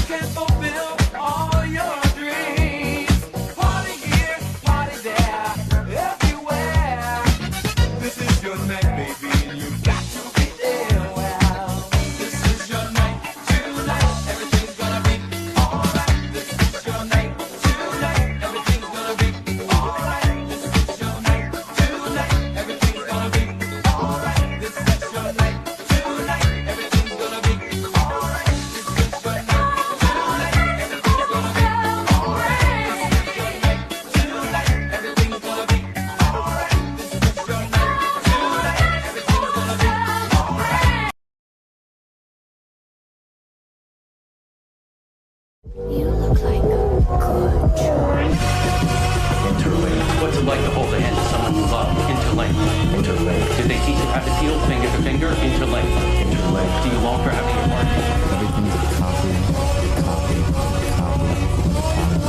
can fulfill all your dreams. Party here, party there, everywhere. This is your night, baby, and you've got to be there. Well, this is your night tonight. Everything's gonna be alright. This is your night tonight. Everything's gonna be alright. This is your night tonight. Everything's gonna be alright. This is your night tonight. Everything's gonna be alright. This is your night tonight. Everything's gonna be alright. This is your night tonight. Everything's gonna be alright. This is your night tonight. Everything's gonna be alright. You look like a good choice. Interlink. What's it like to hold the hand of someone you love? Interlink. Interlink. Did they teach you how to feel finger to finger? Interlink. Interlink. Do you long for having your partner? Everything's a copy.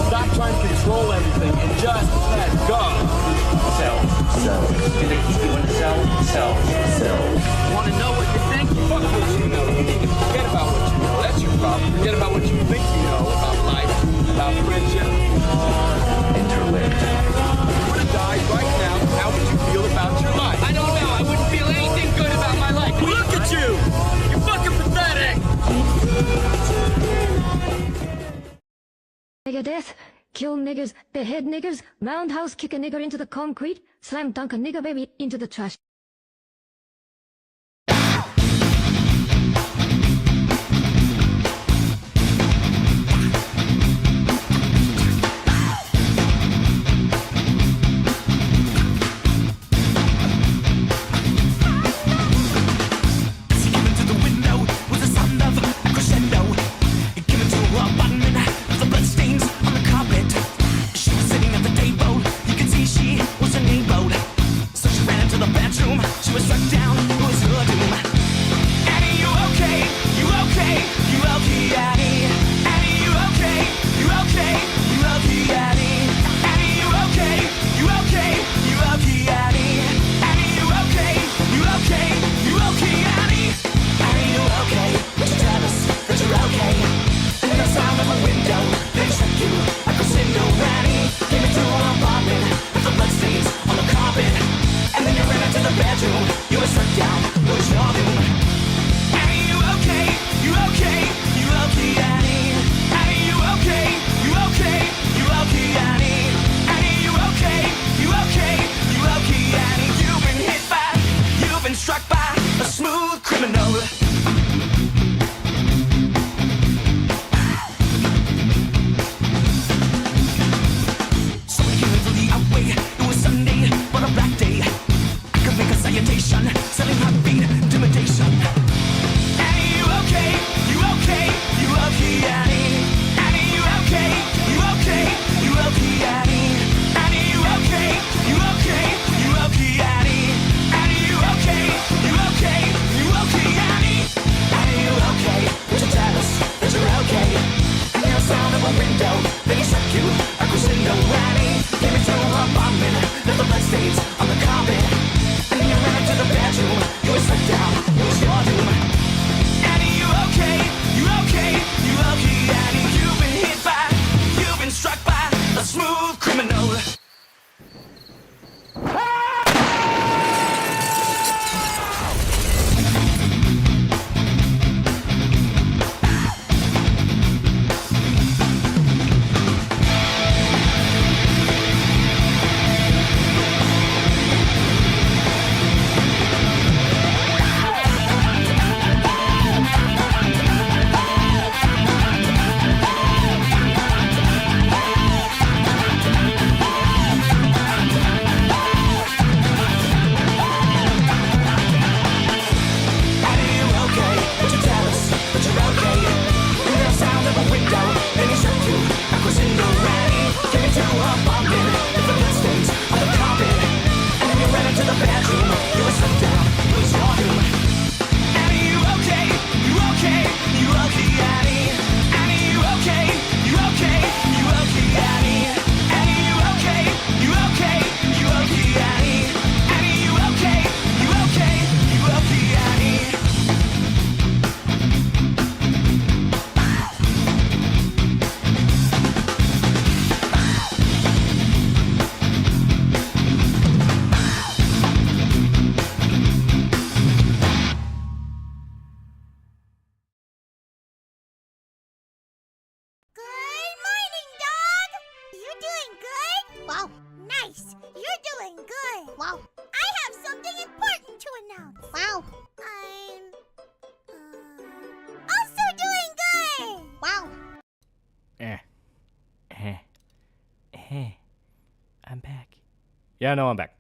Stop trying to control everything and just let go. Cells. Cells. Do they keep you in a cell? Cells. Cells. Want to know what you think? Fuck what you know. You need to forget about what you know. That's your problem. Forget about what you think you know about life, about friendship. Interlinked. If you were to die right now, how would you feel about your life? I don't know. I wouldn't feel anything good about my life. Look at you! You're fucking pathetic! Nigger death, kill niggers, behead niggers, roundhouse kick a nigger into the concrete, slam dunk a nigger baby into the trash. Given to the window with the sound of a crescendo. Given to a button of the bloodstains on the carpet. She was sitting at the table. You could see she was enabled. So she ran into the bedroom. She was struck down. It was her doom. Annie, you okay? You okay? You okay, Annie? Annie, you okay? You okay? You okay, Annie? Annie, you okay? You okay? You okay, Annie? Annie, you okay? You okay? You okay, Annie? Annie, you okay? Would you tell us that you're okay? And the sound of a window, they struck you like a window, Annie. Came into an apartment with the bloodstains on the carpet. And then you ran into the bedroom. You were struck down. What was your doom? Annie, you okay? You okay? You okay, Annie? Annie, you okay? You okay? You okay, Annie? Annie, you okay? You okay? You okay, Annie? You've been hit by, you've been struck by a smooth criminal. So we came into the outway. It was Sunday, but a black day. I could make a salutation, selling heartbeat, intimidation. Annie, you okay? You okay? You okay, Annie? Annie, you okay? You okay? You okay, Annie? Annie, you okay? You okay? You okay, Annie? Annie, you okay? You okay? You okay, Annie? Annie, you okay? Would you tell us that you're okay? And the sound of a window, they struck you a crescendo, Annie. Came into her apartment, left the bloodstains on the carpet. And then you ran into the bedroom. You were struck down. It was your doom. Annie, you okay? You okay? You okay, Annie? You've been hit by, you've been struck by a smooth criminal. Nice. You're doing good. Wow. I have something important to announce. Wow. I'm also doing good. Wow. I'm back. Yeah, no, I'm back.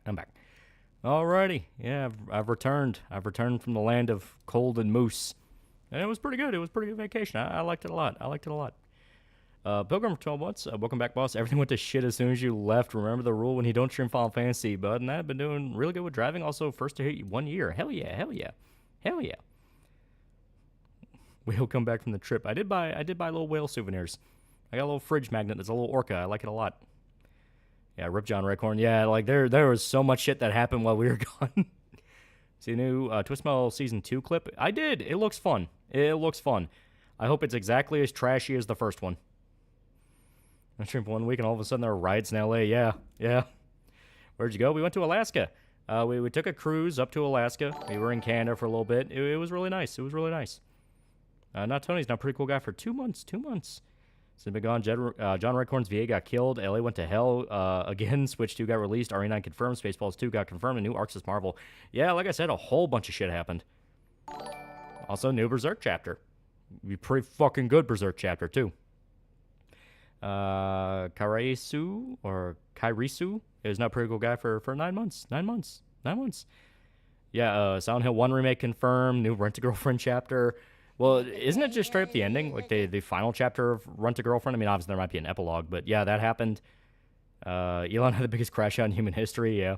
Alrighty. Yeah, I've returned. I've returned from the land of cold and moose. And it was pretty good. It was a pretty good vacation. I liked it a lot. Pilgrim for 12 months. Welcome back, boss. Everything went to shit as soon as you left. Remember the rule when you don't stream Final Fantasy, bud. And I've been doing really good with driving. Also, first to hit 1 year. Hell yeah. We'll come back from the trip. I did buy little whale souvenirs. I got a little fridge magnet that's a little orca. I like it a lot. Yeah, Rip John Redcorn. Yeah, like there was so much shit that happened while we were gone. See the new Twistmail Season 2 clip? I did. It looks fun. I hope it's exactly as trashy as the first one. I streamed for 1 week and all of a sudden there were riots in LA. Yeah. Where'd you go? We went to Alaska. We took a cruise up to Alaska. We were in Canada for a little bit. It was really nice. Not Tony's not a pretty cool guy for 2 months. Since been gone, John Redcorn's VA got killed. LA went to hell again. Switch 2 got released. RE9 confirmed. Spaceballs 2 got confirmed. A new Arxis Marvel. Yeah, like I said, a whole bunch of shit happened. Also, new Berserk chapter. Be pretty fucking good Berserk chapter, too. Kairisu is not a pretty cool guy for 9 months. 9 months. Yeah, Silent Hill 1 remake confirmed. New Rent-A-Girlfriend chapter. Well, isn't it just straight up the ending? Like the final chapter of Rent-A-Girlfriend? I mean, obviously there might be an epilogue, but yeah, that happened. Elon had the biggest crash out in human history, yeah.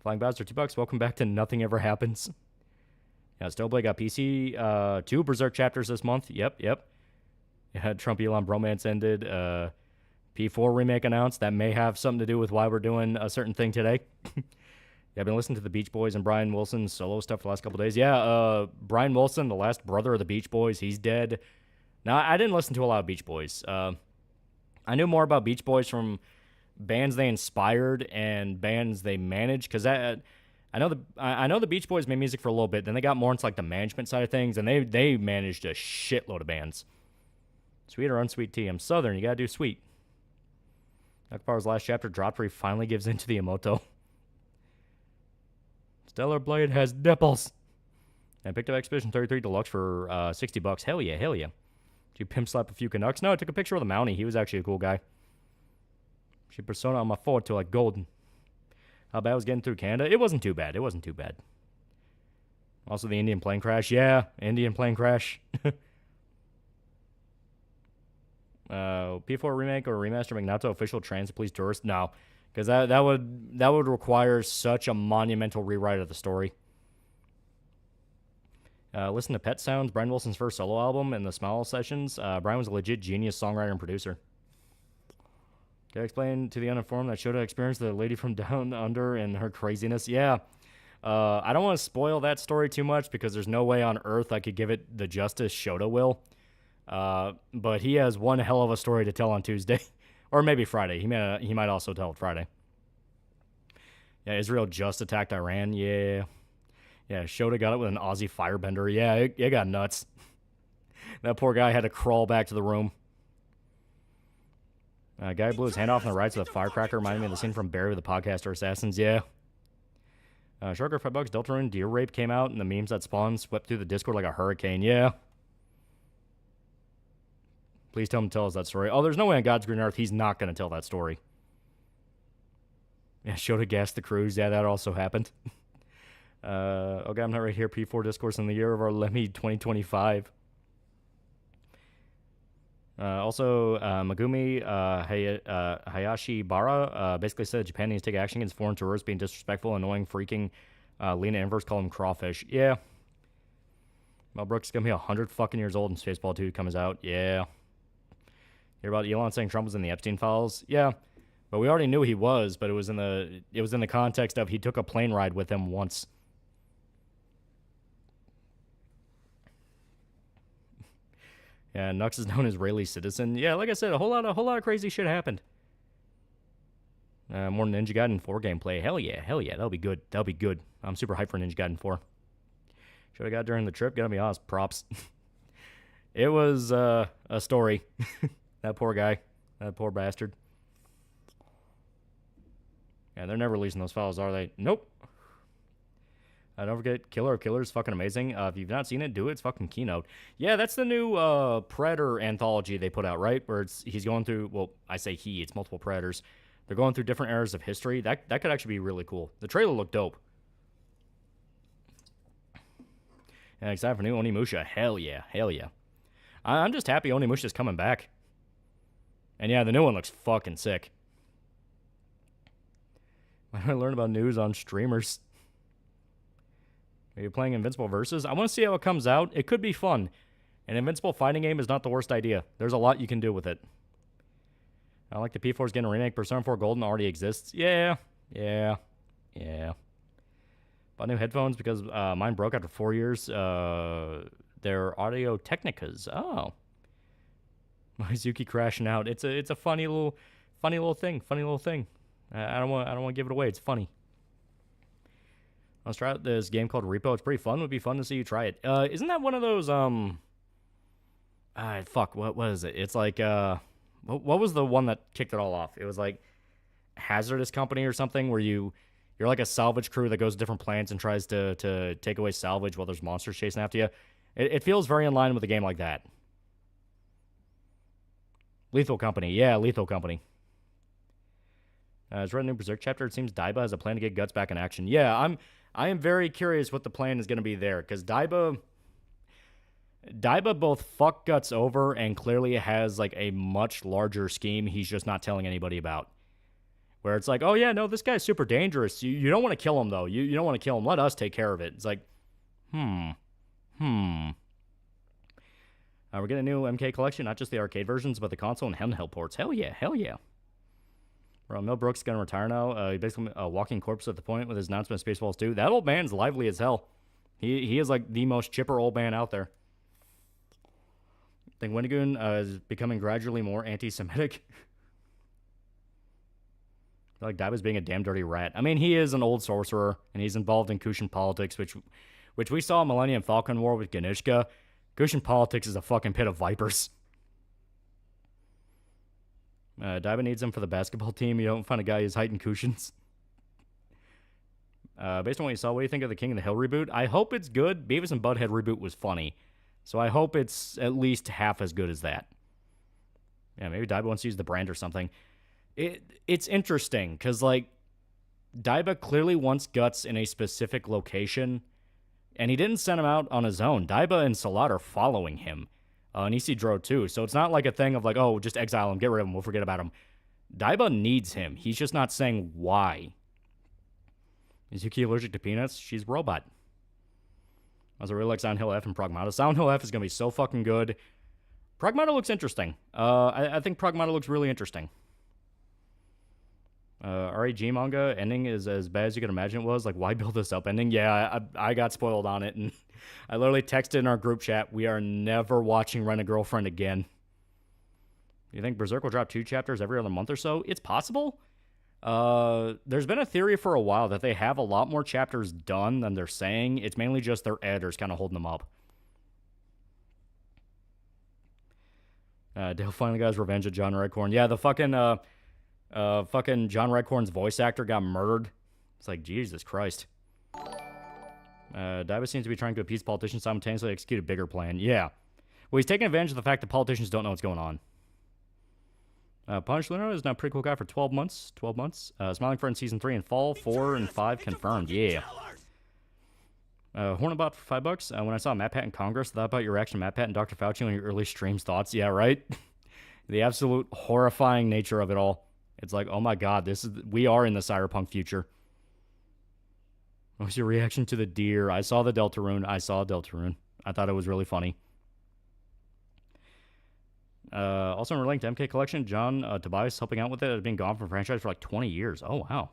Flying Bowser, $2. Welcome back to Nothing Ever Happens. Yeah, Stowblade got PC. 2 Berserk chapters this month. Yep. Yeah, Trump-Elon bromance ended. P4 remake announced. That may have something to do with why we're doing a certain thing today. Yeah, I've been listening to the Beach Boys and Brian Wilson's solo stuff for the last couple days. Yeah, Brian Wilson, the last brother of the Beach Boys, he's dead. Now, I didn't listen to a lot of Beach Boys. I knew more about Beach Boys from bands they inspired and bands they managed, because I know the Beach Boys made music for a little bit, then they got more into like the management side of things, and they managed a shitload of bands. Sweet or unsweet tea? I'm Southern, you gotta do sweet. Akbar's last chapter dropped where he finally gives in to the Emoto. Stellar Blade has nipples. And picked up Expedition 33 Deluxe for $60. Hell yeah. Did you pimp slap a few Canucks? No, I took a picture of the Mountie. He was actually a cool guy. She persona on my forward to like golden. How bad was getting through Canada? It wasn't too bad. Also the Indian plane crash. Yeah, Indian plane crash. P4 remake or remaster Magnato official Transit Please Tourist? No. Because that would require such a monumental rewrite of the story. Listen to Pet Sounds, Brian Wilson's first solo album, and the Smile Sessions. Brian was a legit genius songwriter and producer. Can I explain to the uninformed that Shota experienced the lady from Down Under and her craziness? Yeah. I don't want to spoil that story too much because there's no way on earth I could give it the justice Shota will. But he has one hell of a story to tell on Tuesday. Or maybe Friday. He might also tell it Friday. Yeah, Israel just attacked Iran. Yeah, Shota got it with an Aussie firebender. Yeah, it got nuts. That poor guy had to crawl back to the room. Guy blew his hand off on the right with a firecracker. Reminded me of the scene from Barry with the podcaster assassins. Yeah. Sharker $5. Deltarune deer rape came out, and the memes that spawned swept through the Discord like a hurricane. Yeah. Please tell him to tell us that story. Oh, there's no way on God's green earth he's not going to tell that story. Yeah, Shota gassed the cruise. Yeah, that also happened. Okay, I'm not right here. P4 Discourse in the year of our Lemmy 2025. Also, Megumi Hayashi Bara basically said Japan needs to take action against foreign tourists being disrespectful, annoying, freaking. Lena Inverse called him crawfish. Yeah. Mel Brooks is going to be 100 fucking years old and Spaceball 2 comes out. Yeah. Hear about Elon saying Trump was in the Epstein files? Yeah. But we already knew he was, but it was in the context of he took a plane ride with him once. Yeah, Nux is known as Rayleigh's citizen. Yeah, like I said, a whole lot of crazy shit happened. More Ninja Gaiden 4 gameplay. Hell yeah. That'll be good. I'm super hyped for Ninja Gaiden 4. Should have got during the trip. Gotta be honest. Props. It was a story. That poor guy. That poor bastard. Yeah, they're never releasing those files, are they? Nope. Don't forget, Killer of Killers, fucking amazing. If you've not seen it, do it. It's fucking keynote. Yeah, that's the new Predator anthology they put out, right? Where he's going through, well, I say he, it's multiple Predators. They're going through different eras of history. That could actually be really cool. The trailer looked dope. And excited for new Onimusha. Hell yeah, hell yeah. I'm just happy Onimusha's coming back. And yeah, the new one looks fucking sick. Why do I learn about news on streamers? Are you playing Invincible Versus? I want to see how it comes out. It could be fun. An Invincible fighting game is not the worst idea. There's a lot you can do with it. I like the P4's getting a remake. Persona 4 Golden already exists. Yeah. Bought new headphones because mine broke after 4 years. They're Audio Technicas. Oh. Mizuki crashing out. It's a funny little thing. I don't want to give it away. It's funny. Let's try out this game called Repo. It's pretty fun. It would be fun to see you try it. Isn't that one of those fuck, what is it? It's like what was the one that kicked it all off? It was like Hazardous Company or something where you're like a salvage crew that goes to different planets and tries to take away salvage while there's monsters chasing after you. It feels very in line with a game like that. Lethal Company. Yeah, Lethal Company. It's read a new Berserk chapter. It seems Daiba has a plan to get Guts back in action. Yeah, I am very curious what the plan is going to be there, because Daiba both fucked Guts over and clearly has like a much larger scheme he's just not telling anybody about. Where it's like, oh yeah, no, this guy's super dangerous. You don't want to kill him though. You don't want to kill him. Let us take care of it. It's like, We're getting a new MK collection, not just the arcade versions, but the console and handheld ports. Hell yeah. Bro, Mel Brooks is going to retire now. He's basically a walking corpse at the point with his announcement of Spaceballs 2. That old man's lively as hell. He is like the most chipper old man out there. I think Windigoon is becoming gradually more anti-Semitic. I feel like Daiba's being a damn dirty rat. I mean, he is an old sorcerer, and he's involved in Kushan politics, which we saw in Millennium Falcon War with Ganishka. Kushan politics is a fucking pit of vipers. Daiba needs him for the basketball team. You don't find a guy who's heightened Kushans. Based on what you saw, what do you think of the King of the Hill reboot? I hope it's good. Beavis and Butthead reboot was funny. So I hope it's at least half as good as that. Yeah, maybe Daiba wants to use the brand or something. It's interesting, because, like, Daiba clearly wants Guts in a specific location, and he didn't send him out on his own. Daiba and Salat are following him. And Isidro too. So it's not like a thing of like, oh, just exile him, get rid of him, we'll forget about him. Daiba needs him. He's just not saying why. Is Yuki allergic to peanuts? She's a robot. I also really like Silent Hill F and Pragmata. Silent Hill F is going to be so fucking good. Pragmata looks interesting. I think Pragmata looks really interesting. RAG manga ending is as bad as you can imagine it was. Like, why build this up ending? Yeah, I got spoiled on it, and I literally texted in our group chat, we are never watching Rent a Girlfriend again. You think Berserk will drop 2 chapters every other month or so? It's possible. There's been a theory for a while that they have a lot more chapters done than they're saying. It's mainly just their editors kind of holding them up. Dale finally got his revenge at John Redcorn. Yeah, the fucking John Redcorn's voice actor got murdered. It's like, Jesus Christ. Daiba seems to be trying to appease politicians simultaneously execute a bigger plan. Yeah. Well, he's taking advantage of the fact that politicians don't know what's going on. Punish Luna is now pretty cool guy for 12 months. Smiling Friend Season 3 in fall. 4 and 5 confirmed. Yeah. Hornabot for $5. When I saw Matt Pat in Congress, I thought about your reaction to Matt Pat and Dr. Fauci on your early streams thoughts. Yeah, right? The absolute horrifying nature of it all. It's like, oh my god, we are in the cyberpunk future. What was your reaction to the deer? I saw the Deltarune. I thought it was really funny. Also in relating to MK Collection, John Tobias helping out with it has been gone from the franchise for like 20 years. Oh, wow.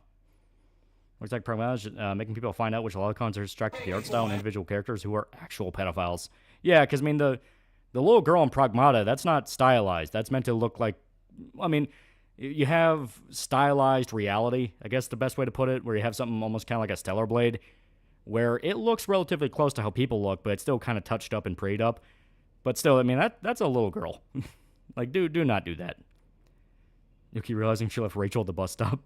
Looks like Pragmata making people find out which lollicons are distracted with the art style and individual characters who are actual pedophiles. Yeah, because, I mean, the little girl in Pragmata, that's not stylized. That's meant to look like... I mean, you have stylized reality, I guess the best way to put it, where you have something almost kind of like a Stellar Blade, where it looks relatively close to how people look, but it's still kind of touched up and preyed up. But still, I mean, that's a little girl. Like, do not do that. Yuki realizing she left Rachel at the bus stop.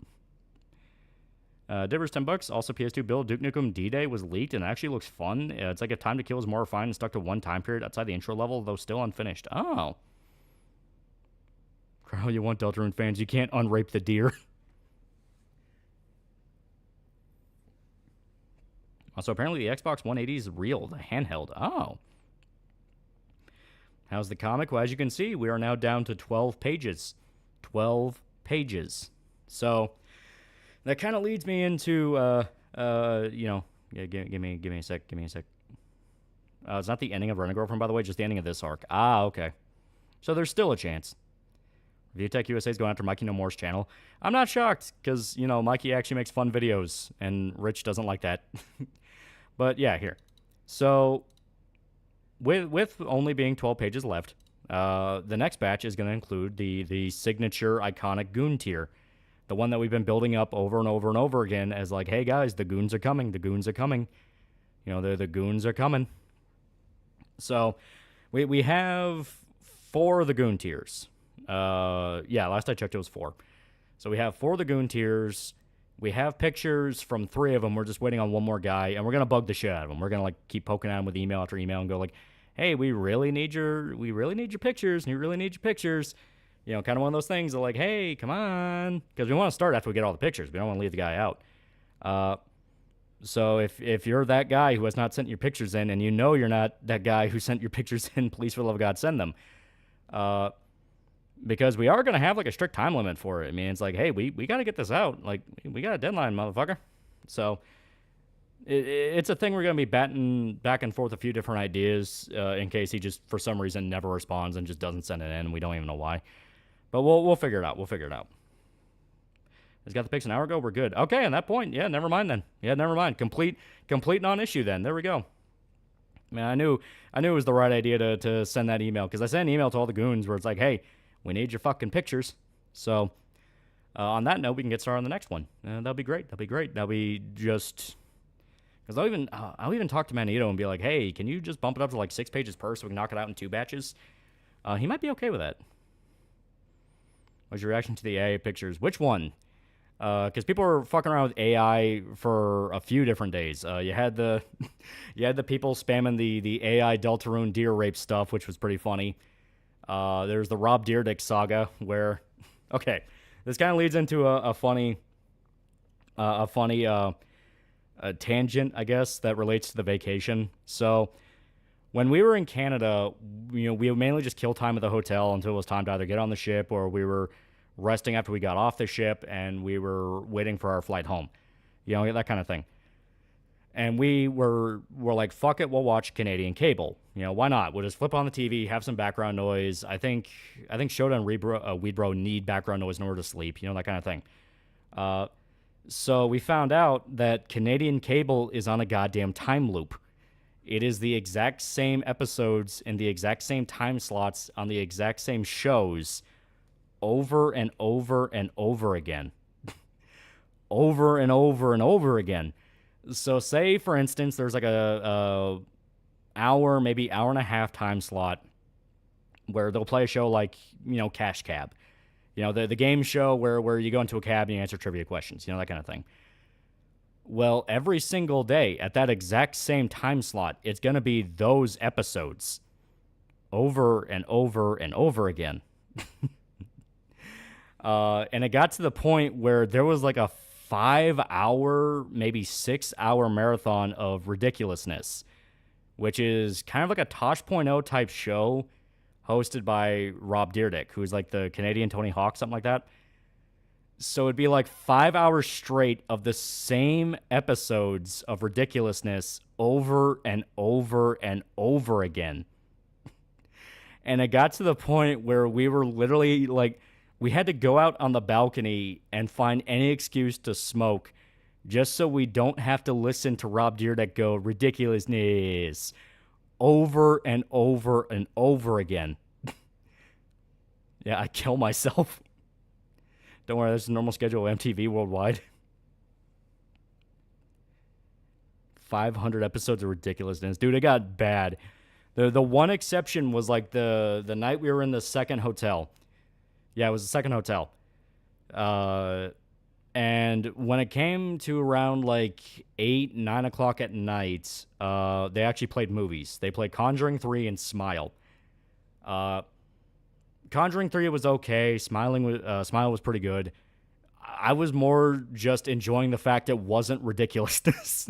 Divers $10. Also, PS2 build Duke Nukem D-Day was leaked and actually looks fun. It's like a time to kill is more refined and stuck to one time period outside the intro level, though still unfinished. Oh. Crowd, you want Deltarune fans. You can't unrape the deer. Also, apparently the Xbox 180 is real, the handheld. Oh. How's the comic? Well, as you can see, we are now down to 12 pages. 12 pages. So, that kind of leads me into, you know, yeah, give me a sec. It's not the ending of Rent a Girlfriend, by the way, just the ending of this arc. Ah, okay. So there's still a chance. Review Tech USA is going after Mikey No More's channel. I'm not shocked, because, you know, Mikey actually makes fun videos, and Rich doesn't like that. But, yeah, here. So, with only being 12 pages left, the next batch is going to include the signature iconic goon tier. The one that we've been building up over and over and over again as like, hey guys, the goons are coming, the goons are coming. You know, the goons are coming. So, we have 4 of the goon tiers. Yeah, last I checked it was 4. So we have 4 of the goon tiers. We have pictures from 3 of them. We're just waiting on one more guy, and we're gonna bug the shit out of him. We're gonna like keep poking at him with email after email and go like, hey, we really need your pictures, and you really need your pictures. You know, kind of one of those things that like, hey, come on, because we want to start after we get all the pictures. We don't want to leave the guy out. So if you're that guy who has not sent your pictures in, and you know you're not that guy who sent your pictures in, please, for the love of God, send them. Because we are going to have like a strict time limit for it. I mean, it's like, hey, we got to get this out. Like, we got a deadline, motherfucker. So it's a thing we're going to be batting back and forth a few different ideas in case he just, for some reason, never responds and just doesn't send it in, and we don't even know why. But we'll figure it out. We'll figure it out. He's got the pics an hour ago. We're good. Okay, on that point, yeah, never mind then. Yeah, never mind. Complete non-issue then. There we go. Man, I knew it was the right idea to send that email, because I sent an email to all the goons where it's like, hey, we need your fucking pictures. So, on that note, we can get started on the next one. That'll be great. That'll be just... Because I'll even talk to Manito and be like, hey, can you just bump it up to like 6 pages per so we can knock it out in 2 batches? He might be okay with that. What's your reaction to the AI pictures? Which one? Because people were fucking around with AI for a few different days. You had the people spamming the AI Deltarune deer rape stuff, which was pretty funny. There's the Rob Dyrdek saga where, okay, this kind of leads into a funny tangent, I guess, that relates to the vacation. So when we were in Canada, you know, we would mainly just kill time at the hotel until it was time to either get on the ship, or we were resting after we got off the ship and we were waiting for our flight home. You know, that kind of thing. And we were like, fuck it, we'll watch Canadian cable. You know, why not? We'll just flip on the TV, have some background noise. I think Shota and Weedbro need background noise in order to sleep, you know, that kind of thing. So we found out that Canadian cable is on a goddamn time loop. It is the exact same episodes in the exact same time slots on the exact same shows over and over and over again. Over and over and over again. So say, for instance, there's like a hour, maybe hour and a half time slot where they'll play a show like, you know, Cash Cab. You know, the game show where you go into a cab and you answer trivia questions, you know, that kind of thing. Well, every single day at that exact same time slot, it's going to be those episodes over and over and over again. And it got to the point where there was like a 5-hour, maybe 6-hour marathon of ridiculousness, which is kind of like a Tosh.0 type show hosted by Rob Dyrdek, who's like the Canadian Tony Hawk, something like that. So it'd be like 5 hours straight of the same episodes of ridiculousness over and over and over again. And it got to the point where we were literally like, we had to go out on the balcony and find any excuse to smoke just so we don't have to listen to Rob Dyrdek go ridiculousness over and over and over again. Yeah, I kill myself. Don't worry, that's the normal schedule of MTV worldwide. 500 episodes of ridiculousness. Dude, it got bad. The one exception was like the night we were in the second hotel. Yeah, it was the second hotel. And when it came to around like 8, 9 o'clock at night, they actually played movies. They played Conjuring 3 and Smile. Conjuring 3 was okay. Smile was pretty good. I was more just enjoying the fact it wasn't ridiculousness.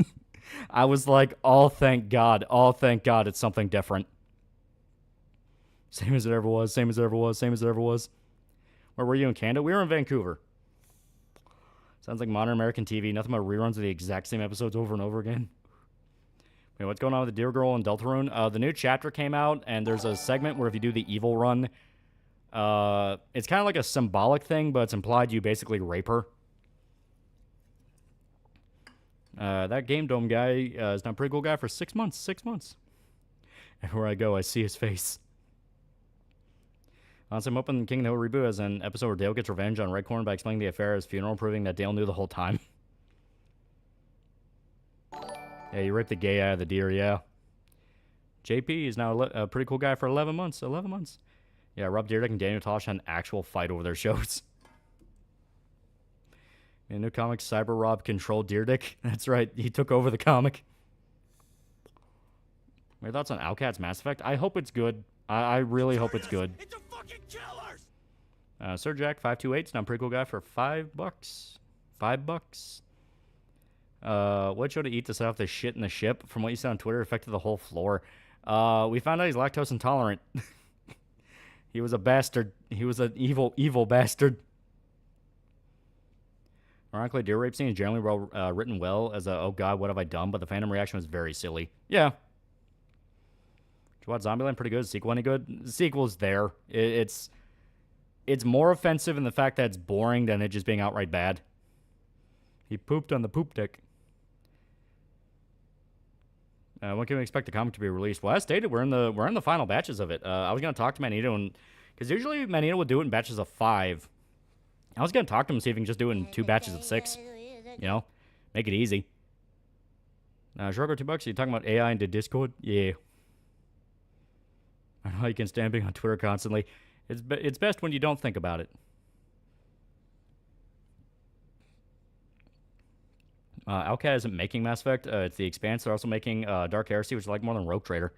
I was like, oh, thank God. Oh, thank God it's something different. Same as it ever was, same as it ever was, same as it ever was. Where were you in Canada? We were in Vancouver. Sounds like modern American TV. Nothing but reruns of the exact same episodes over and over again. Wait, what's going on with the Deer Girl and Deltarune? The new chapter came out, and there's a segment where if you do the evil run, it's kind of like a symbolic thing, but it's implied you basically rape her. That Game Dome guy is not a pretty cool guy for 6 months. 6 months. Everywhere I go, I see his face. Honestly, I'm hoping King of the Hill reboot as an episode where Dale gets revenge on Redcorn by explaining the affair at his funeral, proving that Dale knew the whole time. Yeah, you ripped the gay out of the deer, yeah. JP is now a pretty cool guy for 11 months. 11 months. Yeah, Rob Dyrdek and Daniel Tosh had an actual fight over their shows. In new comic, Cyber Rob controlled Dyrdek. That's right, he took over the comic. Your thoughts on Outcast Mass Effect? I hope it's good. I really hope it's good. It's a fucking killers! Sir Jack 528 is now a pretty cool guy for $5. $5. What show to eat to set off the shit in the ship? From what you said on Twitter, affected the whole floor. We found out he's lactose intolerant. He was a bastard. He was an evil, evil bastard. Ironically, deer rape scene is generally written well as a, oh god, what have I done? But the fandom reaction was very silly. Yeah. Did you watch Zombieland? Pretty good. Sequel any good? The sequel's there. It's more offensive in the fact that it's boring than it just being outright bad. He pooped on the poop deck. When can we expect the comic to be released? Well, as stated, we're in the final batches of it. I was gonna talk to Magneto, and because usually Magneto would do it in batches of 5. I was gonna talk to him, see if he can just do it in 2 batches of 6. You know, make it easy. Shrugger $2. You talking about AI into Discord? Yeah. I know how you can stand being on Twitter constantly. It's best when you don't think about it. Alcat isn't making Mass Effect. It's The Expanse. They're also making Dark Heresy, which is like more than Rogue Trader.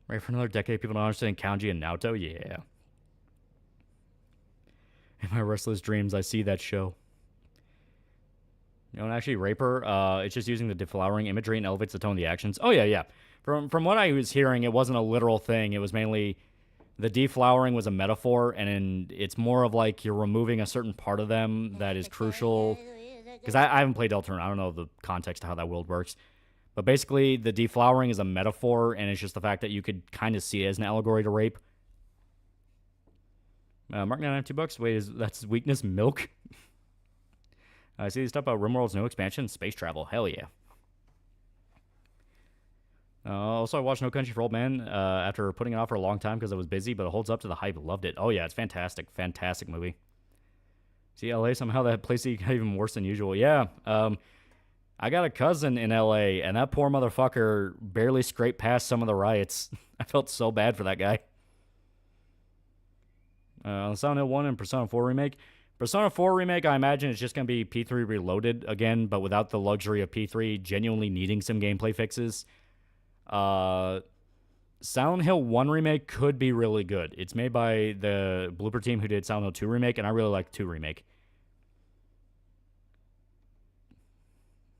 Right, for another decade, people don't understand Kanji and Naoto? Yeah. In my restless dreams, I see that show. You don't actually rape her. It's just using the deflowering imagery and elevates the tone of the actions. Oh, yeah. From what I was hearing, it wasn't a literal thing. It was mainly the deflowering was a metaphor, and it's more of like you're removing a certain part of them that is crucial. Because I haven't played Deltarune. I don't know the context of how that world works. But basically, the deflowering is a metaphor, and it's just the fact that you could kind of see it as an allegory to rape. Mark $2. Wait, that's his weakness? Milk? I see this stuff about RimWorld's new expansion, space travel. Hell yeah. Also, I watched No Country for Old Men after putting it off for a long time because I was busy, but it holds up to the hype. Loved it. Oh, yeah, it's fantastic. Fantastic movie. See, LA, somehow that place got even worse than usual. Yeah, I got a cousin in LA, and that poor motherfucker barely scraped past some of the riots. I felt so bad for that guy. Silent Hill 1 and Persona 4 Remake. Persona 4 Remake, I imagine it's just going to be P3 Reloaded again, but without the luxury of P3 genuinely needing some gameplay fixes. Silent Hill 1 Remake could be really good. It's made by the Blooper team who did Silent Hill 2 Remake, and I really like 2 Remake.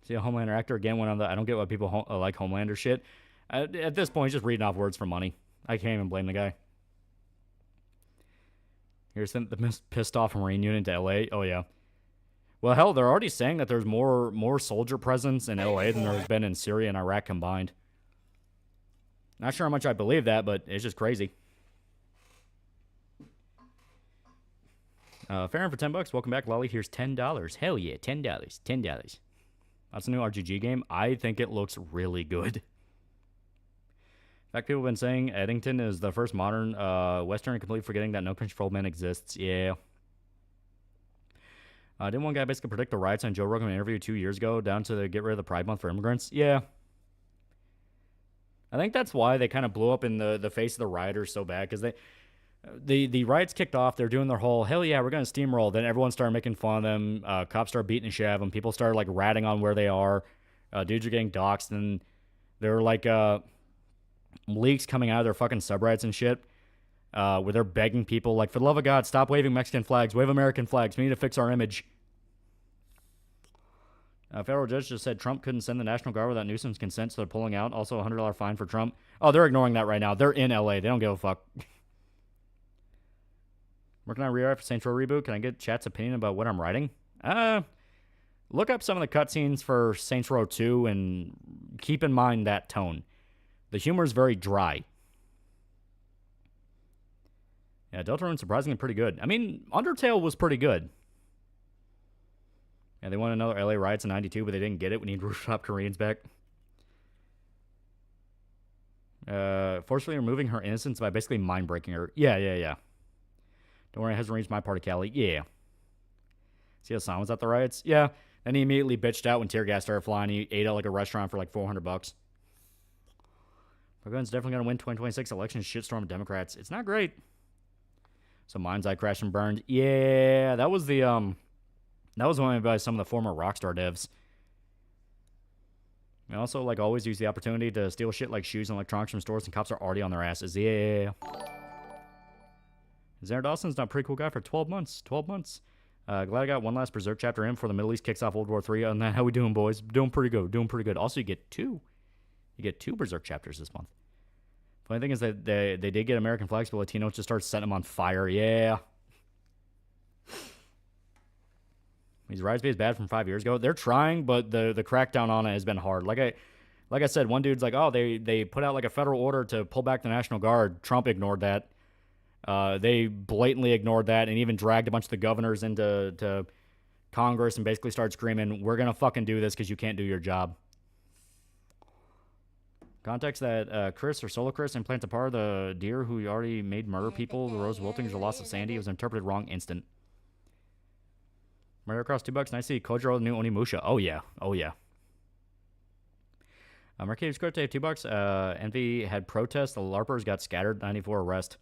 See, a Homelander actor again went on the I don't get why people like Homelander shit. At this point, he's just reading off words for money. I can't even blame the guy. Here's the pissed off Marine unit to LA. Oh, yeah. Well, hell, they're already saying that there's more soldier presence in LA than there has been in Syria and Iraq combined. Not sure how much I believe that, but it's just crazy. Farron for $10. Welcome back, Lolly. Here's $10. Hell yeah, $10. $10. That's a new RGG game. I think it looks really good. In fact, people have been saying Eddington is the first modern Western, completely forgetting that No Country for Old Men exists. Yeah. Didn't one guy basically predict the riots on Joe Rogan in an interview 2 years ago down to get rid of the Pride Month for immigrants? Yeah. I think that's why they kind of blew up in the face of the rioters so bad, because The riots kicked off. They're doing their whole, hell yeah, we're going to steamroll. Then everyone started making fun of them. Cops started beating the shit out of them. People started, like, ratting on where they are. Dudes are getting doxxed. And there were, like, leaks coming out of their fucking subreddits and shit. Where they're begging people, like, for the love of God, stop waving Mexican flags. Wave American flags. We need to fix our image. A federal judge just said Trump couldn't send the National Guard without Newsom's consent, so they're pulling out. Also, a $100 fine for Trump. Oh, they're ignoring that right now. They're in LA. They don't give a fuck. Working on rewrite for Saints Row Reboot. Can I get chat's opinion about what I'm writing? Look up some of the cutscenes for Saints Row 2 and keep in mind that tone. The humor is very dry. Yeah, Deltarune's surprisingly pretty good. I mean, Undertale was pretty good. Yeah, they wanted another LA riots in 92, but they didn't get it. We need rooftop Koreans back. Forcefully removing her innocence by basically mind-breaking her. Yeah. Don't worry, it hasn't reached my part of Cali. Yeah. See how Sam was at the riots? Yeah. Then he immediately bitched out when tear gas started flying. He ate at like a restaurant for like $400. Republicans definitely going to win 2026 election. Shitstorm of Democrats. It's not great. So Mind's Eye crashed and burned. Yeah, that was the that was one by some of the former Rockstar devs. And also, like, always use the opportunity to steal shit like shoes and electronics from stores, and cops are already on their asses. Yeah. Xander Dawson's not a pretty cool guy for 12 months. 12 months. Glad I got one last Berserk chapter in before the Middle East kicks off World War III. Other than that, how we doing, boys? Doing pretty good. Also, you get two. You get 2 Berserk chapters this month. Funny thing is that they did get American flags, but Latinos just started setting them on fire. Yeah. These riots is bad from 5 years ago. They're trying, but the crackdown on it has been hard. Like I said, one dude's like, oh, they put out like a federal order to pull back the National Guard. Trump ignored that. They blatantly ignored that and even dragged a bunch of the governors into Congress and basically started screaming, we're going to fucking do this because you can't do your job. Context that Chris or Solo Chris implants a part of the deer who already made murder people. The Rose wilting is the loss of Sandy. It was interpreted wrong instant. Murder across $2. Nice to see Kojiro, the new Onimusha. Oh, yeah. Mercade's script, $2. Envy had protests. The LARPers got scattered. 94 arrest.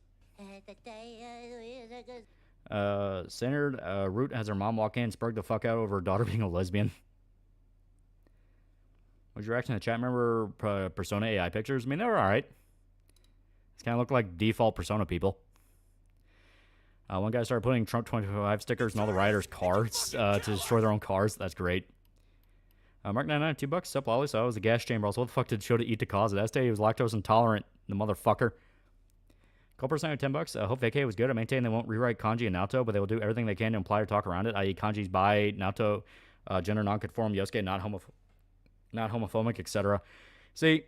Centered Root has her mom walk in and spurg the fuck out over her daughter being a lesbian. What's your reaction to chat member Persona AI pictures? I mean, they were alright. It's kind of looked like default Persona people. One guy started putting Trump 25 stickers in all the rioters' cars to destroy their own cars. That's great. Mark 99, $2. Sup, Lolly? So I was a gas chamber. Also, what the fuck did show to eat to cause it? That day he was lactose intolerant. The motherfucker. Culperson, $10. Hope Vacay was good. I maintain they won't rewrite kanji and Naoto, but they will do everything they can to imply or talk around it, i.e. kanji's bi, Naoto, gender nonconform, Yosuke not homophobic, etc. See,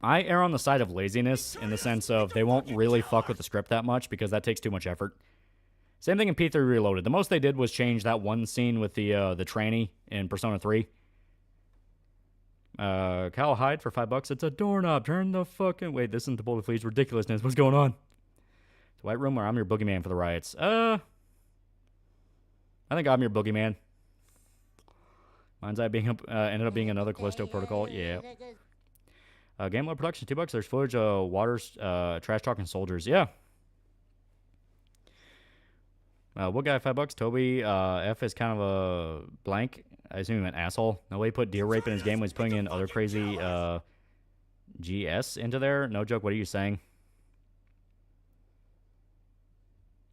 I err on the side of laziness in the sense of they won't really fuck with the script that much because that takes too much effort. Same thing in P3 Reloaded. The most they did was change that one scene with the tranny in Persona 3. Kyle Hyde for $5. It's a doorknob. Turn the fucking... Wait, this isn't the Boulder Fleas ridiculousness. What's going on? It's a White Room where I'm your boogeyman for the riots. I think I'm your boogeyman. Mind's Eye being ended up being another Callisto Protocol. Yeah. Game Lord Production, $2. There's footage of Waters trash talking soldiers. Yeah. What guy, $5. Toby F is kind of a blank. I assume he meant asshole. No way he put deer rape in his game when he's putting in other crazy GS into there. No joke. What are you saying?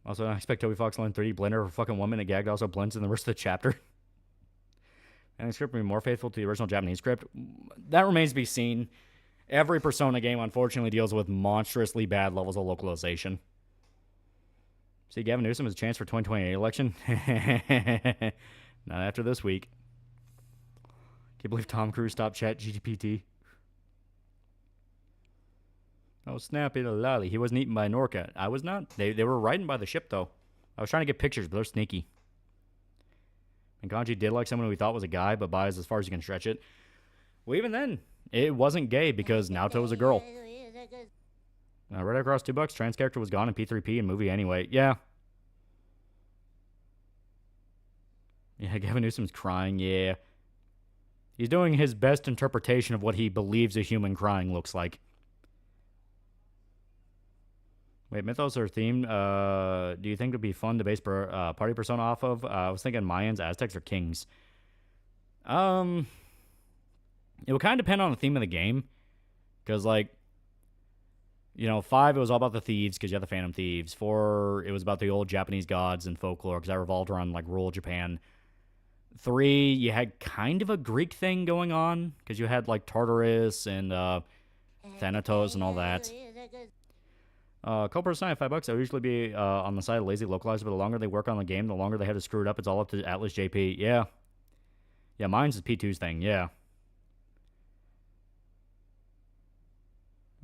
Also, I expect Toby Fox to learn 3D Blender for fucking 1 minute gag. Also blends in the rest of the chapter. And the script will be more faithful to the original Japanese script. That remains to be seen. Every Persona game, unfortunately, deals with monstrously bad levels of localization. See, Gavin Newsom has a chance for 2028 election. Not after this week. Can't believe Tom Cruise stopped chat GPT. Oh, snap it a lolly. He wasn't eaten by an orca. I was not. They were riding by the ship, though. I was trying to get pictures, but they're sneaky. And Kanji did like someone who he thought was a guy, but bi is as far as you can stretch it. Well, even then, it wasn't gay because Naoto was a girl. Right across $2. Trans character was gone in P3P and movie anyway. Yeah. Yeah, Gavin Newsom's crying. Yeah. He's doing his best interpretation of what he believes a human crying looks like. Wait, Mythos or theme? Do you think it'd be fun to base party persona off of? I was thinking Mayans, Aztecs, or Kings. It would kind of depend on the theme of the game, because like, you know, 5 it was all about the thieves because you had the Phantom Thieves. 4 it was about the old Japanese gods and folklore because that revolved around like rural Japan. 3 you had kind of a Greek thing going on because you had like Tartarus and Thanatos and all that. Co-person at $5. I would usually be on the side of lazy localizer, but the longer they work on the game, the longer they have to screw it up. It's all up to Atlas JP. Yeah. Yeah, mine's is P2's thing. Yeah.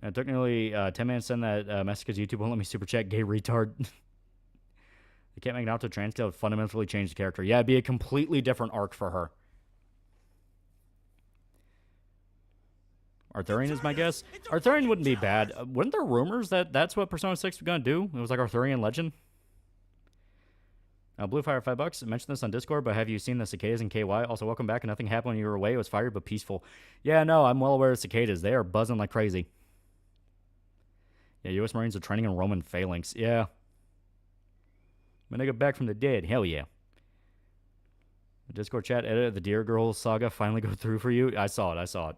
It took nearly 10 minutes to send that message because YouTube won't let me super chat gay retard. They can't make an auto trans kill, fundamentally change the character. Yeah, it'd be a completely different arc for her. Arthurian is my guess. Arthurian wouldn't be bad. Weren't there rumors that that's what Persona 6 was going to do? It was like Arthurian legend. Bluefire $5. I mentioned this on Discord, but have you seen the cicadas in KY? Also, welcome back. Nothing happened when you were away. It was fiery but peaceful. Yeah, no, I'm well aware of cicadas. They are buzzing like crazy. Yeah, U.S. Marines are training in Roman phalanx. Yeah. When I get back from the dead, hell yeah. The Discord chat edit the Deer Girl saga finally go through for you? I saw it.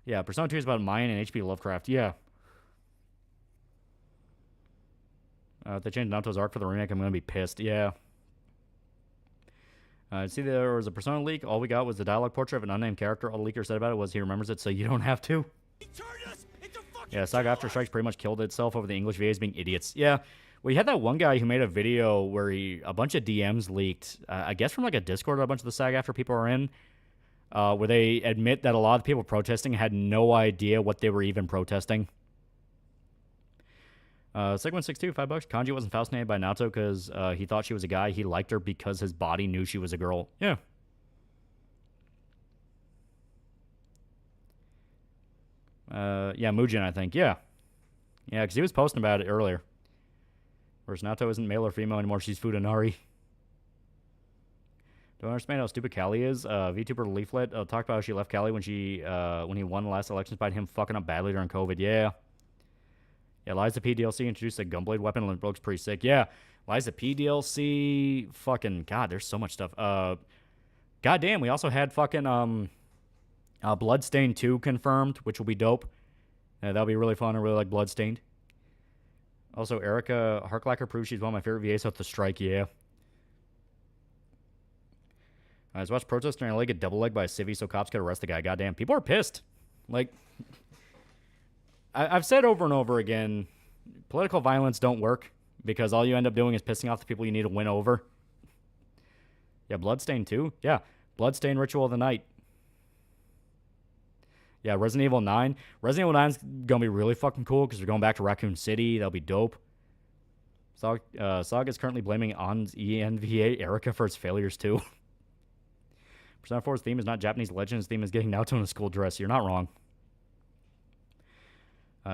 Yeah, Persona 2 is about Mayan and H.P. Lovecraft. Yeah. If they change Naoto's arc for the remake, I'm going to be pissed. Yeah. See, there was a Persona leak. All we got was the dialogue portrait of an unnamed character. All the leaker said about it was he remembers it, so you don't have to. Yeah, Saga After Strikes pretty much killed itself over the English VAs being idiots. Yeah. Well, you had that one guy who made a video where a bunch of DMs leaked, I guess from like a Discord a bunch of the Saga After people are in, where they admit that a lot of the people protesting had no idea what they were even protesting. Sig162, $5. Kanji wasn't fascinated by Naoto because he thought she was a guy. He liked her because his body knew she was a girl. Yeah. Yeah, Mugen, I think. Yeah. Yeah, because he was posting about it earlier. Whereas Naoto isn't male or female anymore. She's Fudanari. Don't understand how stupid Callie is. VTuber Leaflet talked about how she left Callie when he won the last election despite him fucking up badly during COVID. Yeah. Yeah, Liza P DLC introduced a Gunblade weapon and it looks pretty sick. Yeah, Liza P DLC, fucking, God, there's so much stuff. Goddamn, we also had fucking Bloodstained 2 confirmed, which will be dope. That'll be really fun. I really like Bloodstained. Also, Erica Harklacker proves she's one of my favorite VAs with the strike, yeah. I was watching protest during a leg, get double leg by a civvy so cops could arrest the guy. Goddamn, people are pissed. Like... I've said over and over again, political violence don't work because all you end up doing is pissing off the people you need to win over. Yeah, Bloodstained 2? Yeah, Bloodstained Ritual of the Night. Yeah, Resident Evil 9. Resident Evil 9 is going to be really fucking cool because we're going back to Raccoon City. That'll be dope. Saga is currently blaming On's ENVA Erica for its failures too. Persona 4's theme is not Japanese legend. Its theme is getting Naoto in a school dress. You're not wrong.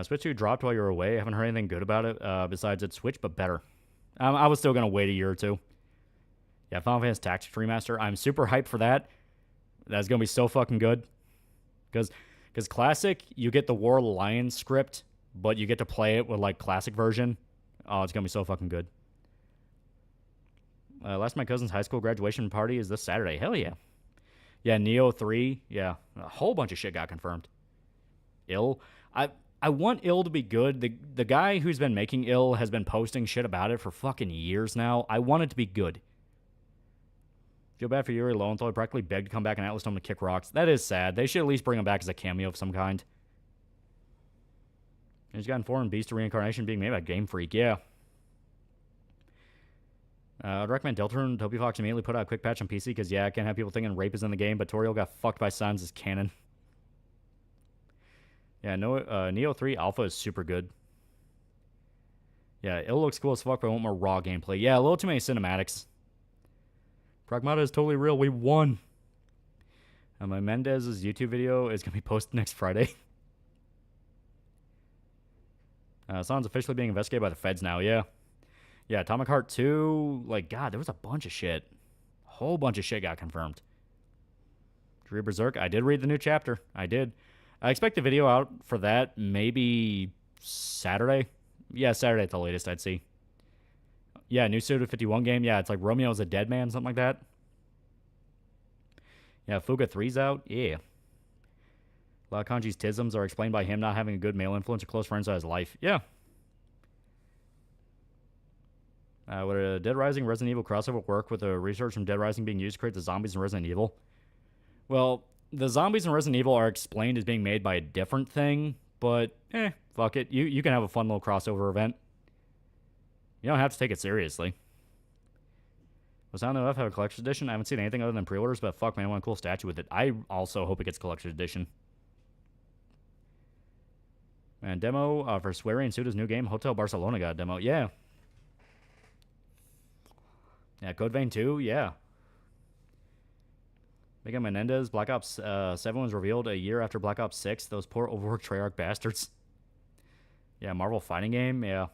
Switch 2 dropped while you were away. I haven't heard anything good about it besides its Switch, but better. I was still going to wait a year or two. Yeah, Final Fantasy Tactics Remaster. I'm super hyped for that. That's going to be so fucking good. Because Classic, you get the War of the Lions script, but you get to play it with, like, Classic version. Oh, it's going to be so fucking good. Last my cousin's high school graduation party is this Saturday. Hell yeah. Yeah, Neo 3. Yeah, a whole bunch of shit got confirmed. Ill. I want Ill to be good. The guy who's been making Ill has been posting shit about it for fucking years now. I want it to be good. Feel bad for Yuri Lowenthal. He practically begged to come back in Atlas Dome to kick rocks. That is sad. They should at least bring him back as a cameo of some kind. He's gotten 4 and Beast of Reincarnation being made by Game Freak. Yeah. I'd recommend Deltarune and Toby Fox immediately put out a quick patch on PC because, yeah, I can't have people thinking rape is in the game, but Toriel got fucked by Sans as canon. Yeah, no, Neo 3 Alpha is super good. Yeah, it looks cool as fuck, but I want more raw gameplay. Yeah, a little too many cinematics. Pragmata is totally real. We won. My Mendez's YouTube video is going to be posted next Friday. Sans officially being investigated by the feds now, yeah. Yeah, Atomic Heart 2, like, God, there was a bunch of shit. A whole bunch of shit got confirmed. Dream Berserk, I did read the new chapter. I did. I expect the video out for that maybe Saturday. Yeah, Saturday at the latest, I'd see. Yeah, new Suda 51 game. Yeah, it's like Romeo's a dead man, something like that. Yeah, Fuga 3's out. Yeah. A lot of Kanji's tisms are explained by him not having a good male influence or close friends in his life. Yeah. Would a Dead Rising Resident Evil crossover work with the research from Dead Rising being used to create the zombies in Resident Evil? Well, the zombies in Resident Evil are explained as being made by a different thing, but fuck it. You can have a fun little crossover event. You don't have to take it seriously. Was Sound of have a collector's edition? I haven't seen anything other than pre-orders, but fuck man, I want a cool statue with it. I also hope it gets collector's edition. And demo for Swery and Suda's new game, Hotel Barcelona got a demo. Yeah. Yeah, Code Vein 2, yeah. Miguel Menendez, Black Ops 7 was revealed a year after Black Ops 6. Those poor overworked Treyarch bastards. Yeah, Marvel fighting game, yeah.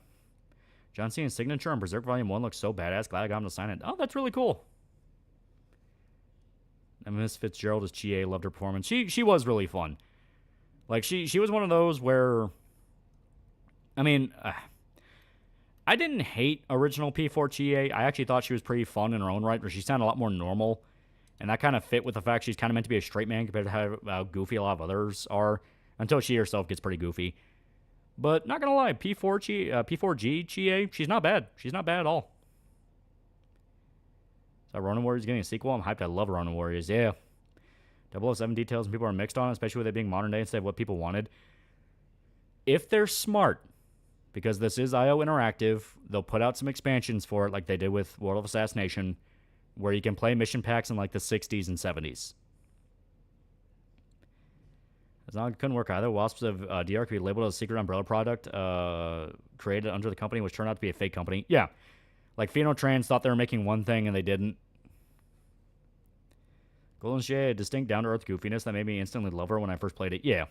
John Cena's signature on Berserk Volume 1 looks so badass. Glad I got him to sign it. Oh, that's really cool. And Miss Fitzgerald as Chie, loved her performance. She was really fun. Like, she was one of those where... I mean... I didn't hate original P4 Chie. I actually thought she was pretty fun in her own right, but she sounded a lot more normal. And that kind of fit with the fact she's kind of meant to be a straight man compared to how goofy a lot of others are. Until she herself gets pretty goofy. But not going to lie, P4G Chie, she's not bad. She's not bad at all. So Ronin Warriors getting a sequel? I'm hyped. I love Ronin Warriors. Yeah. 007 details and people are mixed on it, especially with it being modern day instead of what people wanted. If they're smart... Because this is IO Interactive, they'll put out some expansions for it like they did with World of Assassination, where you can play mission packs in like the 60s and 70s. As long as it couldn't work either, Wasps of DR could be labeled as a secret umbrella product created under the company, which turned out to be a fake company. Yeah. Like Phenotrans thought they were making one thing and they didn't. Golden Shea had a distinct down-to-earth goofiness that made me instantly love her when I first played it. Yeah.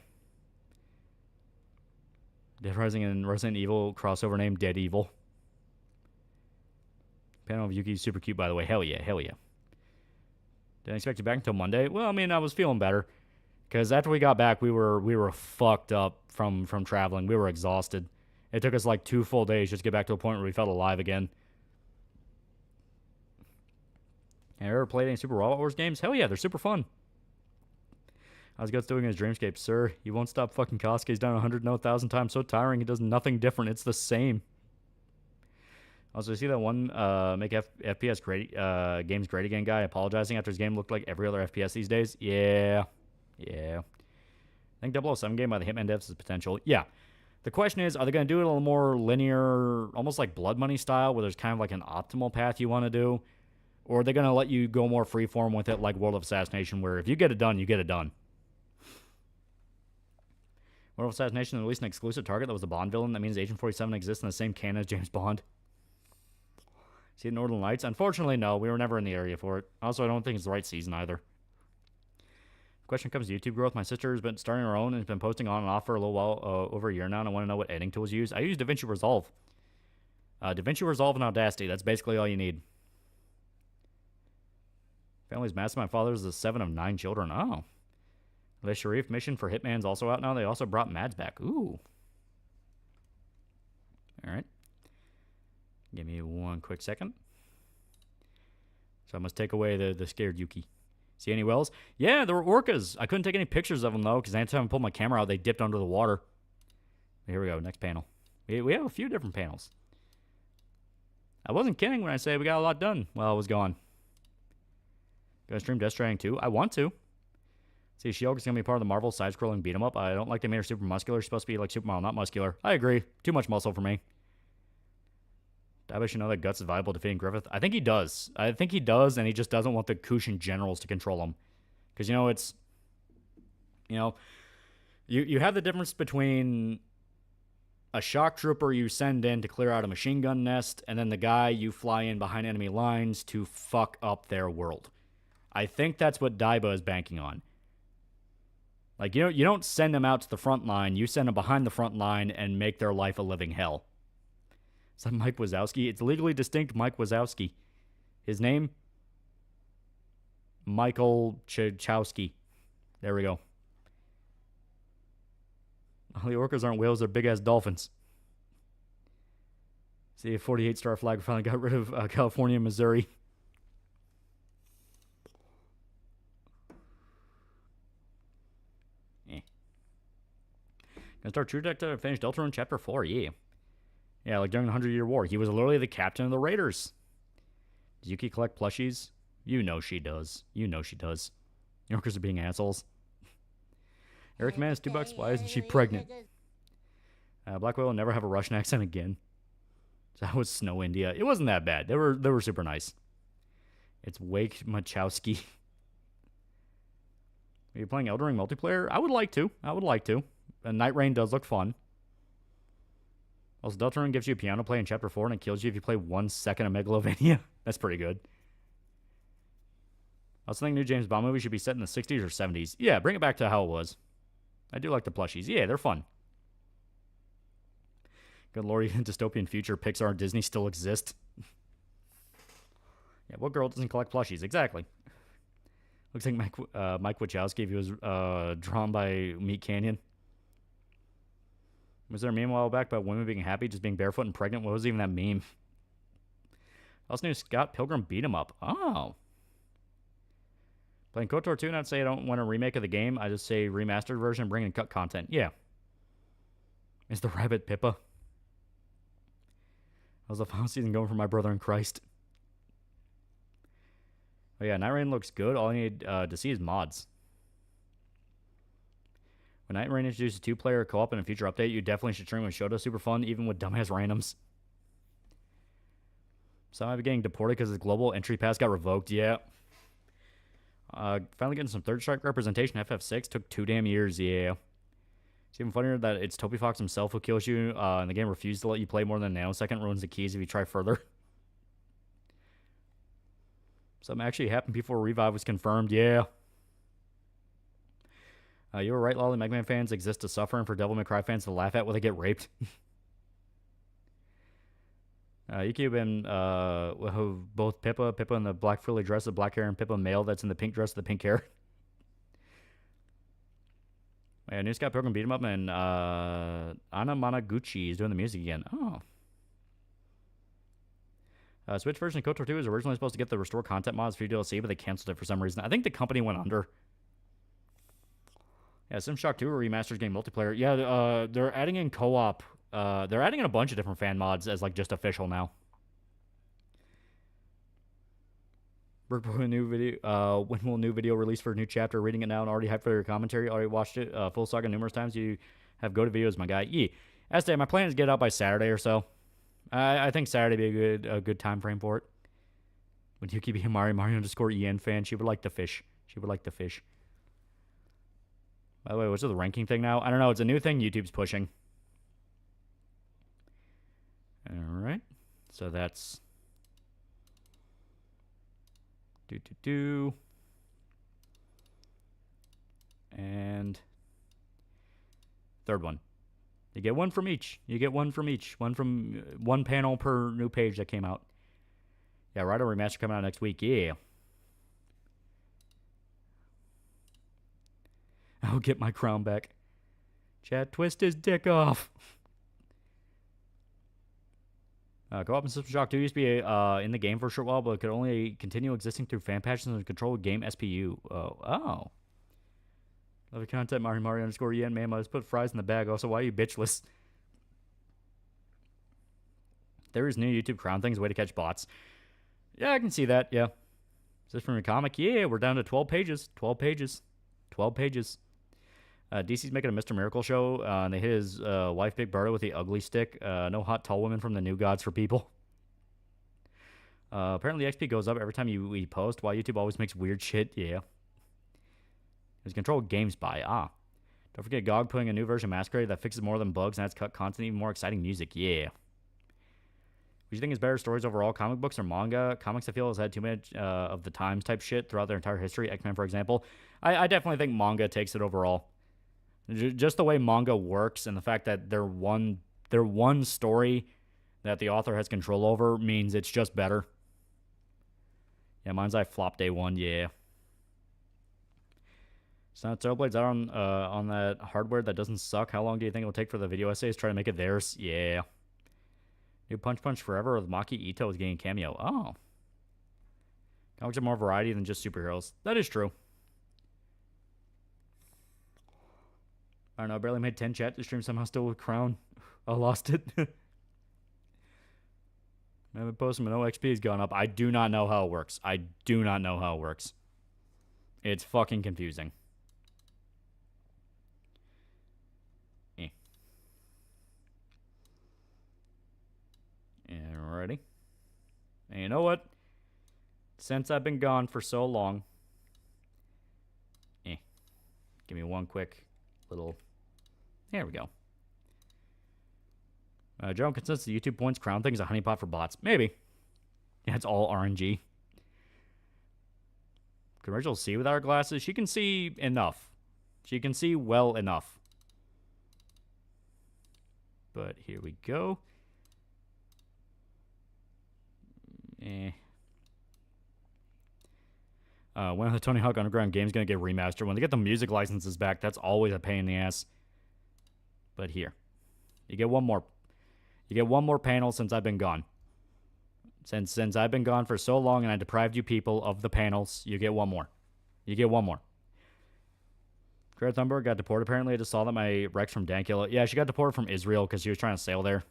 Dead Rising and Resident Evil crossover name Dead Evil. Panel of Yuki's super cute, by the way. Hell yeah, hell yeah. Didn't expect you back until Monday. Well, I mean, I was feeling better. Because after we got back, we were fucked up from traveling. We were exhausted. It took us like 2 full days just to get back to a point where we felt alive again. Have you ever played any Super Robot Wars games? Hell yeah, they're super fun. How's Guts doing in his Dreamscape? Sir, he won't stop fucking Kosuke. He's done 100,000 times. So tiring. He does nothing different. It's the same. Also, you see that one make FPS great, games great again guy apologizing after his game looked like every other FPS these days? Yeah. Yeah. I think 007 game by the Hitman devs has potential. Yeah. The question is, are they going to do it a little more linear, almost like Blood Money style, where there's kind of like an optimal path you want to do? Or are they going to let you go more freeform with it like World of Assassination, where if you get it done, you get it done? World of Assassination released an exclusive target that was a Bond villain. That means Agent 47 exists in the same canon as James Bond. See it in Northern Lights? Unfortunately, no. We were never in the area for it. Also, I don't think it's the right season either. The question comes to YouTube growth. My sister has been starting her own and has been posting on and off for a little while, over a year now, and I want to know what editing tools you use. I use DaVinci Resolve. DaVinci Resolve and Audacity. That's basically all you need. Family's massive. My father is the 7 of 9 children. Oh. The Sharif mission for Hitman's also out now. They also brought Mads back. Ooh. Alright. Give me one quick second. So I must take away the scared Yuki. See any whales? Yeah, there were orcas. I couldn't take any pictures of them, though, because anytime I pulled my camera out, they dipped under the water. Here we go. Next panel. We have a few different panels. I wasn't kidding when I say we got a lot done while I was gone. Gonna stream Death Stranding 2? I want to. See, She-Hulk is going to be part of the Marvel side-scrolling beat-em-up. I don't like they made her super muscular. She's supposed to be like Superman, not muscular. I agree. Too much muscle for me. Daiba should know that Guts is viable defeating Griffith. I think he does. I think he does, and he just doesn't want the Kushan generals to control him. Because, it's... You have the difference between a shock trooper you send in to clear out a machine gun nest, and then the guy you fly in behind enemy lines to fuck up their world. I think that's what Daiba is banking on. Like, you don't send them out to the front line. You send them behind the front line and make their life a living hell. Is that Mike Wazowski? It's legally distinct Mike Wazowski. His name? Michael Chachowski. There we go. All the orcas aren't whales. They're big-ass dolphins. See, a 48-star flag finally got rid of California and Missouri. Gonna start True Detective to finish Deltarune Chapter 4, yeah. Yeah, like during the 100-Year War. He was literally the captain of the Raiders. Does Yuki collect plushies? You know she does. You know she does. New Yorkers are being assholes. Eric Man is $2. Why isn't she pregnant? Black Whale will never have a Russian accent again. So that was Snow India. It wasn't that bad. They were super nice. It's Wake Machowski. Are you playing Elden Ring multiplayer? I would like to. Night Rain does look fun. Also, Deltarune gives you a piano play in Chapter 4, and it kills you if you play 1 second of Megalovania. That's pretty good. I was thinking new James Bond movie should be set in the 60s or 70s. Yeah, bring it back to how it was. I do like the plushies. Yeah, they're fun. Good lord, even dystopian future, Pixar and Disney still exist. Yeah, what girl doesn't collect plushies? Exactly. Looks like Mike Wachowski, if he was drawn by Meat Canyon. Was there a meme a while back about women being happy, just being barefoot and pregnant? What was even that meme? I also knew Scott Pilgrim beat him up. Oh. Playing KOTOR 2, not say I don't want a remake of the game. I just say remastered version, bring in cut content. Yeah. Is the rabbit Pippa? How's the final season going for my brother in Christ? Oh yeah, Night Rain looks good. All I need to see is mods. When Night Rain introduces 2-player co-op in a future update, you definitely should stream with Shoto. Super fun, even with dumbass randoms. So I might be getting deported because his global entry pass got revoked. Yeah. Finally getting some Third Strike representation. FF6 took 2 damn years. Yeah. It's even funnier that it's Toby Fox himself who kills you, and the game refuses to let you play more than a nanosecond, ruins the keys if you try further. Something actually happened before Revive was confirmed. Yeah. You were right, Lolly. Mega Man fans exist to suffer, and for Devil May Cry fans to laugh at when they get raped. Yuki have been both Pippa in the black frilly dress, the black hair, and Pippa male that's in the pink dress, the pink hair. Yeah, new Scott Pilgrim beat him up, and Anna Managuchi is doing the music again. Oh. Switch version of KOTOR 2 was originally supposed to get the restore content mods for DLC, but they canceled it for some reason. I think the company went under. Yeah, SimShock 2 remastered game multiplayer. Yeah, they're adding in co-op. They're adding in a bunch of different fan mods as like just official now. New video. When will new video release for a new chapter? Reading it now and already hyped for your commentary. Already watched it full saga numerous times. You have go to videos, my guy. Yeah. My plan is to get it out by Saturday or so. I think Saturday would be a good time frame for it. Would Yuki be a Mario_EN fan? She would like the fish. By the way, what's the ranking thing now? I don't know. It's a new thing YouTube's pushing. All right. So that's... And... third one. You get one from each. One from one panel per new page that came out. Yeah, Rider Remaster coming out next week. Yeah. I'll get my crown back. Chad, twist his dick off. Co-op and System Shock 2 used to be in the game for a short while, but could only continue existing through fan patches and control game SPU. Oh. Love your content, Mario_EN. Man, I just put fries in the bag. Also, why are you bitchless? There is new YouTube crown things, way to catch bots. Yeah, I can see that, yeah. Is this from your comic? Yeah, we're down to 12 pages. 12 pages. DC's making a Mr. Miracle show, and they hit his wife, Big Berta, with the ugly stick. No hot, tall women from the New Gods for people. Apparently, XP goes up every time we post. Why YouTube always makes weird shit? Yeah. It's controlled games by. Don't forget GOG putting a new version of Masquerade that fixes more than bugs and adds cut content, even more exciting music. Yeah. What do you think is better, stories overall, comic books or manga? Comics, I feel, has had too much of the times type shit throughout their entire history. X-Men, for example. I definitely think manga takes it overall. Just the way manga works and the fact that they're one story that the author has control over means it's just better. Yeah, mine's I flop day one, yeah. So now Terrablade's out on that hardware that doesn't suck. How long do you think it will take for the video essays to try to make it theirs? Yeah. New Punch Punch Forever with Maki Ito is getting a cameo. Oh. Comics have more variety than just superheroes. That is true. I don't know. I barely made 10 chat to stream somehow still with Crown. I lost it. I haven't posted, but no XP has gone up. I do not know how it works. I do not know how it works. It's fucking confusing. Alrighty. And you know what? Since I've been gone for so long, give me one quick little. There we go. General consensus: YouTube points Crown thing is a honeypot for bots. Maybe. Yeah, it's all RNG. Can Rachel see without her glasses? She can see enough. She can see well enough. But here we go. When the Tony Hawk Underground game's gonna get remastered. When they get the music licenses back, that's always a pain in the ass. But here, you get one more. You get one more panel since I've been gone. Since I've been gone for so long and I deprived you people of the panels, you get one more. You get one more. Greta Thunberg got deported apparently. I just saw that my Rex from Dankula. Yeah, she got deported from Israel because she was trying to sail there.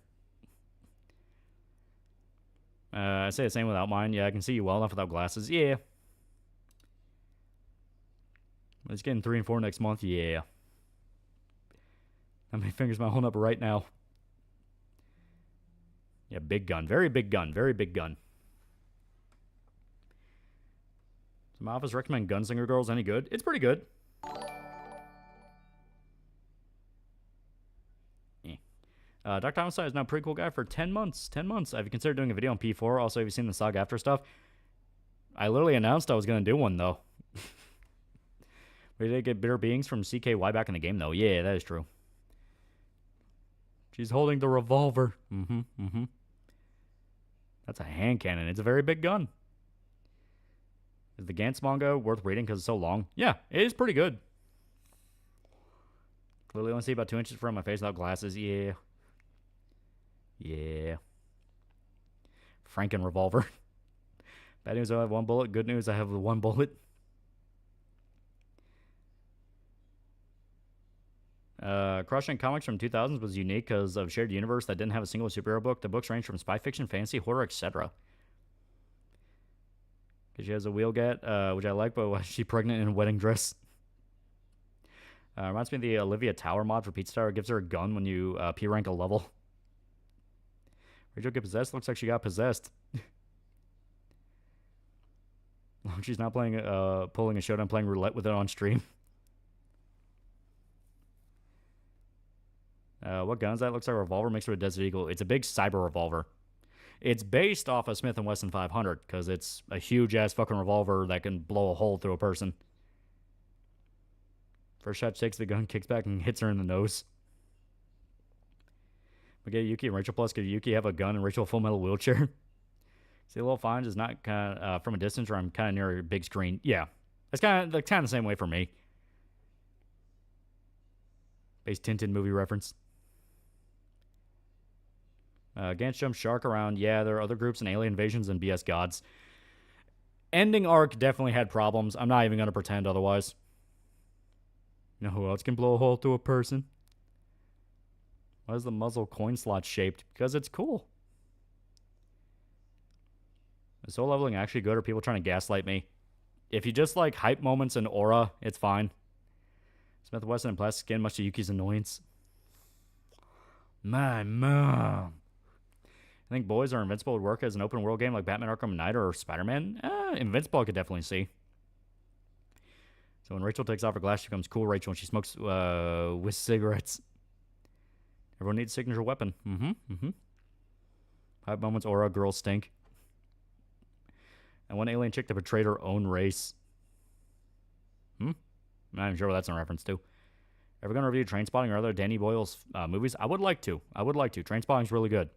I say the same without mine. Yeah, I can see you well enough without glasses. Yeah. It's getting 3 and 4 next month. Yeah. How many fingers am I holding up right now? Yeah, big gun. Very big gun. Very big gun. Does my office recommend Gunslinger Girls any good? It's pretty good. Dr. Homicide is now a pretty cool guy for 10 months. 10 months. Have you considered doing a video on P4? Also, have you seen the Saga After stuff? I literally announced I was going to do one, though. We did get Bitter Beings from CKY back in the game, though. Yeah, that is true. She's holding the revolver. That's a hand cannon. It's a very big gun. Is the Gantz manga worth reading because it's so long? Yeah, it is pretty good. Clearly only see about 2 inches from my face without glasses. Yeah. Yeah. Franken revolver. Bad news, I have 1 bullet. Good news, I have 1 bullet. Crushing Comics from 2000s was unique because of shared universe that didn't have a single superhero book. The books range from spy fiction, fantasy, horror, etc. Because she has a wheelgat, which I like, but why is she pregnant in a wedding dress? Reminds me of the Olivia Tower mod for Pizza Tower. It gives her a gun when you P rank a level. Rachel get possessed? Looks like she got possessed. She's not playing, pulling a showdown, playing roulette with it on stream. What gun is that? Looks like a revolver mixed with a Desert Eagle. It's a big cyber revolver. It's based off of Smith & Wesson 500 because it's a huge-ass fucking revolver that can blow a hole through a person. First shot takes the gun, kicks back, and hits her in the nose. We get Yuki and Rachel plus. Could Yuki have a gun and Rachel a full metal wheelchair? See, Little Fines is not kind of from a distance where I'm kind of near a big screen. Yeah, it's kind of the same way for me. Base Tintin movie reference. Gantz jump shark around. Yeah, there are other groups and alien invasions and BS gods. Ending arc definitely had problems. I'm not even going to pretend otherwise. You know who else can blow a hole through a person? Why is the muzzle coin slot shaped? Because it's cool. Is soul leveling actually good, or are people trying to gaslight me? If you just like hype moments and aura, it's fine. Smith & Wesson and plastic skin, much to Yuki's annoyance. My mom. I think Boys or Invincible would work as an open world game like Batman Arkham Knight or Spider-Man. Invincible I could definitely see. So when Rachel takes off her glass, she becomes cool Rachel and she smokes with cigarettes. Everyone needs a signature weapon. Hype moments, aura, girls stink. And one alien chick that betrayed her own race. I'm not even sure what that's in reference to. Ever going to review Trainspotting or other Danny Boyle's movies? I would like to. Trainspotting's really good.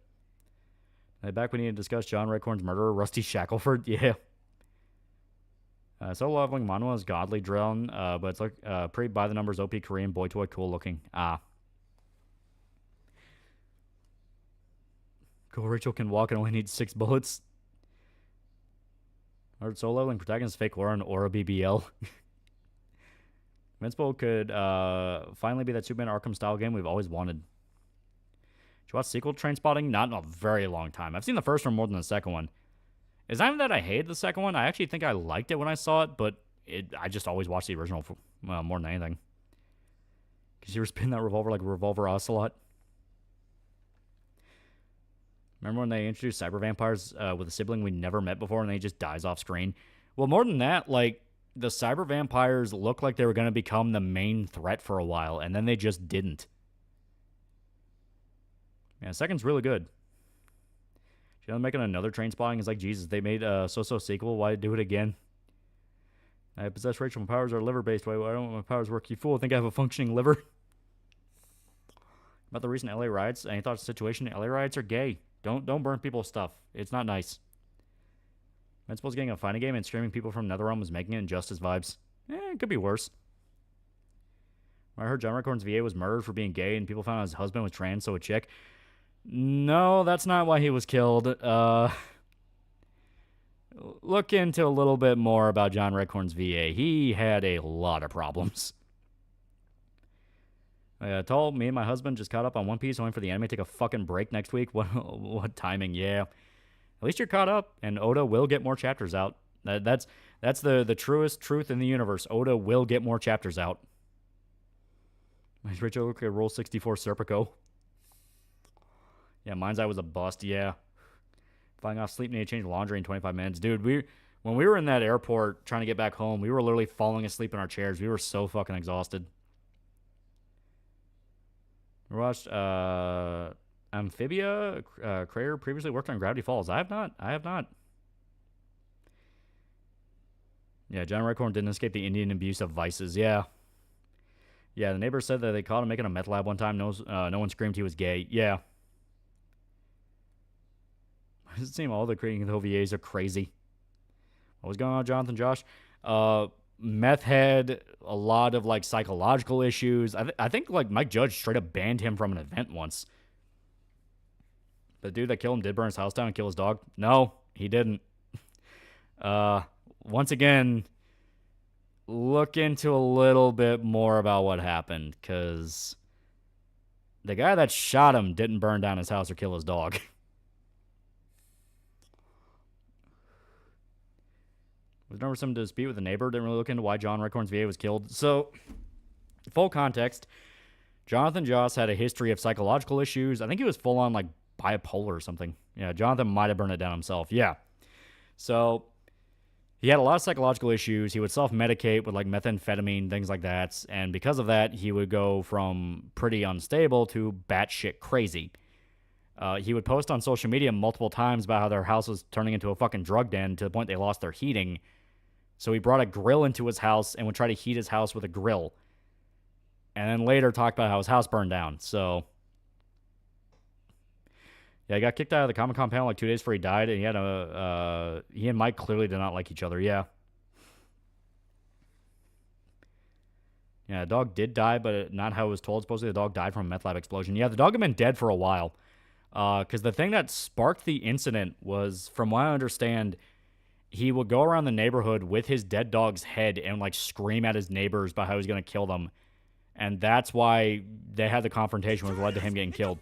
Back we need to discuss John Redcorn's murderer, Rusty Shackelford. Yeah. Solo leveling Manuel is godly drawn, but it's like pretty by the numbers OP Korean boy toy, cool looking. Cool Rachel can walk and only needs 6 bullets. Hard solo leveling protagonist fake Aura and Aura BBL. Invincible could finally be that Superman Arkham style game we've always wanted. Did you watch sequel Trainspotting? Not in a very long time. I've seen the first one more than the second one. It's not even that I hated the second one. I actually think I liked it when I saw it, but I just always watched the original for, more than anything. Because you ever spin that revolver like a revolver ocelot? Remember when they introduced cyber vampires with a sibling we never met before and they just dies off screen? Well, more than that, like, the cyber vampires looked like they were going to become the main threat for a while, and then they just didn't. Yeah, second's really good. You know, making another Trainspotting is like, Jesus, they made a so-so sequel. Why do it again? I possess Rachel. My powers are liver-based. Why don't my powers work? You fool. I think I have a functioning liver. About the recent LA riots, any thoughts on the situation? LA riots are gay. Don't burn people's stuff. It's not nice. Invincible's getting a fighting game and streaming people from NetherRealm is making it injustice vibes. It could be worse. I heard John Records VA was murdered for being gay and people found out his husband was trans, so a chick. No, that's not why he was killed. Look into a little bit more about John Redcorn's VA. He had a lot of problems. Told me and my husband just caught up on One Piece, waiting for the anime to take a fucking break next week. What timing? Yeah. At least you're caught up, and Oda will get more chapters out. That's the truest truth in the universe. Oda will get more chapters out. Rachel look at Roll 64 Serpico. Yeah, mine's eye was a bust, yeah. Flying off sleep, need to change laundry in 25 minutes. Dude, when we were in that airport trying to get back home, we were literally falling asleep in our chairs. We were so fucking exhausted. We watched Amphibia Crater previously worked on Gravity Falls. I have not. Yeah, John Redcorn didn't escape the Indian abuse of vices. Yeah. Yeah, the neighbors said that they caught him making a meth lab one time. No one screamed he was gay. Yeah. It seems all the creating the OVAs are crazy. What was going on, Jonathan Josh? Meth had a lot of, like, psychological issues. I think, like, Mike Judge straight up banned him from an event once. The dude that killed him did burn his house down and kill his dog? No, he didn't. Once again, look into a little bit more about what happened, because the guy that shot him didn't burn down his house or kill his dog. Was never some dispute with the neighbor. Didn't really look into why John Redcorn's VA was killed. So, full context, Jonathan Joss had a history of psychological issues. I think he was full on, like, bipolar or something. Yeah, Jonathan might have burned it down himself. Yeah. So, he had a lot of psychological issues. He would self-medicate with, like, methamphetamine, things like that. And because of that, he would go from pretty unstable to batshit crazy. He would post on social media multiple times about how their house was turning into a fucking drug den to the point they lost their heating. So he brought a grill into his house and would try to heat his house with a grill. And then later talked about how his house burned down. So, yeah, he got kicked out of the Comic-Con panel like 2 days before he died. And he and Mike clearly did not like each other. Yeah. Yeah, the dog did die, but not how it was told. Supposedly the dog died from a meth lab explosion. Yeah, the dog had been dead for a while. Because the thing that sparked the incident was, from what I understand, he would go around the neighborhood with his dead dog's head and, like, scream at his neighbors about how he's going to kill them. And that's why they had the confrontation, which led to him getting killed.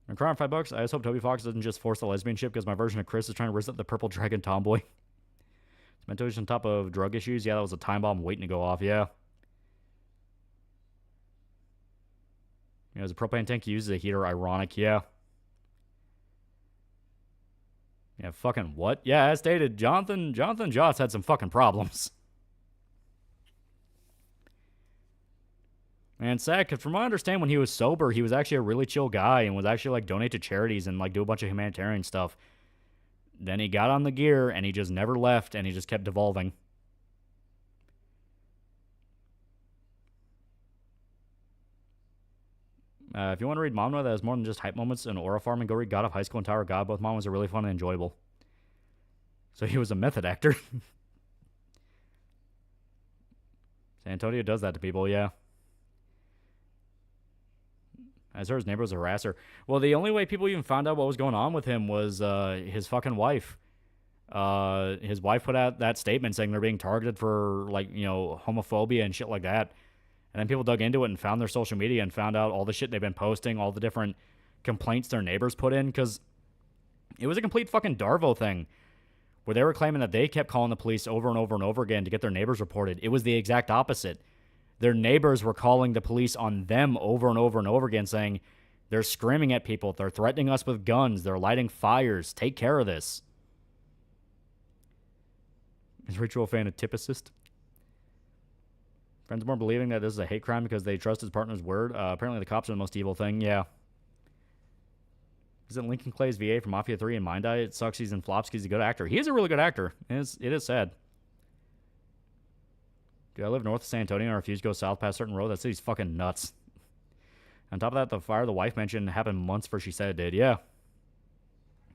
I'm crying $5. I just hope Toby Fox doesn't just force the lesbian ship, because my version of Chris is trying to raise up the purple dragon tomboy. It's mental issues on top of drug issues. Yeah, that was a time bomb waiting to go off. Yeah. As a propane tank uses a heater, ironic, yeah. Yeah, fucking what? Yeah, as stated, Jonathan Joss had some fucking problems. And sad, because from what I understand, when he was sober, he was actually a really chill guy and was actually, like, donate to charities and, like, do a bunch of humanitarian stuff. Then he got on the gear, and he just never left, and he just kept devolving. If you want to read manga that has more than just hype moments and aura farming, go read God of High School and Tower of God. Both mangas are really fun and enjoyable. So he was a method actor. San Antonio does that to people, yeah. As her, his neighbor was a harasser. Well, the only way people even found out what was going on with him was his fucking wife. His wife put out that statement saying they're being targeted for, like, you know, homophobia and shit like that. And then people dug into it and found their social media and found out all the shit they've been posting, all the different complaints their neighbors put in, because it was a complete fucking Darvo thing where they were claiming that they kept calling the police over and over and over again to get their neighbors reported. It was the exact opposite. Their neighbors were calling the police on them over and over and over again, saying they're screaming at people, they're threatening us with guns, they're lighting fires, take care of this. Is Rachel a fan of tip assist? Friends more believing that this is a hate crime because they trust his partner's word. Apparently the cops are the most evil thing. Yeah. Isn't Lincoln Clay's VA from Mafia 3 and Mind Eye? It sucks he's in flops because he's a good actor. He is a really good actor. It is sad. Dude, I live north of San Antonio and I refuse to go south past certain road. That city's fucking nuts. On top of that, the fire the wife mentioned happened months before she said it did. Yeah.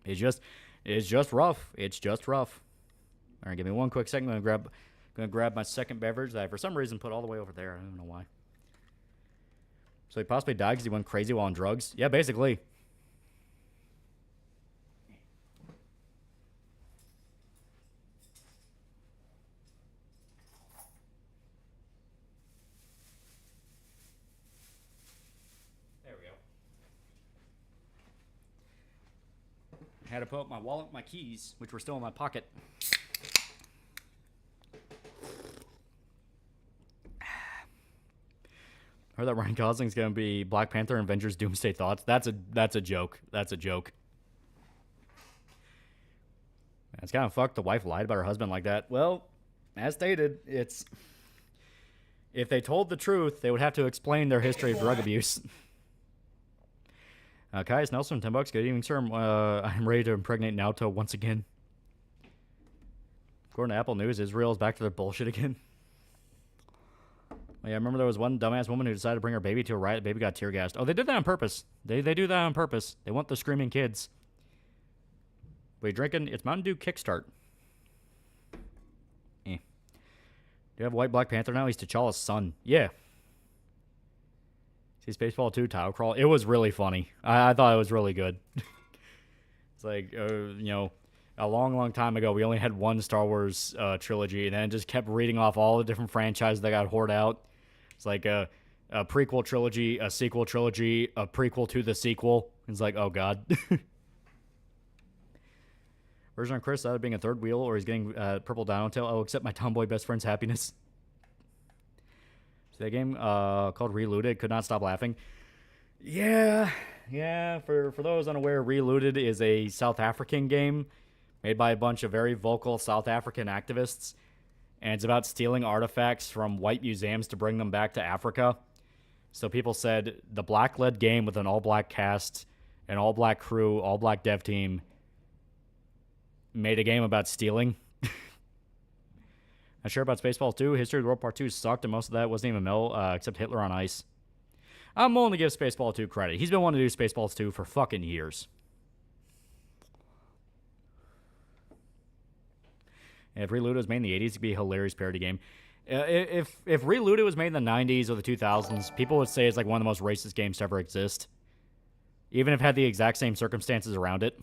It's just rough. It's just rough. All right, give me one quick second. I'm gonna grab my second beverage that I, for some reason, put all the way over there. I don't know why. So he possibly died because he went crazy while on drugs? Yeah, basically. There we go. I had to put up my wallet, my keys, which were still in my pocket. I heard that Ryan Gosling's gonna be Black Panther and Avengers Doomsday Thoughts. That's a joke. That's a joke. It's kind of fucked. The wife lied about her husband like that. Well, as stated, it's if they told the truth, they would have to explain their history of drug abuse. Caius Nelson, $10. Good evening, sir. I'm ready to impregnate Naoto once again. According to Apple News, Israel is back to their bullshit again. Yeah, I remember there was one dumbass woman who decided to bring her baby to a riot. The baby got tear gassed. Oh, they did that on purpose. They do that on purpose. They want the screaming kids. Wait, drinking? It's Mountain Dew Kickstart. Do you have White Black Panther now? He's T'Challa's son. Yeah. See Spaceball 2 Tile Crawl? It was really funny. I thought it was really good. It's like, you know, a long, long time ago, we only had one Star Wars trilogy, and then it just kept reading off all the different franchises that got hoarded out. It's like a prequel trilogy, a sequel trilogy, a prequel to the sequel. It's like, oh, God. Version on Chris, either being a third wheel or he's getting purple dino tail. Oh, except my tomboy best friend's happiness. So that game called Relooted, could not stop laughing. Yeah. For those unaware, Relooted is a South African game made by a bunch of very vocal South African activists. And it's about stealing artifacts from white museums to bring them back to Africa. So people said the black-led game with an all-black cast, an all-black crew, all-black dev team made a game about stealing. Not sure about Spaceballs 2. History of the World Part 2 sucked, and most of that wasn't even Mel, except Hitler on Ice. I'm willing to give Spaceball 2 credit. He's been wanting to do Spaceballs 2 for fucking years. If Relooted was made in the 80s, it'd be a hilarious parody game. If Relooted was made in the 90s or the 2000s, people would say it's like one of the most racist games to ever exist. Even if it had the exact same circumstances around it.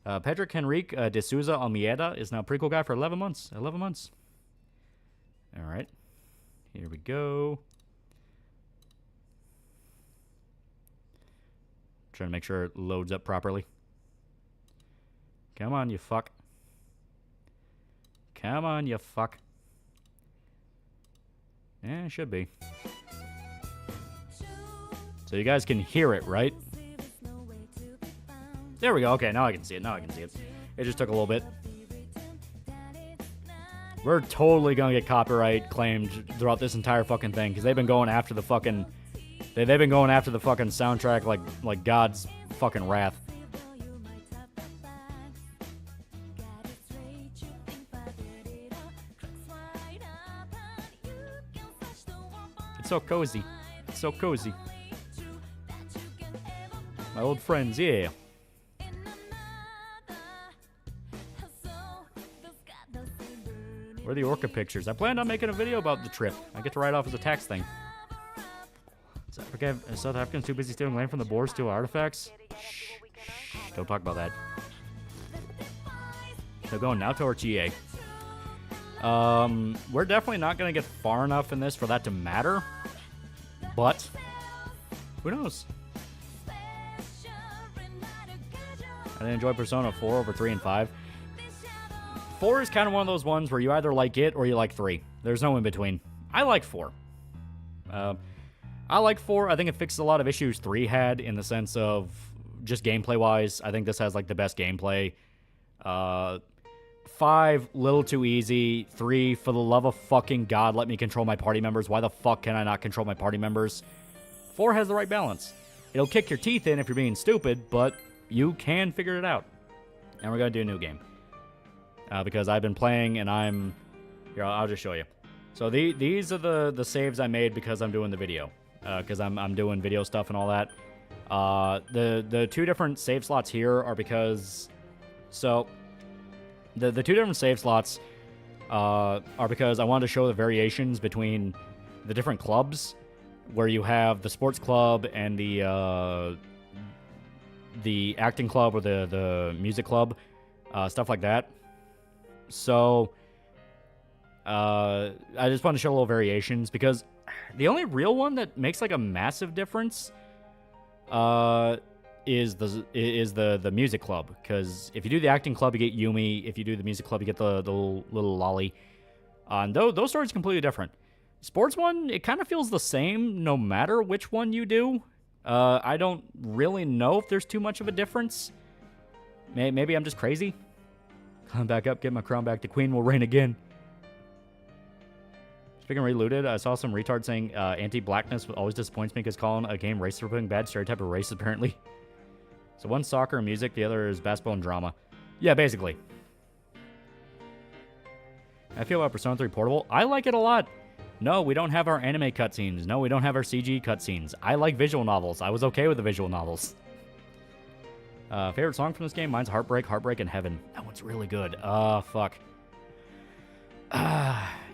Pedrick Henrique de Souza Almeida is now prequel guy for 11 months. 11 months. All right. Here we go. Trying to make sure it loads up properly. Come on, you fuck. Come on, you fuck. Yeah, it should be. So you guys can hear it, right? There we go. Okay, now I can see it. It just took a little bit. We're totally gonna get copyright claimed throughout this entire fucking thing because they've been going after the fucking they've been going after the fucking soundtrack like God's fucking wrath. It's so cozy. It's so cozy. My old friends, yeah. Where are the orca pictures? I planned on making a video about the trip. I get to write off as a tax thing. Okay, South Africans too busy stealing land from the Boers to steal artifacts? Shh. Don't talk about that. So going now towards GA. We're definitely not going to get far enough in this for that to matter. But, who knows? I enjoy Persona 4 over 3 and 5. 4 is kind of one of those ones where you either like it or you like 3. There's no in between. I like 4. I like 4. I think it fixes a lot of issues 3 had in the sense of just gameplay-wise. I think this has, like, the best gameplay. 5, little too easy. 3, for the love of fucking God, let me control my party members. Why the fuck can I not control my party members? 4 has the right balance. It'll kick your teeth in if you're being stupid, but you can figure it out. And we're going to do a new game. Because I've been playing and I'm... Here, I'll just show you. So these are the saves I made because I'm doing the video. Because I'm doing video stuff and all that. The 2 different save slots here are because... So, the 2 different save slots are because I wanted to show the variations between the different clubs, where you have the sports club and the acting club or the music club, stuff like that. So, I just want to show little variations because the only real one that makes like a massive difference is the music club. Because if you do the acting club, you get Yumi. If you do the music club, you get the little lolly. And those stories are completely different. Sports one, it kind of feels the same no matter which one you do. I don't really know if there's too much of a difference. Maybe I'm just crazy. Come back up, get my crown back. The queen will reign again. Speaking of relooted, I saw some retard saying anti-blackness always disappoints me because calling a game racist for putting bad stereotype of race, apparently. So one's soccer and music, the other is basketball and drama. Yeah, basically. I feel about Persona 3 Portable. I like it a lot. No, we don't have our anime cutscenes. No, we don't have our CG cutscenes. I like visual novels. I was okay with the visual novels. Favorite song from this game? Mine's Heartbreak, Heartbreak, and Heaven. That one's really good. Fuck.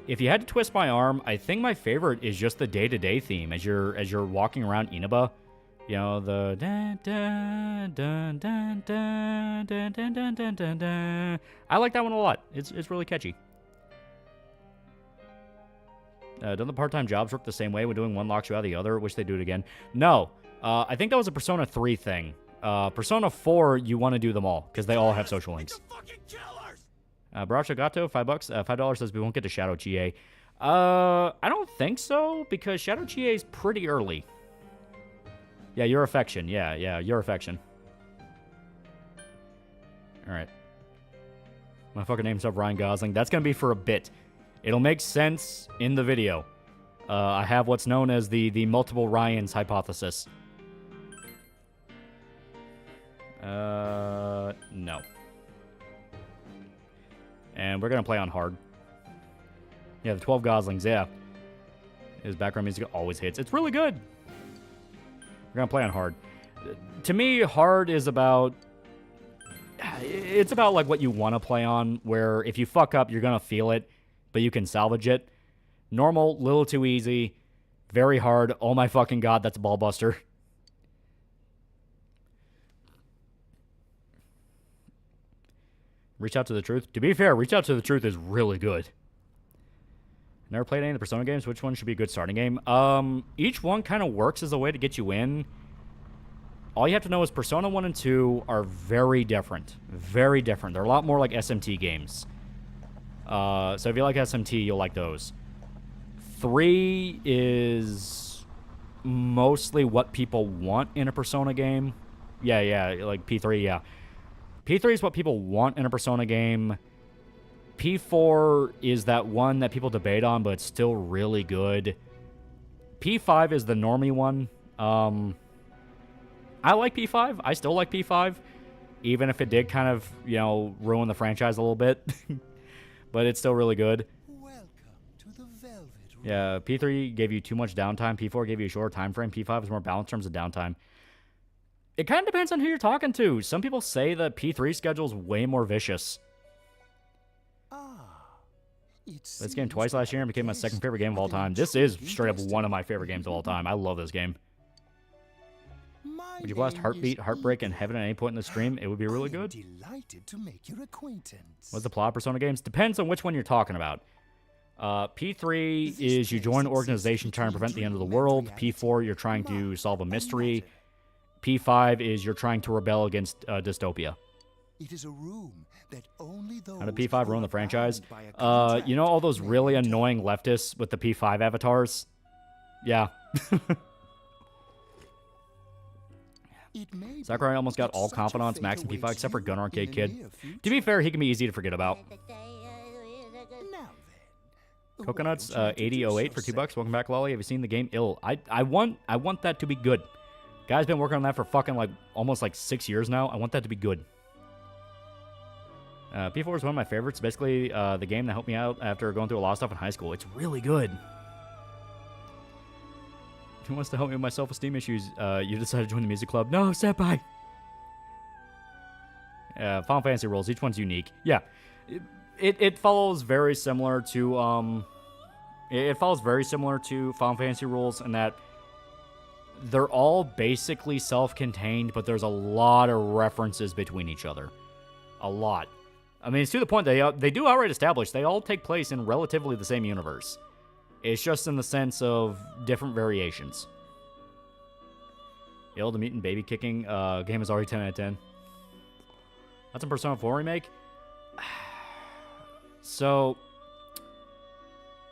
If you had to twist my arm, I think my favorite is just the day-to-day theme as you're walking around Inaba. You know, the dun dun dun dun dun dun dun dun dun dun dun. I like that one a lot. It's really catchy. Don't the part-time jobs work the same way when doing one locks you out of the other? Wish they'd do it again. No. I think that was a Persona 3 thing. Persona 4, you want to do them all, because they all have social links. Baracho Gato, $5. $5 says we won't get to Shadow GA. I don't think so, because Shadow GA is pretty early. Yeah, Your Affection. Yeah, Your Affection. Alright. My fucking name's up Ryan Gosling. That's going to be for a bit. It'll make sense in the video. I have what's known as the multiple Ryans hypothesis. No. And we're going to play on hard. Yeah, the 12 Goslings, yeah. His background music always hits. It's really good. We're going to play on hard. To me, hard is about... It's about, like, what you want to play on, where if you fuck up, you're going to feel it, but you can salvage it. Normal, little too easy. Very hard. Oh my fucking god, that's a ball buster. Reach Out to the Truth. To be fair, Reach Out to the Truth is really good. Never played any of the Persona games. Which one should be a good starting game? Each one kind of works as a way to get you in. All you have to know is Persona 1 and 2 are very different. Very different. They're a lot more like SMT games. So if you like SMT, you'll like those. 3 is mostly what people want in a Persona game. Yeah, like P3, yeah. P3 is what people want in a Persona game. P4 is that one that people debate on, but it's still really good. P5 is the normie one. I like P5. I still like P5. Even if it did kind of, you know, ruin the franchise a little bit. But it's still really good. Welcome to the Velvet Room. Yeah, P3 gave you too much downtime. P4 gave you a shorter time frame. P5 is more balanced in terms of downtime. It kind of depends on who you're talking to. Some people say that P3 schedule is way more vicious. This game twice last year and became my second favorite game of all time. This is straight up one of my favorite games of all time. I love this game. Would you blast Heartbeat, Heartbreak, and Heaven at any point in the stream? It would be really good. Delighted to make your acquaintance. What's the plot of Persona games? Depends on which one you're talking about. P3 is you join an organization trying to prevent the end of the world. P4, you're trying to solve a mystery. P5 is you're trying to rebel against dystopia. It is a room that only those How did P5 ruin the franchise? by a contract You know all those really may enter. annoying leftists with the P5 avatars? Yeah. It may be Sakurai almost got that all such a confidants fate max in P5 awaits except for you Gun Arcade in the Kid. near future. To be fair, he can be easy to forget about. Now then, Coconuts, what would you 8008 for introduce $2. Welcome back, Lolly. Have you seen the game Ill? I want that to be good. Guy's been working on that for fucking almost 6 years now. I want that to be good. P4 is one of my favorites. Basically, the game that helped me out after going through a lot of stuff in high school. It's really good. Who wants to help me with my self-esteem issues? You decided to join the music club. No, senpai! Final Fantasy rules. Each one's unique. Yeah. It follows very similar to, it follows very similar to Final Fantasy rules in that they're all basically self-contained, but there's a lot of references between each other. A lot. I mean, it's to the point they do outright establish they all take place in relatively the same universe. It's just in the sense of different variations. Ill, the mutant baby kicking game is already 10 out of 10. That's a Persona 4 remake. So,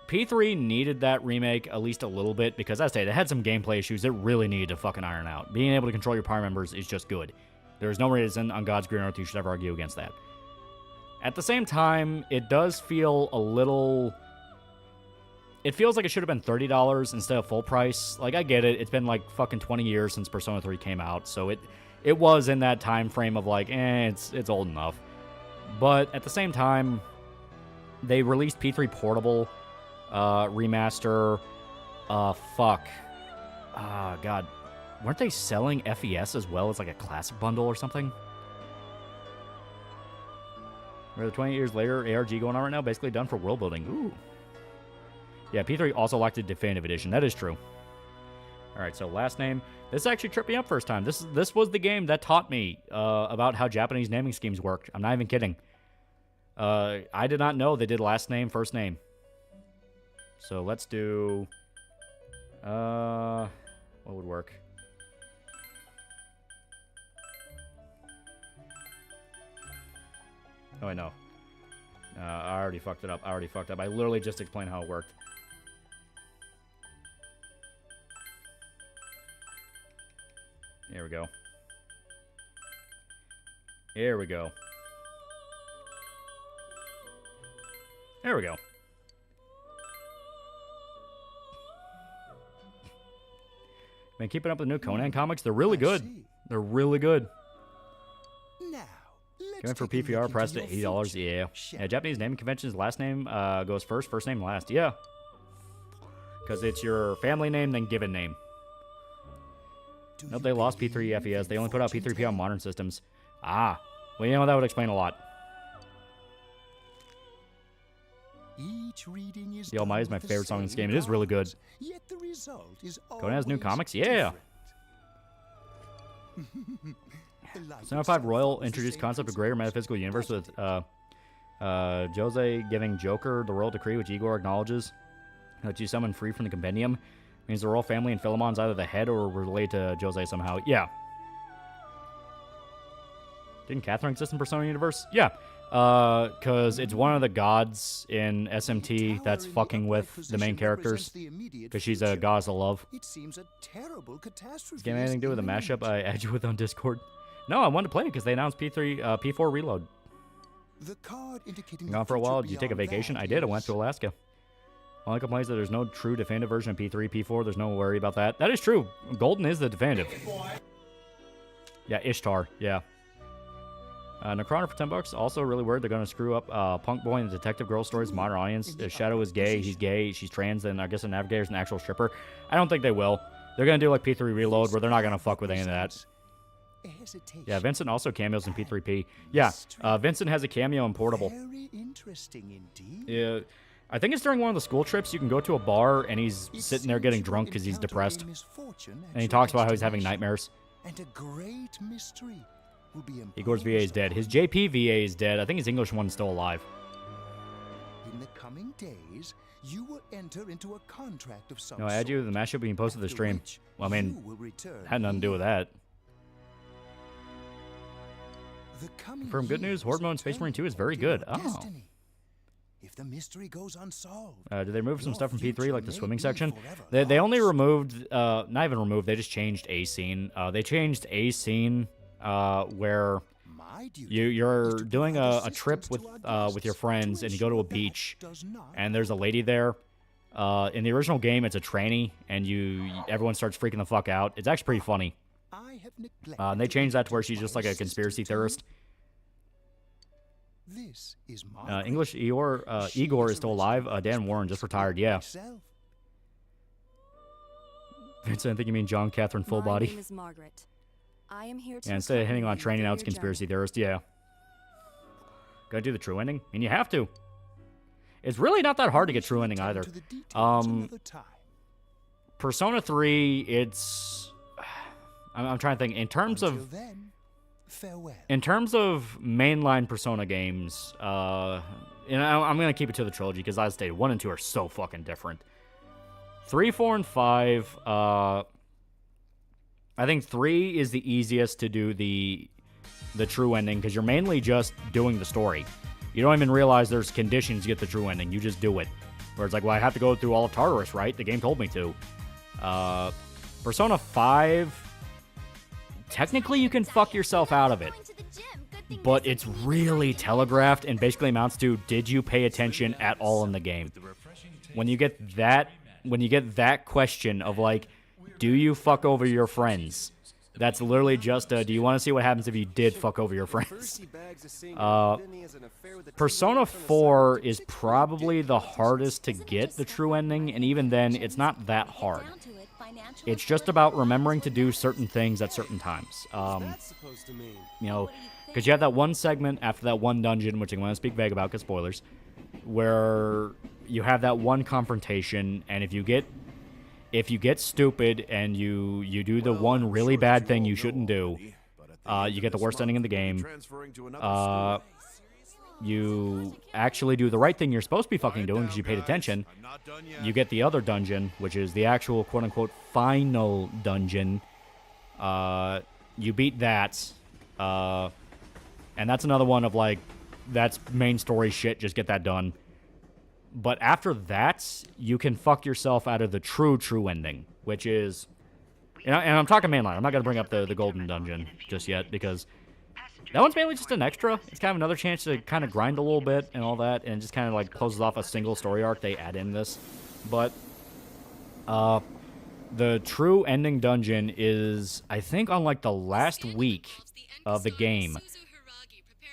P3 needed that remake at least a little bit because, as I said, it had some gameplay issues it really needed to fucking iron out. Being able to control your power members is just good. There's no reason on God's green earth you should ever argue against that. At the same time, it does feel a little... It feels like it should have been $30 instead of full price. I get it. It's been fucking 20 years since Persona 3 came out, so it was in that time frame of it's old enough. But at the same time, they released P3 Portable remaster. God. Weren't they selling FES as well as a classic bundle or something? We're 20 years later, ARG going on right now, basically done for world building. Ooh. Yeah, P3 also lacked a definitive edition. That is true. All right, so last name. This actually tripped me up first time. This was the game that taught me about how Japanese naming schemes worked. I'm not even kidding. I did not know they did last name, first name. So let's do... what would work? Oh, I know. I already fucked it up. I literally just explained how it worked. Here we go. Here we go. There we go. Man, keeping up with the new Conan comics, they're really good. They're really good. Now, Going for PPR, priced at $80. Yeah. Japanese naming conventions, last name goes first name last. Yeah. Because it's your family name, then given name. Nope, they lost P3 FES. They only put out P3P on modern systems. Ah. Well, that would explain a lot. The Almighty is my favorite song in this game. It is really good. Yet the result is Conan has new always comics? Yeah. different. Persona 5 Royal introduced concept of greater metaphysical universe with Jose giving Joker the royal decree, which Igor acknowledges, that you summon free from the compendium. Means the royal family and Philemon's either the head or related to Jose somehow. Yeah. Didn't Catherine exist in Persona Universe? Yeah. Because it's one of the gods in SMT that's fucking with the main characters. Because she's a goddess of love. It seems a terrible catastrophe. Does it have anything to do with the mashup I added you with on Discord? No, I wanted to play it because they announced P4 Reload. The card indicating Been gone for a while. Did you take a vacation? I did. I went to Alaska. Only complains that there's no true definitive version of P3, P4. There's no worry about that. That is true. Golden is the definitive. Yeah, Ishtar. Yeah. Necroner for $10. Also really worried they're going to screw up Punk Boy and the Detective Girl stories. Modern audience. Shadow is gay. He's gay. She's trans. And I guess the Navigator's an actual stripper. I don't think they will. They're going to do P3 Reload where they're not going to fuck with any of that. Yeah, Vincent also cameos in P3P. Yeah, Vincent has a cameo in Portable. Very interesting indeed. Yeah. I think it's during one of the school trips. You can go to a bar and he's sitting there getting drunk because he's depressed. And he talks about how he's having nightmares. And a great mystery will be Igor's VA is dead. His JP VA is dead. I think his English one's still alive. In the coming days, you will enter into a contract of some No, I add you to the mashup being posted to the stream. Well, I mean, had nothing to do with that. Confirm good news. Horde mode in Space Marine 2 is very good. Oh. If the mystery goes unsolved, Did they remove some stuff from P3, like the swimming section? They only removed, not even removed, they just changed a scene. They changed a scene where you're doing a trip with your friends, and you go to a beach, and there's a lady there. In the original game, it's a tranny, and everyone starts freaking the fuck out. It's actually pretty funny. And they changed that to where she's just like a conspiracy theorist. this is English Igor is still alive. Dan Warren just retired. Yeah. Vincent, I think you mean John Catherine Full Body. My name is Margaret. I am here to Yeah, instead of hitting on accompany training you out, through it's your conspiracy journey. theorist. Yeah. Gotta do the true ending? I mean, you have to. It's really not that hard to get true ending either. Persona 3, it's... I'm trying to think. In terms of... In terms of mainline Persona games, I'm going to keep it to the trilogy, because as I stated, 1 and 2 are so fucking different. 3, 4, and 5, I think 3 is the easiest to do the true ending, because you're mainly just doing the story. You don't even realize there's conditions to get the true ending. You just do it. Where it's like, well, I have to go through all of Tartarus, right? The game told me to. Persona 5... Technically, you can fuck yourself out of it, but it's really telegraphed and basically amounts to, did you pay attention at all in the game? When you get that question of like, do you fuck over your friends? That's literally just do you want to see what happens if you did fuck over your friends? Persona 4 is probably the hardest to get the true ending, and even then, it's not that hard. It's just about remembering to do certain things at certain times. You know, because you have that one segment after that one dungeon, which I'm going to speak vague about because spoilers, where you have that one confrontation, and if you get stupid and you do the one really bad thing you shouldn't do, you get the worst ending in the game. You actually do the right thing you're supposed to be fucking doing because you paid attention. You get the other dungeon, which is the actual quote-unquote final dungeon. You beat that. And that's another one of like, that's main story shit, just get that done. But after that, you can fuck yourself out of the true ending, which is... And I'm talking mainline. I'm not going to bring up the golden dungeon just yet, because that one's mainly just an extra. It's kind of another chance to kind of grind a little bit and all that, and just kind of like closes off a single story arc they add in this. But the true ending dungeon is, I think, on like the last week of the game.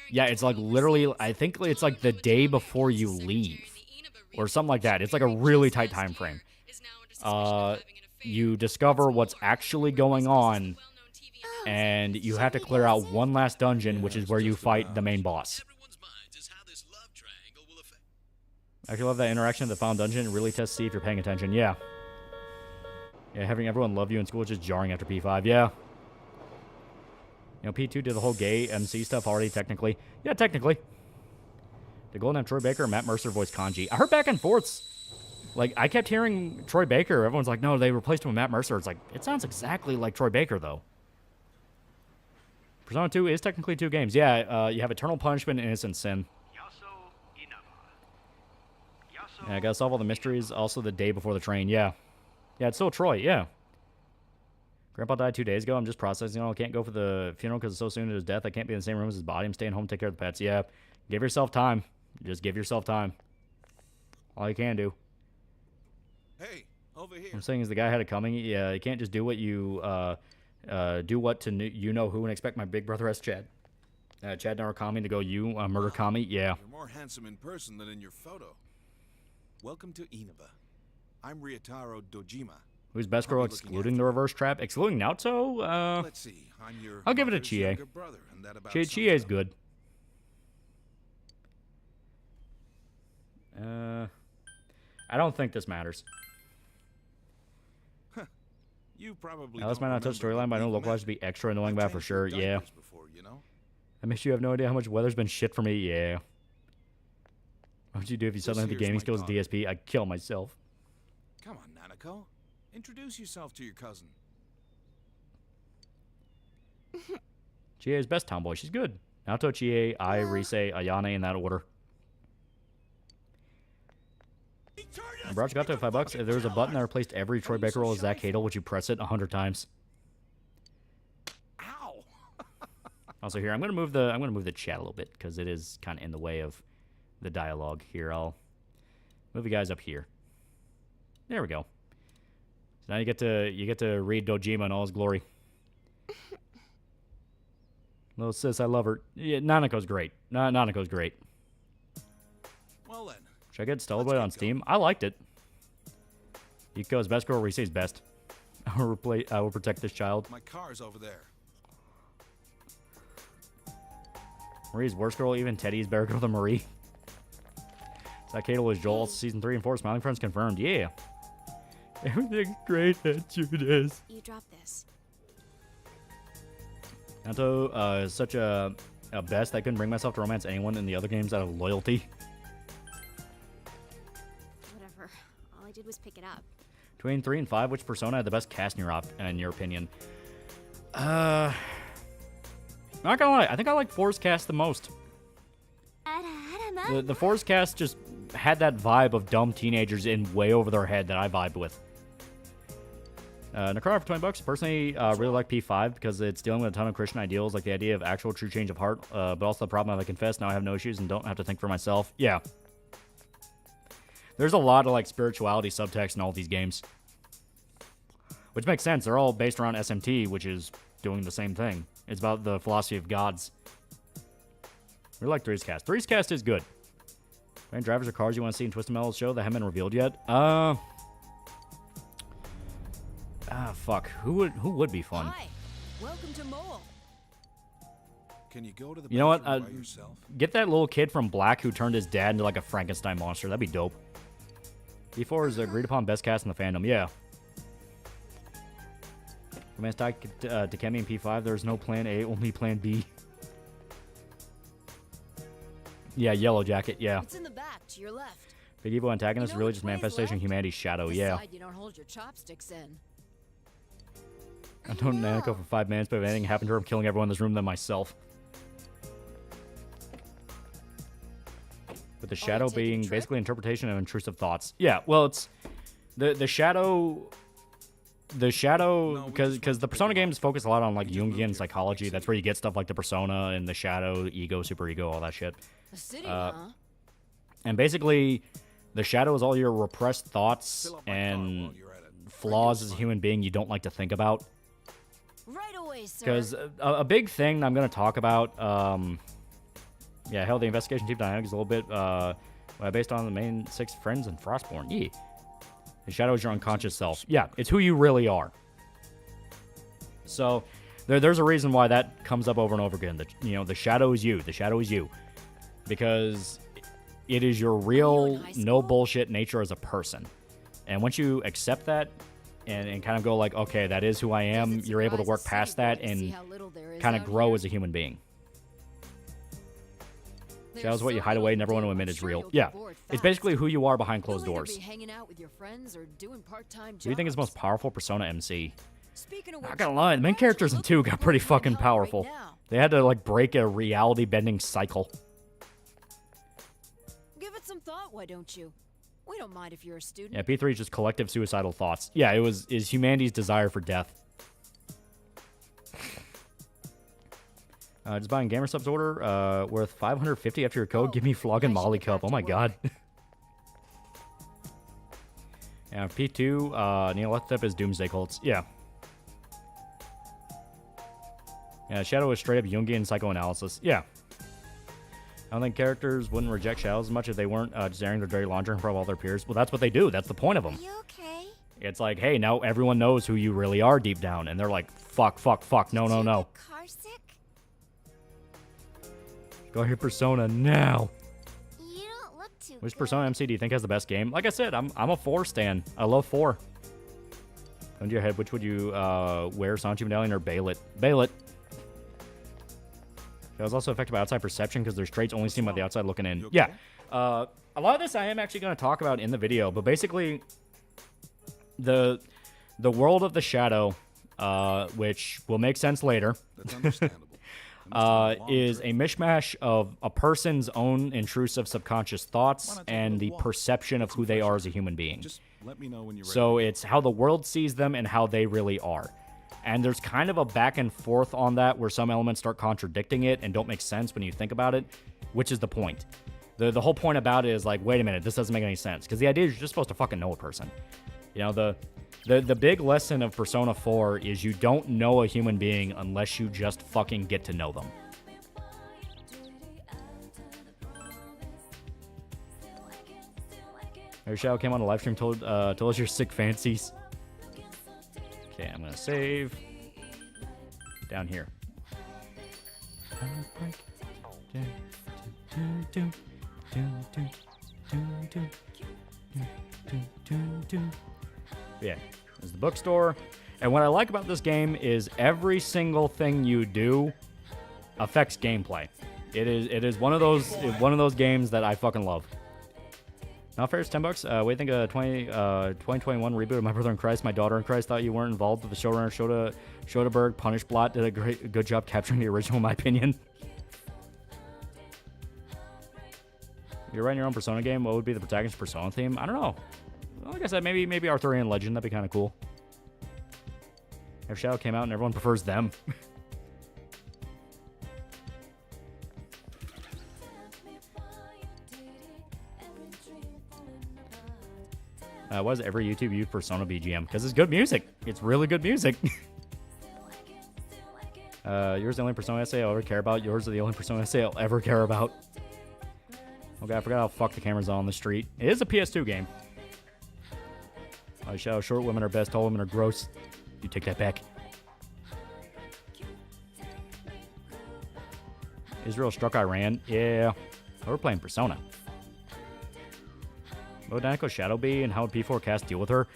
Yeah, it's like literally, I think it's like the day before you leave, or something like that. It's like a really tight time frame. You discover what's actually going on, and you have to clear out one last dungeon, which is where you fight the main boss. I actually love that interaction at the final dungeon. It really tests to see if you're paying attention. Yeah. Yeah, having everyone love you in school is just jarring after P5. Yeah. You know, P2 did the whole gay MC stuff already, technically. Yeah, technically. Did Golden have Troy Baker or Matt Mercer voice Kanji? I heard back and forths. Like, I kept hearing Troy Baker. Everyone's like, no, they replaced him with Matt Mercer. It's like, it sounds exactly like Troy Baker, though. Persona 2 is technically 2 games. Yeah, you have Eternal Punishment and Innocent Sin. Yeah, I gotta solve all the mysteries. Also, the day before the train. Yeah. Yeah, it's still Troy. Yeah. Grandpa died 2 days ago. I'm just processing. I can't go for the funeral because it's so soon to his death. I can't be in the same room as his body. I'm staying home, take care of the pets. Yeah. Give yourself time. Just give yourself time. All you can do. Hey, over here. I'm saying is the guy had it coming. Yeah, you can't just do what you do what to you know who and expect my big brother as Chad. Chad Narakami to go murder Kami. Yeah. You're more handsome in person than in your photo. Welcome to Inaba. I'm Ryotaro Dojima. Who's best girl excluding the reverse trap? Excluding Naoto? Let's see. I'm your I'll give it to mother's Chie. younger brother, and that about Chie is good. I don't think this matters. You probably Alice don't might not touch remember, storyline, but I know we've localized met. to be extra annoying by for Changed your sure. Yeah. diapers before, you know? That makes you have no idea how much weather's been shit for me. Yeah. What would you do if you suddenly had the here's gaming my skills daughter. DSP? I'd kill myself. Come on, Nanako. Introduce yourself to your cousin. Chie is best tomboy. She's good. Naoto, Chie, Ai, Rise, Ayane in that order. Broch got to $5. If there was a button that replaced every Troy Baker roll as Zach Hadel, would you press it 100 times? Ow! Also here, I'm gonna move the chat a little bit because it is kind of in the way of the dialogue. Here, I'll move you guys up here. There we go. So now you get to read Dojima in all his glory. Little sis, I love her. Yeah, Nanako's great. Nanako's great. Well then. Should I get Stellar Blade on Steam? I liked it. Yuko's best girl, Rise's best. I will protect this child. My car's over there. Marie's worst girl, even Teddy's better girl than Marie. Zach Hadel is Joel, season 3 and 4. Smiling Friends confirmed. Yeah. Everything's great at Judas. You drop this. Nato is such a best I couldn't bring myself to romance anyone in the other games out of loyalty. Whatever. All I did was pick it up. Between 3 and 5, which Persona had the best cast in your opinion? Not gonna lie, I think I like 4's cast the most. The 4's cast just had that vibe of dumb teenagers in way over their head that I vibed with. Necrona for $20. Personally, really like P5 because it's dealing with a ton of Christian ideals, like the idea of actual true change of heart, but also the problem of I confess, now I have no issues and don't have to think for myself. Yeah. There's a lot of like spirituality subtext in all these games. Which makes sense. They're all based around SMT, which is doing the same thing. It's about the philosophy of gods. We like 3's cast. 3's cast is good. Any drivers or cars you want to see in Twisted Metal's show that haven't been revealed yet? Fuck. Who would be fun? Hi. Welcome to Mole. Can you go to the You know what? bathroom by yourself? Get that little kid from Black who turned his dad into like a Frankenstein monster. That'd be dope. B4 is the agreed upon best cast in the fandom. Yeah. Romance Takemi in P5. There's no plan A, only plan B. Yeah, Yellow Jacket. Yeah. It's in the back to your left. Big evil antagonist You know really which just way is manifestation of left? humanity's shadow. The Yeah. side you don't hold your chopsticks in. I don't Nanako for 5 minutes, but if anything happened to her, I'm killing everyone in this room than myself. With the shadow being basically interpretation of intrusive thoughts. Yeah, well, it's the shadow because the Persona games focus a lot on like Jungian psychology. That's where you get stuff like the Persona and the shadow, ego, superego, all that shit. A city, huh? And basically, the shadow is all your repressed thoughts and flaws as a human being you don't like to think about. Right away, sir. Because a big thing I'm going to talk about, yeah, hell, the investigation team dynamic is a little bit based on the main 6 friends in Frostborn. Yeah. The shadow is your unconscious self. Yeah, it's who you really are. So there's a reason why that comes up over and over again. The shadow is you. The shadow is you. Because it is your real, no bullshit nature as a person. And once you accept that and kind of go like, okay, that is who I am, you're able to work past that and kind of grow as a human being. Shadow's what you hide away, never want to admit is real. Yeah, it's basically who you are behind closed doors. Who do you think is the most powerful Persona MC? Not gonna lie, the main characters in 2 got pretty fucking powerful. They had to like break a reality-bending cycle. Give it some thought, why don't you? We don't mind if you're a student. Yeah, P3 is just collective suicidal thoughts. Yeah, is humanity's desire for death. Just buying gamer subs order worth 550 after your code. Give me Flogging Molly Cup. Oh my god. Yeah, P2, Neolithip is Doomsday Cults. Yeah. Yeah, Shadow is straight up Jungian psychoanalysis. Yeah. I don't think characters wouldn't reject shadows as much if they weren't just airing their dirty laundry in front of all their peers. Well, that's what they do. That's the point of them. Are you okay? It's like, hey, now everyone knows who you really are deep down. And they're like, fuck, fuck, fuck, no, no, no. Car sick? Go here, Persona now. You don't look too Which good. Persona MC do you think has the best game? Like I said, I'm a 4 stan. I love 4. Gun to your head, which would you wear, Sanchi Medallion or bail it? Bail it. I was also affected by outside perception because there's traits only seen by the outside looking in. Yeah. A lot of this I am actually going to talk about in the video, but basically the world of the shadow, which will make sense later, is a mishmash of a person's own intrusive subconscious thoughts and the perception of who they are as a human being. Let me know when you're ready. So it's how the world sees them and how they really are. And there's kind of a back and forth on that where some elements start contradicting it and don't make sense when you think about it, which is the point. The whole point about it is like, wait a minute, this doesn't make any sense. Because the idea is you're just supposed to fucking know a person. You know, the big lesson of Persona 4 is you don't know a human being unless you just fucking get to know them. Your shadow came on a live stream, told us your sick fancies. Okay, I'm gonna save down here. Yeah, there's the bookstore. And what I like about this game is every single thing you do affects gameplay. It is one of those games that I fucking love. Now, fair is $10. What do you think of 2021 reboot of My Brother in Christ? My Daughter in Christ thought you weren't involved with the showrunner. Soderbergh, Punish Blot did a good job capturing the original, in my opinion. You're writing your own Persona game. What would be the protagonist's Persona theme? I don't know. Like I said, maybe Arthurian Legend. That'd be kind of cool. If Shadow came out and everyone prefers them. Why does every YouTube use Persona BGM? Because it's good music. It's really good music. Yours is the only Persona essay I'll ever care about. Yours is the only Persona essay I'll ever care about. Okay, I forgot how fuck the camera's on the street. It is a PS2 game. Shadow, short women are best, tall women are gross. You take that back. Israel struck Iran. Yeah. We're playing Persona. What would Nanako Shadow be, and how would P4 cast deal with her?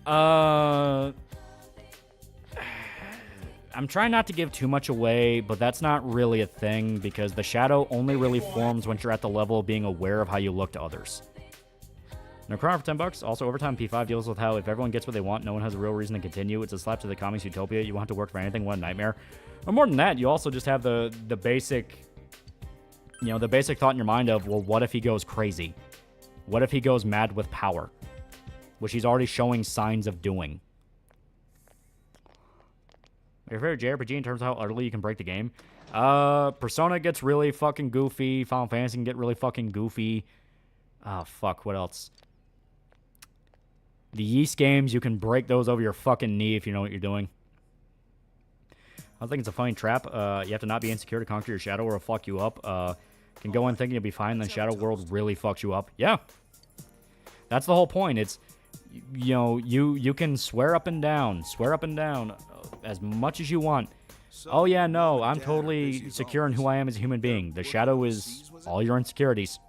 I'm trying not to give too much away, but that's not really a thing, because the shadow only really forms once you're at the level of being aware of how you look to others. Necron for $10. Also, Overtime P5 deals with how if everyone gets what they want, no one has a real reason to continue. It's a slap to the comics utopia. You won't have to work for anything. What a nightmare. Or more than that, you also just have the basic, the basic thought in your mind of, well, what if he goes crazy? What if he goes mad with power? Which he's already showing signs of doing. Your favorite JRPG in terms of how utterly you can break the game? Persona gets really fucking goofy. Final Fantasy can get really fucking goofy. Oh, fuck. What else? The Yeast games, you can break those over your fucking knee if you know what you're doing. I think it's a funny trap. You have to not be insecure to conquer your shadow or it'll fuck you up. Can go in thinking you'll be fine, then Shadow World really fucks you up. Yeah. That's the whole point. It's, you can swear up and down as much as you want. Oh yeah, no, I'm totally secure in who I am as a human being. The shadow is all your insecurities.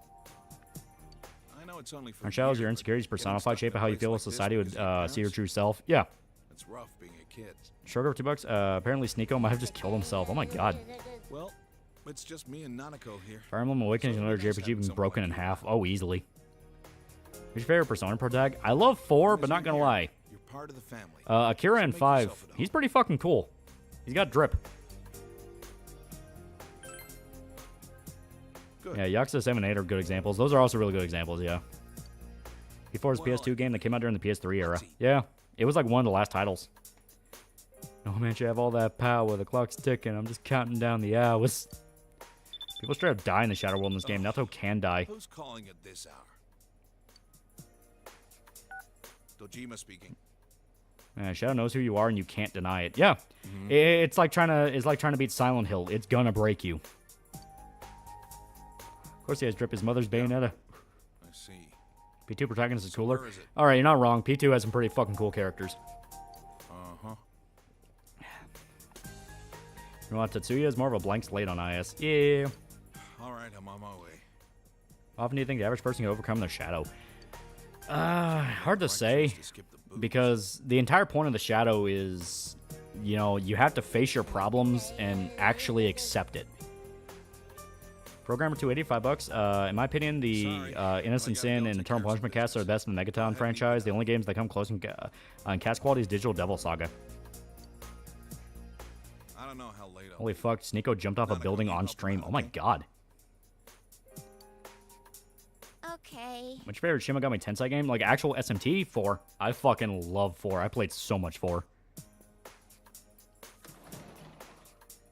Our shadow is your insecurities, personified shape of how you feel society would see your true self. Yeah. It's rough being a kid. Sugar for $2. Apparently Sneeko might have just killed himself. Oh my god. Well, it's just me and Nanako here. Fire Emblem Awakening is another JRPG being broken in half. Oh, easily. Who's your favorite Persona protag? I love 4, but not gonna lie. You're part of the family. Akira in 5. He's pretty fucking cool. He's got drip. Good. Yeah, Yakuza 7 and 8 are good examples. Those are also really good examples, yeah. P4's PS2 game that came out during the PS3 era. Yeah, it was like one of the last titles. No man should have all that power. The clock's ticking. I'm just counting down the hours. People straight up die in the Shadow World in this game. Naruto can die. Who's calling at this hour? Dojima speaking. Shadow knows who you are and you can't deny it. Yeah, it's like trying to beat Silent Hill. It's gonna break you. Of course, he has drip. His mother's Bayonetta. I see. P2 protagonist is cooler. Where is it? All right, you're not wrong. P2 has some pretty fucking cool characters. You want Tetsuya is more of a blank slate on IS. Yeah. All right, I'm on my way. How often do you think the average person can overcome their shadow? Hard to say, because the entire point of the shadow is, you know, you have to face your problems and actually accept it. Programmer $285. In my opinion, the Innocent Sin and Eternal Punishment cast are the best in the Megaton franchise. The only games that come close on cast quality is Digital Devil Saga. I don't know how late Holy fuck, Sneeko jumped off a building on stream. Oh my god. Okay. What's your favorite Shin Megami Tensei game? Like actual SMT? 4. I fucking love 4. I played so much 4.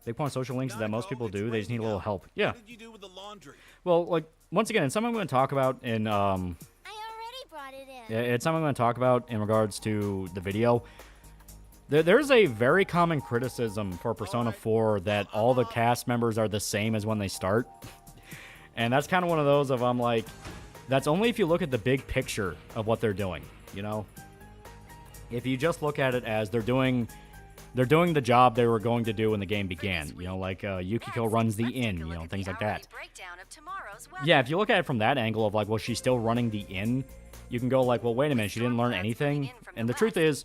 Big point of social links is that most people do. They just need a little help. Yeah. What did you do with the laundry? Well, like, once again, it's something I'm going to talk about in, I already brought it in. It's something I'm going to talk about in regards to the video. There's a very common criticism for Persona 4 that all the cast members are the same as when they start. And that's kind of one of those of, I'm like, that's only if you look at the big picture of what they're doing, you know? If you just look at it as they're doing the job they were going to do when the game began. You know, like Yukiko runs the inn, you know, things like that. Yeah, if you look at it from that angle of like, well, she's still running the inn, you can go like, well, wait a minute, she didn't learn anything. And the truth is,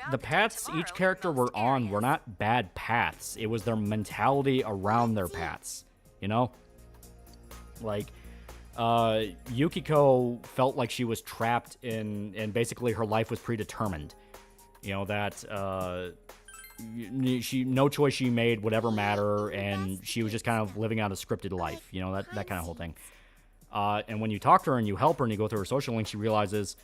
the paths each character were on were not bad paths. It was their mentality around their paths, you know? Like, Yukiko felt like she was trapped in, and basically her life was predetermined. You know, that no choice she made would ever matter, and she was just kind of living out a scripted life, you know, that kind of whole thing. And when you talk to her and you help her and you go through her social links, she realizes,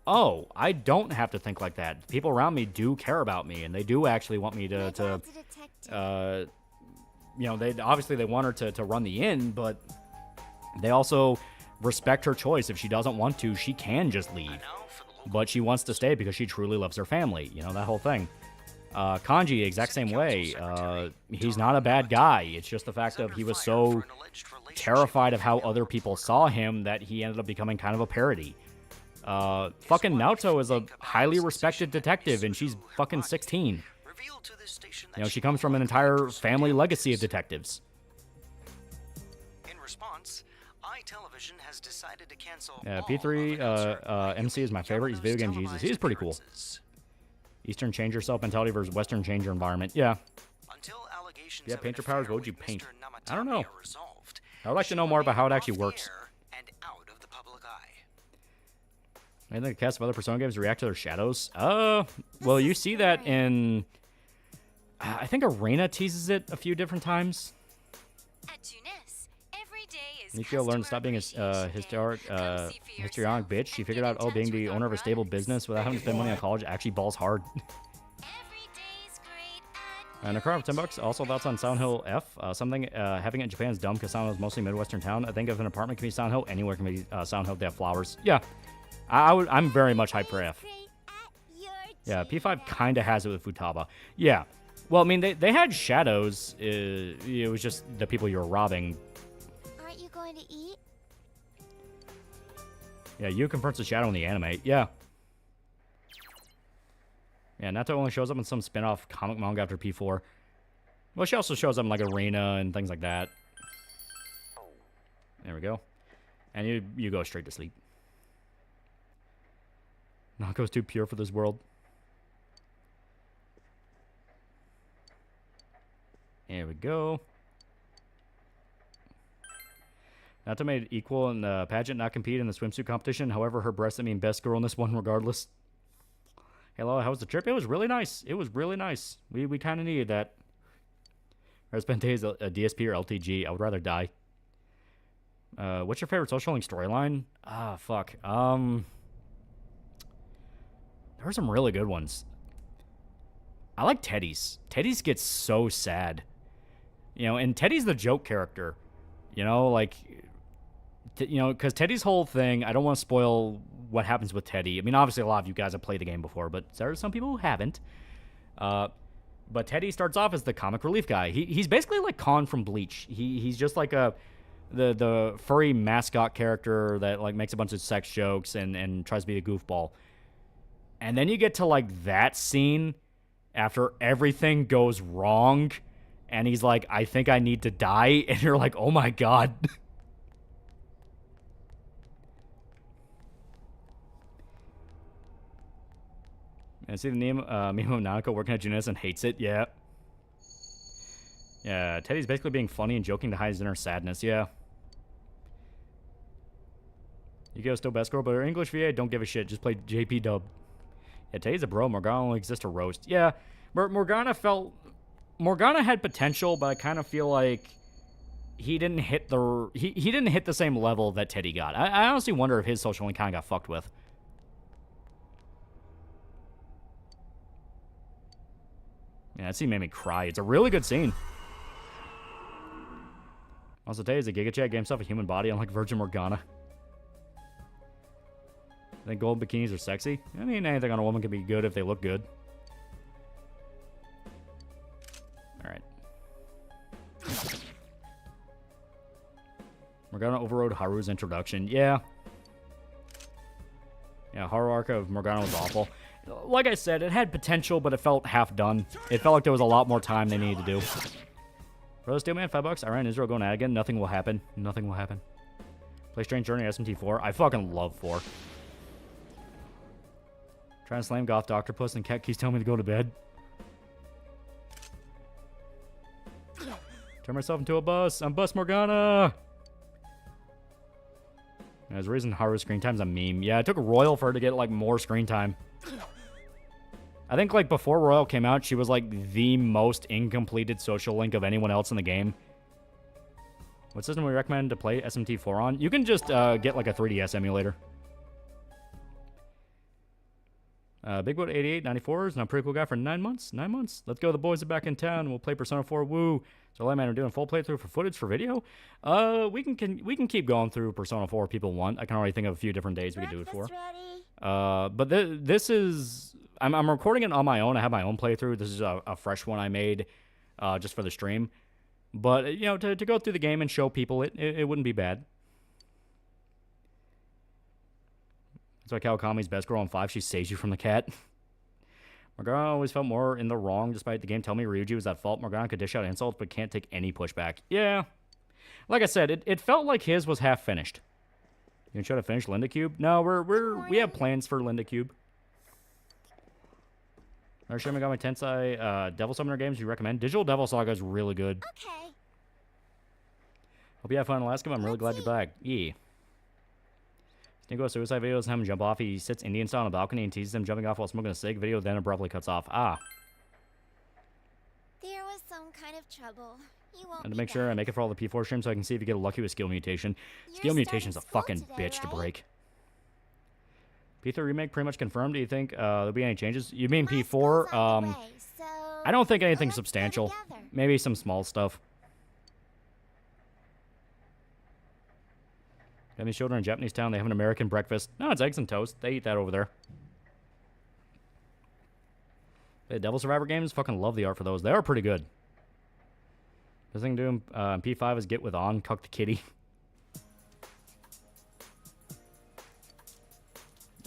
oh, I don't have to think like that. People around me do care about me, and they do actually want me to you know, they want her to run the inn, but they also respect her choice. If she doesn't want to, she can just leave. But she wants to stay because she truly loves her family. You know, that whole thing. Kanji, exact same way. He's not a bad guy. It's just the fact of he was so terrified of how other people saw him that he ended up becoming kind of a parody. Fucking Naoto is a highly respected detective, and she's fucking 16. You know, she comes from an entire family legacy of detectives. In response, iTelevision has decided to cancel P3 MC is my favorite. He's video game Jesus. He's pretty cool. Eastern change yourself mentality versus Western change your environment. Yeah. Yeah, paint your powers. What would you paint? I don't know. I would like to know more about how it actually works. I think the cast of other Persona games react to their shadows. Well, you see that in... I think Arena teases it a few different times. Nichio learned to stop being a histrionic bitch. She figured out, being the owner of a stable business without having to spend money on college actually balls hard. And a car of $10. Also, thoughts on Silent Hill F. Something having it in Japan is dumb because Silent Hill is mostly a Midwestern town. I think if an apartment can be Silent Hill, anywhere can be Silent Hill. They have flowers. Yeah, I'm very much hyped for F. Yeah, P5 kind of has it with Futaba. Yeah. Well, I mean, they had shadows. It was just the people you were robbing. Aren't you going to eat? Yeah, you confronts the shadow in the anime. Yeah. Yeah, Nato only shows up in some spin-off comic manga after P4. Well, she also shows up in, like, Arena and things like that. There we go. And you go straight to sleep. Nako's too pure for this world. There we go. Nato made it equal in the pageant, not compete in the swimsuit competition. However, her breasts mean best girl in this one regardless. Hello, how was the trip? It was really nice. It was really nice. We kind of needed that. I spent days a DSP or LTG. I would rather die. What's your favorite social link storyline? Fuck. There were some really good ones. I like Teddy's. Teddy's gets so sad. You know, and Teddy's the joke character. You know, like... you know, because Teddy's whole thing, I don't want to spoil what happens with Teddy. I mean, obviously a lot of you guys have played the game before, but there are some people who haven't. But Teddy starts off as the comic relief guy. He's basically like Khan from Bleach. He's just like the furry mascot character that like makes a bunch of sex jokes and tries to be a goofball. And then you get to like that scene after everything goes wrong, and he's like, I think I need to die, and you're like, oh my god. And see the meme of Nanako working at Junis and hates it. Yeah. Yeah, Teddy's basically being funny and joking to hide his inner sadness. Yeah. Yukio's still best girl, but her English VA don't give a shit. Just play JP dub. Yeah, Teddy's a bro. Morgana only exists to roast. Yeah, Morgana had potential, but I kind of feel like he didn't hit the he didn't hit the same level that Teddy got. I honestly wonder if his social link kind of got fucked with. Yeah, that scene made me cry. It's a really good scene. Also, Teddy's a Giga Chat game stuff a human body, unlike Virgin Morgana. I think gold bikinis are sexy. I mean, anything on a woman can be good if they look good. Alright. Morgana overrode Haru's introduction. Yeah. Yeah, Haru arc of Morgana was awful. Like I said, it had potential, but it felt half done. It felt like there was a lot more time they needed to do. Rose Steelman, $5. Iran, Israel going at again. Nothing will happen. Nothing will happen. Play Strange Journey SMT4. I fucking love 4. Trying to slam Goth Doctopus and Cat keeps telling me to go to bed. Turn myself into a bus. I'm Bus Morgana. There's a reason Haru's screen time's a meme. Yeah, it took Royal for her to get, like, more screen time. I think, like, before Royal came out, she was, like, the most incompleted social link of anyone else in the game. What system we recommend to play SMT4 on? You can just get, like, a 3DS emulator. Big Boat 8894 is now a pretty cool guy for 9 months. 9 months. Let's go. The boys are back in town. We'll play Persona 4. Woo. So, man, are doing full playthrough for footage for video. We can keep going through Persona 4 if people want. I can already think of a few different days we could do it for. But this is I'm recording it on my own. I have my own playthrough. This is a fresh one I made just for the stream. But you know, to go through the game and show people it wouldn't be bad. That's why Kawakami's best girl on 5. She saves you from the cat. Morgana always felt more in the wrong, despite the game telling me Ryuji was at fault. Morgana could dish out insults, but can't take any pushback. Yeah. Like I said, it felt like his was half finished. You gonna try to finish Linda Cube? No, we have plans for Linda Cube. Our Shin Megami Tensei Devil Summoner games you recommend? Digital Devil Saga is really good. Okay. Hope you have fun in Alaska. I'm really glad you're back. Yeah. Stinko suicide videos have him jump off. He sits Indian style on a balcony and teases him jumping off while smoking a cig. Video then abruptly cuts off. Ah. There was some kind of trouble. You won't And to make sure I make it for all the P4 streams so I can see if you get lucky with skill mutation. Skill mutation's a fucking bitch to break. P3 remake pretty much confirmed. Do you think there'll be any changes? You mean P4? I don't think anything substantial. Maybe some small stuff. Got these children in Japanese town. They have an American breakfast. No, it's eggs and toast. They eat that over there. The Devil Survivor games, fucking love the art for those. They are pretty good. The thing to do in P5 is get with on, cuck the kitty.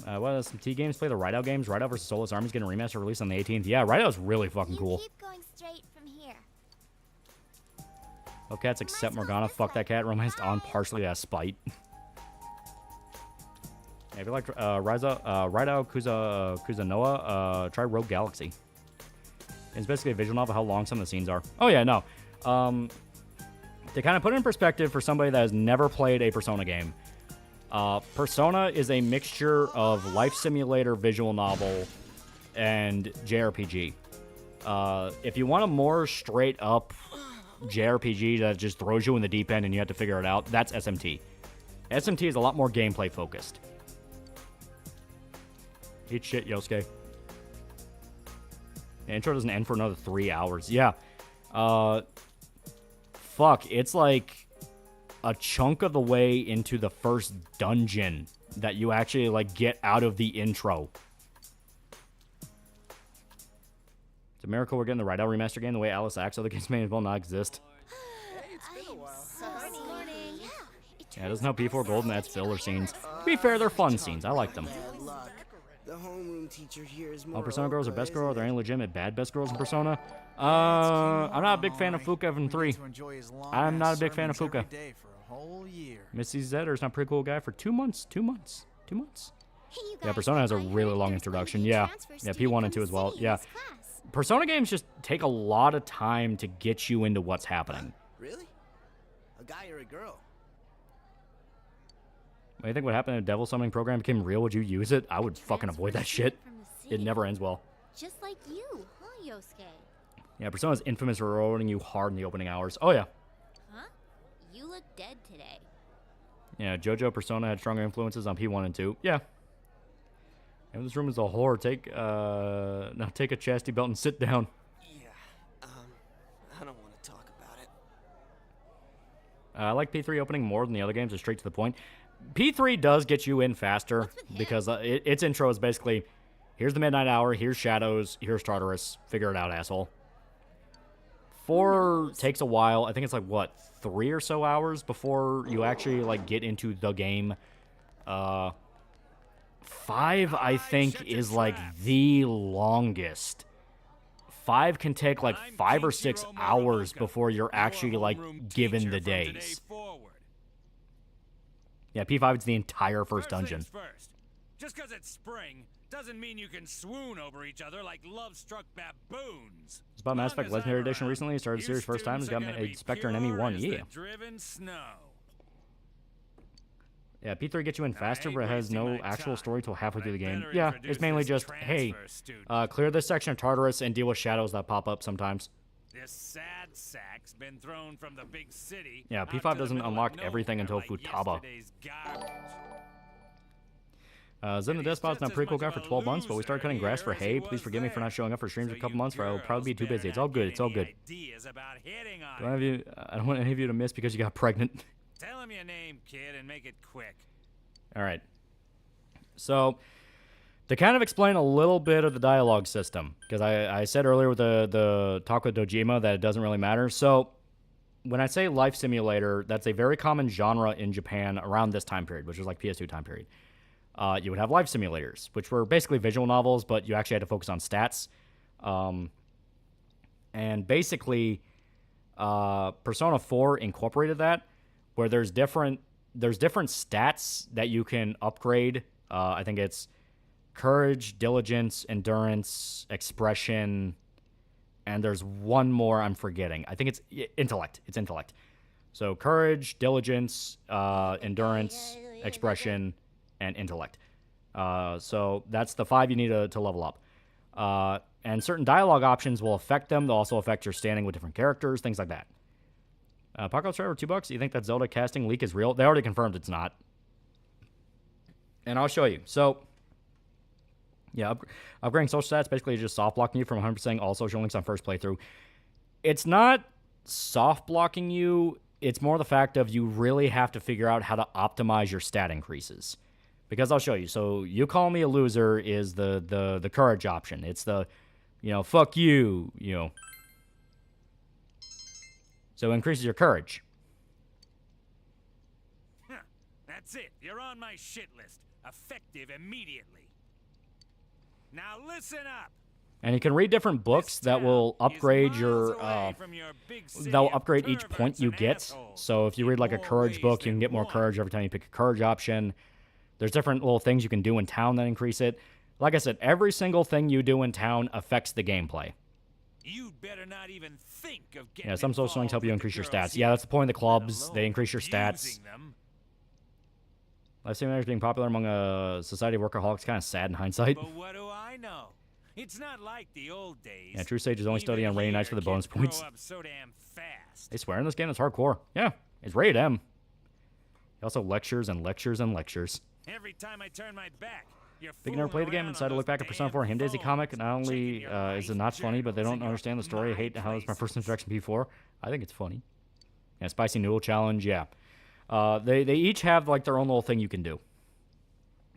What are some T games? Play the Rideout games. Rideout vs. Soulless Army's getting a remaster released on the 18th. Yeah, Rideout's really fucking cool. Keep going straight from here. Oh, cats except Morgana. Fuck that cat. Romanced on partially out of spite. Yeah, if you like Rideout Kuzanoa, try Rogue Galaxy. It's basically a visual novel how long some of the scenes are. Oh, yeah, no. To kind of put it in perspective for somebody that has never played a Persona game, Persona is a mixture of life simulator, visual novel, and JRPG. If you want a more straight up JRPG that just throws you in the deep end and you have to figure it out, that's SMT. SMT is a lot more gameplay focused. Eat shit, Yosuke. The intro doesn't end for another 3 hours. Yeah. Fuck, it's like a chunk of the way into the first dungeon that you actually, like, get out of the intro. It's a miracle we're getting the Rideout remaster game the way Alice acts. Other games may as well not exist. Yeah, it doesn't have P4 Gold and adds filler scenes. To be fair, they're fun scenes. I like them. The homeroom teacher here is more. All Persona girls are best girl. Are there any legitimate bad best girls in Persona? I'm not a big fan of Fuka from 3. I'm not a big fan of Fuka. Missy Zetter's not a pretty cool guy for 2 months. 2 months. 2 months. Yeah, Persona has a really long introduction. Yeah, P1 and 2 as well. Yeah, Persona games just take a lot of time to get you into what's happening. Really? A guy or a girl? What do you think would happen if a devil summoning program became real? Would you use it? I would fucking avoid that shit. It never ends well. Just like you, huh, Yosuke? Yeah, Persona's infamous for rewarding you hard in the opening hours. Oh, yeah. Huh? You look dead today. Yeah, JoJo Persona had stronger influences on P1 and 2. Yeah. And this room is a whore. Now take a chastity belt and sit down. Yeah, I don't want to talk about it. I like P3 opening more than the other games. It's straight to the point. P3 does get you in faster because its intro is basically, here's the midnight hour, here's Shadows, here's Tartarus. Figure it out, asshole. 4 takes a while. I think it's like, what, 3 or so hours before you actually, like, get into the game. 5, I think, is, like, the longest. 5 can take, like, 5 or 6 hours before you're actually, like, given the days. Yeah, P5 is the entire first dungeon. First. Just because it's spring doesn't mean you can swoon over each other like love-struck baboons. It's about Mass Effect Legendary Edition recently. Started the series first time. It's got a Spectre and ME1. Yeah. Driven snow. Yeah, P3 gets you in faster, but it has no actual story till halfway through the game. Yeah, it's mainly just, hey, clear this section of Tartarus and deal with shadows that pop up sometimes. This sad sack's been thrown from the big city. Yeah, P5 doesn't unlock everything until Futaba. Zen the Despot's not a pretty cool guy for 12 months, but we started cutting grass for hay. Please forgive me for not showing up for streams for a couple months, for I will probably be too busy. It's all good. It's all good. I don't want any of you to miss because you got pregnant. Tell him your name, kid, and make it quick. All right. So, to kind of explain a little bit of the dialogue system, because I said earlier with the talk with Dojima that it doesn't really matter. So, when I say life simulator, that's a very common genre in Japan around this time period, which was like PS2 time period. You would have life simulators, which were basically visual novels, but you actually had to focus on stats. And basically, Persona 4 incorporated that, where there's different stats that you can upgrade. I think it's courage, diligence, endurance, expression, and there's one more I'm forgetting. I think it's intellect. It's intellect. So courage, diligence, endurance, expression, and intellect. So that's the 5 you need to level up. And certain dialogue options will affect them. They'll also affect your standing with different characters, things like that. Apocalypse Driver, $2. You think that Zelda casting leak is real? They already confirmed it's not. And I'll show you. So, yeah, upgrading social stats basically just soft blocking you from 100% all social links on first playthrough. It's not soft blocking you. It's more the fact of you really have to figure out how to optimize your stat increases. Because I'll show you. So, you call me a loser is the courage option. It's the, fuck you, So it increases your courage. That's it. You're on my shit list. Effective immediately. Now listen up. And you can read different books that will upgrade they'll upgrade each point you get. So if you read like a courage book, you can get more courage every time you pick a courage option. There's different little things you can do in town that increase it. Like I said, every single thing you do in town affects the gameplay. You'd better not even think of getting some social links help you increase your stats. Yeah, that's the point of the clubs. They increase your stats. Life simulators being popular among a society of workaholics kind of sad in hindsight. But what do I know? It's not like the old days. Yeah, True Sage is only studying on rainy nights for the bonus points. So damn fast. They swear in this game it's hardcore. Yeah, it's rated M. He also lectures and lectures and lectures. Every time I turn my back, if you never played the game and decide to look back at Persona 4 Him Daisy comic, not only is it not funny, but they don't understand the story. I hate how it's my first introduction to P4. I think it's funny. Yeah, Spicy Noodle Challenge, yeah. They each have like their own little thing you can do.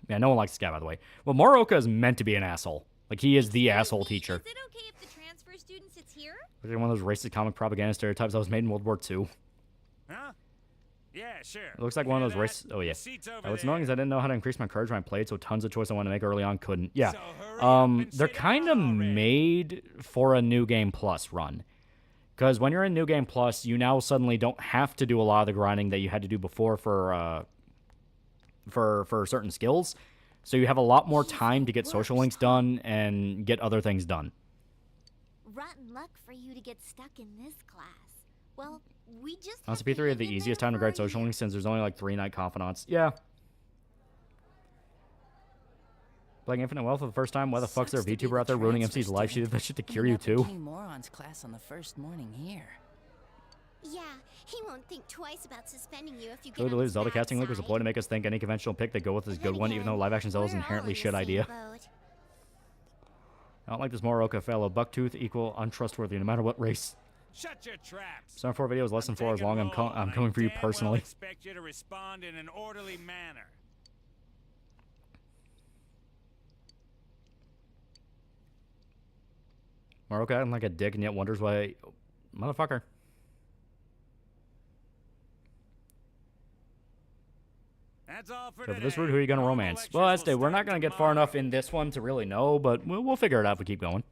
Yeah, no one likes this guy, by the way. Well, Moroka is meant to be an asshole. Like, he is the asshole teacher. Is it okay if the transfer student sits here? Like one of those racist comic propaganda stereotypes that was made in World War II. Huh? Yeah, sure. It looks like one of those race. Oh yeah. What's annoying is I didn't know how to increase my courage when I played, so tons of choice I wanted to make early on couldn't. Yeah. They're kind of made for a New Game Plus run, because when you're in New Game Plus, you now suddenly don't have to do a lot of the grinding that you had to do before for certain skills. So you have a lot more time to get social links done and get other things done. Rotten luck for you to get stuck in this class. Well, we just. Honestly, P3 had the easiest time to grade social links since there's only like 3 night confidants. Yeah. Playing Infinite Wealth for the first time. Why the fuck's there a VTuber out there ruining MC's life? She did that shit to cure you too. Morons class on the first morning here. Yeah, he won't think twice about suspending you if you get. Clearly, the Zelda casting link was a ploy to make us think any conventional pick they go with is a good one, even though live action Zelda is an inherently shit idea. I don't like this Moroka fellow. Bucktooth equal untrustworthy no matter what race. Shut your traps. Son 4 video is less than 4 hours long. I'm coming for you personally. I expect you to respond in an orderly manner. Moroka acting like a dick and yet wonders why. Motherfucker. That's all for So for this route, who are you going to romance? Well, that's it. We're not going to get far enough in this one to really know, but we'll figure it out if we keep going.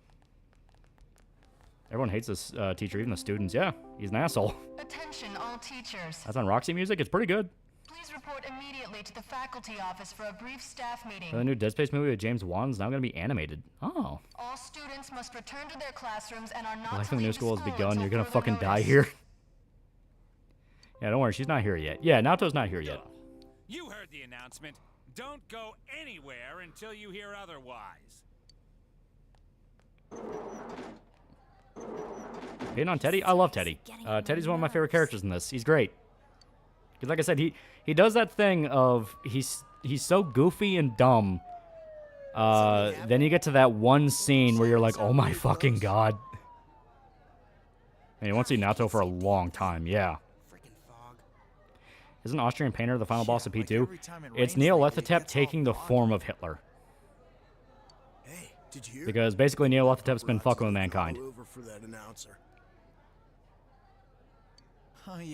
Everyone hates this teacher, even the students. Yeah, he's an asshole. Attention, all teachers. That's on Roxy Music. It's pretty good. Please report immediately to the faculty office for a brief staff meeting. The new Dead Space movie with James Wan is now going to be animated. Oh. All students must return to their classrooms and are not Life to in the new leave school has school begun. You're going to until fucking further die notice. here. Yeah, don't worry. She's not here yet. Yeah, Naoto's not here yet. You heard the announcement. Don't go anywhere until you hear otherwise. Hitting on Teddy? I love Teddy. Teddy's one of my favorite characters in this. He's great. Because like I said, he does that thing of he's so goofy and dumb. Then you get to that one scene where you're like, oh my fucking god. And you won't see Naoto for a long time, yeah. Isn't Austrian Painter the final boss of P2? It's Neolithotep taking the form of Hitler. Because basically Neolithotep's been fucking with mankind.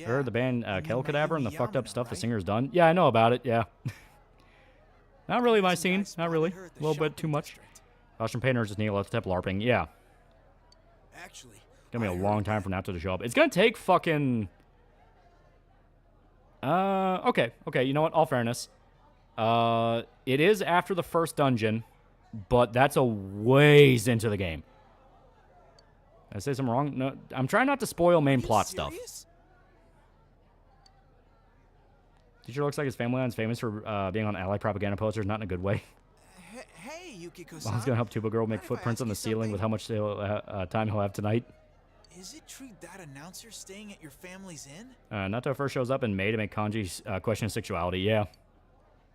Heard the band Kel Cadaver and the fucked up stuff the singer's done? Yeah, I know about it, yeah. Not really my scene, not really. A little bit too much. Austrian Painter is just Neolithotep LARPing, yeah. It's gonna be a long time for Naoto to show up. It's gonna take fucking... okay, you know what? All fairness. It is after the first dungeon, but that's a ways into the game. Did I say something wrong? No, I'm trying not to spoil main plot stuff. Teacher looks like his family is famous for being on ally propaganda posters, not in a good way. Hey, Yukiko-san. Mom's gonna help Tuba Girl make footprints on the ceiling with how much time he'll have tonight. Is it true that announcer's staying at your family's inn? Naoto first shows up in May to make Kanji question his sexuality. Yeah.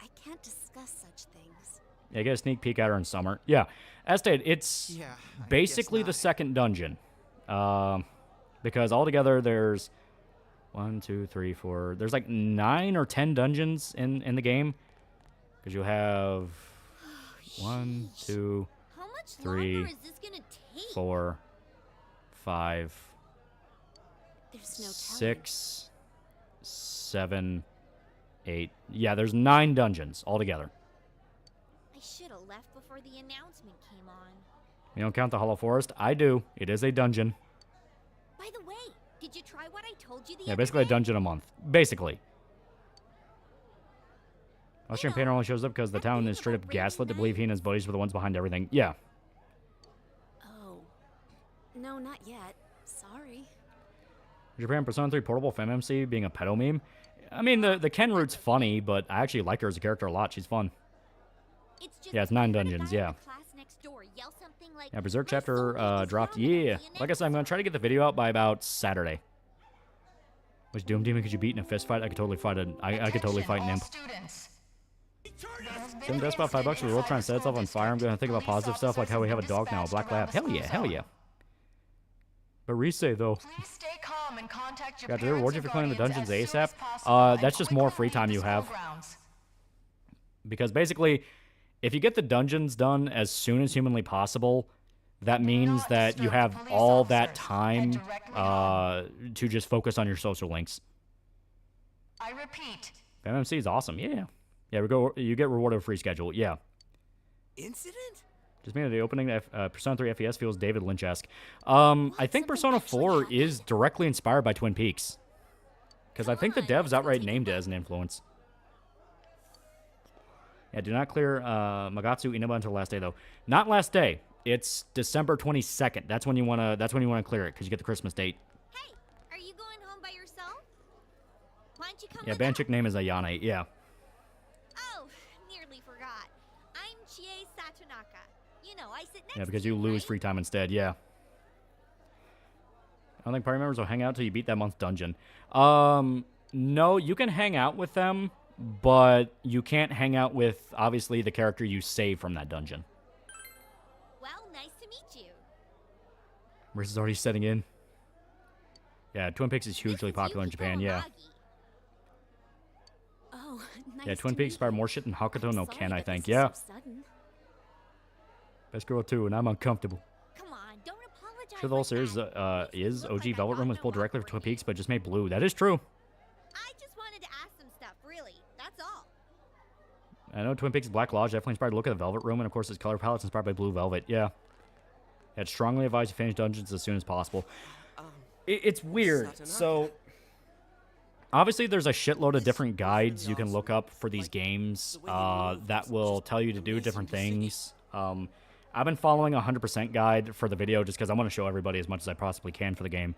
I can't discuss such things. Yeah, get a sneak peek at her in summer. Yeah. As stated, it's basically the second dungeon. Because altogether there's 1, 2, 3, 4. There's like 9 or 10 dungeons in the game. Because you have 1, 2, 3, 4, 5, 6, 7, 8. Yeah, there's 9 dungeons altogether. I should have left before the announcement came on. You don't count the Hollow Forest? I do. It is a dungeon. By the way, did you try what I told you the Yeah, other basically a day? dungeon a month. Basically. Austrian Painter only shows up because the town is straight up gaslit to believe he and his buddies were the ones behind everything. Yeah. Oh. No, not yet. Sorry. Japan Persona 3 Portable FemMC being a pedo meme. I mean, the Ken root's funny, but I actually like her as a character a lot. She's fun. Yeah, it's 9 dungeons, yeah. Yeah, Berserk chapter dropped. Yeah. Like I said, I'm going to try to get the video out by about Saturday. Which Doom Demon could you beat in a fist fight? I could totally fight I could totally fight an imp. Seven deaths about $5 for the world trying to set itself on fire. I'm going to think about positive stuff like how we have a dog now, a black lab. Hell yeah, hell yeah. But Rise, though. Got to reward you for clearing the dungeons ASAP. That's just more free time you have. Because basically, if you get the dungeons done as soon as humanly possible, that means that you have all that time to just focus on your social links. I repeat. MMC is awesome, yeah. Yeah, you get rewarded with free schedule, yeah. Incident? Just mean the opening Persona 3 FES feels David Lynch-esque. I think Persona 4 is directly inspired by Twin Peaks. Because I think the devs outright named it as an influence. Yeah, do not clear Magatsu Inaba until the last day though. Not last day. It's December 22nd. That's when you wanna clear it because you get the Christmas date. Hey, are you going home by yourself? Why don't you come Yeah, with band us? chick name is Ayane. Yeah. Oh, nearly forgot. I'm Chie Satonaka. You know, I sit next Yeah, because to you you, lose right? free time instead. Yeah. I don't think party members will hang out till you beat that month's dungeon. No, you can hang out with them, but you can't hang out with, obviously, the character you save from that dungeon. Well, nice to meet you. Marissa's already setting in. Yeah, Twin Peaks is hugely popular in Japan, yeah. Oh, nice Yeah, Twin to Peaks meet inspired you. more shit than Hokuto no Sorry Ken, I that think. this is Yeah. so sudden. Best girl too, and I'm uncomfortable. Come on, don't apologize. Sure, the whole series is OG Velvet Room was pulled directly from Twin Peaks, but just made blue. That is true. I just wanted to ask some stuff, really. That's all. I know Twin Peaks Black Lodge definitely inspired the look of the Velvet Room, and of course its color palette's inspired by Blue Velvet. Yeah. I'd strongly advise you finish dungeons as soon as possible. It's weird. So, obviously there's a shitload of different guides you can look up for these games that will tell you to do different things. I've been following a 100% guide for the video just because I want to show everybody as much as I possibly can for the game.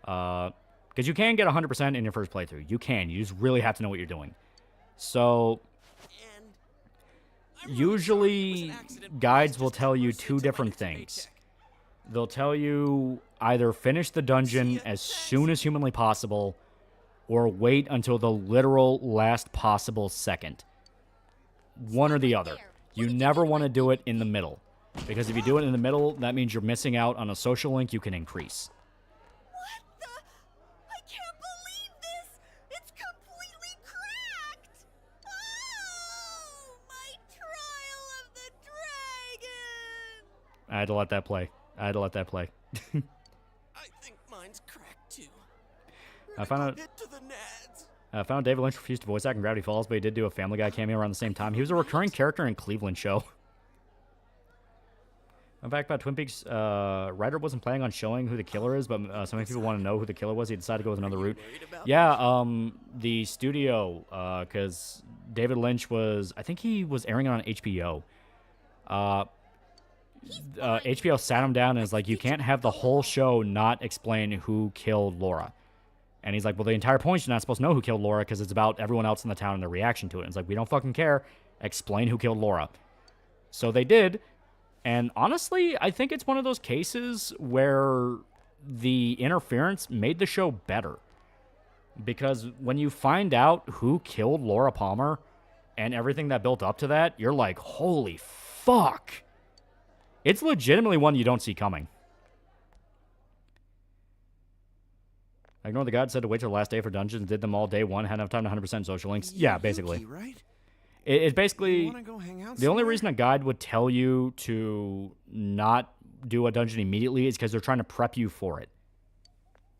Because you can get 100% in your first playthrough. You can. You just really have to know what you're doing. So, usually guides will tell you two different things. They'll tell you either finish the dungeon as soon as humanly possible or wait until the literal last possible second. One or the other. You never want to do it in the middle. Because if you do it in the middle, that means you're missing out on a social link you can increase. What the? I can't believe this! It's completely cracked! Oh, my trial of the dragon! I had to let that play. I think mine's cracked too. I found out. Hit to the nads. I found David Lynch refused to voice act in Gravity Falls, but he did do a Family Guy cameo around the same time. He was a recurring character in Cleveland Show. In fact, about Twin Peaks, Ryder wasn't planning on showing who the killer is, but so many people want to know who the killer was. He decided to go with another route. Yeah, the studio, because David Lynch was, I think he was airing it on HBO. HBO sat him down and was like, you can't have the whole show not explain who killed Laura. And he's like, well, the entire point is you're not supposed to know who killed Laura because it's about everyone else in the town and their reaction to it. And it's like, we don't fucking care. Explain who killed Laura. So they did. And honestly, I think it's one of those cases where the interference made the show better. Because when you find out who killed Laura Palmer and everything that built up to that, you're like, holy fuck. It's legitimately one you don't see coming. I ignored the guide, said to wait till the last day for dungeons, did them all day one, had enough time to 100% social links. Yeah, basically. Yuki, right? It's basically You wanna go hang out the only somewhere? reason a guide would tell you to not do a dungeon immediately is because they're trying to prep you for it.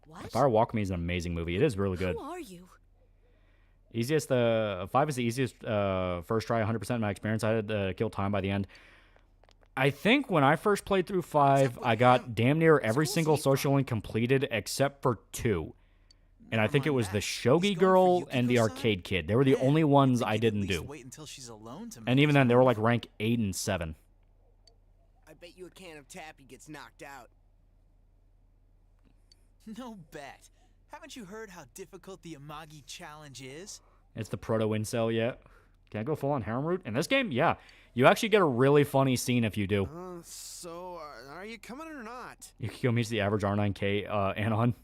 What? Fire Walk With Me is an amazing movie. It is really good. Who are you? Easiest, 5 is the easiest first try, 100% in my experience. I had kill time by the end. I think when I first played through 5, I got damn near every single social link completed except for 2. And I think it was the Shogi Girl and the Arcade Kid. They were the only ones I didn't do. And even then, they were like rank 8 and 7. I bet you a can of Tappy gets knocked out. No bet. Haven't you heard how difficult the Amagi challenge is? It's the proto-incel, yeah. Can I go full on harem route? In this game, yeah. You actually get a really funny scene if you do. So, are you coming or not? Yukiko meets the average R9K Anon.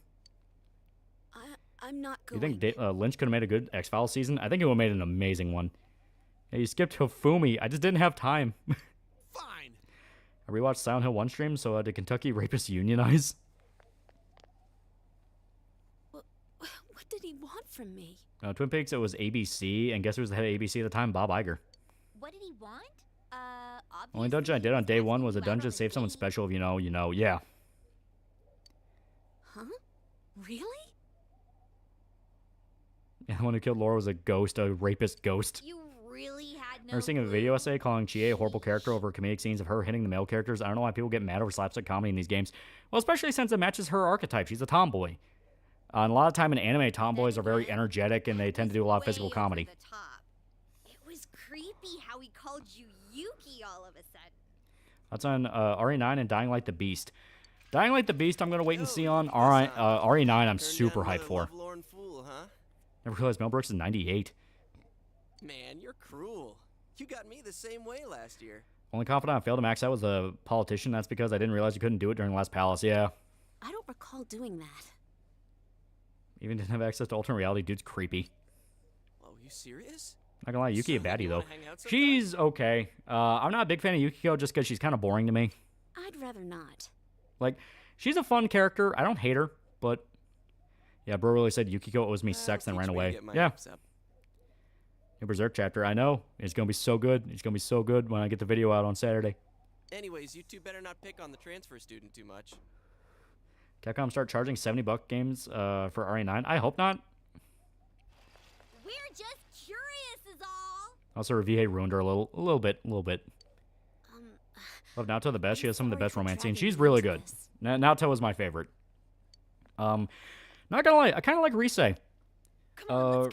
I'm not You going. think Lynch could have made a good X-Files season? I think he would have made an amazing one. Yeah, you skipped Hifumi. I just didn't have time. Fine. I rewatched Silent Hill 1 stream, so did Kentucky rapists unionize? What did he want from me? Twin Peaks, it was ABC, and guess who was the head of ABC at the time? Bob Iger. What did he want? Only dungeon I did on day 1 was a dungeon to save someone special. If you know, yeah. Huh? Really? And the one who killed Laura was a ghost, a rapist ghost. You really had no Never seen a video essay calling Chie a horrible character over comedic scenes of her hitting the male characters. I don't know why people get mad over slapstick comedy in these games. Well, especially since it matches her archetype. She's a tomboy. And a lot of time in anime, tomboys are very energetic and they tend to do a lot of physical comedy. It was creepy how he called you Yuki all of a sudden. That's on RE9 and Dying Light the Beast. Dying Light the Beast, I'm gonna wait and see on. RE9, I'm super hyped for. Lovelorn fool, huh? Never realized Mel Brooks is 98. Man, you're cruel. You got me the same way last year. Only confidant I failed to max out was a politician. That's because I didn't realize you couldn't do it during Last Palace. Yeah. I don't recall doing that. Even didn't have access to alternate reality. Dude's creepy. Whoa, you serious? Not gonna lie, Yuki a So, baddie you though. wanna hang out sometime? She's okay. I'm not a big fan of Yukiko just because she's kind of boring to me. I'd rather not. Like, she's a fun character. I don't hate her, but yeah, bro really said Yukiko owes me sex and ran away. Yeah. New Berserk chapter. I know. It's gonna be so good. It's gonna be so good when I get the video out on Saturday. Anyways, you two better not pick on the transfer student too much. Capcom start charging $70 games for RE9. I hope not. We're just curious is all. Also, her VA ruined her a little bit. Love Naoto the best. She has some of the best romance scenes. She's really good. Naoto was my favorite. Not gonna lie, I kind of like Rise.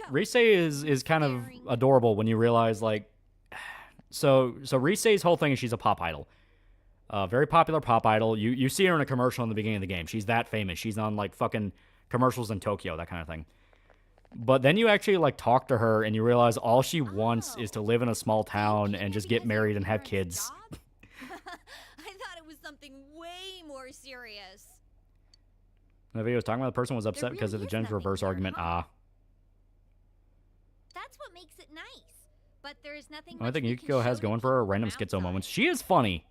Rise is kind of adorable when you realize, like, so Rise's whole thing is she's a pop idol. Very popular pop idol. You see her in a commercial in the beginning of the game. She's that famous. She's on, like, fucking commercials in Tokyo, that kind of thing. But then you actually, like, talk to her and you realize all she wants is to live in a small town and just get married and have kids. I thought it was something way more serious. The video was talking about the person was upset because of the gender reverse argument. That's what makes it nice. But there's nothing I much think we Yukiko can has show going for her random schizo moments. She is funny.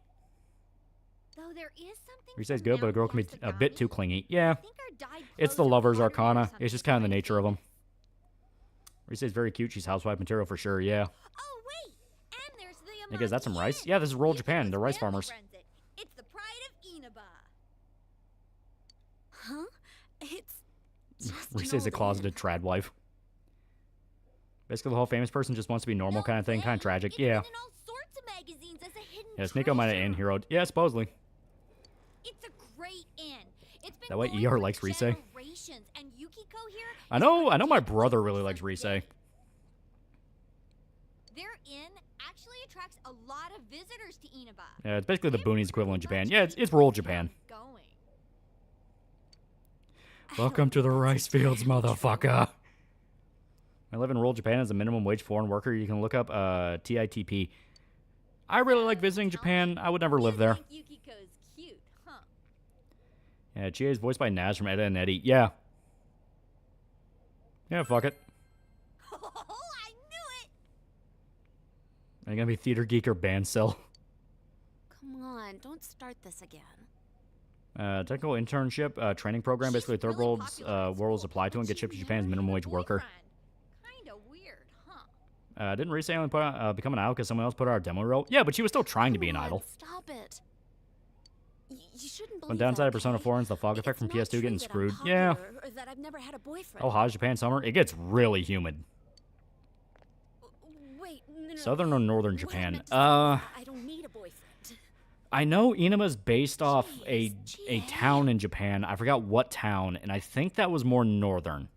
Though there is something Rise's good, but a girl can be a bit too clingy. Yeah. It's the lover's arcana. It's just kind of the nature of them. Rise's very cute. She's housewife material for sure. Yeah. Oh wait, and there's the Hey guys, that's some rice? Yeah, this is rural Japan. They're rice farmers. It's the pride of Inaba. Huh? It's just Rise's a closeted trad wife. Basically, the whole famous person just wants to be normal kind of thing. Kind of tragic. Yeah. All sorts of magazines as a hidden Yeah, Sneeko might have in-heroed. Yeah, supposedly. It's a great inn. It's been That way going ER for likes Rise. generations, and Yukiko here. I know my brother really likes Rise. Their inn actually attracts a lot of visitors to Inaba. Yeah, it's basically the boonies equivalent in Japan. Yeah, it's rural Japan. Welcome to the rice fields, motherfucker. I live in rural Japan as a minimum wage foreign worker. You can look up TITP. I really like visiting Japan. I would never live there. Yukiko's cute, huh? Yeah, Chie is voiced by Naz from Edda and Eddie. Yeah. Yeah, fuck it. Oh, I knew it! Are you gonna be theater geek or band cell? Come on, don't start this again. Technical internship training program. Basically, third world's worlds apply to and get shipped to Japan's minimum wage worker. Kinda weird, huh? Didn't Rise only become an idol because someone else put out a demo reel? Yeah, but she was still trying to be an idol. Stop it. You shouldn't believe One downside that, of Persona okay? 4 is the fog effect from It's not PS2 true getting that I'm screwed. Yeah. popular or that I've never had a boyfriend. Oh, hot Japan summer. It gets really humid. Wait, no. Southern or northern Japan? I don't need a boyfriend. I know Inaba's based off a town in Japan. I forgot what town, and I think that was more northern.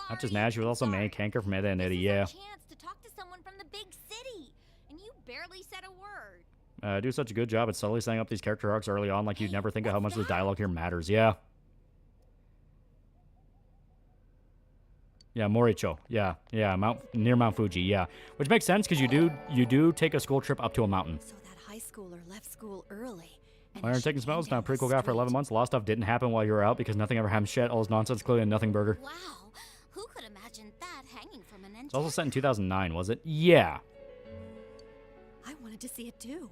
Not just Nash, she was also May Kanker from Edda and Eddie. Yeah. Chance to talk to someone from the big city, and you barely said a word. Do such a good job at subtly setting up these character arcs early on, like you'd never think of how much the dialogue here matters. Yeah. Yeah, Moricho. Yeah, near Mount Fuji. Yeah, which makes sense because you do take a school trip up to a mountain. So that high schooler left school early. Iron taking smells. Now, pretty cool guy for 11 months. A lot of stuff didn't happen while you were out because nothing ever happened. Shit, all this nonsense clearly a nothing burger. Wow, who could imagine that hanging from an engine? It's also set in 2009, was it? Yeah. I wanted to see it too.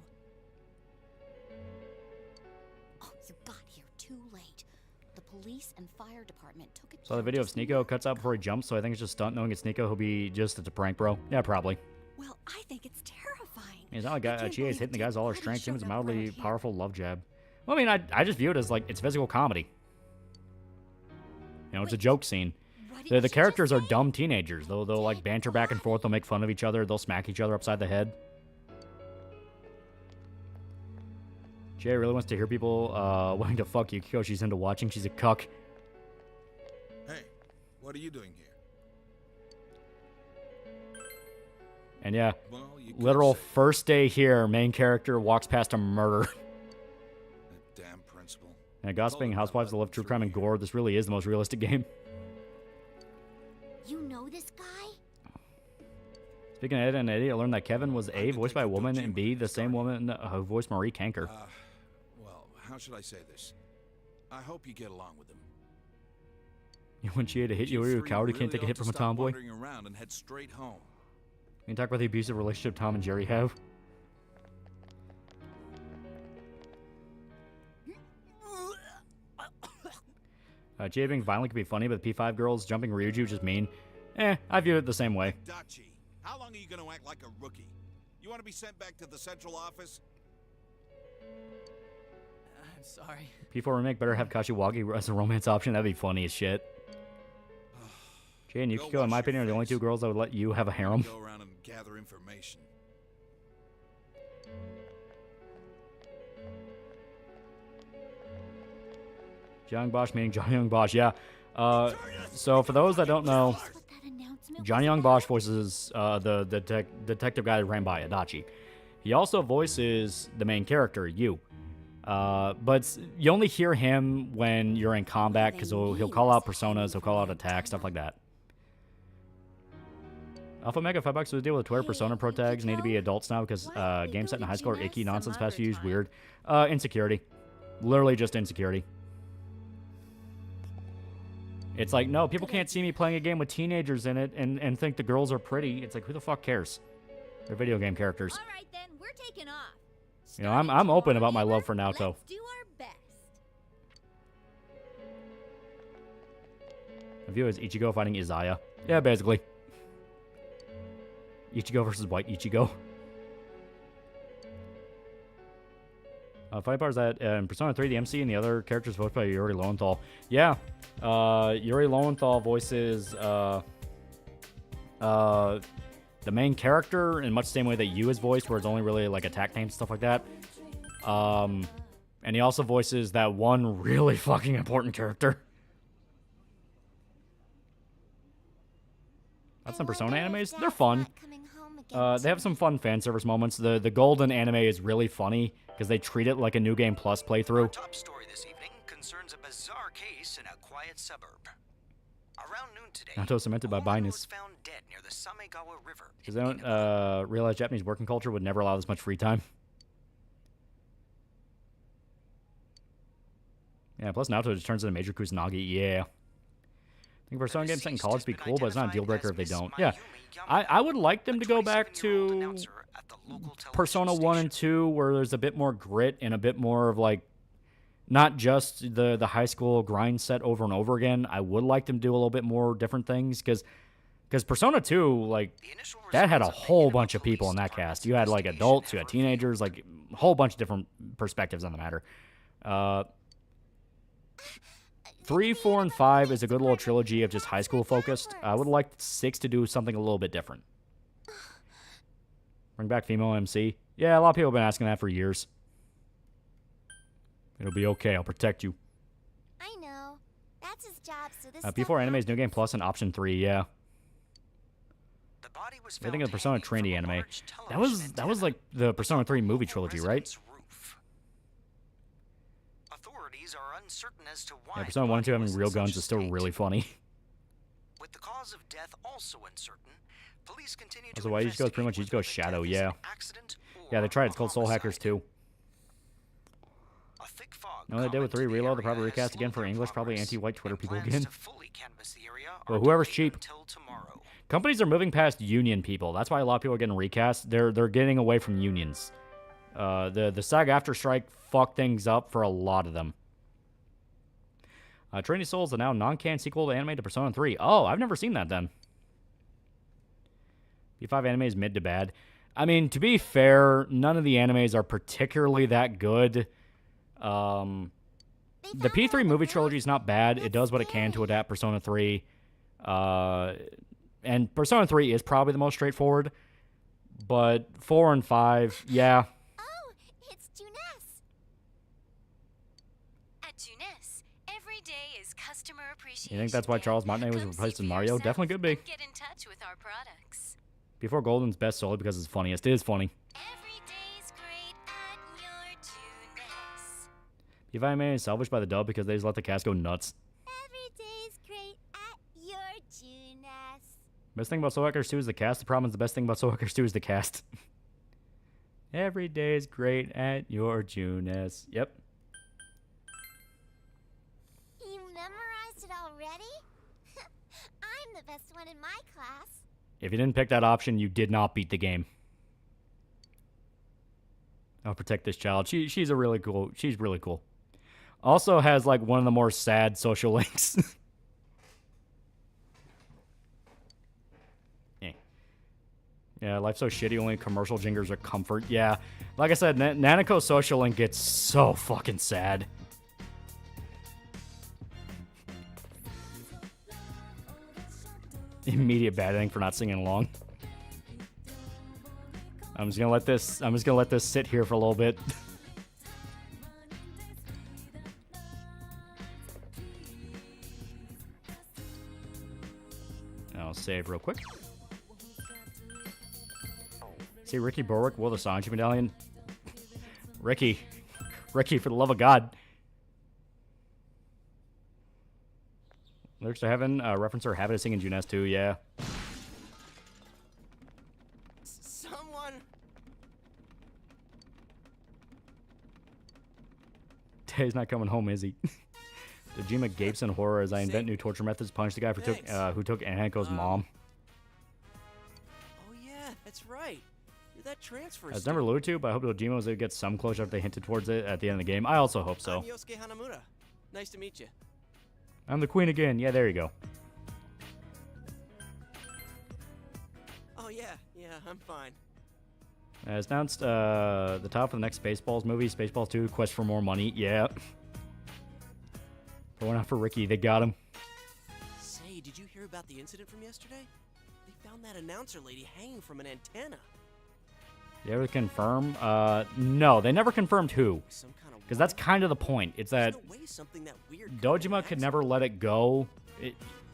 Oh, you got here too late. The police and fire department took it. Saw the video of Sneeko cuts out before he jumps, so I think it's just stunt. Knowing it's Sneeko, he'll be just it's a prank, bro. Yeah, probably. Well, I think it's terrifying. It's not like Chie is hitting the guys all her strength. Seems a mildly powerful love jab. Well, I mean, I just view it as like it's physical comedy. You know, it's a joke scene. The characters are dumb teenagers. They'll like banter back and forth. They'll make fun of each other. They'll smack each other upside the head. Chie really wants to hear people wanting to fuck Yukiko. She's into watching. She's a cuck. Hey, what are you doing here? And yeah, Well, you could literal say first day here, main character walks past a murder. that damn principal. And gossiping housewives that love true crime and gore, this really is the most realistic game. You know this guy? Speaking of Ed and Eddie, I learned that Kevin was A, voiced by a woman, and B, the same woman who voiced Marie Kanker. Well, how should I say this? I hope you get along with him. When she had to hit you, you're a coward who can't take a hit from a tomboy. Wandering around and head straight home. You can talk about the abusive relationship Tom and Jerry have. Jay being violent can be funny, but the P5 girls jumping Ryuji was just mean. I view it the same way. Dachi, how long are you going to act like a rookie? You want to be sent back to the central office? I'm sorry. P4 remake better have Kashiwagi as a romance option. That'd be funny as shit. Jay and Yukiko, in my opinion, are the only two girls that would let you have a harem. Go around and gather information. Johnny Bosch meaning Johnny Young Bosch, yeah. So for those that don't know, Johnny Young Bosch voices the detective guy that ran by Adachi. He also voices the main character, Yu. But you only hear him when you're in combat because he'll call out personas, he'll call out attacks, stuff like that. Alpha Mega, $5 to deal with Twitter persona pro tags need to be adults now because games set in high school are icky nonsense past few years weird. Insecurity. Literally just insecurity. It's like, no, people can't see me playing a game with teenagers in it and think the girls are pretty. It's like, who the fuck cares? They're video game characters. All right, then. We're taking off. You know, I'm open about my love for Naoto. Let's do our best. I view it as Ichigo fighting Izaya. Yeah, basically. Ichigo versus White Ichigo. Funny part is that in Persona 3, the MC and the other characters voiced by Yuri Lowenthal. Yeah, Yuri Lowenthal voices the main character in much the same way that Yu is voiced, where it's only really like attack names and stuff like that. And he also voices that one really fucking important character. That's some Persona animes. They're fun. They have some fun fan service moments. The Golden anime is really funny because they treat it like a New Game Plus playthrough. Our top story this evening concerns a bizarre case in a quiet suburb. Around noon today, Naoto cemented by Binus. found dead near the Samegawa River. Because they don't realize Japanese working culture would never allow this much free time. Yeah, plus Naoto just turns into Major Kusanagi. Yeah. I think Persona games set in college would be cool, but it's not a deal breaker if they don't. Yeah. I would like them to go back to Persona 1 and 2, where there's a bit more grit and a bit more of like, not just the high school grind set over and over again. I would like them to do a little bit more different things, because Persona 2, like, that had a whole bunch of people in that cast. You had like adults, you had teenagers, like a whole bunch of different perspectives on the matter. 3, 4, and 5 is a good little trilogy of just high school focused. I would like 6 to do something a little bit different. Bring back female MC. Yeah, a lot of people have been asking that for years. It'll be okay. I'll protect you. I know. That's his job, so this P4 Anime's New Game Plus and Option 3, yeah. I think of the Persona Trinity anime. That was like the Persona 3 movie trilogy, right? Authorities are uncertain as to why Yeah, Persona 1 and 2 having real guns is still really funny. With the cause of death also uncertain, police continue to So why Ichigo is pretty much Ichigo's shadow, yeah. Yeah, they tried. It's called Soul Hackers 2. You know what they did with 3 Reload? The proper recast again for English, probably anti-white Twitter people again. Well, whoever's cheap. Companies are moving past union people. That's why a lot of people are getting recast. They're getting away from unions. The SAG After Strike fucked things up for a lot of them. Trinity Soul is the now non-canon sequel to anime to Persona 3. Oh, I've never seen that then. P5 anime is mid to bad. I mean, to be fair, none of the animes are particularly that good. The P3 movie trilogy is not bad. It does what it can to adapt Persona 3. And Persona 3 is probably the most straightforward. But 4 and 5, yeah. Oh, it's Juness. At Juness, every day is customer appreciation. You think that's why Charles Martinet was replaced with Mario? Definitely could be. Get in touch with our products. Before Golden's best solely because it's funniest. It is funny. If I may, salvaged by the dub because they just let the cast go nuts. Every day's great at your Juness. Best thing about Soul Hackers 2 is the cast. The problem is the best thing about Soul Hackers 2 is the cast. Every day is great at your Juness. Yep. You memorized it already? I'm the best one in my class. If you didn't pick that option, you did not beat the game. I'll protect this child. She's really cool. She's really cool. Also has like one of the more sad social links. Yeah, life's so shitty, only commercial jingers are comfort. Yeah, like I said, Nanako's social link gets so fucking sad. Immediate bad ending for not singing along. I'm just gonna let this sit here for a little bit. I'll save real quick. See Ricky Borwick wore the Sanji medallion. Ricky, for the love of God. Lyrics to Heaven, reference her habit of singing Juness too, yeah. Someone. Tay's not coming home, is he? Dojima gapes in horror as I invent new torture methods. Punch the guy who took Anhanko's mom. Oh yeah, that's right. You're that transfer. I was never alluded to, but I hope Dojima was able to get some closure if they hinted towards it at the end of the game. I also hope so. I'm Yosuke Hanamura. Nice to meet you. I'm the queen again. Yeah, there you go. Oh yeah, I'm fine. As announced, the top of the next Spaceballs movie, Spaceballs 2, Quest for More Money. Yeah. Going out for Ricky. They got him. Say, did you hear about the incident from yesterday? They found that announcer lady hanging from an antenna. You ever confirm? No, they never confirmed who. Because that's kind of the point. It's that Dojima could never let it go.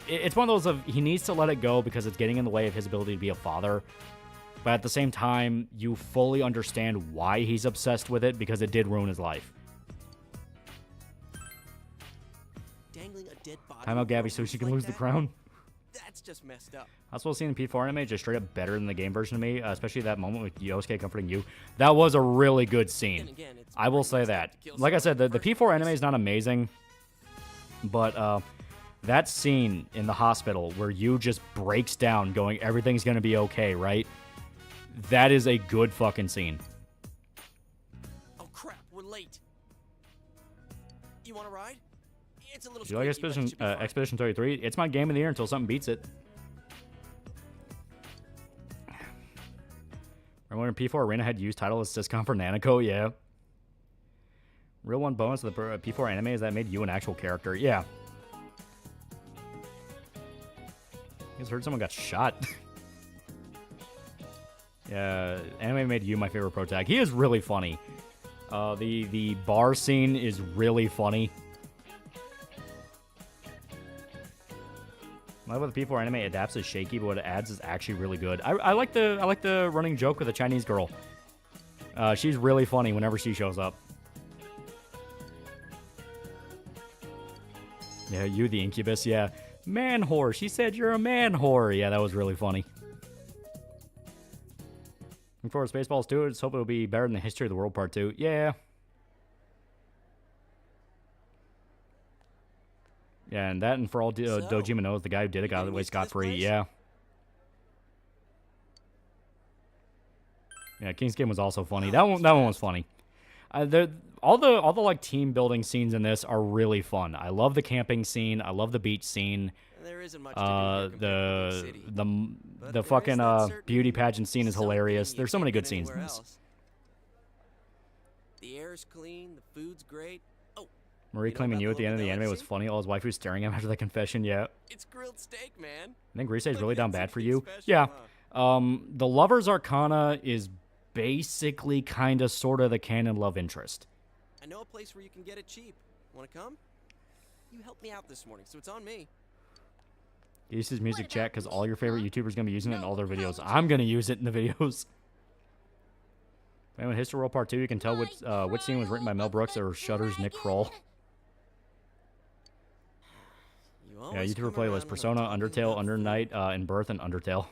It's one of those of he needs to let it go because it's getting in the way of his ability to be a father. But at the same time, you fully understand why he's obsessed with it because it did ruin his life. Dangling a dead body. Time out, Gabby, so she can lose the crown. That's just messed up. I was supposed to see in the P4 anime just straight up better than the game version of me, especially that moment with Yosuke comforting you. That was a really good scene. I will say that. Like I said, the P4 anime is not amazing, but that scene in the hospital where Yu just breaks down going, everything's going to be okay, right? That is a good fucking scene. Oh crap, we're late. You want to ride? It's a little Do you like Expedition 33? It's my game of the year until something beats it. Remember when P4 Arena had used title as Syscom for Nanako? Yeah. Real one bonus of the P4 anime is that it made you an actual character. Yeah. You guys heard someone got shot. Yeah, anime made you my favorite pro tag. He is really funny. The bar scene is really funny. I like what the P4 anime adapts is shaky, but what it adds is actually really good. I like the running joke with the Chinese girl. She's really funny whenever she shows up. Yeah, you the incubus, yeah. Man whore. She said you're a man whore. Yeah, that was really funny. Looking forward to Spaceballs 2. I just hope it'll be better than the History of the World Part 2. Yeah. Yeah, and that, and for all Dojima knows, the guy who did it got away scot-free. Yeah. Yeah, King's Game was also funny. That one was funny. All the like team building scenes in this are really fun. I love the camping scene. I love the beach scene. There isn't much to do the fucking beauty pageant scene is hilarious. There's so many good scenes in this. The air's clean. The food's great. Oh. Marie claiming you at the end of the anime was funny. All his wife was staring at him after the confession. Yeah. It's grilled steak, man. I think Grisei's really down bad for you. Yeah. The Lover's Arcana is basically kind of sort of the canon love interest. I know a place where you can get it cheap. Want to come? You helped me out this morning, so it's on me. Use his music chat because all your favorite YouTubers gonna be using it in all their videos. I'm gonna use it in the videos. Anyway, History World Part 2, you can tell which scene was written by Mel Brooks or Shudder's Nick Kroll. Yeah, YouTuber playlist: Persona, Undertale, Under Night, and Birth, and Undertale.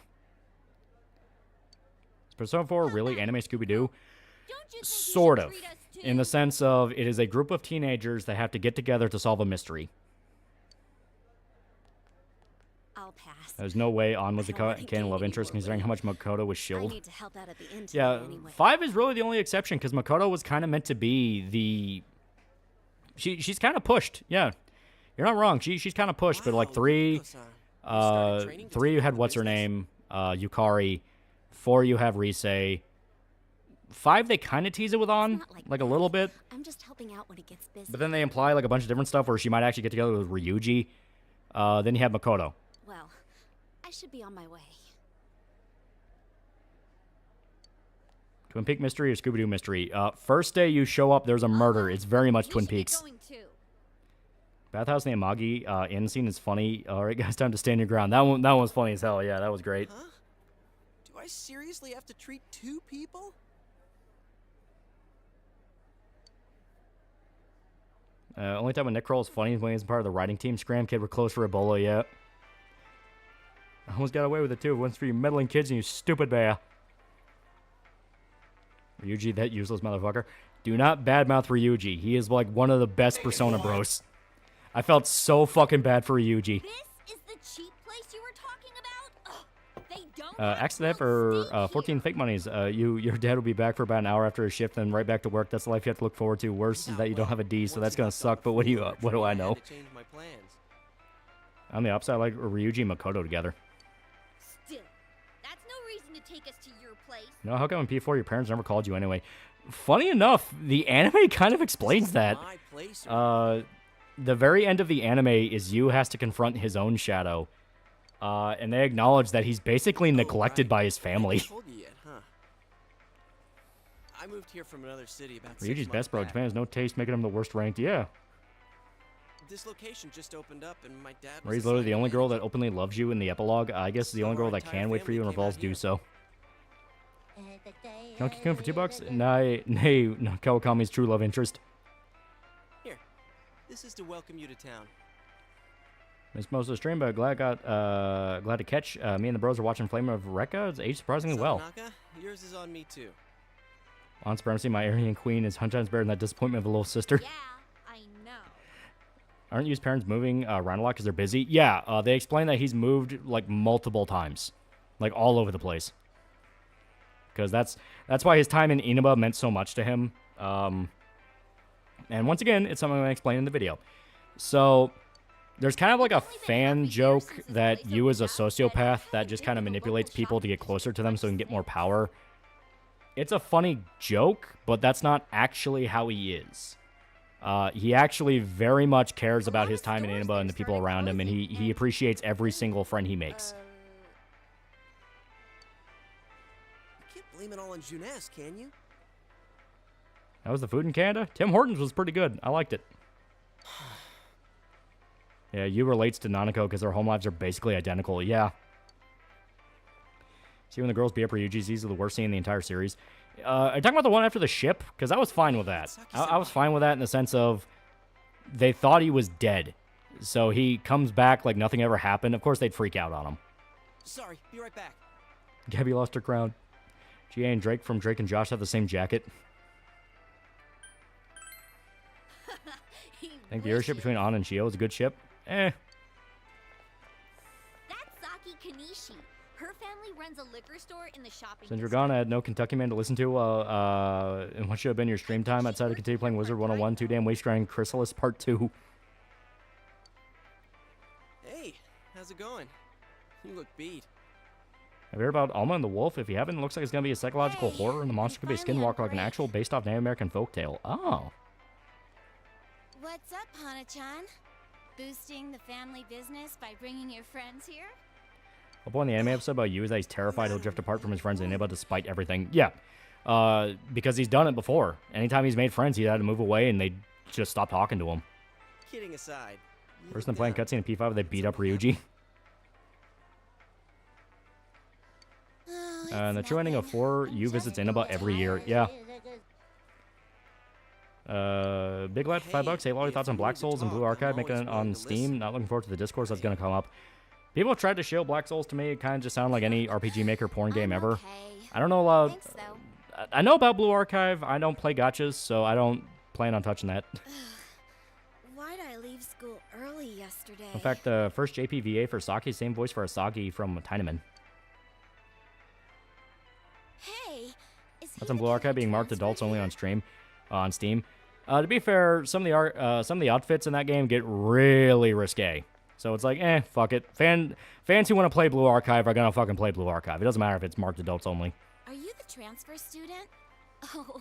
Is Persona 4 really anime Scooby-Doo? Sort of. In the sense of, it is a group of teenagers that have to get together to solve a mystery. I'll pass. There's no way On was a canon love interest considering how much Makoto was I shilled. need to help out at the inn Yeah, anyway. 5 is really the only exception because Makoto was kind of meant to be the... She's kind of pushed, yeah. You're not wrong, she's kind of pushed, but like 3... 3 you had what's-her-name, Yukari. 4 you have Rise. 5 they kind of tease it with On, like a little bit. I'm just helping out when it gets busy. But then they imply like a bunch of different stuff where she might actually get together with Ryuji. Then you have Makoto. Well, I should be on my way. Twin Peak Mystery or Scooby-Doo Mystery? First day you show up, there's a murder. It's very much Twin Peaks. Bathhouse in the Amagi inn scene is funny. All right, guys, time to stand your ground. That one was funny as hell. Yeah, that was great. Huh? Do I seriously have to treat 2 people? Only time when Nick Kroll is funny is when he's part of the writing team. Scram Kid, we're close for Ebola, yeah. I almost got away with it, too. Once for you meddling kids and you stupid bear. Ryuji, that useless motherfucker. Do not badmouth Ryuji. He is, like, one of the best Persona bros. I felt so fucking bad for Ryuji. This is the cheap place you were talking about? Ugh, they don't Accident for 14 fake monies. Your dad will be back for about an hour after his shift, then right back to work. That's the life you have to look forward to. Worse is that you don't have a D, so that's gonna suck. But what do I know? On the upside, I like Ryuji and Makoto together. Still, that's no reason to take us to your place. No, how come in P4 your parents never called you anyway? Funny enough, the anime kind of explains that. The very end of the anime is Yu has to confront his own shadow. And they acknowledge that he's basically neglected by his family. I moved here from another city about 6 Ryuji's months best bro. back. Japan has no taste, making him the worst ranked. Yeah. This location just opened up, and my dad was Marie's literally the only girl that openly loves you in the epilogue. I guess the only girl that can wait for you and revolves do so. Donkey Kun for $2? Nay, no, Kawakami's true love interest. Here, this is to welcome you to town. Missed most of the stream, but glad to catch. Me and the bros are watching Flame of Rekka. It's aged surprisingly well. Samanaka, yours is on me too. On Supremacy, my Aryan Queen is 100 times better than that disappointment of a little sister. Yeah, I know. Aren't Yu's parents moving around a lot because they're busy? Yeah, they explain that he's moved like multiple times, like all over the place. Because that's why his time in Inaba meant so much to him. And once again, it's something I explained in the video. So there's kind of like a fan joke that Yu is a sociopath that just kind of manipulates people to get closer to them so he can get more power. It's a funny joke, but that's not actually how he is. He actually very much cares about his time in Inaba and the people around him, and he appreciates every single friend he makes. You can't blame it all on Juness, can you? That was the food in Canada? Tim Hortons was pretty good. I liked it. Yeah, Yu relates to Nanako because their home lives are basically identical. Yeah. See when the girls beat up Ryuji's, these are the worst scene in the entire series. Are you talking about the one after the ship? Because I was fine with that. I was fine with that in the sense of they thought he was dead. So he comes back like nothing ever happened. Of course, they'd freak out on him. Sorry, be right back. Gabby lost her crown. GA and Drake from Drake and Josh have the same jacket. I think the airship between On and Shio is a good ship. Eh. That's Saki Kanishi. Her family runs a liquor store in the shopping Since you're gone, I had no Kentucky Man to listen to. And what should have been your stream time outside to continue playing Wizard 101, Too Damn Waste Grind Chrysalis Part 2. Hey, how's it going? You look beat. Have you heard about Alma and the Wolf? If you haven't, it looks like it's going to be a psychological horror, and the monster could be a skinwalker like an actual based off Native American folktale. Oh. What's up, Hana-chan? Boosting the family business by bringing your friends here? The point in the anime episode about Yu is that he's terrified he'll drift apart from his friends in Inaba despite everything. Yeah. Because he's done it before. Anytime he's made friends, he had to move away, and they just stop talking to him. Kidding aside. Worse than playing cutscene in P5 where they beat up Ryuji. And the true ending of 4U visits Inaba every year. Yeah. Big Lad for $5. Hey, Lolly, thoughts on Black Souls and Blue Archive making it on Steam? Not looking forward to the discourse that's gonna come up. People have tried to show Black Souls to me. It kind of just sounded like any RPG Maker porn game ever. I don't know a lot. I know about Blue Archive. I don't play gachas, so I don't plan on touching that. Why'd I leave school early yesterday? In fact, the first JPVA for Saki, same voice for Asagi from Tinaman. Hey, That's on Blue Archive being marked adults only on stream, on Steam. To be fair, some of the outfits in that game get really risque. So it's like, fuck it. Fans who want to play Blue Archive are gonna fucking play Blue Archive. It doesn't matter if it's marked adults only. Are you the transfer student? Oh.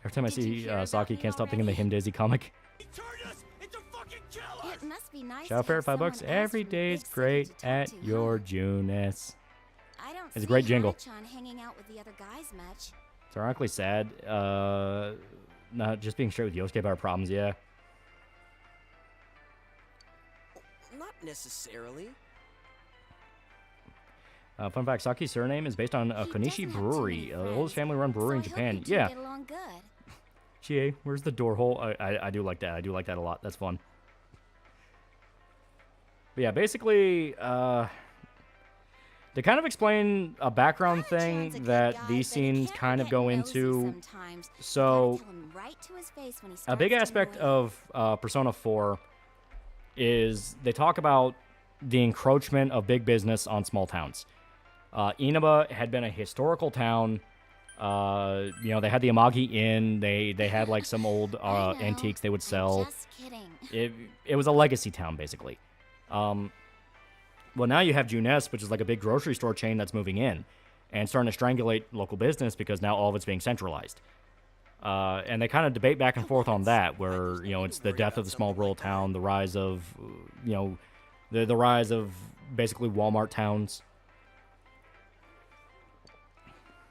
Every time I see Saki, can't stop thinking the Him Daisy comic. It must be nice. Shout fair, $5. Every day's great at your Juness. I don't It's a great jingle. Hana-chan hanging out with the other guys much. It's ironically sad. Not just being straight with Yosuke about our problems, yeah. Not necessarily. Fun fact, Saki's surname is based on Konishi Brewery, the oldest family-run brewery in Japan. Yeah. Get along good. Chie, where's the door hole? I do like that. I do like that a lot. That's fun. But yeah, basically, they kind of explain a background thing that these scenes kind of go into. So, a big aspect of Persona 4 is they talk about the encroachment of big business on small towns. Inaba had been a historical town. You know, they had the Amagi Inn. They had like some old antiques they would sell. Just kidding. It was a legacy town, basically. Well, now you have Juness, which is like a big grocery store chain that's moving in and starting to strangulate local business because now all of it's being centralized. And they kind of debate back and forth on that, where, you know, it's the death of the small rural town, the rise of, you know, the rise of basically Walmart towns.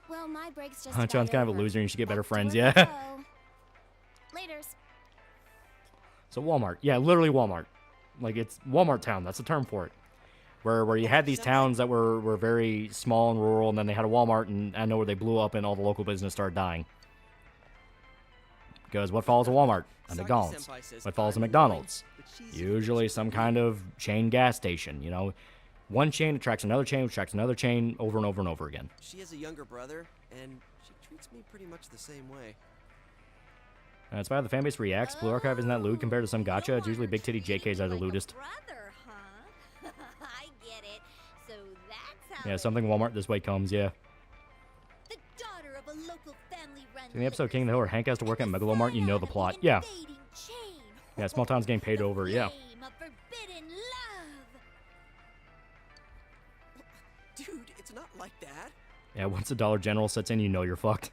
Well, my break's just John's kind of a loser and you should get better friends, yeah. Laters. So Walmart. Yeah, literally Walmart. Like, it's Walmart town. That's the term for it. Where you had these towns that were very small and rural, and then they had a Walmart, and I know where they blew up and all the local business started dying. Because what follows a Walmart? A McDonald's. What follows a McDonald's? Usually some kind of chain gas station, you know. One chain attracts another chain, which attracts another chain over and over and over again. She has a younger brother, and she treats me pretty much the same way. That's why the fanbase reacts. Blue Archive isn't that lewd compared to some gacha. It's usually big titty JKs are the lewdest. Brother, huh? I get it. So that's how Yeah, something Walmart this way comes, yeah. the daughter of a local family-run In the episode King of the Hill where Hank has to work at Megalomart, you know the plot. Yeah. Yeah, small town's getting paid over, yeah. Dude, it's not like that. Yeah, once the Dollar General sets in, you know you're fucked.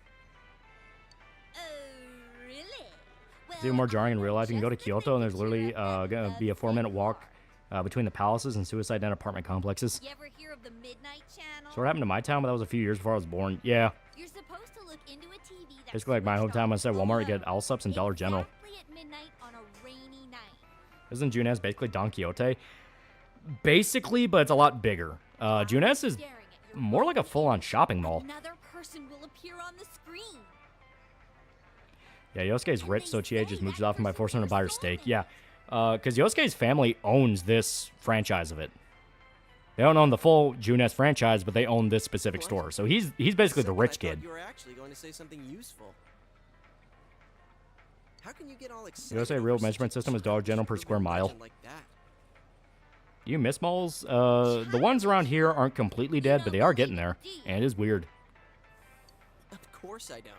It's even more jarring in real life. You can go to Kyoto, and there's literally going to be a 4-minute walk between the palaces and suicide net apartment complexes. You ever hear of the Midnight Channel? So what happened to my town, but that was a few years before I was born. Yeah. You're supposed to look into a TV that's Basically like my hometown, I said Walmart, you get Alsups and Dollar General. exactly at midnight on a rainy night. Isn't Juness basically Don Quixote? Basically, but it's a lot bigger. Juness is more like a full-on shopping mall. Another person will appear on the screen. Yeah, Yosuke's rich, so Chie just mooches off him by forcing her to buy her steak. Yeah, because Yosuke's family owns this franchise of it. They don't own the full Juness franchise, but they own this specific store. So he's basically the rich kid. You were actually going to say something useful. How can you get all excited? Yosei real measurement system is Dollar General per square mile. Like that? You miss malls? The ones around here aren't completely dead, but they are getting there, and it is weird. Of course I don't.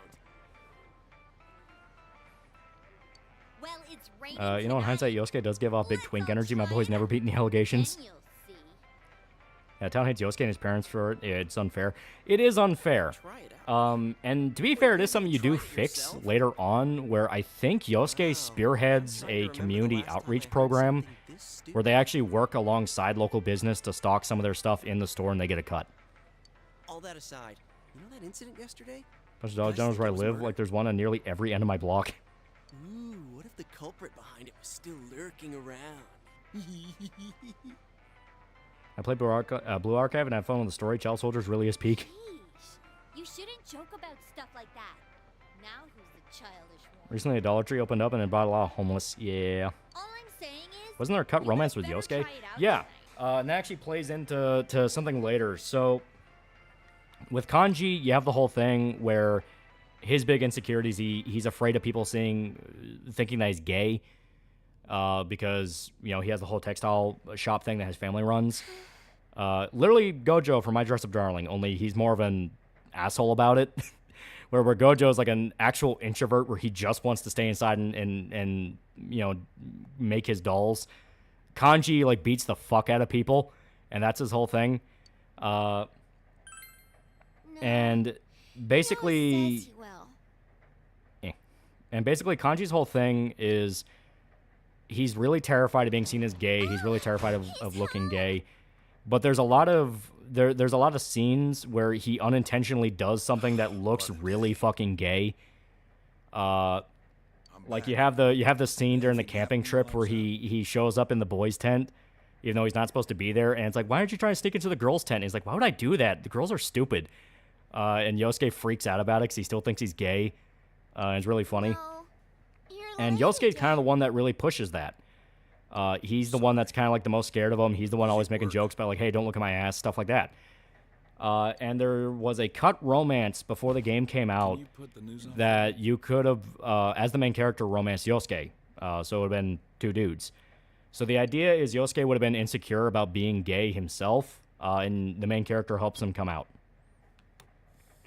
Well, it's raining You know, in hindsight, Yosuke does give off big twink energy. My boy's never beaten the allegations. Yeah, town hates Yosuke and his parents for it. Yeah, it's unfair. It is unfair. And to be fair, it is something you do fix later on, where I think Yosuke spearheads a community outreach program where they actually work alongside local business to stock some of their stuff in the store and they get a cut. All that aside, you know that incident yesterday? Bunch of Dollar Generals where I live, like there's one on nearly every end of my block. Ooh, what if the culprit behind it was still lurking around? I played Blue Archive and had fun with the story. Child Soldiers really is peak. shouldn't joke about stuff like that. Now who's the childish one? Recently, a Dollar Tree opened up and it bought a lot of homeless. Yeah. All I'm saying is, Wasn't there a cut romance with Yosuke? Yeah. And that actually plays into something later. So, with Kanji, you have the whole thing where his big insecurities, he's afraid of people thinking that he's gay. Because, you know, he has the whole textile shop thing that his family runs. Literally Gojo from My Dress Up Darling, only he's more of an asshole about it. where Gojo is like an actual introvert where he just wants to stay inside and you know, make his dolls. Kanji, like, beats the fuck out of people, and that's his whole thing. And basically... And basically, Kanji's whole thing is... He's really terrified of being seen as gay. He's really terrified of looking gay. But there's a lot of there's a lot of scenes where he unintentionally does something that looks really fucking gay. Like you have the scene during the camping trip where he shows up in the boys' tent, even though he's not supposed to be there, and it's like, why aren't you trying to sneak into the girls' tent? And he's like, why would I do that? The girls are stupid. And Yosuke freaks out about it because he still thinks he's gay. It's really funny. And Yosuke's kind of the one that really pushes that. He's the one that's kind of like the most scared of him. He's the one always making jokes about like, hey, don't look at my ass, stuff like that. And there was a cut romance before the game came out that you could have, as the main character, romance Yosuke. So it would have been two dudes. So the idea is Yosuke would have been insecure about being gay himself, and the main character helps him come out.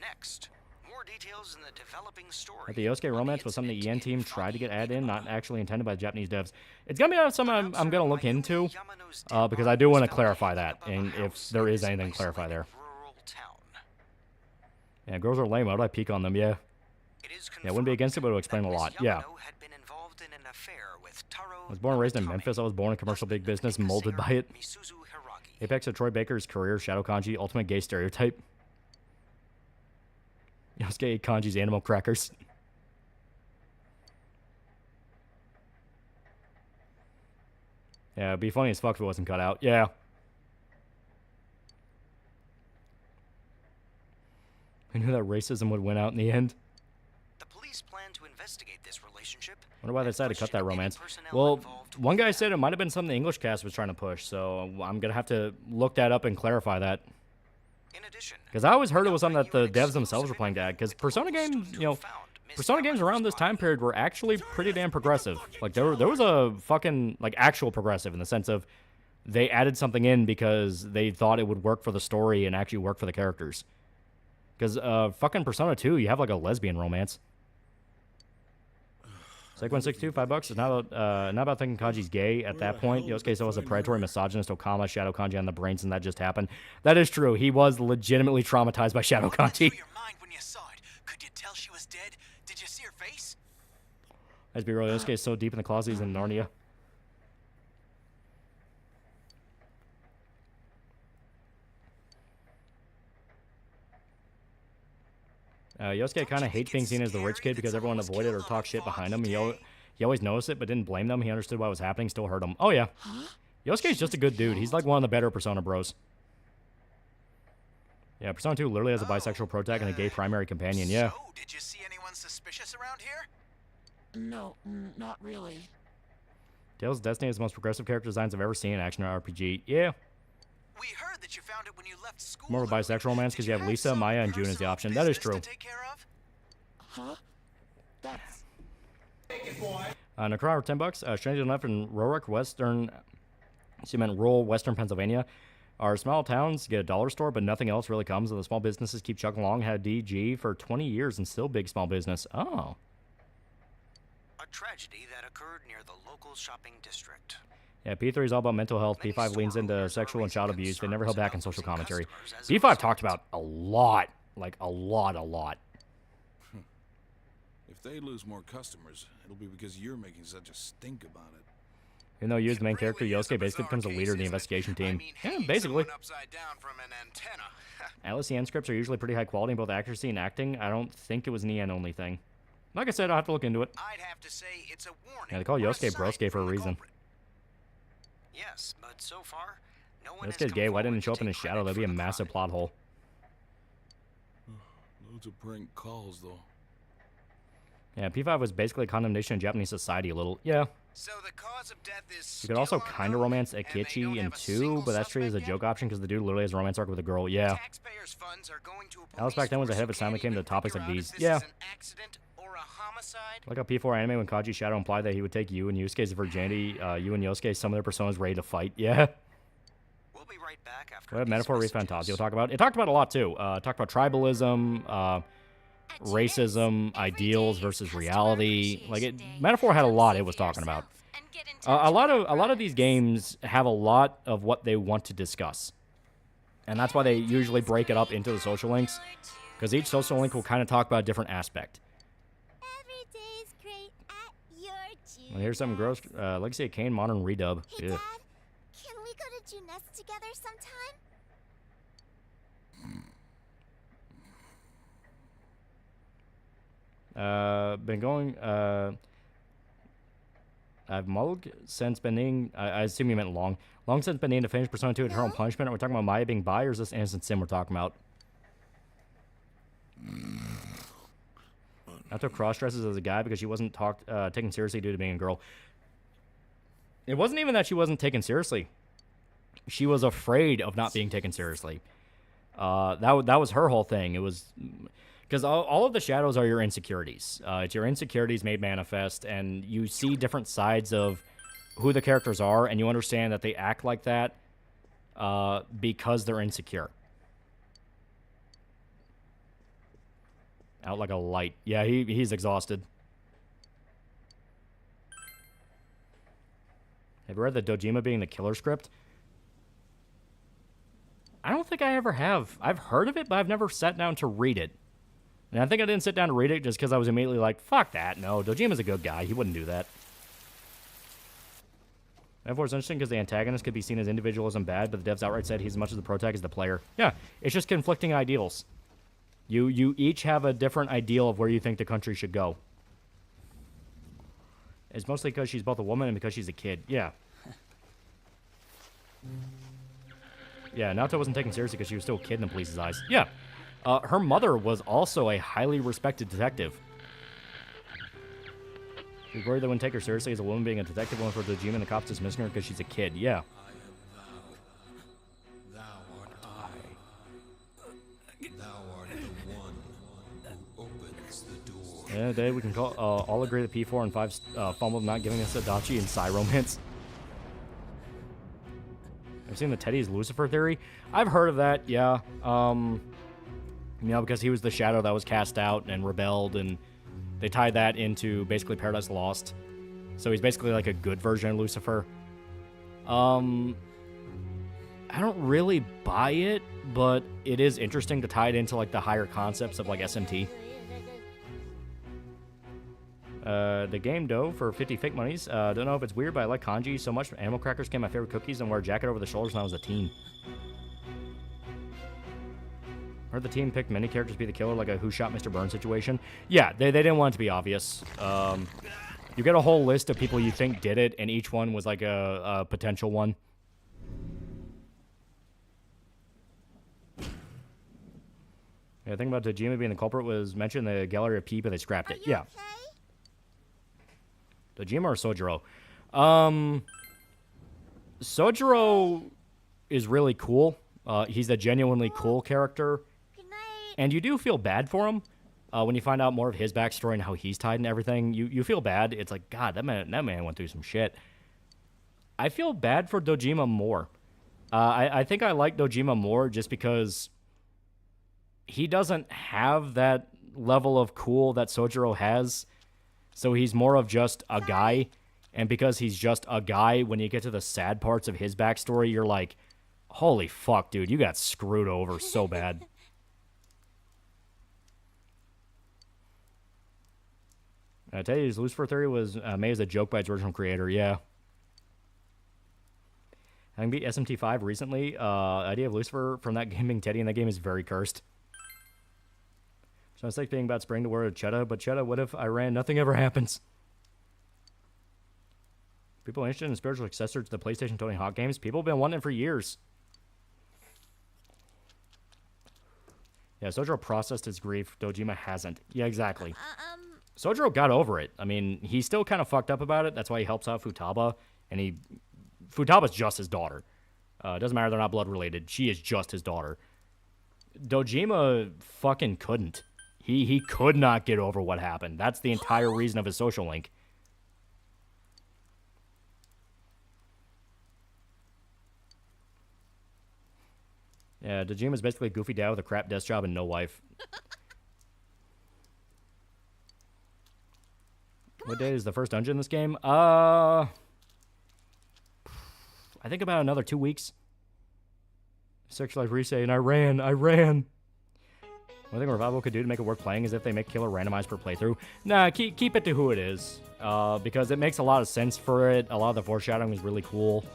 Next, more details in the developing story. But the Yosuke romance was something the EN team tried to get added in, not actually intended by the Japanese devs. It's going to be something I'm going to look into, because I do want to clarify that, and if there is anything to clarify there. Yeah, girls are lame. Why would I peek on them? Yeah. Yeah, I wouldn't be against it, but it would explain a lot. Yeah. I was born and raised in Memphis. I was born in commercial big business, molded by it. Apex of Troy Baker's career, Shadow Kanji, ultimate gay stereotype. Yosuke ate Kanji's animal crackers. Yeah, it'd be funny as fuck if it wasn't cut out. Yeah. I knew that racism would win out in the end. The police plan to investigate this relationship. Wonder why they decided to cut that romance. Well, one guy said it might have been something the English cast was trying to push, so I'm gonna have to look that up and clarify that. In addition, because I always heard it was something that the devs themselves were playing to add. Because Persona games, you know, Persona games around this time period were actually pretty damn progressive. Like there was a fucking like actual progressive in the sense of they added something in because they thought it would work for the story and actually work for the characters. Because fucking Persona 2, you have like a lesbian romance. Psych162, $5. It's not about thinking Kanji's gay at that point. Yosuke still was a predatory misogynist Okama, Shadow Kanji on the brains, and that just happened. That is true. He was legitimately traumatized by Shadow Kanji. When you saw it, could you tell she was dead? Did you see her face? Let's be real, Yosuke is so deep in the closet he's in Narnia. Yosuke kind of hates being seen as the rich kid because everyone avoided or talked shit behind him. He always noticed it but didn't blame them. He understood what was happening, still hurt him. Oh, yeah. Yosuke's just a good dude. He's like one of the better Persona bros. Yeah, Persona 2 literally has a bisexual protag and a gay primary companion, yeah. So, did you see anyone suspicious around here? No, not really. Tales of Destiny is the most progressive character designs I've ever seen in action RPG. Yeah. We heard that you found it when you left school. More of a bisexual romance because you have Lisa, Maya, and June as the option. That is true. Huh? That's... Necrar, $10. Strangers enough in Rorick, rural western Pennsylvania. Our small towns get a dollar store, but nothing else really comes, and the small businesses keep chugging along. Had a DG for 20 years and still big small business. Oh. A tragedy that occurred near the local shopping district. Yeah, P3 is all about mental health. P5 leans into sexual and child abuse. They never held back on social commentary. P5 talked about a lot. Like, a lot. If they lose more customers, it'll be because you're making such a stink about it. Even though you as the main character, Yosuke basically becomes a leader of the investigation team. Yeah, basically. At least the EN scripts are usually pretty high quality in both accuracy and acting. I don't think it was an EN only thing. Like I said, I'll have to look into it. I'd have to say it's a warning. Yeah, they call Yosuke Brosuke for a reason. Yes, but so far, no one Yosuke's gay. Why didn't he show up in his shadow? That'd be a massive plot hole. Those are prank calls, though. Yeah, P5 was basically a condemnation of Japanese society a little. Yeah. So the cause of death is You could also kind of romance Akechi in 2, but that's treated as a joke option because the dude literally has a romance arc with a girl. Yeah. taxpayers' funds are going to a Alice back then was ahead of its time when it came to topics like these. Yeah. Like how P4 anime when Kaji Shadow implied that he would take Yu and Yusuke's virginity, Yu and Yosuke, some of their personas ready to fight. Yeah. We'll be right back after What metaphor Reef Fantasio talk about? It talked about a lot too. It talked about tribalism, racism, ideals versus reality. Like metaphor had a lot it was talking about. A lot of these games have a lot of what they want to discuss, and that's why they usually break it up into the social links, because each social link will kind of talk about a different aspect. Well, here's something gross. Legacy of Kain Modern Redub. Hey, Dad, can we go to Juness together sometime? Been going. I've mulled since being. I assume you meant long. Long since being to finish Persona 2 Eternal Punishment. Are we talking about Maya being bi, or is this Innocent Sim we're talking about? Nato cross-dresses as a guy because she wasn't taken seriously due to being a girl. It wasn't even that she wasn't taken seriously. She was afraid of not being taken seriously. That was her whole thing. It was because all of the shadows are your insecurities. It's your insecurities made manifest, and you see different sides of who the characters are, and you understand that they act like that because they're insecure. Out like a light. Yeah, he's exhausted. Have you read the Dojima being the killer script? I don't think I ever have. I've heard of it, but I've never sat down to read it. And I think I didn't sit down to read it just because I was immediately like, fuck that. No, Dojima's a good guy. He wouldn't do that. Therefore, it's interesting because the antagonist could be seen as individualism bad, but the devs outright said he's as much as the protagonist as the player. Yeah, it's just conflicting ideals. You each have a different ideal of where you think the country should go. It's mostly because she's both a woman and because she's a kid. Yeah. Yeah, Naoto wasn't taken seriously because she was still a kid in the police's eyes. Yeah. Her mother was also a highly respected detective. She was worried they wouldn't take her seriously as a woman being a detective, one for Dojima and the cops dismissing her because she's a kid. Yeah. Yeah, today we can all agree that P4 and 5 fumbled not giving us Adachi and Psy romance. I've seen the Teddy's Lucifer theory. I've heard of that, yeah. You know, because he was the shadow that was cast out and rebelled, and they tied that into basically Paradise Lost. So he's basically like a good version of Lucifer. I don't really buy it, but it is interesting to tie it into like the higher concepts of like SMT. The game dough for 50 fake monies. Don't know if it's weird, but I like kanji so much. Animal crackers came my favorite cookies and wear a jacket over the shoulders when I was a teen. Heard the team picked many characters to be the killer, like a Who Shot Mr. Burns situation. Yeah, they didn't want it to be obvious. You get a whole list of people you think did it, and each one was like a potential one. Yeah, the thing about Dojima being the culprit was mentioned in the Gallery of P, but they scrapped it. Yeah. Dojima or Sojiro? Sojiro is really cool. He's a genuinely cool character. And you do feel bad for him when you find out more of his backstory and how he's tied and everything. You feel bad. It's like, God, that man went through some shit. I feel bad for Dojima more. I think I like Dojima more just because he doesn't have that level of cool that Sojiro has. So he's more of just a guy. And because he's just a guy, when you get to the sad parts of his backstory, you're like, holy fuck, dude, you got screwed over so bad. I tell you, his Lucifer theory was made as a joke by its original creator, yeah. Having beat SMT5 recently, idea of Lucifer from that game being Teddy in that game is very cursed. So it's like being about spraying the word of Chetta, but Chetta, what if I ran? Nothing ever happens. People interested in a spiritual successor to the PlayStation Tony Hawk games? People have been wanting it for years. Yeah, Sojiro processed his grief. Dojima hasn't. Yeah, exactly. Sojiro got over it. I mean, he's still kind of fucked up about it. That's why he helps out Futaba. And Futaba's just his daughter. It doesn't matter, they're not blood related. She is just his daughter. Dojima fucking couldn't. He could not get over what happened. That's the entire reason of his social link. Yeah, Dojima's basically a goofy dad with a crap desk job and no wife. What day is the first dungeon in this game? I think about another 2 weeks. Sexualized Risei, and I ran. One thing Revival could do to make it worth playing is if they make killer randomized per playthrough. Nah, keep it to who it is. Because it makes a lot of sense for it. A lot of the foreshadowing is really cool.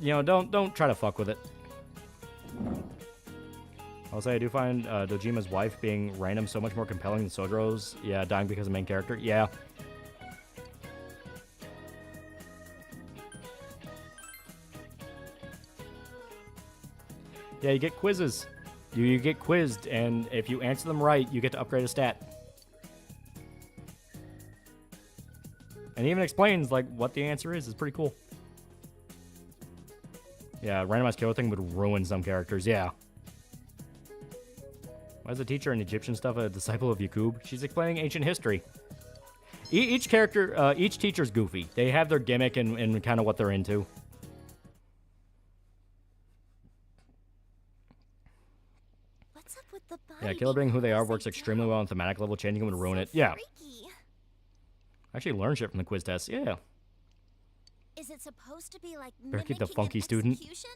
You know, don't try to fuck with it. I'll say I do find Dojima's wife being random so much more compelling than Sojiro's. Yeah, dying because of the main character. Yeah. Yeah, you get quizzes. You get quizzed, and if you answer them right, you get to upgrade a stat. And it even explains, like, what the answer is. It's pretty cool. Yeah, randomized kill thing would ruin some characters, yeah. Why is the teacher in Egyptian stuff a disciple of Yakub? She's explaining ancient history. Each character, each teacher's goofy. They have their gimmick and kind of what they're into. What's up with the body? Yeah, calibrating who they are works extremely well on thematic level. Changing them would ruin it. Yeah. I actually learned shit from the quiz test. Yeah. Is it supposed to be like Better keep the mimicking funky an student. execution?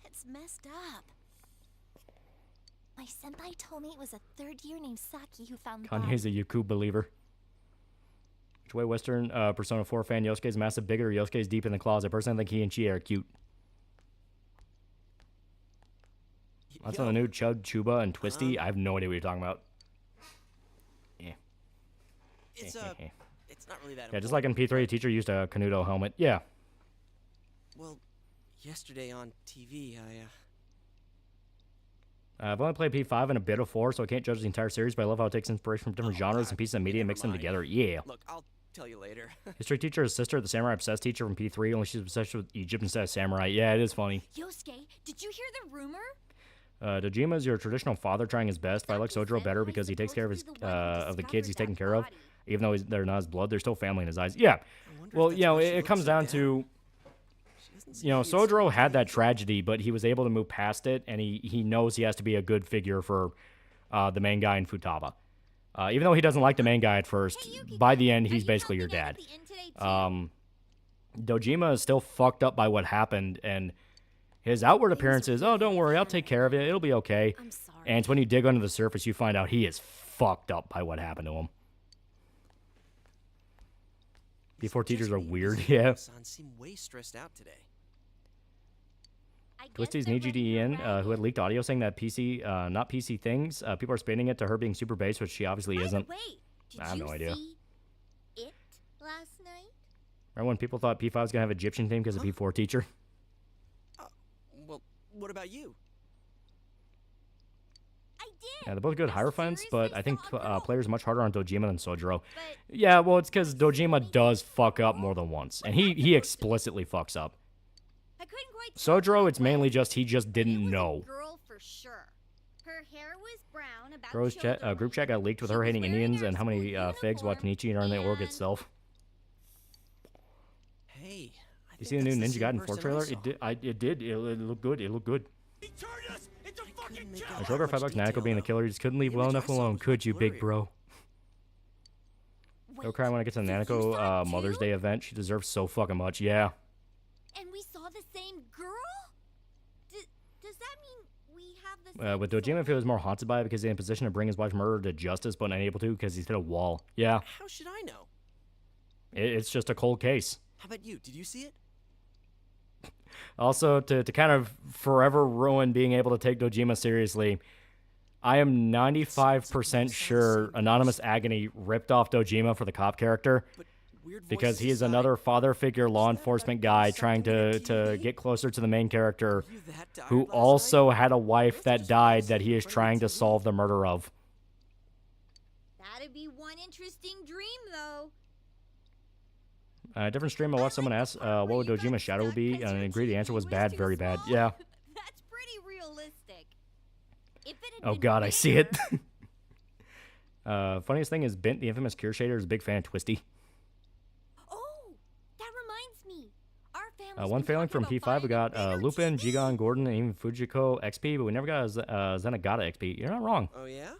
It's messed up. My senpai told me it was a third year named Saki who found the body. Kanye's a Yakub believer. Which way Western Persona 4 fan Yosuke's massive bigot or Yosuke's deep in the closet? Personally, I think he and she are cute. That's on the new Chud, Chuba, and Twisty. I have no idea what you're talking about. Yeah. It's not really that Yeah, just like in P3, a teacher used a Canuto helmet. Yeah. Well, yesterday on TV, I've only played P5 and a bit of 4, so I can't judge the entire series, but I love how it takes inspiration from different genres and pieces of media and mixes them together. Yeah. Look, I'll tell you later. History teacher is sister of the samurai obsessed teacher from P3, only she's obsessed with Egypt instead of samurai. Yeah, it is funny. Yosuke, did you hear the rumor? Dojima is your traditional father trying his best, but I like Sojiro better because he takes care of his of the kids he's taking care of. Even though they're not his blood, they're still family in his eyes. Yeah. Well, you know, it comes down to, you know, Sojiro had that tragedy, but he was able to move past it, and he knows he has to be a good figure for the main guy in Futaba. Even though he doesn't like the main guy at first, by the end, he's basically your dad. Dojima is still fucked up by what happened, and his outward appearance is, oh, don't worry, I'll take care of it. It'll be okay. I'm sorry. And it's when you dig under the surface, you find out he is fucked up by what happened to him. P4 teachers are weird, yeah. Seem way stressed out today. Twisty's NGDEN, who had leaked audio saying that PC, not PC things, people are spinning it to her being super base, which she obviously isn't. I have no idea. It last night? Remember when people thought P5 was going to have an Egyptian theme because of P4 teacher? Well, what about you? Yeah, they're both good Hierophants, but I think players much harder on Dojima than Sojiro. Yeah, well, it's because Dojima does fuck up more than once, and he explicitly fucks up. Sojiro, it's mainly just he just didn't know. Girl for sure. Her hair was brown about Group chat got leaked with her hating Indians and how many figs watch Nietzsche and are in the org itself. Hey, You see the new Ninja Gaiden 4 trailer? It did. It looked good. It looked good. I showed her $5 Nanako being the killer. You just couldn't leave well enough alone, could you, big bro? Don't cry when I get to the Nanako Mother's Day event. She deserves so fucking much. Yeah. And we saw the same girl? Does that mean we have the same With Dojima, I feel he's more haunted by it because he's in a position to bring his wife's murder to justice, but unable to because he's hit a wall. Yeah. How should I know? It's just a cold case. How about you? Did you see it? Also, to kind of forever ruin being able to take Dojima seriously, I am 95% sure Anonymous Agony ripped off Dojima for the cop character. Weird because voices he is aside, another father figure law enforcement guy trying to get closer to the main character, who also had a wife that died that he is trying to solve the murder of. That'd be one interesting dream, though. Different stream, I watched someone ask, what would Dojima's shadow be? And I agree the answer was bad, very bad. Yeah. That's pretty realistic. If it had Oh been god, I see it. bigger- Funniest thing is Bint, the infamous Cure Shader, is a big fan of Twisty. Oh, that reminds me. Our family. One failing from P5, we got Lupin, Jigon, Gordon, and even Fujiko XP, but we never got a Zenigata XP. You're not wrong. Oh yeah?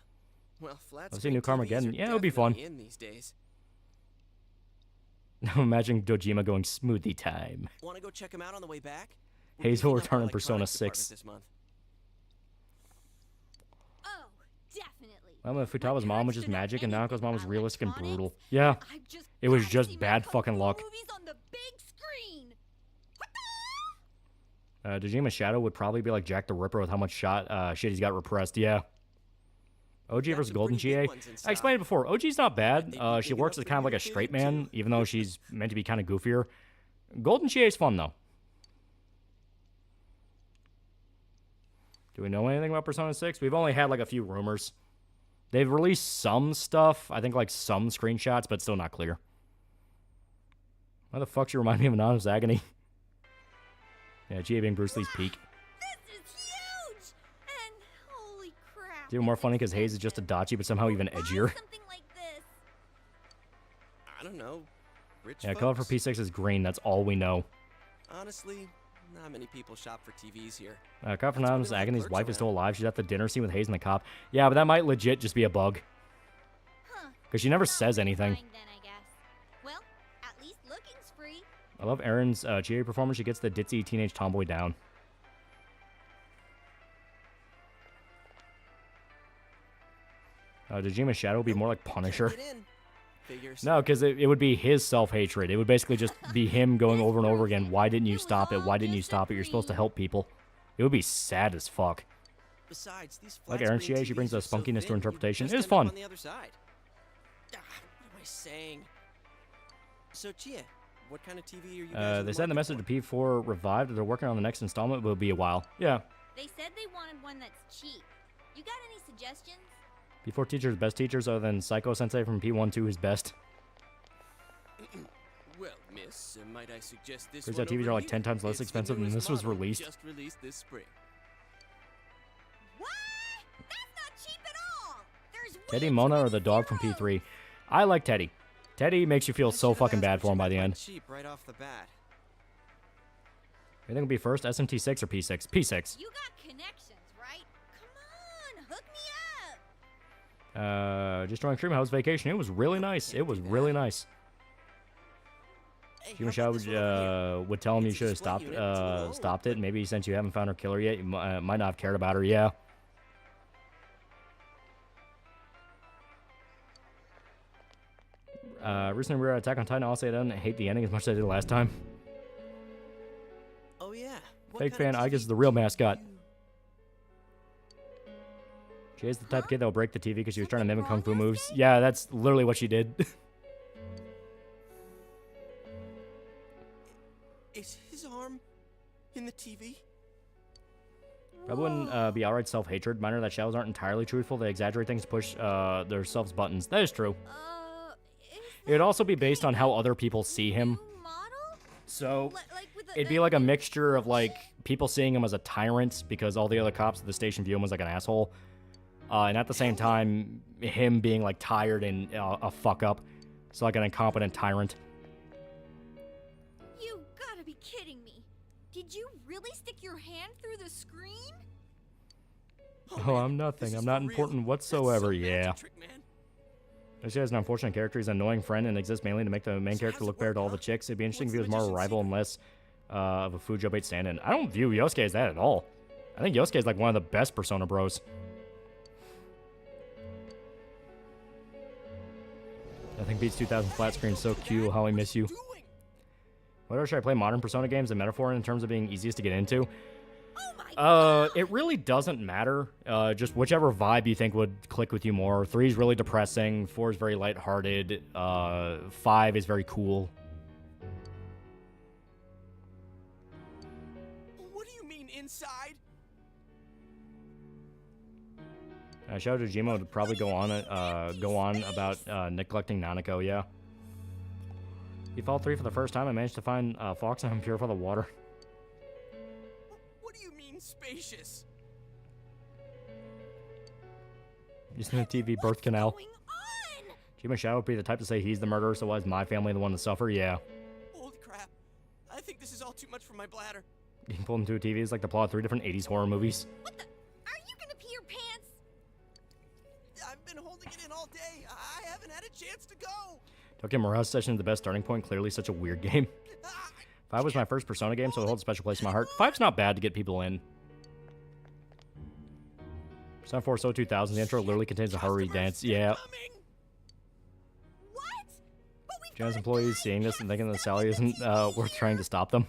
Well, flat Let's see screen New Karma TVs again. are Yeah, it would be fun. definitely in these days. Now imagine Dojima going smoothie time. Want to go check him out on the way back? Hazel will return in Persona 6. This month. Oh, definitely. Well, Futawa's mom was just magic, and Naoko's mom was realistic and brutal. Yeah, it was just bad fucking luck. On the big screen. Dojima's shadow would probably be like Jack the Ripper with how much shit he's got repressed. Yeah. OG versus Golden GA. I explained it before. OG's not bad. She works as kind of like a straight man, even though she's meant to be kind of goofier. Golden GA is fun, though. Do we know anything about Persona 6? We've only had like a few rumors. They've released some stuff. I think like some screenshots, but still not clear. Why the fuck she remind me of Anonymous Agony? Yeah, GA being Bruce Lee's peak. It's even more funny because Hayes is just a Dachi, but somehow even edgier. I don't know. Rich Yeah, color for folks? P6 is green. That's all we know. Honestly, not many people shop for TVs here. Cop for Anonymous Agony's wife is still alive. She's at the dinner scene with Hayes and the cop. Yeah, but that might legit just be a bug. Because she never says anything. Well, at least looking's free. I love Erin's GA performance. She gets the ditzy teenage tomboy down. Dojima's shadow would be more like Punisher. No, because it would be his self-hatred. It would basically just be him going over and over again. Why didn't you stop it? Why didn't you stop it? You're supposed to help people. It would be sad as fuck. Besides, these Like flat Erin's screen GA, she brings TVs a are so spunkiness to thin, her you interpretation. just It is end up fun. on the other side. What am I saying? So, Chia, what kind of TV are you guys They said in the message to P4 revived. They're working on the next installment, but it'll be a while. Yeah. They said they wanted one that's cheap. You got any suggestions? P4 teachers, best teachers other than Psycho Sensei from P1-2 is best. Well, miss, might I suggest this Turns one out TVs over are like here? 10 times less It's the expensive than newest this was model, released. Just released this spring. What? That's not cheap at all. There's Teddy, Mona, or the dog from P3? I like Teddy. Teddy makes you feel so fucking bad for him by the end. Cheap right off the bat. I think it'll be first, SMT6 or P6? P6. You got connections, right? Come on, hook me up. Just joined Stream House Vacation. It was really nice. It was really nice. Human Shadow would tell him you should have stopped it. Maybe since you haven't found her killer yet, you might not have cared about her. Yeah. Recently we were at Attack on Titan. I'll say I didn't hate the ending as much as I did last time. Oh yeah. Fake fan, I guess is the real mascot. She is the type of kid that will break the TV because she was trying to mimic kung fu moves. Yeah, that's literally what she did. Is his arm in the TV? Probably wouldn't be outright self-hatred. Minor that shadows aren't entirely truthful. They exaggerate things to push their selves buttons. That is true. It would also be based on how other people see him. So it'd be like a mixture of like people seeing him as a tyrant because all the other cops at the station view him as like an asshole. And at the same time, him being like tired and a fuck up. So like an incompetent tyrant. You gotta be kidding me. Did you really stick your hand through the screen? Oh, I'm nothing. I'm not important whatsoever. Yeah. This guy's an unfortunate character. He's an annoying friend and exists mainly to make the main character look better to all the chicks. It'd be interesting if he was more of a rival and less of a Fujo bait stand-in. I don't view Yosuke as that at all. I think Yosuke is like one of the best Persona bros. I think Beats 2000 flat screen so cute. How I miss you. Whether should I play modern Persona games? A metaphor in terms of being easiest to get into. Oh my It really doesn't matter. Just whichever vibe you think would click with you more. 3 is really depressing. 4 is very lighthearted. 5 is very cool. What do you mean inside? Shout out to Jimo to probably go on about neglecting Nanako. Yeah. He fought 3 for the first time and managed to find Fox and purify the water. What do you mean spacious? Using the TV birth canal. Jimo Shadow would be the type to say he's the murderer, so why is my family the one to suffer? Yeah. Holy crap. I think this is all too much for my bladder. Being pulled into a TV is like the plot of 3 different 80s horror movies. Are you gonna pee your pants? I've been holding it in all day. I haven't had a chance to go. Tokyo Mirage Session is the best starting point. Clearly such a weird game. 5 was my first Persona game, so it holds a special place in my heart. 5's not bad to get people in. Persona 4 So 2000, the intro literally contains a hurry dance. Yeah. John's employees seeing this and thinking that Sally isn't worth trying to stop them.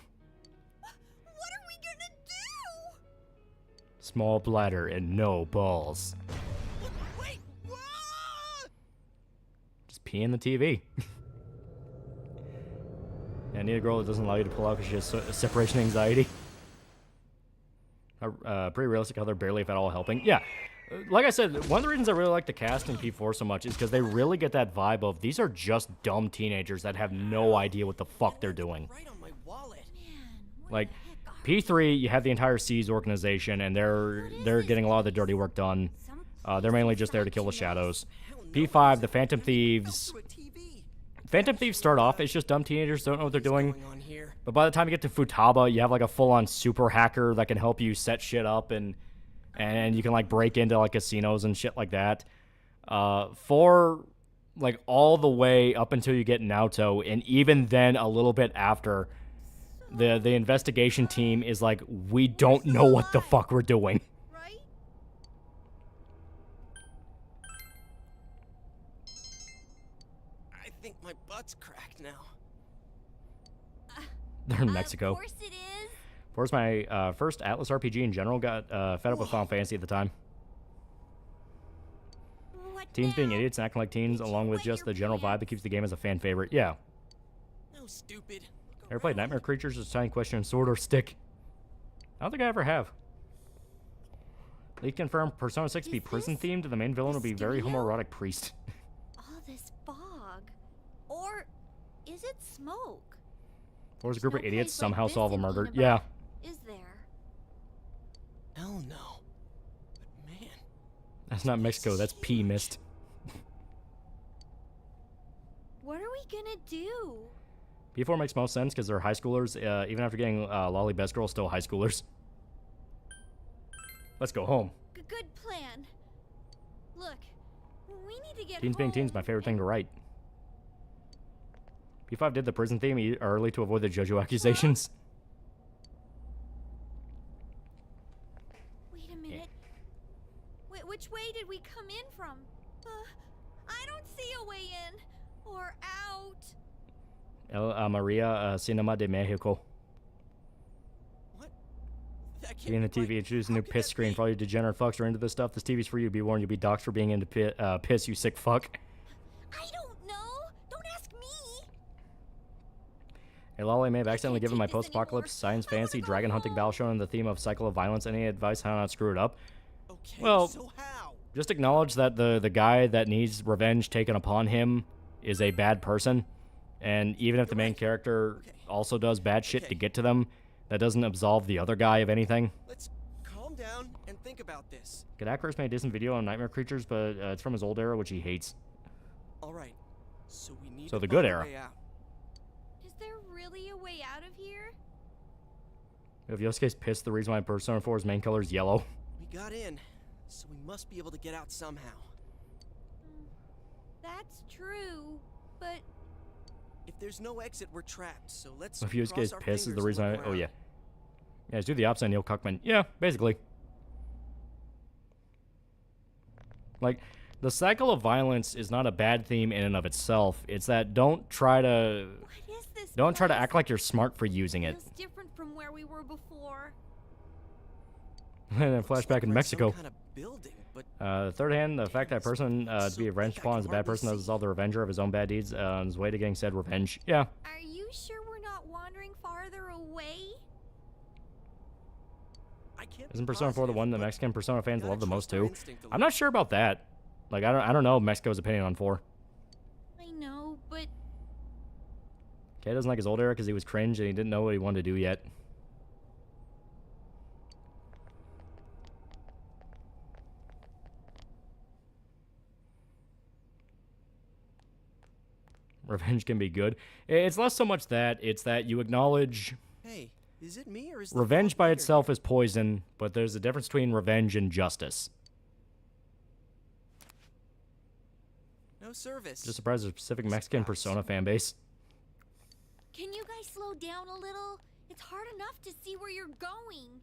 Small bladder and no balls. Just pee in the TV. I need a girl that doesn't allow you to pull out because she has separation anxiety. Pretty realistic how they're barely, if at all, helping. Yeah, like I said, one of the reasons I really like the cast in P4 so much is because they really get that vibe of these are just dumb teenagers that have no idea what the fuck they're doing. Like, P3, you have the entire Seas organization, and they're getting a lot of the dirty work done. They're mainly just there to kill the shadows. P5, the Phantom Thieves. Phantom Thieves start off as just dumb teenagers, don't know what they're doing. But by the time you get to Futaba, you have like a full-on super hacker that can help you set shit up, and you can like break into like casinos and shit like that. 4, like all the way up until you get Naoto, and even then a little bit after, the investigation team is like, we don't know what the fuck we're doing. I think my butt's cracked now. They're in Mexico. Of course it is. 4 was my first Atlas RPG in general. Got fed up with Final Fantasy at the time. Teens being idiots and acting like teens, along with just the general vibe that keeps the game as a fan favorite. Yeah. No, stupid. Ever played Nightmare Creatures? It's a tiny question, sword or stick? I don't think I ever have. Leak confirmed Persona 6 be prison themed, and the main villain will be very homoerotic priest. All this fog. Or is it smoke? 4 is a group of idiots somehow this solve a in murder. Inaba, Yeah. Is there? Hell no. But man. That's not Mexico, that's pea mist. What are we gonna do? P4 makes most sense because they're high schoolers. Even after getting Loli Best Girl, still high schoolers. Let's go home. Good plan. Look, we need to get Teens being teens, my favorite thing to write. P5 did the prison theme early to avoid the JoJo accusations. Wait a minute. Which way did we come in from? I don't see a way in or out. Maria Cinema de Mexico. Being the TV introduced a new piss screen for all you degenerate fucks who are into this stuff. This TV's for you. Be warned, you'll be doxxed for being into piss, you sick fuck. I don't know. Don't ask me. Hey, Lolly may have accidentally given my post-apocalypse science fantasy dragon hunting battle show on the theme of cycle of violence. Any advice how not screw it up? Okay, well, so how? Just acknowledge that the guy that needs revenge taken upon him is a bad person. And even if the main character also does bad shit to get to them, that doesn't absolve the other guy of anything. Let's calm down and think about this. Gadakris made a decent video on Nightmare Creatures, but it's from his old era, which he hates. All right. So we need So to the good find a era. way out. Is there really a way out of here? If Yosuke's pissed, the reason why Persona 4's main color is yellow. We got in, so we must be able to get out somehow. That's true, but if there's no exit, we're trapped. So let's. If Yosuke's cross our pissed is the fingers reason and I... look Oh, around. yeah. Yeah, just do the opposite, Neil Cuckman. Yeah, basically. Like, the cycle of violence is not a bad theme in and of itself. It's that don't try to act like you're smart for using it. Feels different from where we were before. And a flashback in Mexico. Kind of building, but Third hand, the fact that person to be avenged upon is a bad person that is all the revenger of his own bad deeds on his way to getting said revenge. Yeah. Are you sure we're not wandering farther away? Isn't Persona 4 the one the Mexican Persona fans love the most too? I'm not sure about that. Like, I don't know Mexico's opinion on 4. I know, but Kay doesn't like his old era because he was cringe and he didn't know what he wanted to do yet. Revenge can be good. It's less so much that, it's that you acknowledge... Hey, is it me or is Revenge by itself is poison, but there's a difference between revenge and justice. No service. Just surprised there's a specific Mexican Persona fan base. can you guys slow down a little? It's hard enough to see where you're going.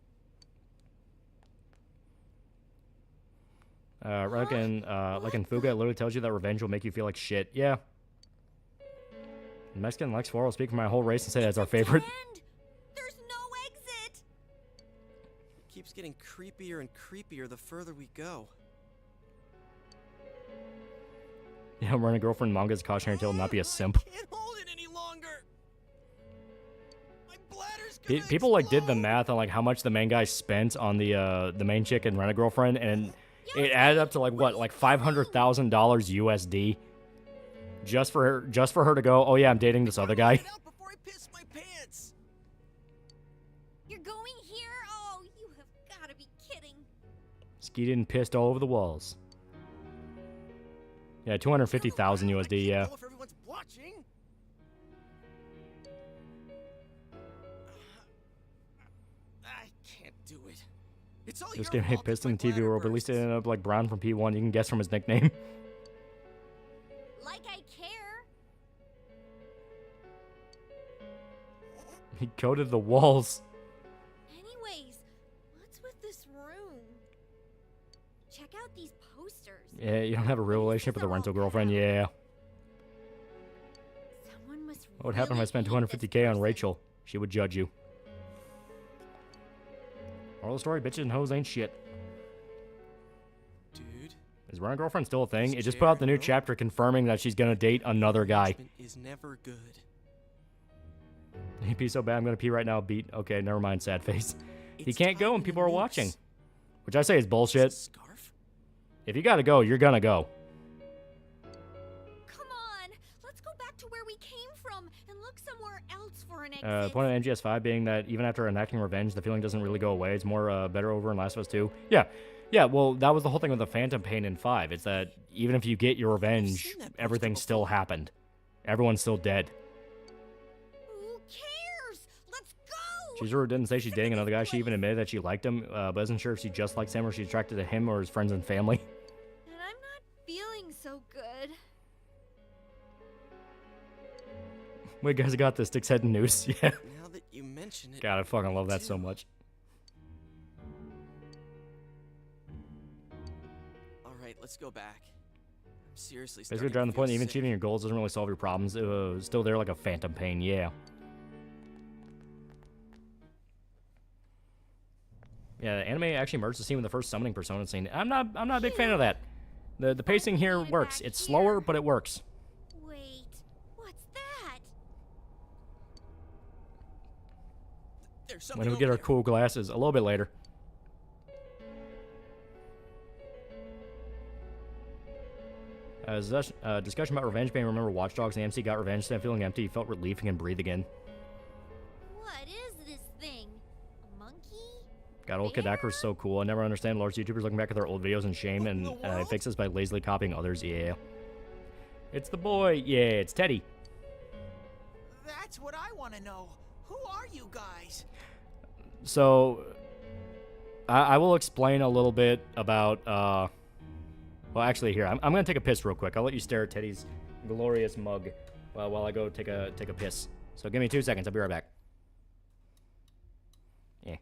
Like in Fuga, it literally tells you that revenge will make you feel like shit. Yeah. Mexican Lex 4 will speak for my whole race and say that's our favorite. There's no exit. It keeps getting creepier and creepier the further we go. Yeah, run a girlfriend manga is a cautionary tale, not be a simp. Can't hold it any longer. My bladder's People like did the math on like how much the main guy spent on the main chick and rent a girlfriend, and it added up to like what, like $500,000 USD, just for her to go, oh yeah, I'm dating this other guy. You're going here? Oh, you have got to be kidding. Skeeted and pissed all over the walls. Yeah, 250,000 USD. Yeah. If everyone's watching. I can't do it. It's all This game hit pissed in the TV world, but at least it ended up like Brown from P1. You can guess from his nickname. Like I care. He coated the walls. Anyways, what's with this room? Check out these posters. Yeah, you don't have a real relationship with a rental girlfriend. Yeah. Someone must What would happen if I spent 250K on Rachel? She would judge you. Moral of the story, bitches and hoes ain't shit. Dude. Is rent a girlfriend still a thing? It just put out the new chapter confirming that she's gonna date another guy. Is never good. He pee so bad I'm gonna pee right now. Beat. Okay, never mind. Sad face. He can't go and people are watching, which I say is bullshit. If you gotta go, you're gonna go. Come on, let's go back to where we came from and look somewhere else for an exit. The point of NGS5 being that even after enacting revenge, the feeling doesn't really go away. It's more better over in Last of Us 2. Yeah. Yeah, well, that was the whole thing with the Phantom Pain in 5. It's that even if you get your revenge, everything still happened. Everyone's still dead. Who cares? Let's go. She sure didn't say she's dating another guy. She even admitted that she liked him, but isn't sure if she just likes him or she's attracted to him or his friends and family. And I'm not feeling so good. Wait, guys, I got this. Sticks head and noose. Yeah. Now that you mention it. God, I fucking love that so much. Alright, let's go back. I'm seriously Basically, starting driving the to point, feel even sick. achieving your goals doesn't really solve your problems. It was still there like a phantom pain. Yeah. Yeah, the anime actually merged the scene with the first summoning persona scene. I'm not a big fan of that. The pacing here works. It's slower, but it works. Wait, what's that? When we get our cool glasses, a little bit later. Discussion about revenge pain. Remember Watch Dogs and AMC got revenge. Instead of feeling empty, he felt relief and can breathe again. What is this thing? A monkey? God, old kid actors so cool. I never understand large YouTubers looking back at their old videos in shame and fix this by lazily copying others. Yeah. It's the boy. Yeah, it's Teddy. That's what I want to know. Who are you guys? So, I will explain a little bit about, well, actually, here, I'm going to take a piss real quick. I'll let you stare at Teddy's glorious mug while I go take a piss. So give me 2 seconds. I'll be right back. Yeah.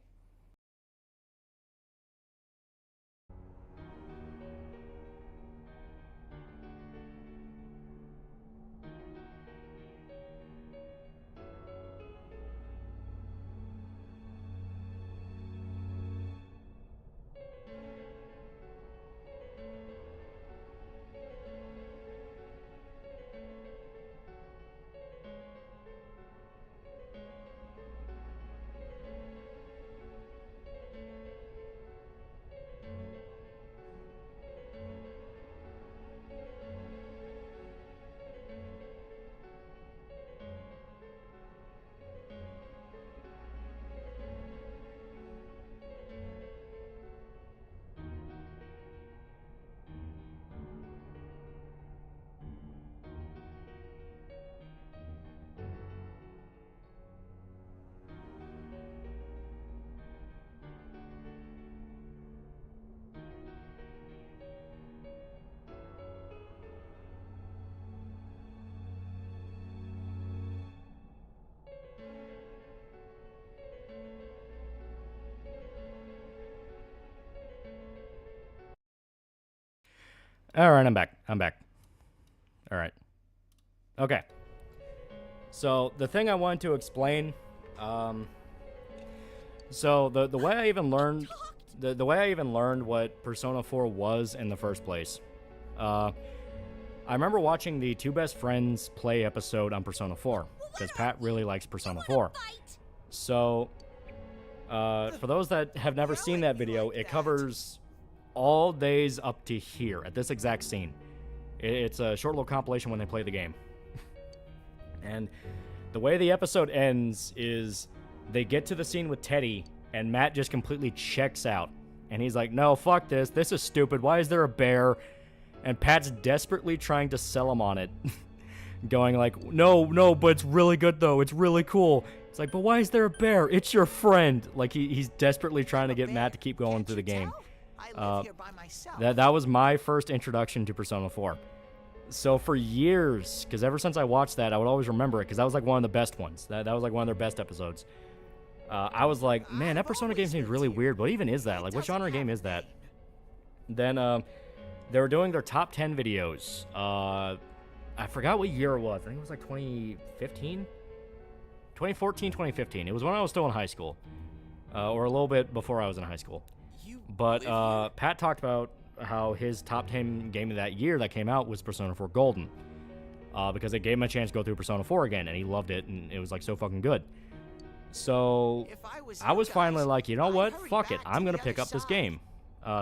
All right, I'm back. I'm back. All right. Okay. So the thing I wanted to explain, so the way I even learned, the way I even learned what Persona 4 was in the first place, I remember watching the Two Best Friends play episode on Persona 4 because Pat really likes Persona 4. So, for those that have never seen that video, it covers all days up to here at this exact scene. It's a short little compilation when they play the game. And the way the episode ends is they get to the scene with Teddy, and Matt just completely checks out. And he's like, no, fuck this. This is stupid. Why is there a bear? And Pat's desperately trying to sell him on it. Going like, no, but it's really good, though. It's really cool. It's like, but why is there a bear? It's your friend. Like, he's desperately trying to get Matt to keep going through the game. That was my first introduction to Persona 4. So for years, because ever since I watched that, I would always remember it, because that was like one of the best ones. That was like one of their best episodes. I was like, man, that Persona game seems really weird. What even is that? Like, what genre game is that? Then they were doing their top 10 videos. I forgot what year it was. I think it was like 2015? 2014, 2015. It was when I was still in high school. Or a little bit before I was in high school. But Pat talked about how his top 10 game of that year that came out was Persona 4 Golden. Because it gave him a chance to go through Persona 4 again, and he loved it, and it was like so fucking good. So I was finally like, you know what? Fuck it. I'm going to pick up this game.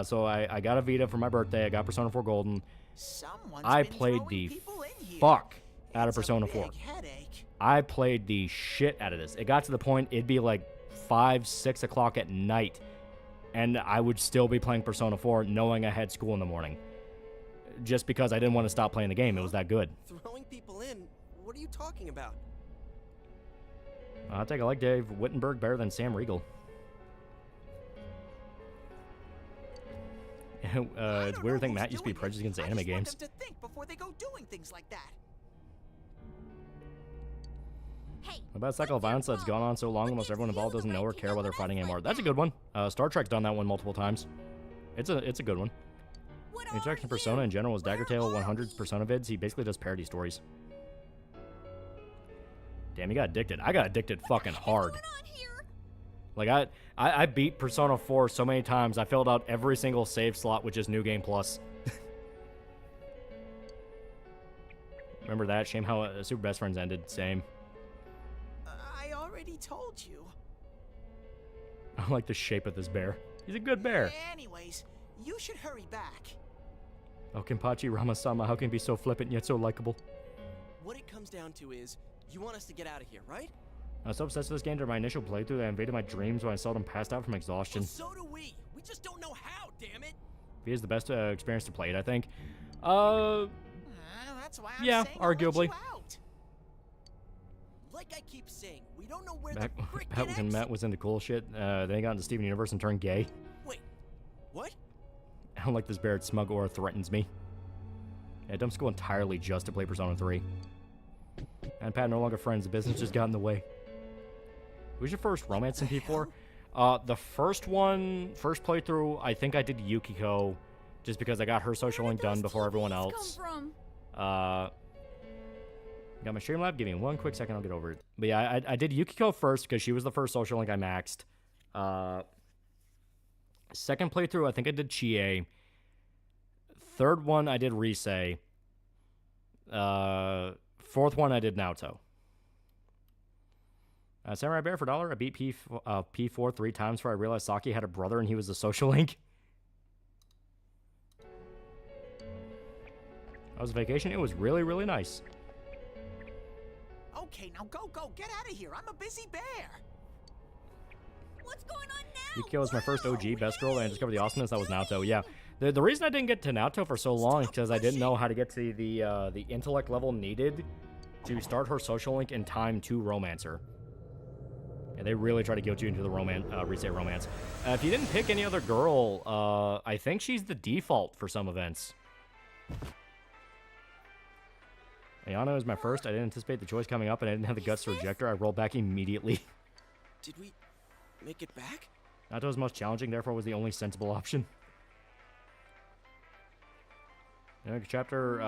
So I got a Vita for my birthday. I got Persona 4 Golden. I played the fuck out of Persona 4. I played the shit out of this. It got to the point it'd be like 5, 6 o'clock at night, and I would still be playing Persona 4 knowing I had school in the morning. Just because I didn't want to stop playing the game. It was that good. Throwing people in? What are you talking about? I think I like Dave Wittenberg better than Sam Riegel. It's weird to think Matt used to be prejudiced against anime games. To think before they go doing things like that. What about cycle of violence that's gone on so long almost everyone involved doesn't know or care whether they're fighting anymore? That's a good one. Star Trek's done that one multiple times. It's a good one. Introduction Persona in general was Daggertail 100's Persona vids. He basically does parody stories. Damn, he got addicted. I got addicted fucking hard. Like, I beat Persona 4 so many times, I filled out every single save slot, which is New Game Plus. Remember that? Shame how Super Best Friends ended. Same. I already told you. I like the shape of this bear. He's a good bear. Anyways, you should hurry back. Oh, Kenpachi Ramasama, how can he be so flippant yet so likable? What it comes down to is, you want us to get out of here, right? I was so obsessed with this game during my initial playthrough that I invaded my dreams when I seldom passed out from exhaustion. Well, so do we. We just don't know how, damn it. It is the best experience to play it, I think. That's why I'm yeah, saying arguably. Like I keep saying, we don't know where Back the frick when Matt was into cool shit, then he got into Steven Universe and turned gay. Wait, what? I don't like this bear. Its smug aura threatens me. Yeah, dump school entirely just to play Persona 3. And Pat no longer friends. The business just got in the way. Who's your first romance in P4? The first playthrough, I think I did Yukiko, just because I got her social link done before everyone else. Got my Streamlab. Give me one quick second, I'll get over it. But yeah, I did Yukiko first because she was the first social link I maxed. Second playthrough, I think I did Chie. Third one, I did Risei. Fourth one, I did Naoto. Samurai Bear for $1. I beat P4 3 times before I realized Saki had a brother and he was a social link. That was a vacation. It was really, really nice. Okay, now go. Get out of here. I'm a busy bear. What's going on now? Yukiko was my first OG best girl, and I discovered the awesomeness that was Naoto. Yeah, the reason I didn't get to Naoto for so long is because I didn't know how to get to the intellect level needed to start her social link in time to romance her. And they really try to guilt you into the Risei romance. If you didn't pick any other girl, I think she's the default for some events. Ayano is my first. I didn't anticipate the choice coming up, and I didn't have the guts to reject her. I rolled back immediately. Did we make it back? Naoto was most challenging, therefore was the only sensible option. Chapter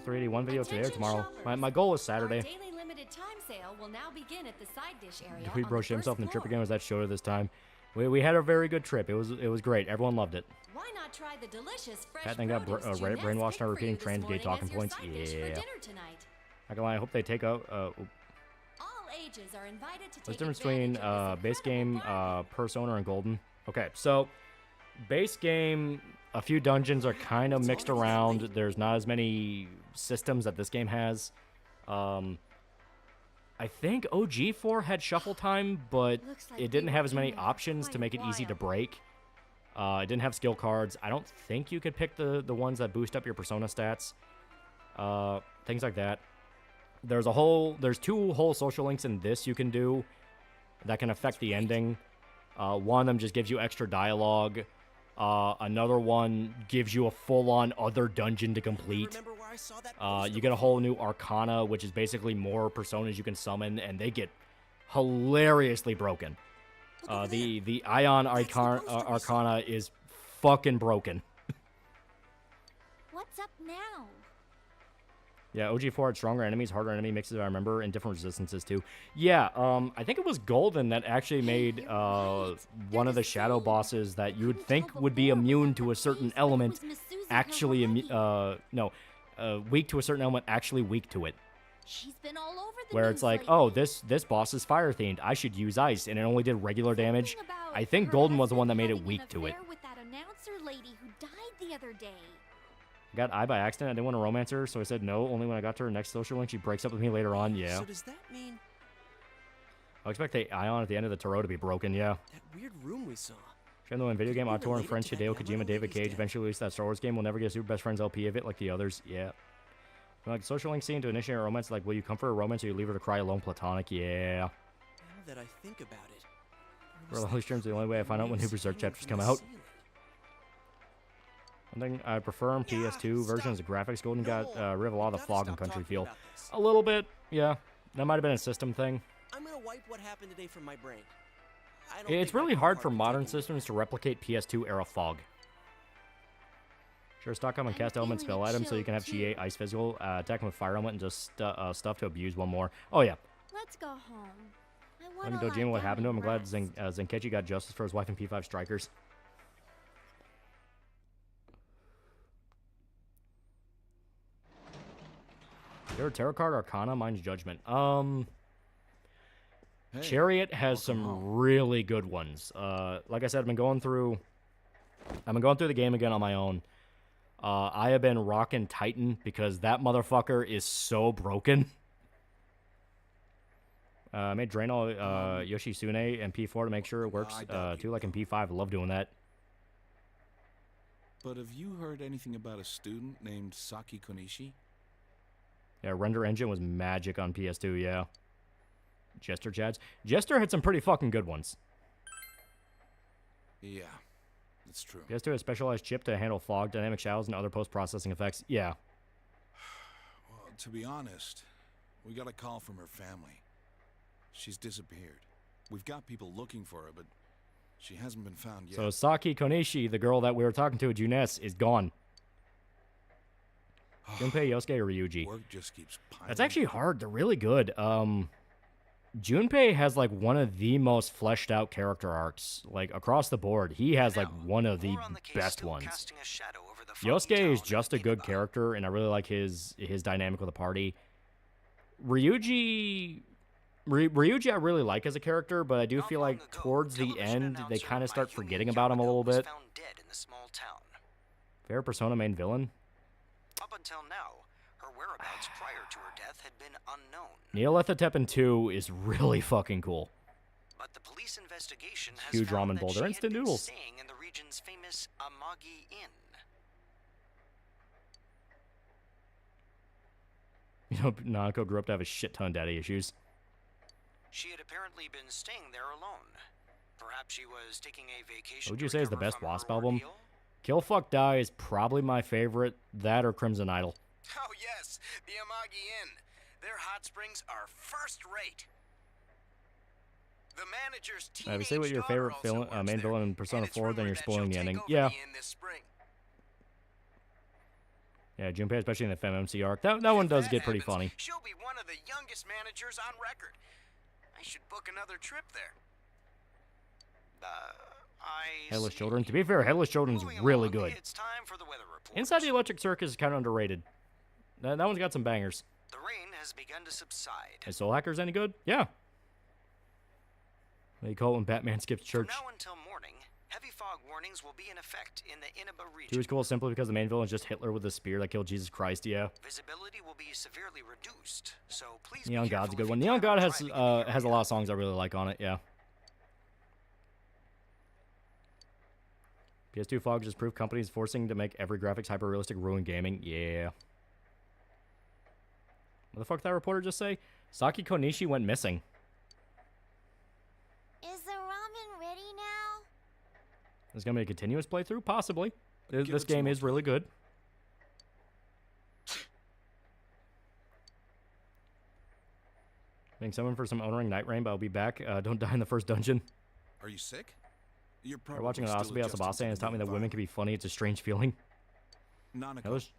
381 video today or tomorrow. My goal was Saturday. Daily limited time sale will now begin at the side dish area. Did we broach himself in the trip again? Was that shorter this time? We had a very good trip. It was great. Everyone loved it. Why not try the delicious fresh Pat then got brainwashed on repeating trans gay talking points. Yeah. Not gonna lie, I hope they take out. All ages are invited to What's the difference between base game, Persona, and Golden? Okay, so base game, a few dungeons are kind of mixed around. There's not as many systems that this game has. I think OG4 had shuffle time, but it didn't have as many options to make it easy to break. It didn't have skill cards. I don't think you could pick the ones that boost up your Persona stats. Things like that. There's two whole social links in this you can do that can affect the ending. One of them just gives you extra dialogue. Another one gives you a full-on other dungeon to complete. You get a whole new Arcana, which is basically more personas you can summon, and they get hilariously broken. The Ion Arcana is fucking broken. What's up now? Yeah, OG4 had stronger enemies, harder enemy mixes, I remember, and different resistances too. Yeah, I think it was Golden that actually made one of the shadow bosses that you would think would be immune to a certain element actually weak to a certain element, actually weak to it. She's been all over the Where it's like, oh, this boss is fire themed. I should use ice, and it only did regular damage. I think Golden was the one that made it weak to it. With that announcer lady who died the other day. I got I by accident. I didn't want to romance her, so I said no. Only when I got to her next social link, she breaks up with me later on. Yeah. So does that mean I expect the Ion at the end of the tarot to be broken. Yeah. that weird room we saw? Shame though, in video game auteur and friends Hideo Kojima, David Cage eventually released that Star Wars game. We'll never get a Super Best Friends LP of it like the others. Yeah. Like social link scene to initiate a romance. Like, will you comfort a romance or you leave her to cry alone? Platonic. Yeah. Now that I think about it, For all these terms, the only way I find out when new Berserk chapters come out. One thing I prefer on PS2 version is the graphics. Golden got rid of a lot of the fog and country feel. A little bit, yeah. That might have been a system thing. I'm gonna wipe what happened today from my brain. It's really hard for modern systems to replicate PS2 era fog. Sure, stock up and cast element spell items so you can have GA Ice Physical, attack with Fire Element, and just stuff to abuse one more. Oh, yeah. Let's go home. Let me Dojima what happened to him. I'm glad Zenkechi got justice for his wife and P5 strikers. Your tarot card Arcana, mine's Judgment. Chariot has some really good ones. Like I said, I've been going through the game again on my own. I have been rocking Titan because that motherfucker is so broken. I made drain all Yoshisune and P4 to make sure it works too, like in P5. I love doing that. But have you heard anything about a student named Saki Konishi? Yeah, Render Engine was magic on PS2, yeah. Jester Chads. Jester had some pretty fucking good ones. Yeah, that's true. PS2 had a specialized chip to handle fog, dynamic shadows, and other post-processing effects. Yeah. Well, to be honest, we got a call from her family. She's disappeared. We've got people looking for her, but she hasn't been found yet. So Saki Konishi, the girl that we were talking to at Junes, is gone. Junpei, Yosuke, or Ryuji? Work just keeps piling. That's actually hard. They're really good. Junpei has like one of the most fleshed out character arcs, like across the board. He has like one of the best ones. Yosuke is just a good character, and I really like his dynamic with the party. Ryuji I really like as a character, but I do feel like towards the end they kind of start forgetting about him a little bit. Fair Persona main villain. Up until now, her whereabouts prior to her death had been unknown. Neolithotepen 2 is really fucking cool. But the police investigation has Huge found ramen that bowl. she They're had instant been noodles. staying in the region's famous Amagi Inn. You know, Nanako grew up to have a shit ton of daddy issues. She had apparently been staying there alone. Perhaps she was taking a vacation. What would you say is the best Wasp album? Kill Fuck Die is probably my favorite. That or Crimson Idol. Oh yes, the Amagi Inn. Their hot springs are first rate. The manager's If you say what your favorite main villain in Persona 4, then you're spoiling the ending. Yeah. Yeah, Junpei, especially in the FemMC arc. That one does get pretty funny. She'll be one of the youngest managers on record. I should book another trip there. Headless Children. To be fair, Headless Children's really good. It's time for the weather report. Inside the Electric Circus is kind of underrated. That one's got some bangers. The rain has begun to subside. Is Soul Hackers any good? Yeah. What do you call it when Batman skips church? From now until morning, heavy fog warnings will be in effect in the Inaba region. Two is cool simply because the main villain is just Hitler with a spear that killed Jesus Christ, yeah. Visibility will be severely reduced, so please Neon God's a good one. Neon God has a lot of songs I really like on it, yeah. PS2 fog just proved companies forcing to make every graphics hyper-realistic ruin gaming. Yeah. What the fuck did that reporter just say? Saki Konishi went missing. Is the ramen ready now? Is going to be a continuous playthrough? Possibly. This game is really good. Being summoned for some Ownering Night Rain, but I'll be back. Don't die in the first dungeon. Are you sick? You're probably watching an Asabi Asabase and it's taught me that women can be funny. It's a strange feeling. Headless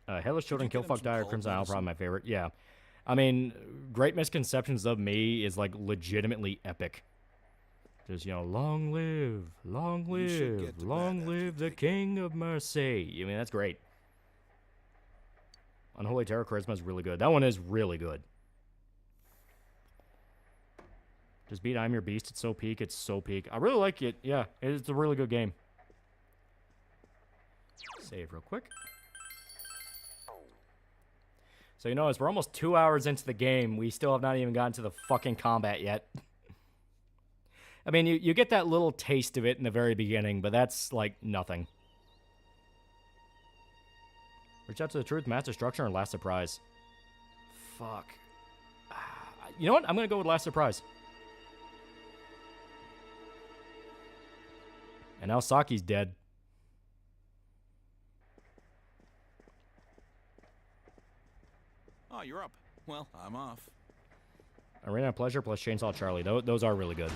Children, Kill Fuck Die, or Crimson Isle, probably my favorite. Yeah. I mean, Great Misconceptions of Me is like legitimately epic. Just, long live the King of Mercy. I mean, that's great. Unholy Terror Charisma is really good. That one is really good. Just beat I'm Your Beast. It's so peak. It's so peak. I really like it. Yeah, it's a really good game. Save real quick. So you notice we're almost 2 hours into the game. We still have not even gotten to the fucking combat yet. I mean, you get that little taste of it in the very beginning, but that's like nothing. Reach out to the truth, master structure, and last surprise. Fuck. You know what? I'm going to go with last surprise. And now Saki's dead. Oh, you're up. Well, I'm off. Arena of Pleasure plus Chainsaw Charlie. Those are really good.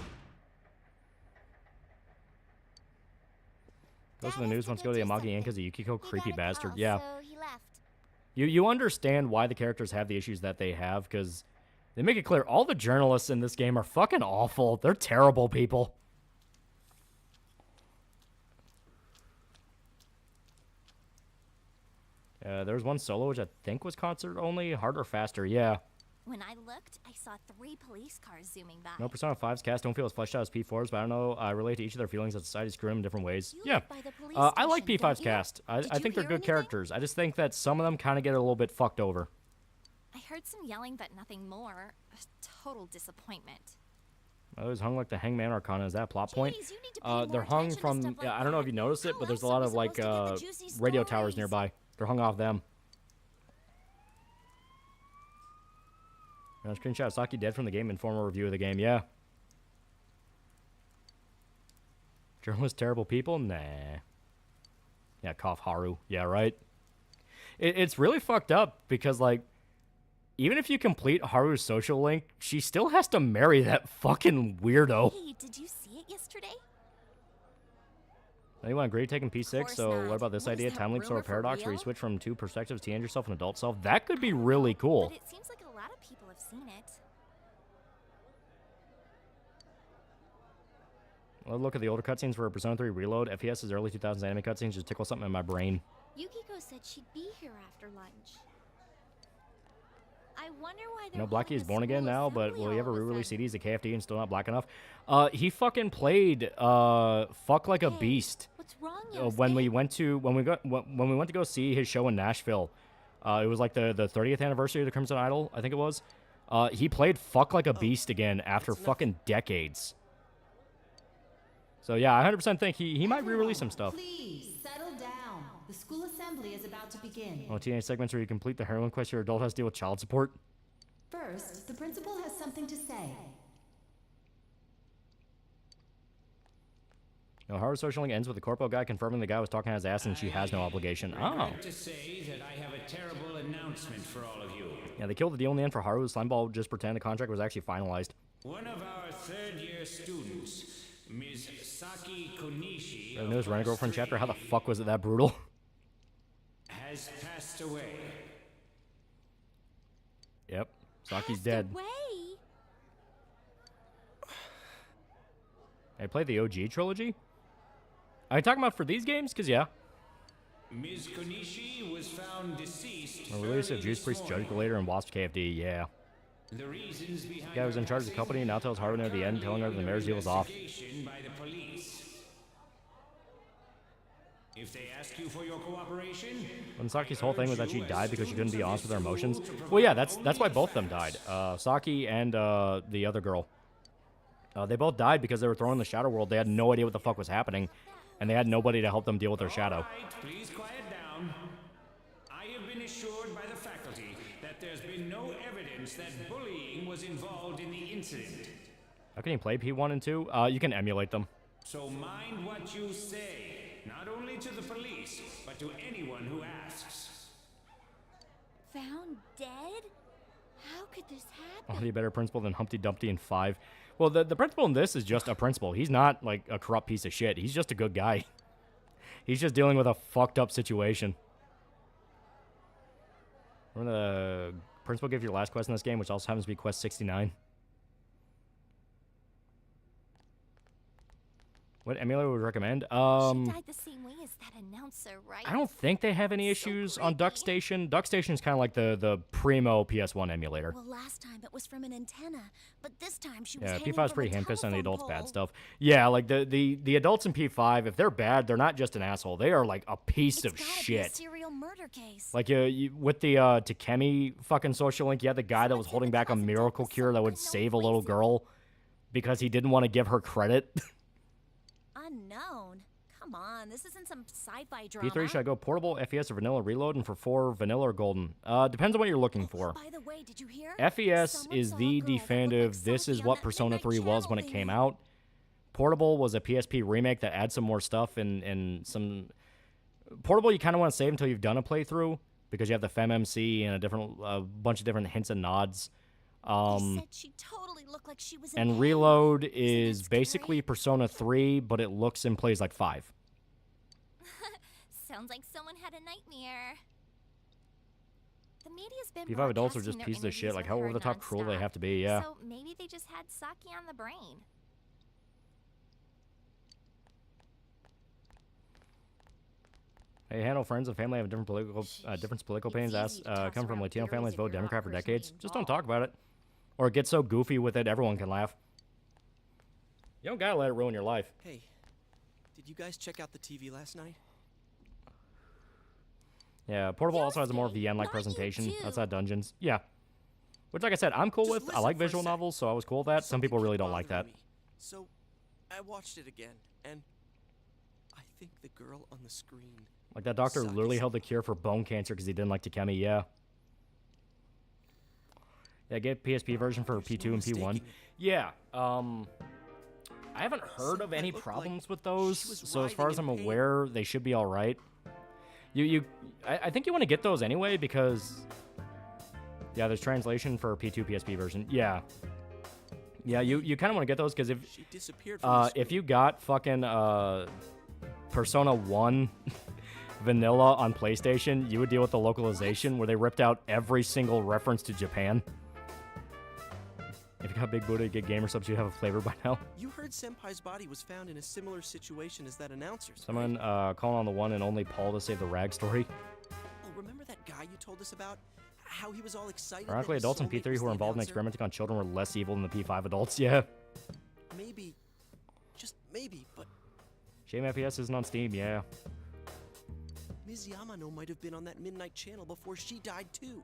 Goes to the news wants to go to the Amagi Inn because of Yukiko, creepy bastard. Yeah. You understand why the characters have the issues that they have, because they make it clear all the journalists in this game are fucking awful. They're terrible people. There was one solo, which I think was concert only. Harder, faster, yeah. When I looked, I saw 3 police cars zooming by. No Persona 5's cast don't feel as fleshed out as P4's, but I don't know. I relate to each of their feelings that society screw them in different ways. Yeah. I like P5's cast. I think they're good characters. I just think that some of them kind of get a little bit fucked over. I heard some yelling, but nothing more. A total disappointment. I was hung like the Hangman Arcana. Is that a plot point? They're hung from, I don't know if you noticed it, but there's a lot of like radio towers nearby. They're hung off them. Screenshot Saki dead from the game and formal review of the game. Yeah. Journalists terrible people? Nah. Yeah, cough Haru. Yeah, right. It's really fucked up because, like, even if you complete Haru's social link, she still has to marry that fucking weirdo. Hey, did you see it yesterday? Anyone agree taking P6? So what about this idea? Time leaps or a paradox where you switch from 2 perspectives, teenager self and adult self? That could be really cool. But it seems like a lot of people have seen it. Well, look at the older cutscenes for Persona 3 Reload. FES's early 2000s anime cutscenes just tickle something in my brain. Yukiko said she'd be here after lunch. I wonder why they're Blackie is born again now, but will he ever re-release CDs at KFD and still not black enough? He fucking played Fuck Like a Beast. What's wrong, when we went to go see his show in Nashville. It was like the 30th anniversary of the Crimson Idol, I think it was. He played Fuck Like a Beast again after fucking decades. So yeah, I 100% think he might re-release some stuff. Please settle down. The school assembly is about to begin. Oh, teenage segments where you complete the heroin quest, your adult has to deal with child support. First, the principal has something to say. No, Haru's social link ends with the corpo guy confirming the guy was talking his ass and she has no obligation. I regret to say that I have a terrible announcement for all of you. Yeah, they killed the deal in the end for Haru. Slimeball just pretend the contract was actually finalized. One of our third-year students, Ms. Saki Konishi, The newest Rent-A-Girlfriend chapter. How the fuck was it that brutal? has has passed away. Yep. Saki's dead. Way. I played the OG trilogy. Are you talking about for these games? Because, yeah. Ms. Konishi was found deceased. The release of Juice Priest, Judge Later, and Wasp KFD, yeah. The reasons behind The guy was in charge of the company and now tells Harvey near the end, telling her the marriage deal was off. by the police. If they ask you for your cooperation, When Saki's whole thing was that she died because she couldn't be honest with her emotions. Well, yeah, that's why both of them died. Saki and the other girl. They both died because they were thrown in the shadow world. They had no idea what the fuck was happening, and they had nobody to help them deal with their shadow. right, please quiet down. I have been assured by the faculty that there's been no evidence that bullying was involved in the incident. How can you play P1 and 2? You can emulate them. So mind what you say, not only to the police, but to anyone who asks. Found dead? How could this happen? Already a better principal than Humpty Dumpty in 5. Well, the principal in this is just a principal. He's not, like, a corrupt piece of shit. He's just a good guy. He's just dealing with a fucked up situation. Remember the principal gave you your last quest in this game, which also happens to be quest 69? What emulator would recommend? She died the same way as that announcer, right? I don't think they have any issues on DuckStation. DuckStation is kind of like the primo PS1 emulator. Well, last time it was from an antenna, but this time she was Yeah, hanging P5's from pretty a hand-fist on the telephone adults' bad pole. stuff. Yeah, like the adults in P5, if they're bad, they're not just an asshole. They are like a piece of It's gotta be a shit. serial murder case. Like with the Takemi fucking social link, you had the guy that was holding back a miracle cure that would save a little girl because he didn't want to give her credit. Unknown. Come on, this isn't some sci-fi drama. P3 should I go portable, FES, or vanilla reload, and for 4 vanilla or golden. Depends on what you're looking for. By the way, did you hear? FES is the definitive. This is what Persona 3 was when it came out. Portable was a PSP remake that adds some more stuff and some. Portable, you kind of want to save until you've done a playthrough because you have the FemMC and a bunch of different hints and nods. They said she totally looked like she was in And hell. Reload is basically Persona 3, but it looks and plays like 5. Sounds like someone had a nightmare. The media's been P5 adults are broadcasting just their pieces of shit. interviews Like, with how her over the top cruel they nonstop. have to be, yeah. So maybe they just had Saki on the brain. Hey, handle friends and family have different political opinions. Come from Latino families, vote Democrat for decades. Just don't talk about it. Or get so goofy with it, everyone can laugh. You don't gotta let it ruin your life. Hey, did you guys check out the TV last night? Yeah, Portable also has a more VN-like presentation outside dungeons. Yeah. Which, like I said, I'm cool with. I like visual novels, so I was cool with that. Some people really don't like that. So, I watched it again, and I think the girl on the screen... Like, that doctor literally held the cure for bone cancer because he didn't like Takemi, yeah. Yeah, get PSP version for P2 and P1. Yeah, I haven't heard of any problems with those, so as far as I'm aware, they should be alright. I think you want to get those anyway, because... Yeah, there's translation for P2 PSP version. Yeah. Yeah, you kind of want to get those, because if you got fucking Persona 1 vanilla on PlayStation, you would deal with the localization, where they ripped out every single reference to Japan. If you got Big Buddha, get gamer subs, you have a flavor by now. You heard Senpai's body was found in a similar situation as that announcer's. Someone calling on the one and only Paul to save the rag story. Oh, remember that guy you told us about? How he was all excited. Ironically, adults in P3 who were involved in experimenting on children were less evil than the P5 adults, yeah. Maybe, just maybe, but Shame FPS isn't on Steam, yeah. Ms. Yamano might have been on that midnight channel before she died too.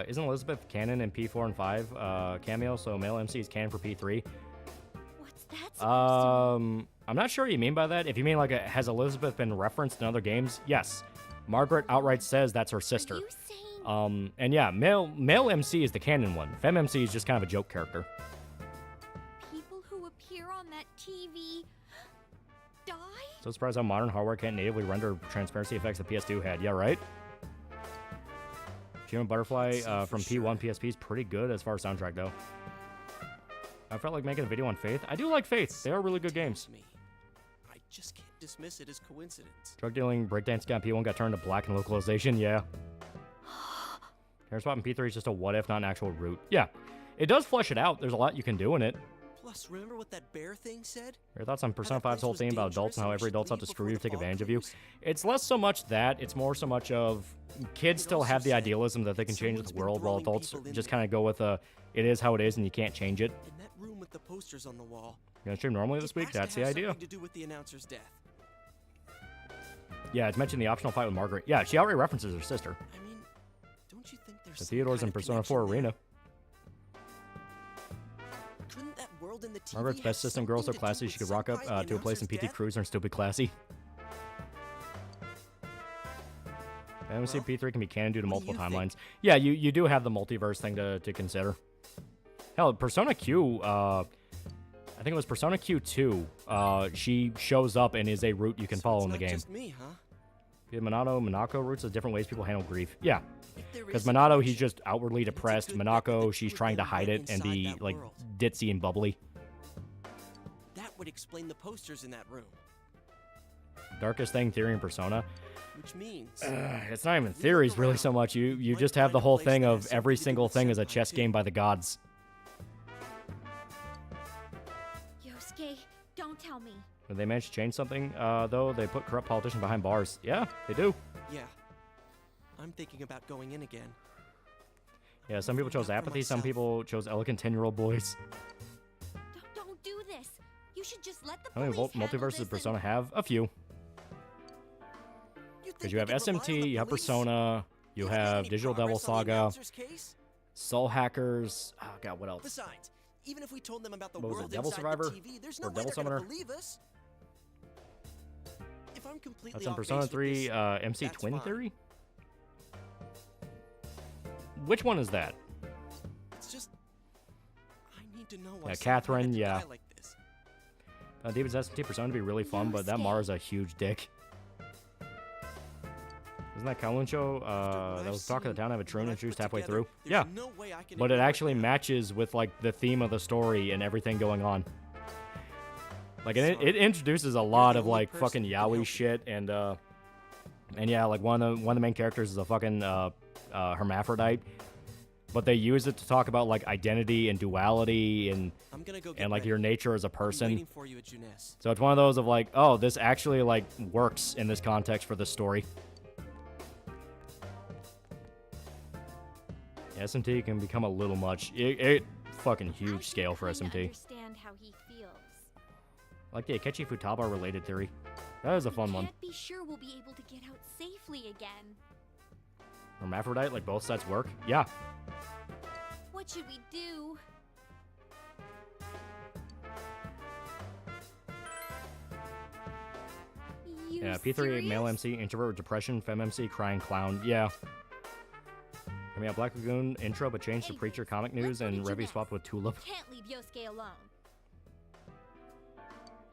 Isn't Elizabeth canon in P4 and 5 cameo, so male MC is canon for P3? What's that I'm not sure what you mean by that. If you mean like, has Elizabeth been referenced in other games? Yes. Margaret outright says that's her sister. And yeah, male MC is the canon one. Fem MC is just kind of a joke character. People who appear on that TV die? So surprised how modern hardware can't natively render transparency effects the PS2 had. Yeah, right? Human Butterfly from P1 PSP is pretty good as far as soundtrack, though. I felt like making a video on Faith. I do like Faith. They are really good games. I just can't dismiss it as coincidence. Drug dealing, breakdance guy P1 got turned to black in localization, yeah. Hair swap in P3 is just a what if, not an actual route. Yeah, it does flesh it out. There's a lot you can do in it. Plus, remember what that bear thing said? Your thoughts on Persona 5's whole theme about adults and how every adult's out to screw you, take advantage of you? It's less so much that, it's more so much of kids still have the idealism that they can change the world, while adults just kind of go with a, it is how it is and you can't change it. In that room with the posters on the wall. You're gonna stream normally this week? That's the idea. To do with the announcer's death. Yeah, it's mentioned the optional fight with Margaret. Yeah, she outright references her sister. I mean, don't you think there's The Theodore's in Persona 4 Arena. Couldn't that world in the TV Margaret's best system girl so classy she could rock up to a place in PT Cruiser and still be classy. MC P3 can be canon due to multiple timelines. Yeah, you do have the multiverse thing to consider. Hell, Persona Q, I think it was Persona Q2. She shows up and is a route you can follow in the game. Just me, huh? The Monako routes is different ways people handle grief. Yeah. Because Minato, he's just outwardly depressed. Minako, she's trying to hide it and be, like, ditzy and bubbly. That would explain the posters in that room. Darkest thing, theory, and Persona. Which means... it's not even theories, really, so much. You just have the whole thing of every single thing is a chess game by the gods. Yosuke, don't tell me. When they manage to change something, though, they put corrupt politicians behind bars. Yeah, they do. Yeah. I'm thinking about going in again. Yeah, some people chose apathy, some people chose elegant 10-year-old boys. Don't do this. You should just let the How many police multiverses does Persona have? A few. Because you have SMT, you have Persona, you have Digital Devil Saga, Soul Hackers. Oh god, what else? Besides, even if we told them about the What was world it, Devil inside Survivor? the TV, there's Or no way Devil they're gonna Summoner? believe us. If I'm completely That's in off Persona base with 3 this, MC that's Twin fine. Theory? Which one is that? It's just I need to know why Yeah, someone Catherine, had to yeah. die like this. David's SMT Persona to be really fun, but that Mara's a huge dick. Isn't that Kowloon show that was talking to the town have a drone introduced halfway through? Yeah, but it actually matches with like the theme of the story and everything going on. Like it introduces a lot of like fucking yaoi shit and yeah, like one of the main characters is a fucking hermaphrodite, but they use it to talk about like identity and duality and like your nature as a person. So it's one of those of like, oh, this actually like works in this context for this story. SMT can become a little much. It fucking huge scale for SMT. Understand how he feels. Like the Akechi Futaba related theory. That is a fun one. Can't be sure we'll be able to get out safely again. Hermaphrodite, like both sets work? Yeah. What should we do? Yeah, P3 male MC, introvert with depression, femme MC, crying clown. Yeah. I mean, Black Lagoon intro, but changed to Preacher comic news and Revy swapped with Tulip. Can't leave Yosuke alone.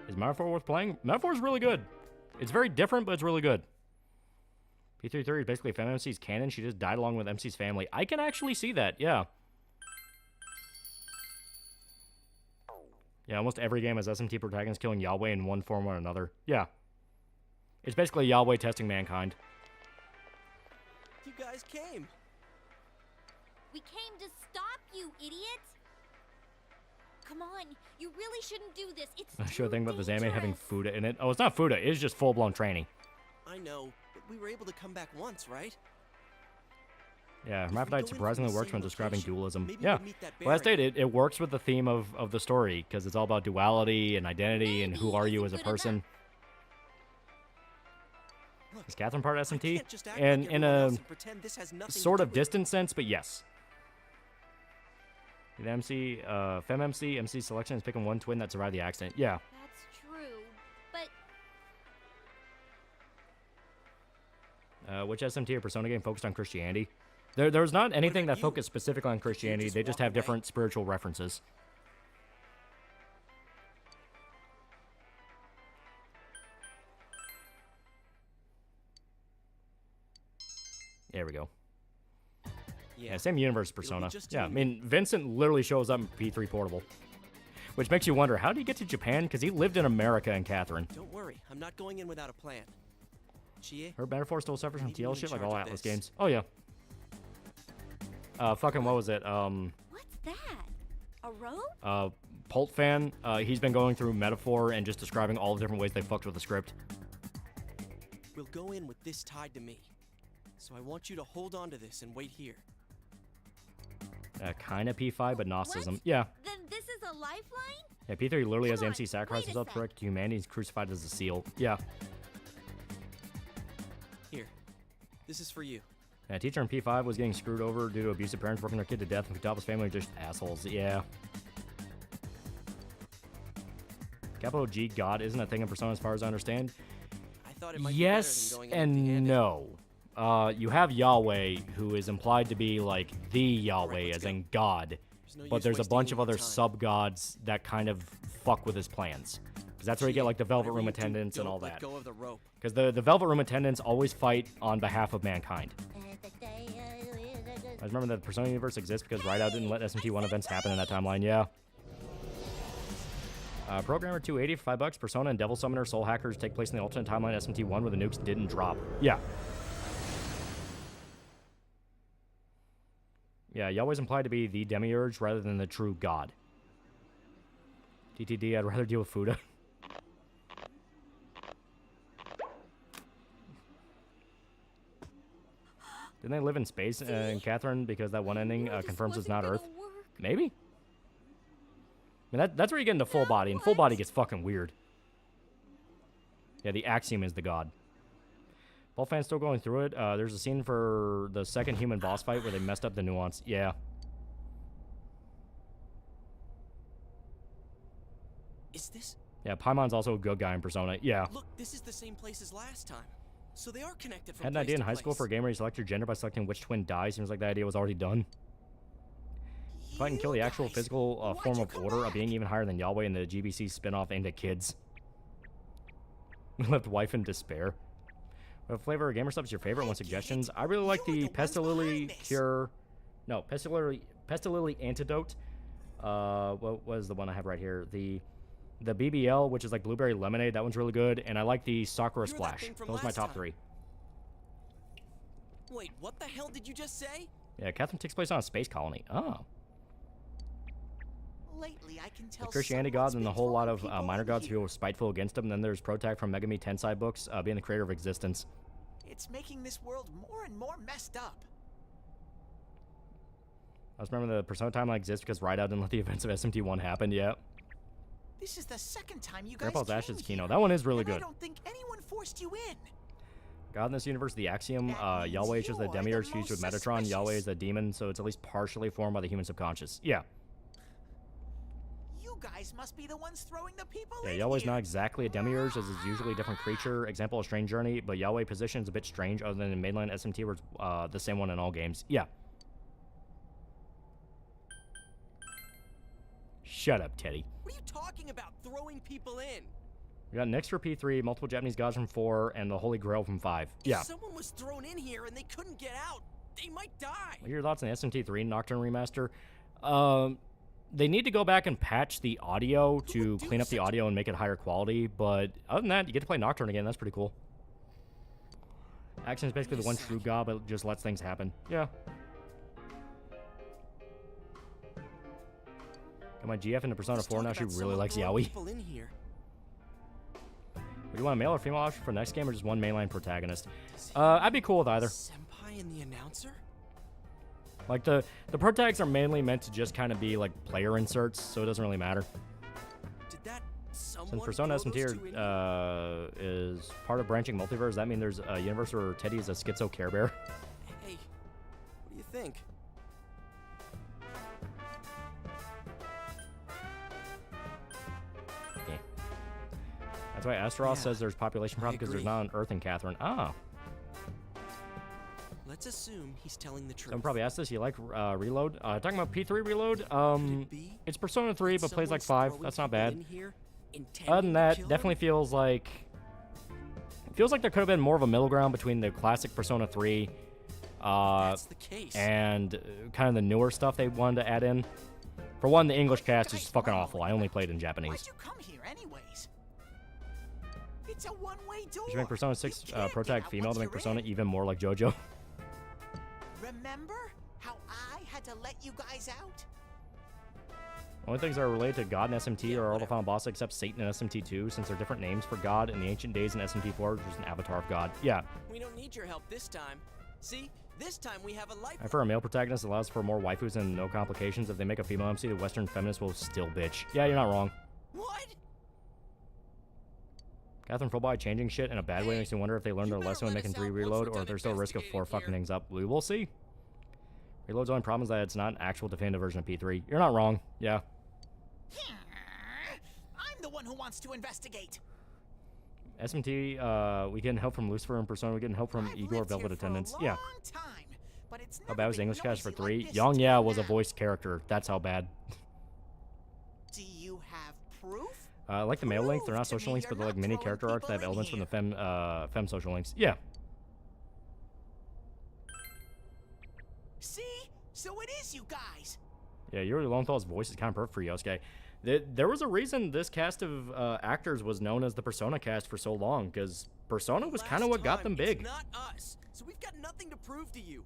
Is Metaphor worth playing? Metaphor is really good. It's very different, but it's really good. P33 is basically Femme MC's canon. She just died along with MC's family. I can actually see that, yeah. Yeah, almost every game has SMT protagonists killing Yahweh in one form or another. Yeah. It's basically Yahweh testing mankind. You guys came. We came to stop you, idiot! Come on, you really shouldn't do this. It's I should think about this anime having Fuda in it. Oh, it's not Fuda. It's just full-blown training. I know, but we were able to come back once, right? Yeah, Hermaphrodite surprisingly works when describing dualism. Yeah, well, as stated, it works with the theme of the story, because it's all about duality and identity and who are you as a person. Is Catherine part of SMT? And in a sort of distant sense, but yes. The MC, Femme MC, MC selection is picking one twin that survived the accident. Yeah. That's true, but... Which SMT or Persona game focused on Christianity? There's not anything that focused specifically on Christianity. They just have different spiritual references. There we go. Yeah, same universe Persona. Yeah, I mean, Vincent literally shows up in P3 Portable. Which makes you wonder, how did he get to Japan? Because he lived in America in Catherine. Don't worry, I'm not going in without a plan. Chie? Her metaphor still suffers from TL shit like all Atlas this. games. Oh, yeah. Fucking, what was it? What's that? A rope? Pult fan, he's been going through metaphor and just describing all the different ways they fucked with the script. We'll go in with this tied to me. So I want you to hold on to this and wait here. Kinda P5, but Gnosticism. What? Yeah. Then this is a lifeline? Yeah, P3 literally has MC sacrifice himself direct to humanity. He's crucified as a seal. Yeah. Here. This is for you. Yeah, teacher in P5 was getting screwed over due to abusive parents working their kid to death, and Futappa's family are just assholes. Yeah. Capital G God isn't a thing in Persona as far as I understand. I thought it might yes be better than going and empty-handed. no. You have Yahweh, who is implied to be like the Yahweh, as in God. But there's a bunch of other sub-gods that kind of fuck with his plans. Because that's where you get like the Velvet Room attendants and all that. Because the Velvet Room attendants always fight on behalf of mankind. I remember that the Persona universe exists because Rideout didn't let SMT1 events happen in that timeline. Yeah. Programmer 280 for $5. Persona and Devil Summoner Soul Hackers take place in the alternate timeline SMT1 where the nukes didn't drop. Yeah. Yeah, Yahweh's implied to be the demiurge rather than the true god. TTD, I'd rather deal with Fuda. Didn't they live in space in Catherine because that one ending confirms it's not Earth? Maybe? I mean, that's where you get into full body, and full body gets fucking weird. Yeah, the Axiom is the god. Ball fans still going through it. There's a scene for the second human boss fight where they messed up the nuance. Yeah. Is this? Yeah, Paimon's also a good guy in Persona. Yeah. Look, this is the same place as last time. So they are connected from Had an place idea in to high school place. for a game where you select your gender by selecting which twin dies. Seems like that idea was already done. Fight and kill the actual physical form of order, a being even higher than Yahweh in the GBC spin-off aimed at kids. Left wife in despair. What flavor of gamer stuff is your favorite? One suggestions. I really like the Pestilily Cure. No, Pestilily Antidote. What was the one I have right here? The BBL, which is like blueberry lemonade. That one's really good. And I like the Sakura Splash. Those are my top three. Wait, what the hell did you just say? Yeah, Catherine takes place on a space colony. Oh. Lately, I can tell The Christianity gods and a whole lot of minor gods who are spiteful against them. And then there's Protag from Megami Tensei books, being the creator of existence. It's making this world more and more messed up. I just remember the Persona timeline exists because Rideout didn't let the events of SMT1 happen. Yeah. This is the second time you guys Grandpa's came Ashes here, Kino. That one is really and good. I don't think anyone forced you in. God in this universe, the Axiom. Yahweh is just the demiurge fused with Metatron. Yahweh is a demon, so it's at least partially formed by the human subconscious. Yeah. You guys must be the ones throwing the people Yeah, in Yahweh's here. not exactly a demiurge, as is usually a different creature. Example, a strange journey, but Yahweh position is a bit strange, other than in mainline SMT, where it's the same one in all games. Yeah. Shut up, Teddy. What are you talking about, throwing people in? We got Nyx for P3, multiple Japanese gods from 4, and the Holy Grail from 5. Yeah. If someone was thrown in here and they couldn't get out, they might die. What are your thoughts on the SMT3 Nocturne remaster? They need to go back and patch the audio to clean up the audio and make it higher quality, but other than that, you get to play Nocturne again. That's pretty cool. Action is basically the one true god, but it just lets things happen. Yeah. Got my GF into Persona 4 now. She really likes Yaoi. People in here. Would you want a male or female option for next game, or just one mainline protagonist? I'd be cool with either. Senpai and the announcer? Like, the protags are mainly meant to just kind of be, like, player inserts, so it doesn't really matter. Did that Since Persona SMT is part of branching multiverse, does that mean there's a universe where Teddy is a schizo Care Bear? Hey, what do you think? Okay. That's why Astaroth says there's population problem because there's not an Earth in Catherine. Ah. Let's assume he's telling the truth. Someone probably asked this. You like Reload? Talking about P3 Reload, it's Persona 3, but plays like 5. That's not bad. Other than that, definitely feels like there could have been more of a middle ground between the classic Persona 3 and kind of the newer stuff they wanted to add in. For one, the English cast is fucking awful. I only played in Japanese. Why'd you come here anyways? It's a one-way door. You should make Persona 6 protag female to make Persona even more like JoJo. Remember how I had to let you guys out? Only things that are related to God and SMT are all the final boss except Satan and SMT2, since they're different names for God in the ancient days in SMT4, which is an avatar of God. Yeah. We don't need your help this time. See? This time we have a life. And for a male protagonist, it allows for more waifus and no complications. If they make a female MC, the Western feminists will still bitch. Yeah, you're not wrong. What? Catherine Fulbright changing shit in a bad way makes me wonder if they learned their lesson when making 3 Reload, or if there's still a risk of 4 fucking things up. We will see. Reload's only problem is that it's not an actual definitive version of P3. You're not wrong. Yeah. I'm the one who wants to investigate. SMT, we getting help from Lucifer and Persona. We getting help from Igor Velvet Attendants. Yeah. How bad was the English cast for 3? Young, yeah, was a voiced character. That's how bad. Do you have proof? Like the male link, they're not social links, but they're like mini character arcs that have elements from the fem social links. Yeah. See? So it is you guys. Yeah, Yuri Lowenthal's voice is kind of perfect for Yosuke. There was a reason this cast of actors was known as the Persona cast for so long, because Persona was kind of what got them big. It's not us, so we've got nothing to prove to you.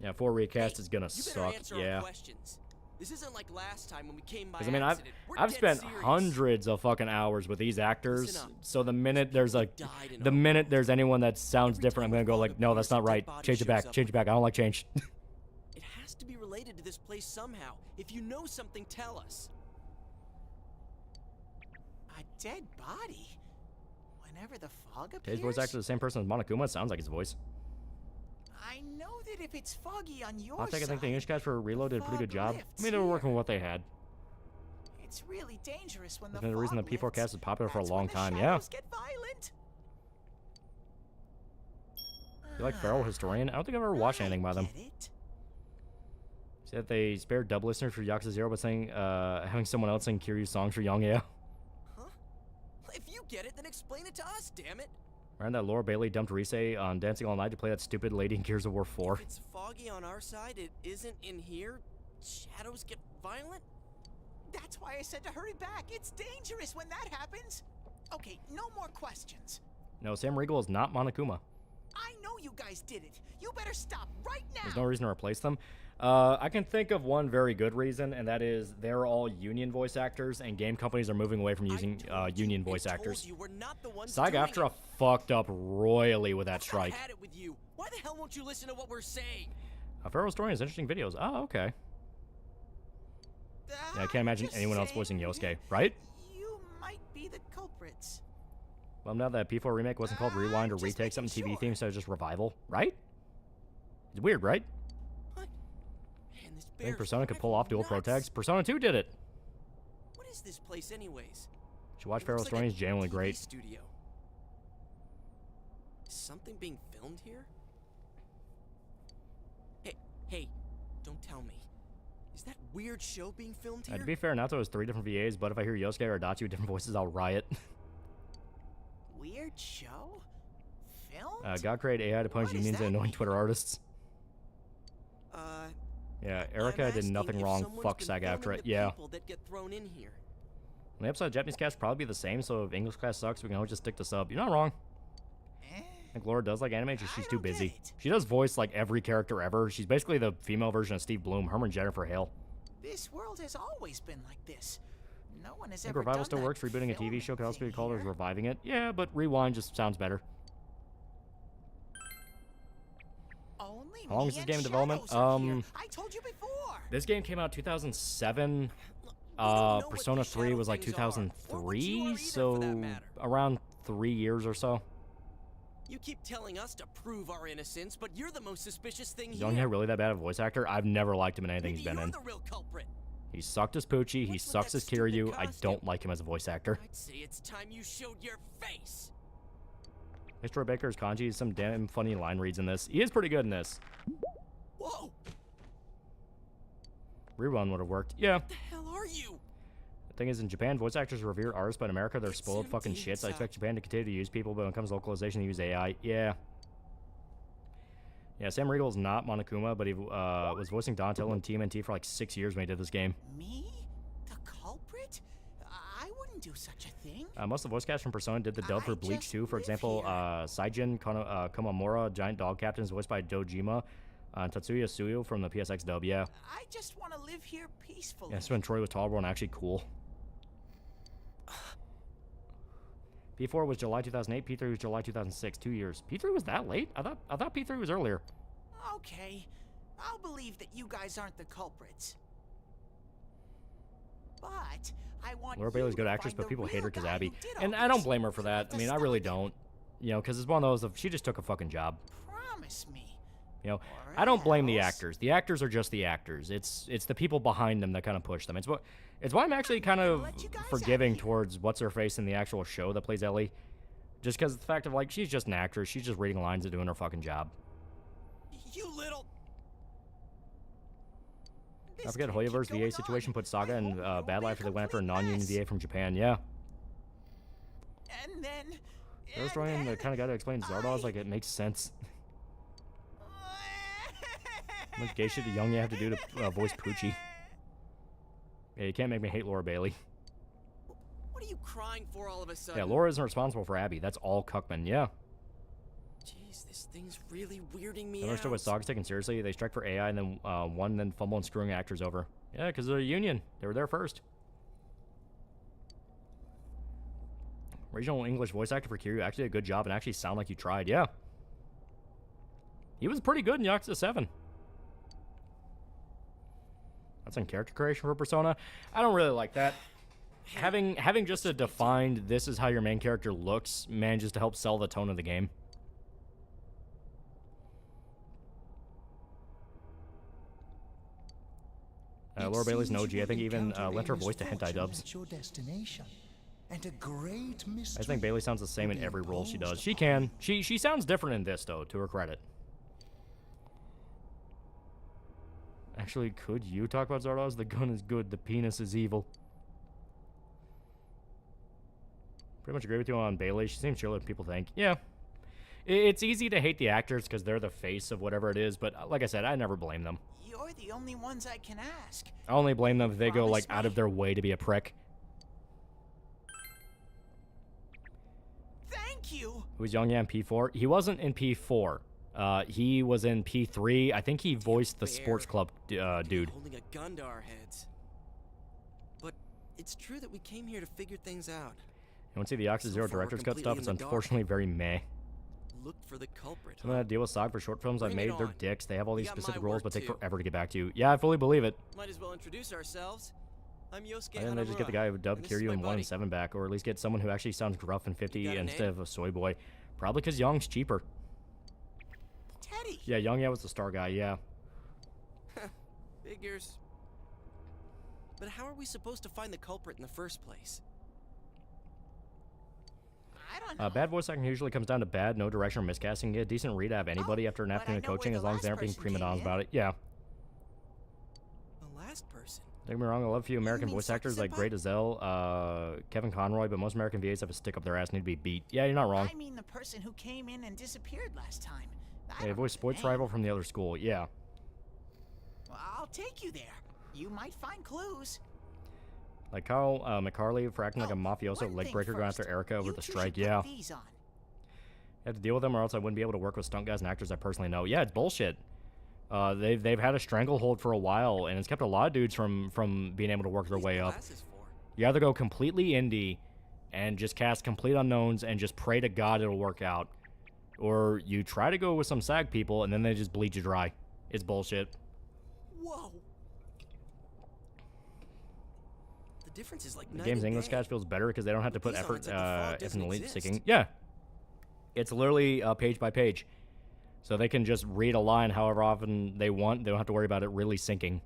Yeah, 4 recast is gonna You better suck. answer our Yeah. questions. This isn't like last time when we came by Because I mean, accident. We're I've dead spent serious. hundreds of fucking hours with these actors. Listen up. So the minute there's anyone that sounds different, I'm gonna go like, no, that's not right. Change it back. Change it back. I don't like change. It has to be related to this place somehow. If you know something, tell us. A dead body? Whenever the fog appears? Today's voice actor is the same person as Monokuma. It sounds like his voice. I know that if it's foggy on your I side, think the English cast for Reload did a pretty good job. lifts I mean, they were working with what they had. it's really dangerous when There's the been a reason the fog P4 lifts. cast is popular for a That's long when the time. Yeah. shadows get violent. You like Feral Historian? I don't think I've ever watched anything by them. See that they spared dub listeners for Yakuza 0 by saying, having someone else sing Kiryu's songs for Young, yeah. If you get it, then explain it to us, damn it. Remember that Laura Bailey dumped Rise on Dancing All Night to play that stupid lady in Gears of War 4? If it's foggy on our side, it isn't in here. Shadows get violent? That's why I said to hurry back. It's dangerous when that happens. Okay, no more questions. No, Sam Riegel is not Monokuma. I know you guys did it. You better stop right now. There's no reason to replace them. I can think of one very good reason, and that is they're all union voice actors, and game companies are moving away from using union voice actors. SAG-AFTRA fucked up royally with that strike. I had it with you. Why the hell won't you listen to what we're saying? Feral Historian has interesting videos. Oh, okay. Yeah, I can't imagine anyone else voicing Yosuke, right? You might be the culprits. Well, now that P4 remake wasn't called Rewind or Retake something TV theme, so just Revival, right? It's weird, right? I think Persona could pull off dual pro tags. Persona 2 did it. What is this place, anyways? You should watch Feral Historian. It's genuinely great. Studio. Is something being filmed here? Hey, don't tell me. Is that weird show being filmed here? To be fair, Nato has 3 different VAs, but if I hear Yosuke or Adachi with different voices, I'll riot. Weird show? Filmed? God created AI to punish unions and annoying Twitter artists. Yeah, Erica did nothing wrong. Fuck SAG-AFTRA. Yeah. That get thrown in here. The episode of Japanese cast will probably be the same, so if English class sucks, we can always just stick to sub. You're not wrong. I think Laura does like anime, just she's too busy. She does voice like every character ever. She's basically the female version of Steve Bloom, Herman Jennifer Hale. This world has always been like this. No one has I think ever Revival done still that works. Rebooting a TV show could also be called as here. reviving it. Yeah, but Rewind just sounds better. Only How long is me this game in and development? Shadows are here. I told you before. This game came out 2007. Persona 3 was like 2003, so around 3 years or so. You keep telling us to prove our innocence, but you're the most suspicious thing here. Young yeah, really that bad of a voice actor? I've never liked him in anything he's been in. The real culprit. He sucked as Poochie, he sucks as Kiryu. I don't like him as a voice actor. I'd say it's time you showed your face. Mr. Baker's kanji has some damn funny line reads in this. He is pretty good in this. Whoa! Rerun would have worked. Yeah. What the hell are you? The thing is, in Japan, voice actors are revered artists, but in America, they're spoiled fucking shits. I expect Japan to continue to use people, but when it comes to localization, they use AI. Yeah. Yeah, Sam Riegel is not Monokuma, but he was voicing Donatello in TMNT for like 6 years when he did this game. Me? The culprit? I wouldn't do such a thing. Most of the voice cast from Persona did the dub for Bleach too. For example, Saijin Komamura, Giant Dog Captain, is voiced by Dojima. Tatsuya Suyo from the PSX dub, yeah. I just want to live here peacefully. Yeah, that's when Troy was tolerable and actually cool. P4 was July 2008, P3 was July 2006, 2 years. P3 was that late? I thought P3 was earlier. Okay, I'll believe that you guys aren't the culprits. But I want Laura Bailey's a good actress, but people hate her because Abby. And all I don't blame her for that. I mean, I really don't. You know, because it's one of those of she just took a fucking job. Promise me. You know, I don't blame the actors. The actors are just the actors. It's the people behind them that kind of push them. It's why I'm actually kind of forgiving towards what's her face in the actual show that plays Ellie, just because of the fact of like she's just an actress. She's just reading lines and doing her fucking job. You little. I forget Hoyover's VA situation put Saga in bad life after they went after a non-union VA from Japan. Yeah. And then. There's Ryan, the kind of guy that explains Zardoz like it makes sense. How much gay shit did Young have to do to voice Poochie? Yeah, you can't make me hate Laura Bailey. What are you crying for all of a sudden? Yeah, Laura isn't responsible for Abby. That's all Cuckman, yeah. Jeez, this thing's really weirding me I understood out. what Saga's taken seriously. They strike for AI and then one, then fumble and screwing actors over. Yeah, because they're a union. They were there first. Regional English voice actor for Kiryu actually did a good job and actually sound like you tried, yeah. He was pretty good in Yakuza 7. That's in character creation for Persona. I don't really like that. Having just a defined, this is how your main character looks, manages to help sell the tone of the game. Laura Bailey's no G. I think even lent her voice to hentai dubs. Your destination, and a great mystery. I think Bailey sounds the same in every role she does. She can. She sounds different in this, though, to her credit. Actually, could you talk about Zardoz? The gun is good, the penis is evil. Pretty much agree with you on Bailey. She seems chiller than people think. Yeah. It's easy to hate the actors because they're the face of whatever it is, but like I said, I never blame them. You're the only ones I can ask. I only blame them if they go, like, out of their way to be a prick. Thank you! Who's Young Yan P4? He wasn't in P4. He was in P3. I think he voiced the sports club dude. Holding a gun to our heads. But it's true that we came here to figure things out. You want to see the Yakuza 0 director's cut stuff? It's unfortunately very meh. Look for the culprit. Some of that deal with SOG for short films I've made, they're dicks. They have all these specific roles, but take too. forever to get back to. Yeah, I fully believe it. Might as well introduce ourselves. I'm Yosuke. And then they just get the guy who dubbed Kiryu in 1 and 7 back, or at least get someone who actually sounds gruff and 50 instead of a soy boy. Probably because Young's cheaper. Teddy. Yeah, Young was the star guy, yeah. Figures. But how are we supposed to find the culprit in the first place? I don't know. Bad voice acting usually comes down to bad, no direction, or miscasting. Get a decent read out of anybody after an afternoon of coaching, as long as they aren't being prima donnas about it. Yeah. The last person. Don't get me wrong, I love a few American voice actors like Great Azelle, Kevin Conroy, but most American VAs have a stick up their ass and need to be beat. Yeah, you're not wrong. I mean the person who came in and disappeared last time. They voiced sports rival from the other school, yeah. Well, I'll take you there. You might find clues. Like Kyle McCarley for acting like a mafioso leg breaker going after Erica over the strike, yeah. These on. I have to deal with them or else I wouldn't be able to work with stunt guys and actors I personally know. Yeah, it's bullshit. They've had a stranglehold for a while, and it's kept a lot of dudes from being able to work their way up. You either go completely indie and just cast complete unknowns and just pray to God it'll work out, or you try to go with some SAG people and then they just bleed you dry. It's bullshit. Whoa. The difference is like the game's English cast feels better because they don't have to put effort in the link syncing. Yeah. It's literally page by page. So they can just read a line however often they want. They don't have to worry about it really syncing.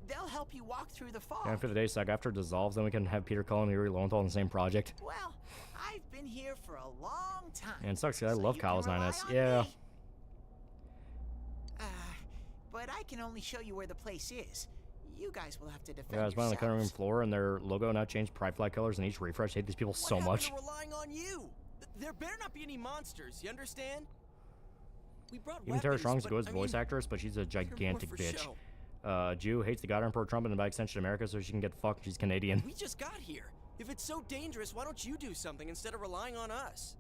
They'll help you walk through the fog. And for the day, SAG after it dissolves, then we can have Peter Cullen and Yuri Lowenthal on the same project. Well, I've been here for a long time. And it sucks because I love Kyle's 9S. Yeah. But I can only show you where the place is. You guys will have to defend Yeah, I was on the cutting room floor, and their logo now changed Pride Flag colors in each refresh. I hate these people so much. We're relying on you. There better not be any monsters. You understand? We brought Even Tara weapons, Strong's a but, good I voice mean, actress, but she's a gigantic for bitch. show. Jew, hates the God Emperor Trump and by extension America so she can get fucked. She's Canadian. We just got here. If it's so dangerous, why don't you do something instead of relying on us?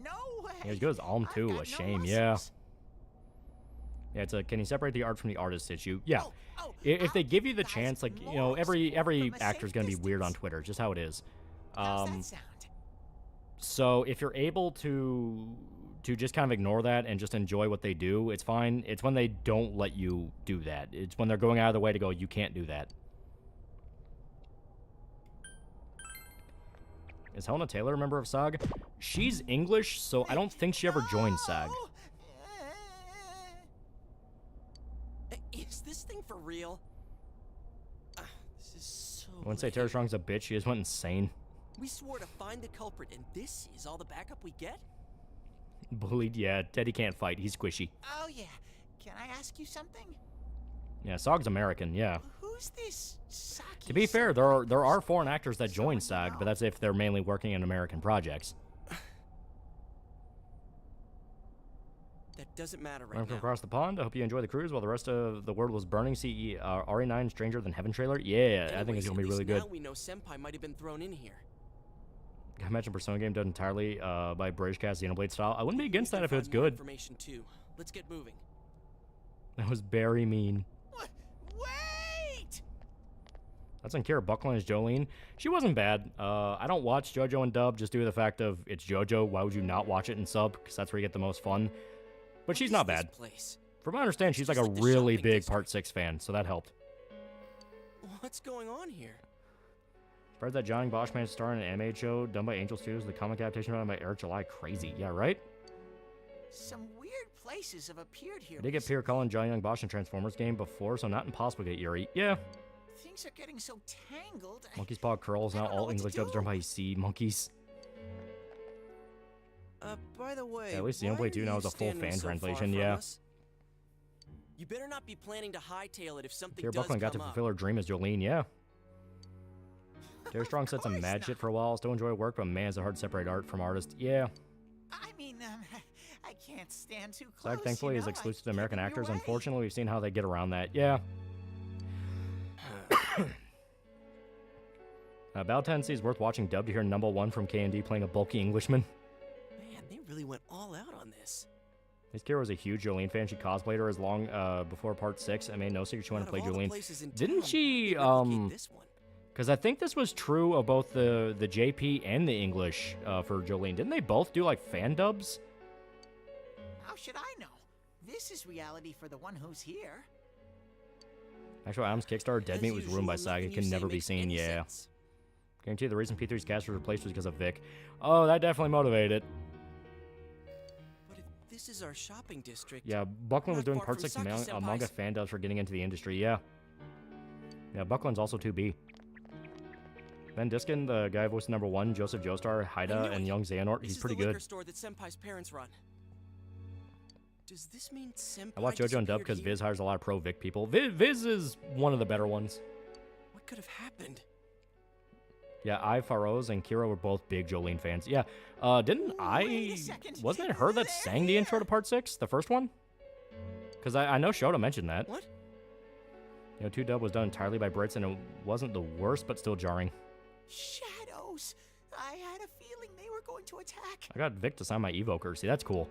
No way. Yeah, as good as Alm too. A shame, yeah. Yeah, it's a can you separate the art from the artist issue? Yeah. If they give you the chance, like, you know, every actor's gonna be weird on Twitter, just how it is. So if you're able to just kind of ignore that and just enjoy what they do, it's fine. It's when they don't let you do that. It's when they're going out of the way to go, you can't do that. Is Helena Taylor a member of SAG? She's English, so I don't think she ever joined SAG. Is this thing for real? This is so I wouldn't say Tara Strong's a bitch. She just went insane. We swore to find the culprit, and this is all the backup we get? Bullied, yeah. Teddy can't fight. He's squishy. Oh, yeah. Can I ask you something? Yeah, SAG's American, yeah. Who's this Saki? To be fair, there are foreign actors that join SAG, but that's if they're mainly working in American projects. That doesn't matter right I'm from now. across the pond. I hope you enjoy the cruise while the rest of the world was burning. See RE9 Stranger Than Heaven trailer? Yeah, I think it's going to be really good. Now we know Senpai might have been thrown in here. I imagine Persona game done entirely by British cast Xenoblade style. I wouldn't be against that if it was good. Information too. Let's get moving. That was very mean. Wait! That's on Kira Buckland as Jolene. She wasn't bad. I don't watch JoJo in dub just due to the fact of it's JoJo. Why would you not watch it in sub? Because that's where you get the most fun. But she's not bad. From what I understand, she's like a really big Part 6 fan, so that helped. What's going on here? Spread that John Boschman star in an anime show done by Angel Studios, the comic adaptation done by Eric July. Crazy. Yeah, right? Some weird places have appeared here. I did get Pierre Cullen, John Young Bosch in Transformers game before, so not impossible to get Yuri. Yeah. Things are getting so tangled. Monkey's Paw Curls, now all English dubs done by C. Monkeys. By the way, Yeah, at least the Xenoblade 2 now is a full fan translation, yeah. You better not be planning to hightail it if something Kira does Buckland got to come up. fulfill her dream as Jolene, yeah. Tara Strong said some mad shit for a while. Still enjoy work, but man, it's hard to separate art from artist. Yeah. I mean, I can't stand too close. SAG thankfully is exclusive to American actors. Unfortunately, we've seen how they get around that. Yeah. Battle Tendency is worth watching dubbed to hear number 1 from K&D playing a bulky Englishman. Man, they really went all out on this. Miss Kira was a huge Jolene fan. She cosplayed her as long before Part 6. I made no secret she wanted to play Jolene. Didn't she, because I think this was true of both the JP and the English for Jolene. Didn't they both do, like, fan dubs? How should I know? This is reality for the one who's here. Actually, Adam's Kickstarter Dead Meat was ruined by SAG. It can never be seen, yeah. Guarantee the reason P3's cast was replaced was because of Vic. Oh, that definitely motivated it. But if this is our shopping district. Yeah, Buckland was doing Part 6 manga fan dubs for getting into the industry, yeah. Yeah, Buckland's also 2B. Ben Diskin, the guy voicing number 1, Joseph Joestar, Haida, and Young Xehanort, he's pretty good. Store that Senpai's parents run. Does this mean Senpai I watch JoJo and dub because Viz hires a lot of pro Vic people. Viz is one of the better ones. What could have happened? Yeah, I, Faroz, and Kira were both big Jolene fans. Yeah, wasn't it her that sang the intro to Part 6, the first one? Because I know Shota mentioned that. What? You know, 2-dub was done entirely by Brits, and it wasn't the worst, but still jarring. Shadows. I had a feeling they were going to attack. I got Vic to sign my evoker. See, that's cool.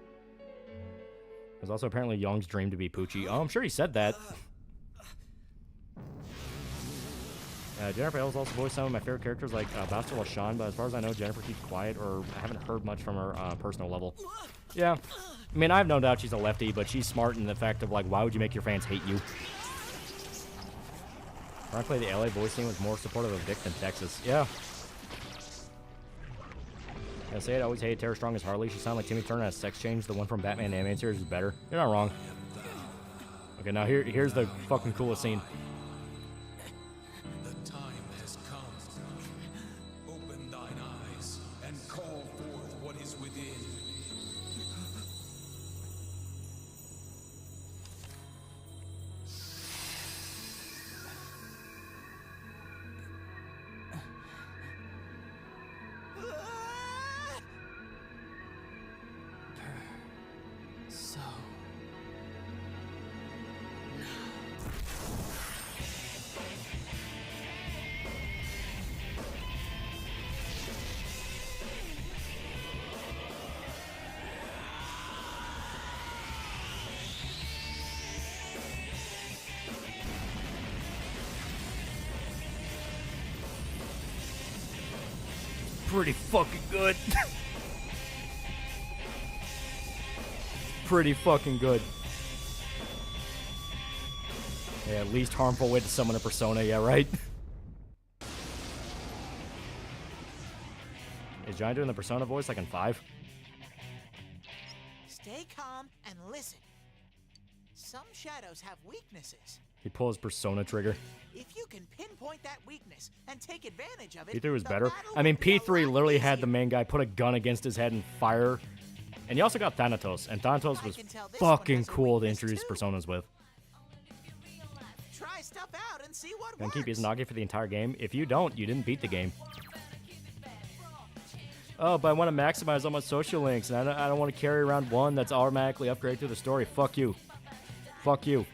It was also apparently Young's dream to be Poochie. Oh, I'm sure he said that. Jennifer Hale's also voiced some of my favorite characters like Bastille LaShawn, but as far as I know, Jennifer keeps quiet, or I haven't heard much from her personal level. Yeah. I mean, I have no doubt she's a lefty, but she's smart in the fact of, like, why would you make your fans hate you? Frankly, the LA voice scene was more supportive of Vic than Texas. Yeah. I say it, I always hated Tara Strong as Harley. She sounded like Timmy Turner as Sex Change. The one from Batman animated series is better. You're not wrong. Okay, now here's the fucking coolest scene. The time has come. Open thine eyes and call forth what is within. pretty fucking good. Pretty fucking good. Yeah, least harmful way to summon a persona, yeah, right? Is Giant doing the persona voice like in 5? Stay calm and listen. Some shadows have weaknesses. He pulls persona trigger. If you can pinpoint that weakness and take advantage of it, P3 was the better. battle I mean, will be a P3 lot literally easier. had the main guy put a gun against his head and fire. And you also got Thanatos, and Thanatos was can tell this one fucking has a cool to weakness introduce too. personas with. Try stuff out and see what Gonna works. keep Izanagi for the entire game. If you don't, you didn't beat the game. Oh, but I want to maximize all my social links, and I don't want to carry around one that's automatically upgraded through the story. Fuck you. Fuck you.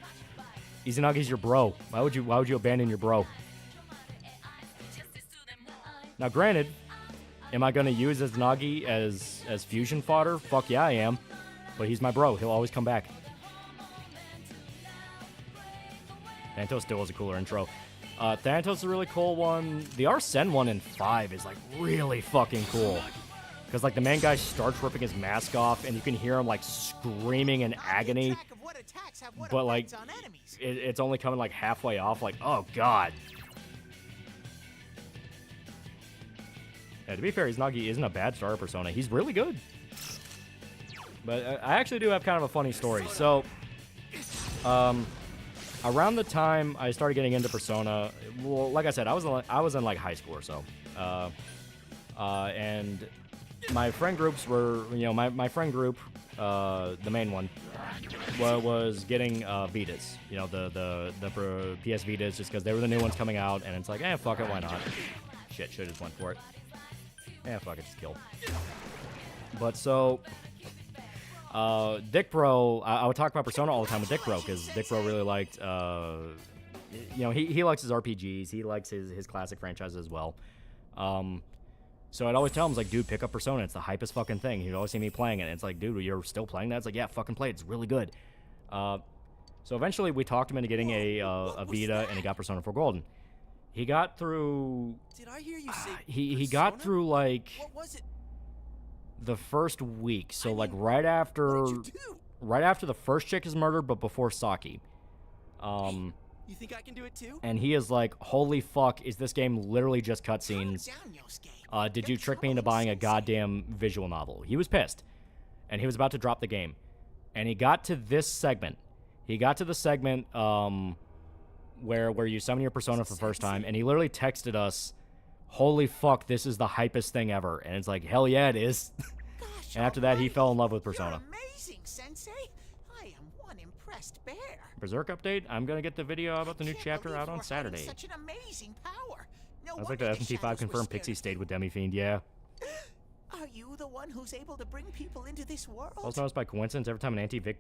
Izanagi's your bro. Why would you abandon your bro? Now, granted, am I gonna use Izanagi as fusion fodder? Fuck yeah, I am. But he's my bro. He'll always come back. Thanatos still was a cooler intro. Thanatos is a really cool one. The Arsene one in 5 is like really fucking cool. Because like the main guy starts ripping his mask off and you can hear him like screaming in agony. But like it's only coming like halfway off. Like, oh god. Yeah, to be fair, Izanagi isn't a bad starter persona. He's really good. But I actually do have kind of a funny story. So, around the time I started getting into Persona, well, like I said, I was in like high school or so, and my friend groups were, my friend group, the main one, was getting Vitas, the PS Vitas, just because they were the new ones coming out, and it's like, fuck it, why not? Shit, should've just went for it. Fuck it, just kill. But so. Dick Bro, I would talk about Persona all the time with Dick Bro, because Dick Bro really liked, he likes his RPGs, he likes his classic franchises as well. So I'd always tell him, like, dude, pick up Persona, it's the hypest fucking thing. He'd always see me playing it, and it's like, dude, you're still playing that? It's like, yeah, fucking play it, it's really good. So eventually we talked him into getting a Vita, and he got Persona 4 Golden. He got through... Did I hear you say he got through, like... What was it? The first week, so like right after the first chick is murdered, but before Saki. You think I can do it too? And he is like, holy fuck, is this game literally just cutscenes? Did you trick me into buying a goddamn visual novel? He was pissed. And he was about to drop the game. And he got to this segment. He got to the segment where you summon your persona for the first time, and he literally texted us, holy fuck, this is the hypest thing ever. And it's like, hell yeah, it is. Gosh, and after that, he fell in love with Persona. You're amazing, Sensei. I am one impressed bear. Berserk update, I'm going to get the video about the new chapter out on Saturday. Such an amazing power. No I was like the SMT5 confirmed Pixie stayed with Demi-Fiend, yeah. Are you the one who's able to bring people into this world? Also noticed by coincidence, every time an anti-Vic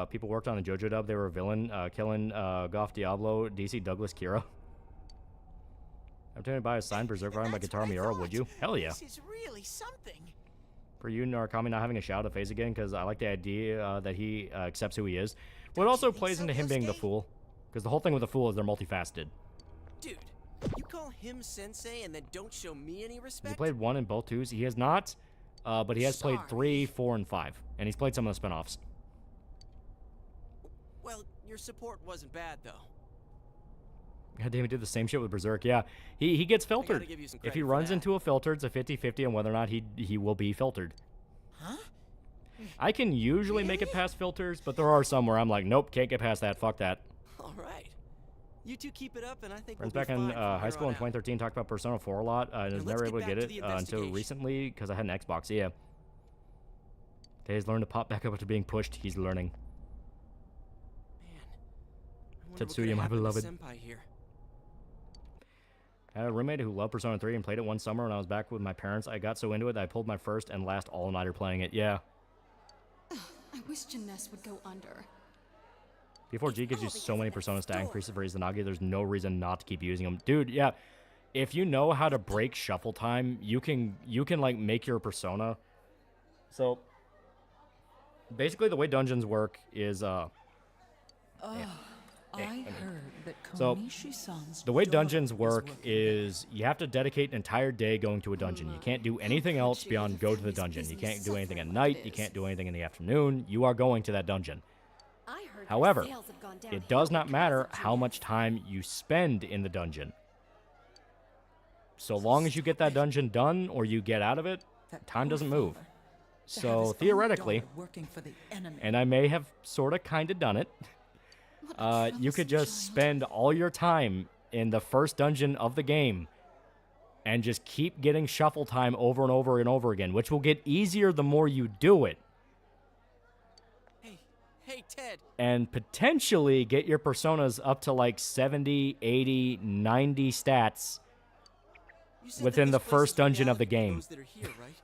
people worked on the JoJo dub, they were a villain, killing Goff Diablo, DC Douglas Kira. I'm trying to buy a signed Berserk volume by Guitar Miura, would you? Hell yeah. This is really something. For you, Narukami not having a shout out phase again, because I like the idea that he accepts who he is. But it also plays into him being the fool. Because the whole thing with the fool is they're multifaceted. Dude, you call him sensei and then don't show me any respect? He played 1 and both 2s. He has not, but he has played 3, 4, and 5. And he's played some of the spinoffs. Well, your support wasn't bad, though. God damn, he did the same shit with Berserk. Yeah, he gets filtered. If he runs into a filter, it's a 50-50 on whether or not he will be filtered. Huh? I can usually make it past filters, but there are some where I'm like, nope, can't get past that. Fuck that. All right. You two keep it up, and I think Friends we'll back be in fine from high here school on in 2013 talked about Persona 4 a lot. I was never able to get it until recently because I had an Xbox. Yeah. He's learned to pop back up after being pushed. He's learning. Tetsuya, my beloved. I had a roommate who loved Persona 3 and played it one summer when I was back with my parents. I got so into it that I pulled my first and last all-nighter playing it. Yeah. I wish Janess would go under. P4G gives you so many Persona stat increases for Izanagi, there's no reason not to keep using them. Dude, yeah. If you know how to break shuffle time, you can like make your Persona. So basically the way dungeons work is I heard So, the way dungeons work is you have to dedicate an entire day going to a dungeon. You can't do anything else beyond go to the dungeon. You can't do anything at night. You can't do anything in the afternoon. You are going to that dungeon. However, it does not matter how much time you spend in the dungeon. So long as you get that dungeon done or you get out of it, time doesn't move. So theoretically, and I may have sort of kind of done it, you could just spend all your time in the first dungeon of the game and just keep getting shuffle time over and over and over again, which will get easier the more you do it. Hey, Ted. And potentially get your personas up to like 70, 80, 90 stats within the first dungeon of the game. Here, right?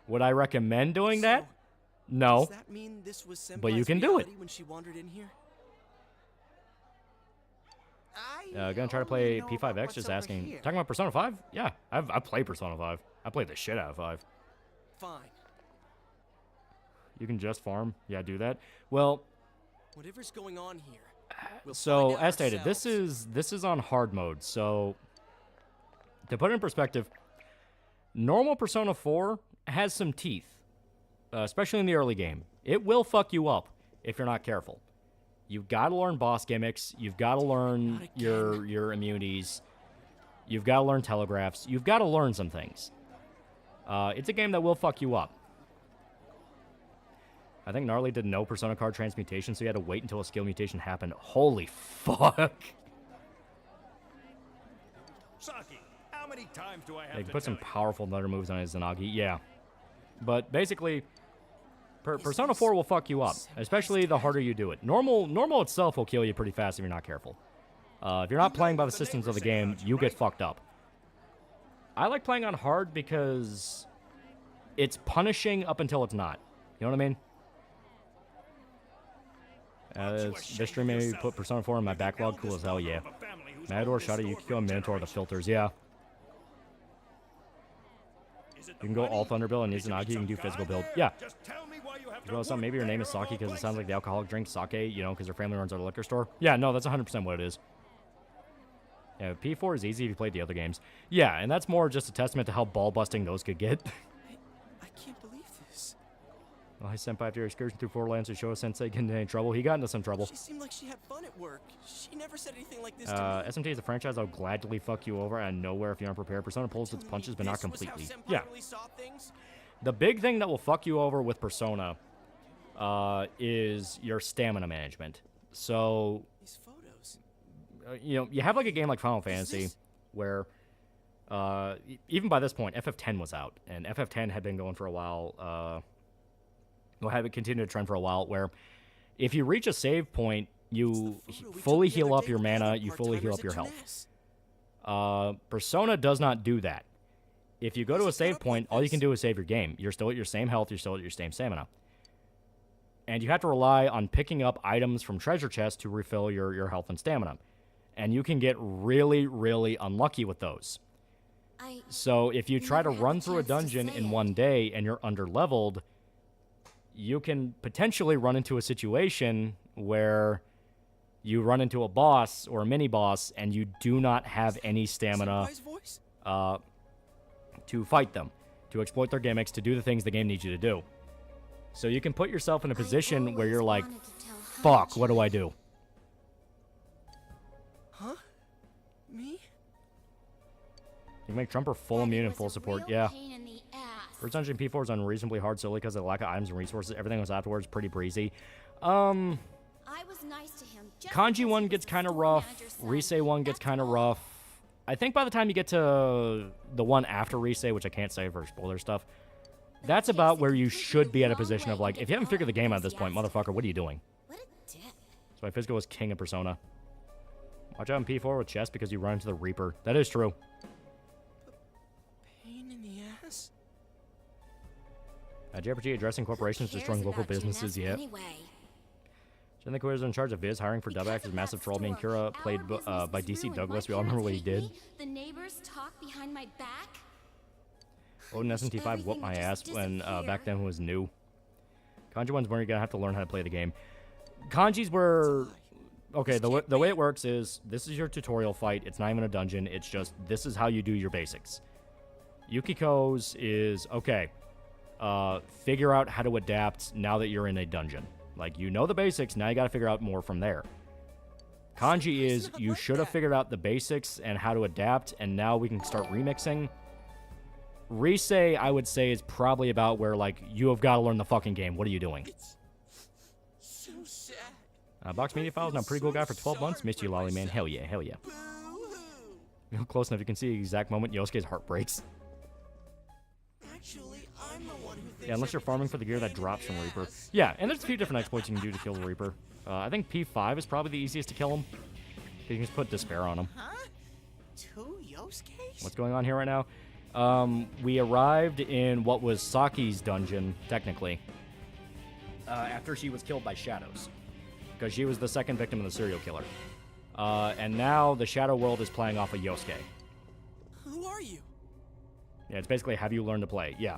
Would I recommend doing that? No. Does that mean this was But you can do it. when she wandered in here? Gonna try to play P5X, just asking. Talking about Persona 5? Yeah, I played Persona 5. I played the shit out of 5. Fine. You can just farm? Yeah, do that. Well, Whatever's going on here. We'll so find out as stated, ourselves. this is on hard mode. So to put it in perspective, normal Persona 4 has some teeth, especially in the early game. It will fuck you up if you're not careful. You've got to learn boss gimmicks. You've got to learn your immunities. You've got to learn telegraphs. You've got to learn some things. It's a game that will fuck you up. I think Gnarly did no Persona card transmutation, so you had to wait until a skill mutation happened. Holy fuck. Saki, how many times do I have They to put some tell you? powerful nutter moves on his Zanagi. Yeah. But basically, Persona 4 will fuck you up, especially the harder you do it. Normal itself will kill you pretty fast if you're not careful. If you're not playing by the systems of the game, you get fucked up. I like playing on hard because it's punishing up until it's not. You know what I mean? This stream made me put Persona 4 in my backlog. Cool as hell, yeah. Matador, Shada, Yukiko, Minotaur, the filters, yeah. You can go all Thunder build and Izanagi, you can do physical build. Yeah. Well, so maybe your name is Saki because it sounds like the alcoholic drink sake, you know, because your family runs our liquor store. Yeah, no, that's 100% what it is. Yeah, P4 is easy if you played the other games. Yeah, and that's more just a testament to how ball-busting those could get. I can't believe this. Well, I sent 5 to your excursion through Four Lands to show Sensei get into any trouble. He got into some trouble. She seemed like she had fun at work. She never said anything like this to me. SMT is a franchise that'll gladly fuck you over out of nowhere if you aren't prepared. Persona pulls its punches, but not completely. Yeah. The big thing that will fuck you over with Persona is your stamina management. So, These photos. you know, you have like a game like Final Fantasy where even by this point, FF10 was out, and FF10 had been going for a while. Well, had it continued to trend for a while, where if you reach a save point, you fully heal up your mana, you fully heal up your health. Persona does not do that. If you go to a save point, all you can do is save your game. You're still at your same health, you're still at your same stamina. And you have to rely on picking up items from treasure chests to refill your health and stamina. And you can get really, really unlucky with those. So if you try to run through a dungeon in one day and you're under-leveled, you can potentially run into a situation where you run into a boss or a mini-boss and you do not have any stamina to fight them, to exploit their gimmicks, to do the things the game needs you to do. So you can put yourself in a position where you're like, fuck, what do I do? Huh? Me? You can make Trumper full immune and full support, yeah. First dungeon P4 is unreasonably hard solely because of the lack of items and resources. Everything else afterwards pretty breezy. I was nice to him. Kanji 1 gets kind of rough. Rise 1 gets kind of rough. I think by the time you get to the one after Rise, which I can't say for spoiler stuff, that's about where you should be at a position of like, if you haven't figured the game out at this point, motherfucker, what are you doing? So my physical is king of Persona. Watch out in P4 with chest because you run into the Reaper. That is true. Pain in the ass? JRPG addressing corporations destroying local businesses, yeah. Jen the Queer is in charge of Viz, hiring for dub actors, massive troll, being Kira, played by DC Douglas. We all remember what he did. The neighbors talk behind my back. Odin SMT5 whooped my ass when back then was new. Kanji 1's where you're gonna have to learn how to play the game. Kanjis were okay, the way it works is this is your tutorial fight. It's not even a dungeon. It's just this is how you do your basics. Yukiko's is, okay, figure out how to adapt now that you're in a dungeon. Like, you know the basics, now you gotta figure out more from there. Kanji is, you should have figured out the basics and how to adapt, and now we can start remixing. Rise, I would say, is probably about where, like, you have got to learn the fucking game. What are you doing? So sad. Box Media Files, I'm a pretty cool guy for 12 months. Missed you, Lolly Man. Hell yeah, hell yeah. You're close enough, you can see the exact moment Yosuke's heart breaks. Actually, I'm the one who thinks Yeah, unless you're farming for the gear that drops from Reaper. Yeah, and there's a few different exploits you can do to kill the Reaper. I think P5 is probably the easiest to kill him. You can just put Despair on him. Huh? 2 Yosuke's? What's going on here right now? We arrived in what was Saki's dungeon, technically, after she was killed by Shadows. Because she was the second victim of the serial killer. And now the Shadow World is playing off of Yosuke. Who are you? Yeah, it's basically, have you learned to play? Yeah.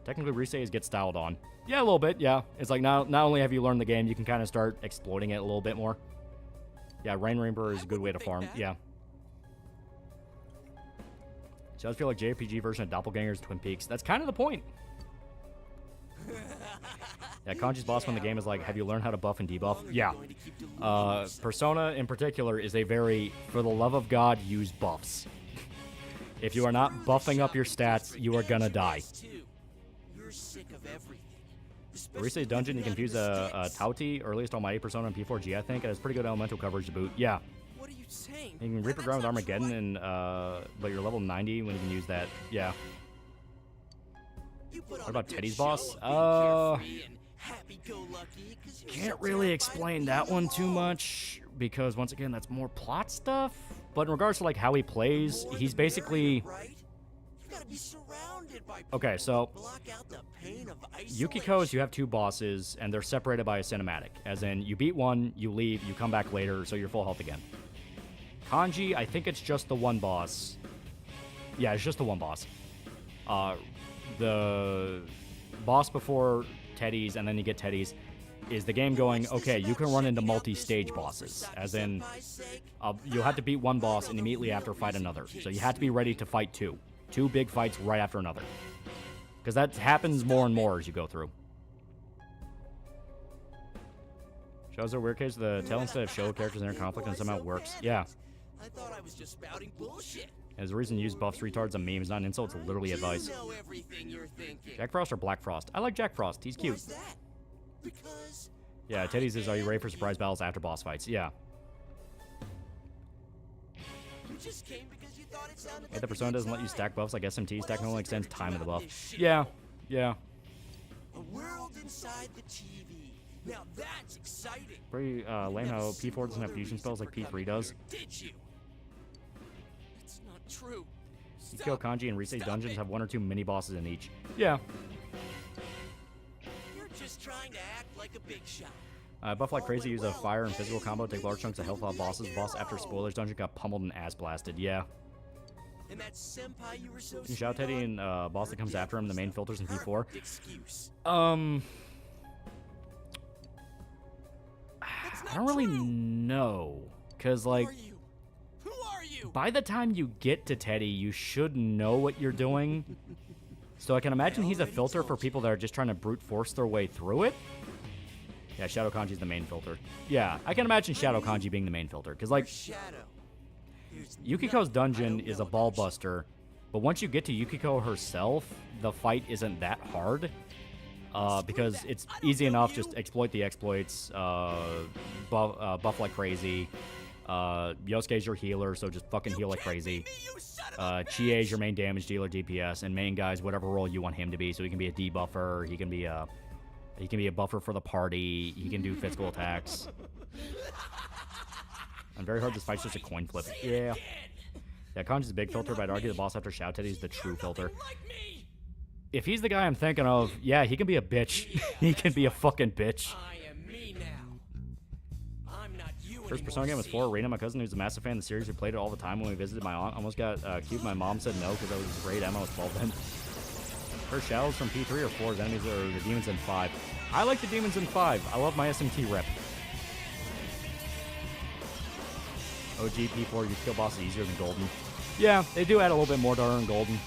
Technically, Rise is get styled on. Yeah, a little bit, yeah. It's like, not only have you learned the game, you can kind of start exploiting it a little bit more. Yeah, Rain Reaper is a good way to farm. Yeah. So I feel like JRPG version of Doppelgangers Twin Peaks. That's kind of the point. Yeah, Kanji's boss when the game is like, have you learned how to buff and debuff? Yeah. Persona, in particular, is a very, for the love of God, use buffs. If you are not buffing up your stats, you are gonna die. You're sick of everything. Rise's dungeon, you can fuse a Tauti, earliest Almighty Persona in P4G, I think. It has pretty good elemental coverage to boot. Yeah. What are you saying? You can Reaper ground with Armageddon, and but you're level 90 when you can use that. Yeah. What about Teddy's boss? Can't really explain that one too much, because once again, that's more plot stuff. But in regards to like how he plays, he's basically... Okay, so Yukiko's, you have 2 bosses, and they're separated by a cinematic. As in, you beat one, you leave, you come back later, so you're full health again. Kanji, I think it's just the one boss. Yeah, it's just the one boss. The boss before Teddy's, and then you get Teddy's, is the game going, okay, you can run into multi-stage bosses. As in, you'll have to beat one boss and immediately after fight another. So you have to be ready to fight 2. 2 big fights right after another. Because that happens more and more as you go through. Shows are weird case the tell instead of show characters in their conflict and somehow works. Yeah. I thought I was just spouting bullshit. As a reason to use buffs, retards, and memes, not an insult, it's literally advice. You know everything you're thinking. Jack Frost or Black Frost? I like Jack Frost. He's cute. Why's that? Because... Yeah, Teddy's is, are you ready for surprise battles after boss fights? Yeah. You just came because you thought it sounded Hey, the Persona doesn't let you stack buffs like SMT. Stacking only extends time of the buff. Yeah, yeah. A world inside the TV. Now that's exciting. Pretty lame how P4 doesn't have fusion spells like P3 does. Did you? It's not true. Yukiko, Kanji, and Rise's dungeons have 1 or 2 mini bosses in each. Yeah. You're just trying to act like a big shot. Buff like crazy, use a fire and physical combo, take large chunks of health off bosses. Boss after spoilers dungeon got pummeled and ass blasted. Yeah. And that senpai you were so You shout Teddy and boss that comes after him, the main filters in P4. Excuse. I don't really know, cause like, Who are you? by the time you get to Teddy, you should know what you're doing. So I can imagine he's a filter for people that are just trying to brute force their way through it. Yeah, Shadow Kanji's the main filter. Yeah, I can imagine Shadow Kanji being the main filter, because like, Yukiko's dungeon is a ball buster, but once you get to Yukiko herself, the fight isn't that hard. Because it's easy enough, just exploit the exploits, buff like crazy. Yosuke's your healer, so just fucking heal like crazy. Chie's your main damage dealer, DPS, and main guy's whatever role you want him to be. So he can be a debuffer, he can be a buffer for the party, he can do physical attacks. And very hard, this fight's just a coin flip. Yeah. Yeah, Kanji's a big filter, but I'd argue the boss after Shout Teddy's the true filter. If he's the guy I'm thinking of, yeah, he can be a bitch. He can be a fucking bitch. First Persona game was 4. Reina, my cousin, who's a massive fan of the series, who played it all the time when we visited my aunt, almost got cute. My mom said no because I was great. Emma was 12 then. First shadows from P3 or 4. The enemies are the demons in 5. I like the demons in 5. I love my SMT rep. OG P4, you kill bosses easier than Golden. Yeah, they do add a little bit more to her in Golden.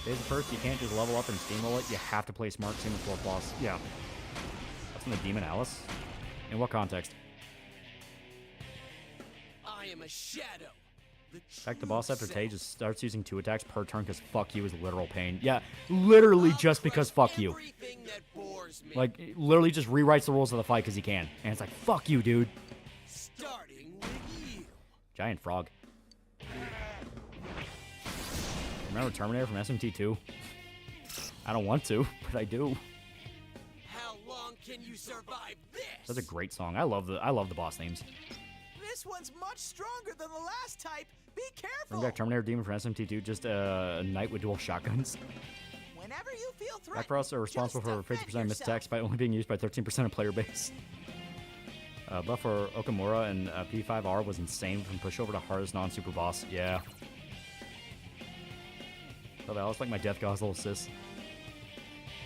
Days of First, you can't just level up and steamroll it. You have to play smart, same with 4 boss. Yeah. That's from the Demon Alice. In what context? I am a shadow. Back to boss after Tay just starts using 2 attacks per turn because fuck you is literal pain. Yeah, literally just because fuck you. Like, literally just rewrites the rules of the fight because he can. And it's like, fuck you, dude. Starting with you. Giant frog. Remember Terminator from SMT2? I don't want to, but I do. How long can you survive this? That's a great song. I love the boss names. This one's much stronger than the last type. Be careful. Bring back Terminator Demon from SMT2, just a knight with dual shotguns. Whenever you feel threatened, Back Frosts are responsible for 50% of missed attacks by only being used by 13% of player base. Buff for Okamura and P5R was insane from pushover to hardest non-super boss. Yeah. Oh, that was like my Death God's little sis.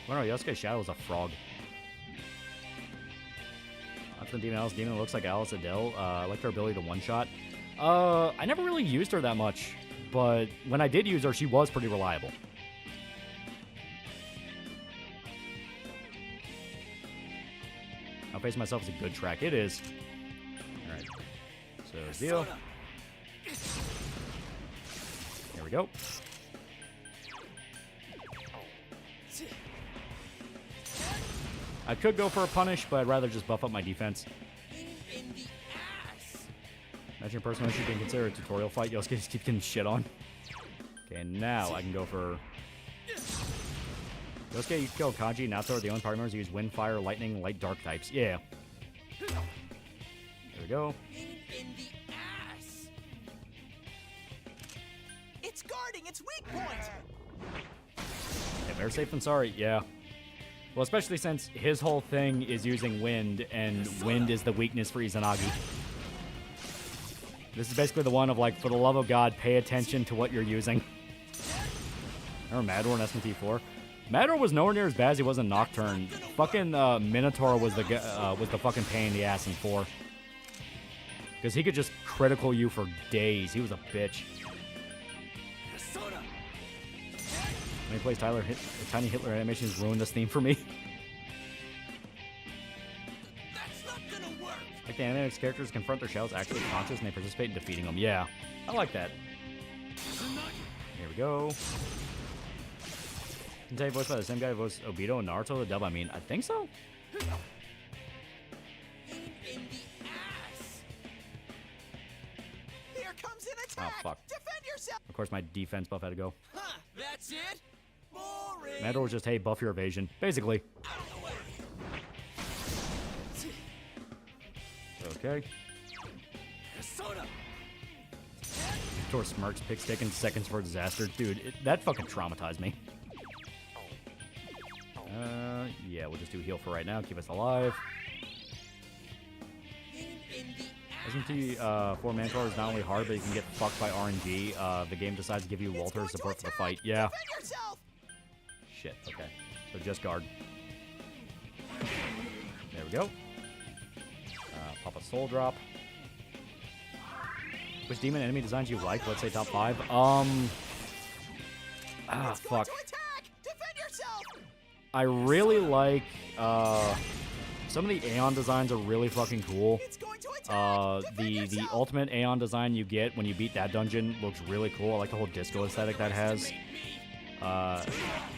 Oh no, Yosuke Shadow is a frog. That's the Demon Alice. Demon looks like Alice Adele. I like her ability to one-shot. I never really used her that much, but when I did use her, she was pretty reliable. I'll Face Myself is a good track. It is. Alright. So, Zio. There we go. I could go for a punish, but I'd rather just buff up my defense. Imagine a person who can consider a tutorial fight. Yosuke just keep getting shit on. Okay, now I can go for... Yosuke, you can kill Kanji, Nato are the only party members who use wind, fire, lightning, light, dark types. Yeah. There we go. It's guarding its weak point. Yeah, better safe than sorry. Yeah. Well, especially since his whole thing is using wind, and wind is the weakness for Izanagi. This is basically the one of, like, for the love of God, pay attention to what you're using. Remember Mador in SMT4? Mador was nowhere near as bad as he was in Nocturne. Fucking Minotaur was the fucking pain in the ass in 4. Because he could just critical you for days. He was a bitch. When he plays Tiny Hitler animations ruined this theme for me. Like the animated characters confront their shadows actually conscious and they participate in defeating them. Yeah, I like that. Here we go. Kentai voiced by the same guy who voiced Obito and Naruto the dub. I mean, I think so. Here comes an attack. Oh fuck! Defend yourself. Of course, my defense buff had to go. Huh, that's it? Boring. Mador was just, hey, buff your evasion, basically. Okay. Tor smirks, picks taking seconds for a disaster. Dude, that fucking traumatized me. Yeah, we'll just do heal for right now. Keep us alive. SMT 4 Manticore is not only hard, but you can get fucked by RNG. The game decides to give you Walter support for the fight. Yeah. Shit, okay. So just guard. There we go. Pop a soul drop. Which demon enemy designs you like? Let's say top 5. Fuck. I really like, some of the Aeon designs are really fucking cool. The ultimate Aeon design you get when you beat that dungeon looks really cool. I like the whole disco aesthetic that has.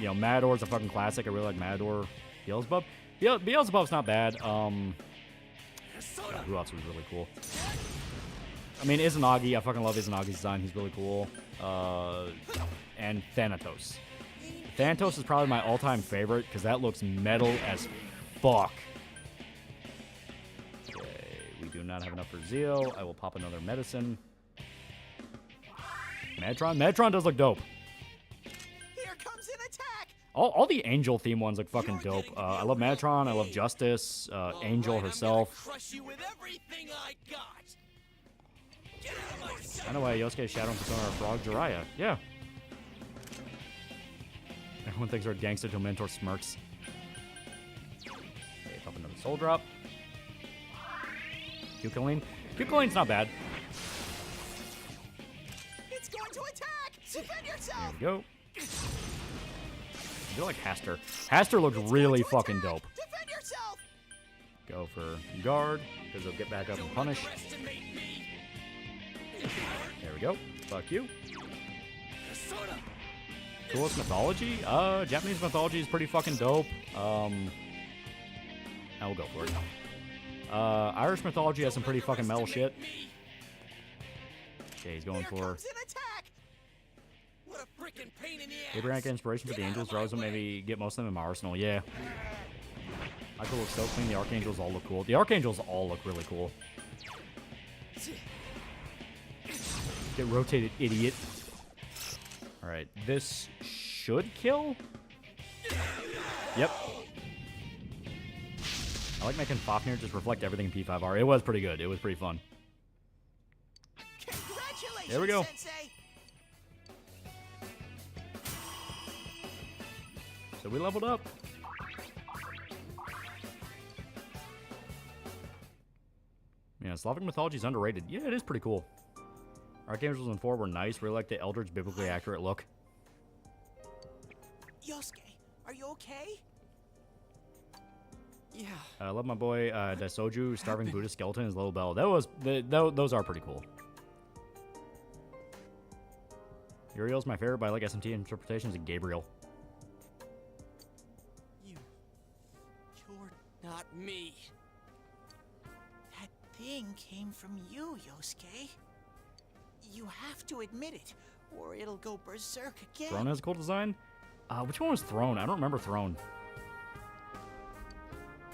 You know, Mador's a fucking classic. I really like Mador. Beelzebub? Beelzebub's not bad. Who else was really cool? I mean, Izanagi. I fucking love Izanagi's design. He's really cool. And Thanatos. Thanatos is probably my all-time favorite because that looks metal as fuck. Okay, we do not have enough for Zeo. I will pop another medicine. Metatron? Metatron does look dope. Here comes an attack. All the Angel theme ones look fucking dope. I love Metatron. I love Justice. Angel herself. I know why Yosuke Shadow and Persona are frog. Jiraiya. Yeah. Everyone thinks we're gangster till Mentor smirks. Okay, pop another soul drop. Cuculine. Cuculine's not bad. It's going to attack! Defend yourself! There you go. I feel like Haster. Haster looks really fucking dope. Defend yourself! Go for guard, because he'll get back up and punish. There we go. Fuck you. Coolest mythology? Japanese mythology is pretty fucking dope. I will go for it. Irish mythology has some pretty fucking metal shit. Okay, he's going for... Abraham get inspiration for the angels, draws them, maybe get most of them in my arsenal. Yeah. Michael looks so clean. The archangels all look cool. The archangels all look really cool. Get rotated, idiot. Alright, this should kill? Yep. I like making Fafnir just reflect everything in P5R. It was pretty good. It was pretty fun. There we go. Sensei. So we leveled up. Yeah, Slavic mythology is underrated. Yeah, it is pretty cool. Archangels in 4 were nice. Really like the Eldritch biblically accurate look. Yosuke, are you okay? Yeah. I love my boy Daisoju, Starving Buddhist Skeleton, his little bell. Those are pretty cool. Uriel's my favorite, but I like SMT interpretations of Gabriel. You're not me. That thing came from you, Yosuke. You have to admit it, or it'll go berserk again. Throne has a cool design? Which one was Throne? I don't remember Throne.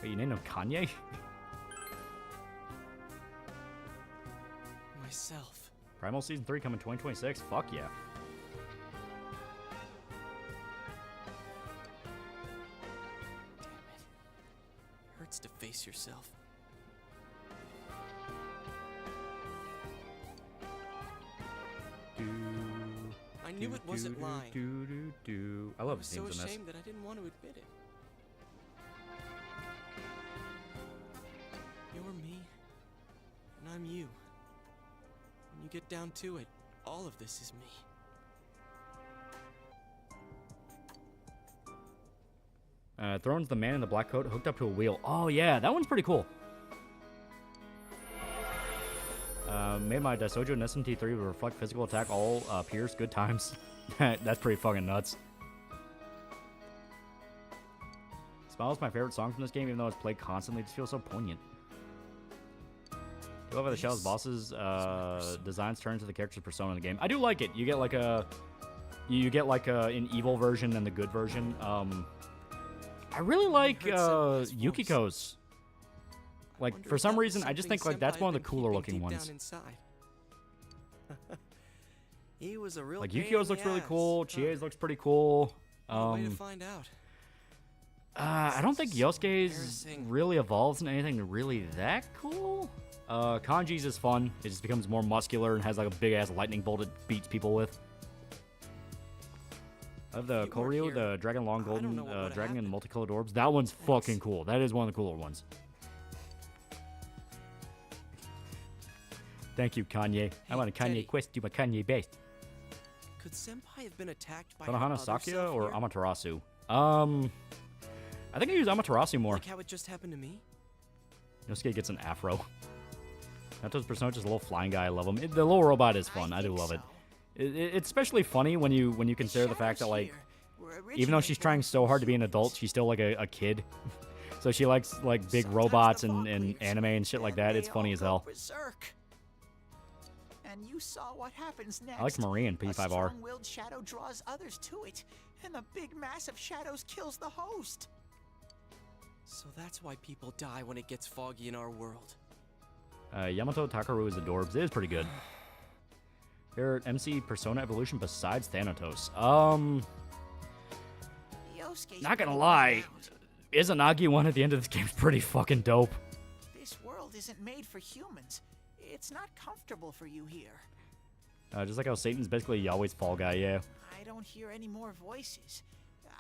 Wait, you named him Kanye? Myself. Primal Season 3 coming 2026? Fuck yeah. Hurts to face yourself. I knew it wasn't lying. I love I was the so themes in this. ashamed that I didn't want to admit it. You're me, and I'm you. When you get down to it, all of this is me. Throne's the man in the black coat hooked up to a wheel. Oh yeah, that one's pretty cool. Made my Daisoju and SMT3 to reflect physical attack all pierce. Good times. That's pretty fucking nuts. Smile is my favorite song from this game, even though it's played constantly. It just feels so poignant. I love how the Shell's bosses designs turn into the character's persona in the game. I do like it. You get like a an evil version and the good version. I really like Yukiko's. Like, for some reason, I just think like that's one of the cooler looking ones. He was a real like Yukiko's looks really cool. Chie's looks pretty cool. Way to find out. I don't think Yosuke's really evolves into anything really that cool. Kanji's is fun. It just becomes more muscular and has like a big ass lightning bolt it beats people with. I have the Koryu, the Dragon Long Golden Dragon in the multicolored orbs. That one's fucking cool. That is one of the cooler ones. Thank you, Kanye. I want a Kanye quest. Do my Kanye best. Could Senpai have been attacked by Konohana her other Sakuya self or here? Amaterasu? I think I use Amaterasu more. Like how it just happened to me? Yosuke gets an afro. Nato's persona just a little flying guy. I love him. The little robot is fun. I do love it. It's especially funny when you consider the fact that like, even though she's trying so hard to be an adult, she's still like a kid. So she likes like big robots and anime and shit like that. It's funny as hell. And you saw what happens next. I like Marie in P5R. A strong-willed shadow draws others to it, and the big mass of shadows kills the host. So that's why people die when it gets foggy in our world. Yamato Takaru is adorbs. It is pretty good. Favorite MC Persona evolution besides Thanatos? Not gonna lie, Izanagi one at the end of this game is pretty fucking dope. This world isn't made for humans. It's not comfortable for you here. Just like how Satan's basically Yahweh's fall guy, yeah. I don't hear any more voices.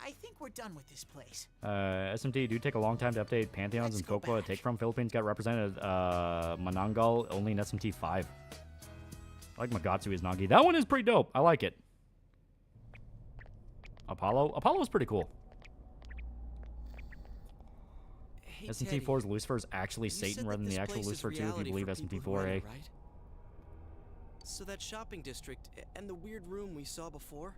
I think we're done with this place. SMT do take a long time to update Pantheons and Folklore to take from. Philippines got represented Manangal only in SMT 5. I like Magatsu as Nagi. That one is pretty dope. I like it. Apollo's pretty cool. Hey, SMT 4's Lucifer is actually Satan rather than the actual Lucifer 2 if you believe SMT 4, eh? Right? So that shopping district and the weird room we saw before?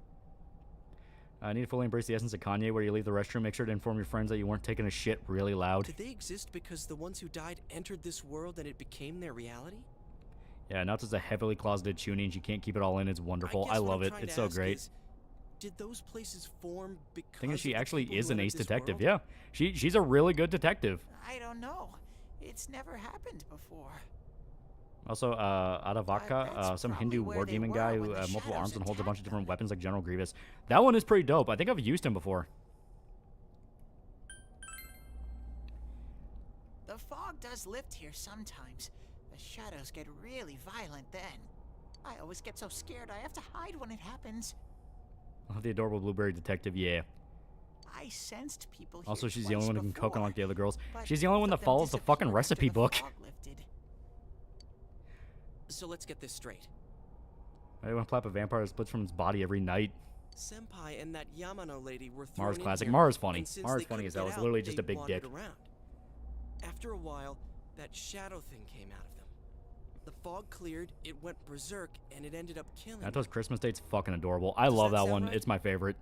I need to fully embrace the essence of Kanye where you leave the restroom. Make sure to inform your friends that you weren't taking a shit really loud. Did they exist because the ones who died entered this world and it became their reality? Yeah, Naoto's a heavily closeted chunin. She can't keep it all in. It's wonderful. I love it. It's so great. Did those places form because Thing is, she of the actually people is who an entered ace this detective. world? Yeah, she's a really good detective. I don't know. It's never happened before. Also, Adavaka, some Hindu war demon guy who has multiple arms and holds a bunch of different weapons like General Grievous. That one is pretty dope. I think I've used him before. The fog does lift here sometimes. The shadows get really violent then. I always get so scared I have to hide when it happens. Oh, the adorable blueberry detective, yeah. I sensed people here Also, she's the only one who can cook unlike the other girls. but She's the only one that follows the fucking recipe book. So let's get this straight. I want to plap a vampire that splits from its body every night. Senpai and that Yamano lady were thrown Mara's in classic. here, Mara's funny. and since Mara's they funny couldn't as hell. get It's out, literally just they a big wandered dick. around. After a while, that shadow thing came out of them. The fog cleared, it went berserk, and it ended up killing them. Nato's Christmas date's fucking adorable. I love that one. right? It's my favorite.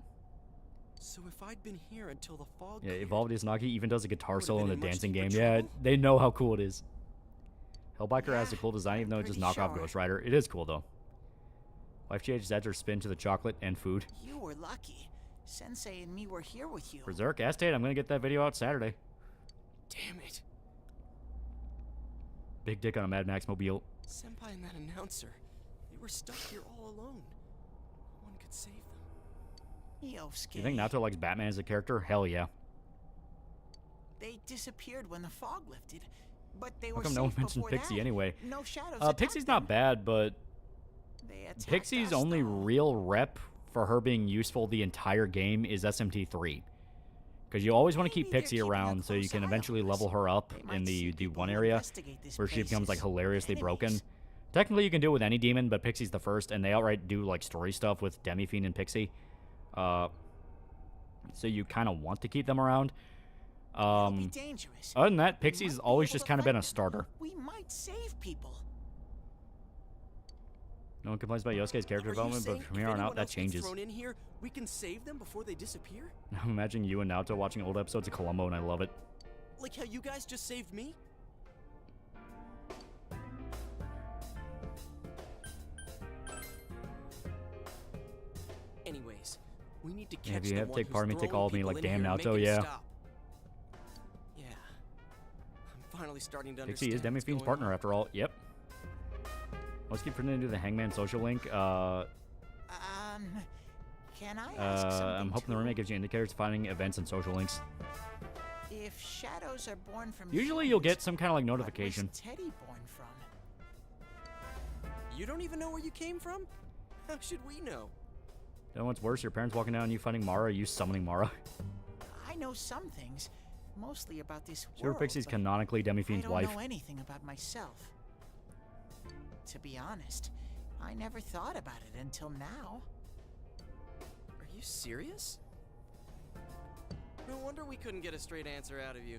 So if I'd been here until the fog Yeah, cleared, Evolved Izanagi even does a guitar would've solo in been the in much dancing deeper game. Yeah, trouble? they know how cool it is. Hellbiker has a cool design even though it's just knockoff Ghost Rider. It is cool though. Life changes adds her spin to the chocolate and food. You were lucky. Sensei and me were here with you. Berserk, Estate, I'm gonna get that video out Saturday. damn it. Big dick on a Mad Max mobile. Senpai and that announcer, they were stuck here all alone. No one could save them. Yosuke. You think Nato likes Batman as a character? Hell yeah. They disappeared when the fog lifted, but they How were come safe no one mentioned before Pixie that. anyway? No shadows. Pixie's not bad, but They attacked Pixie's us, only though. real rep for her being useful the entire game is SMT3. Because you always want to keep Pixie around so you can eventually level her up in the one area where she becomes like hilariously broken. Technically you can do it with any demon, but Pixie's the first, and they outright do like story stuff with Demi-Fiend and Pixie. So you kind of want to keep them around. Other than that, Pixie's always just kind of been a starter. We might save people. No one complains about Yosuke's character development, but from here on out, that changes. Thrown in here, we can save them before they disappear? I'm imagining you and Naoto watching old episodes of Columbo, and I love it. Like how you guys just saved me? Anyways, we need to catch Yeah, if you the have to one take part of me, who's take throwing all of me, people like in damn here and Naoto, make him yeah. stop. Yeah. I'm finally starting to Pixie understand is Demi-Fiend's what's going partner after all. Yep. Let's keep forgetting to do the Hangman social link. Can I ask something I'm hoping the remake gives you indicators to finding events and social links. If shadows are born from Usually you'll humans, get some kind of like what was notification. Teddy born from? You don't even know where you came from? How should we know? Then what's worse, your parents walking down and you finding Mara, you summoning Mara. I know some things, mostly about this Sure, world. Pixie's but canonically Demi-Fiend's I don't wife. know anything about myself. To be honest, I never thought about it until now. Are you serious? No wonder we couldn't get a straight answer out of you.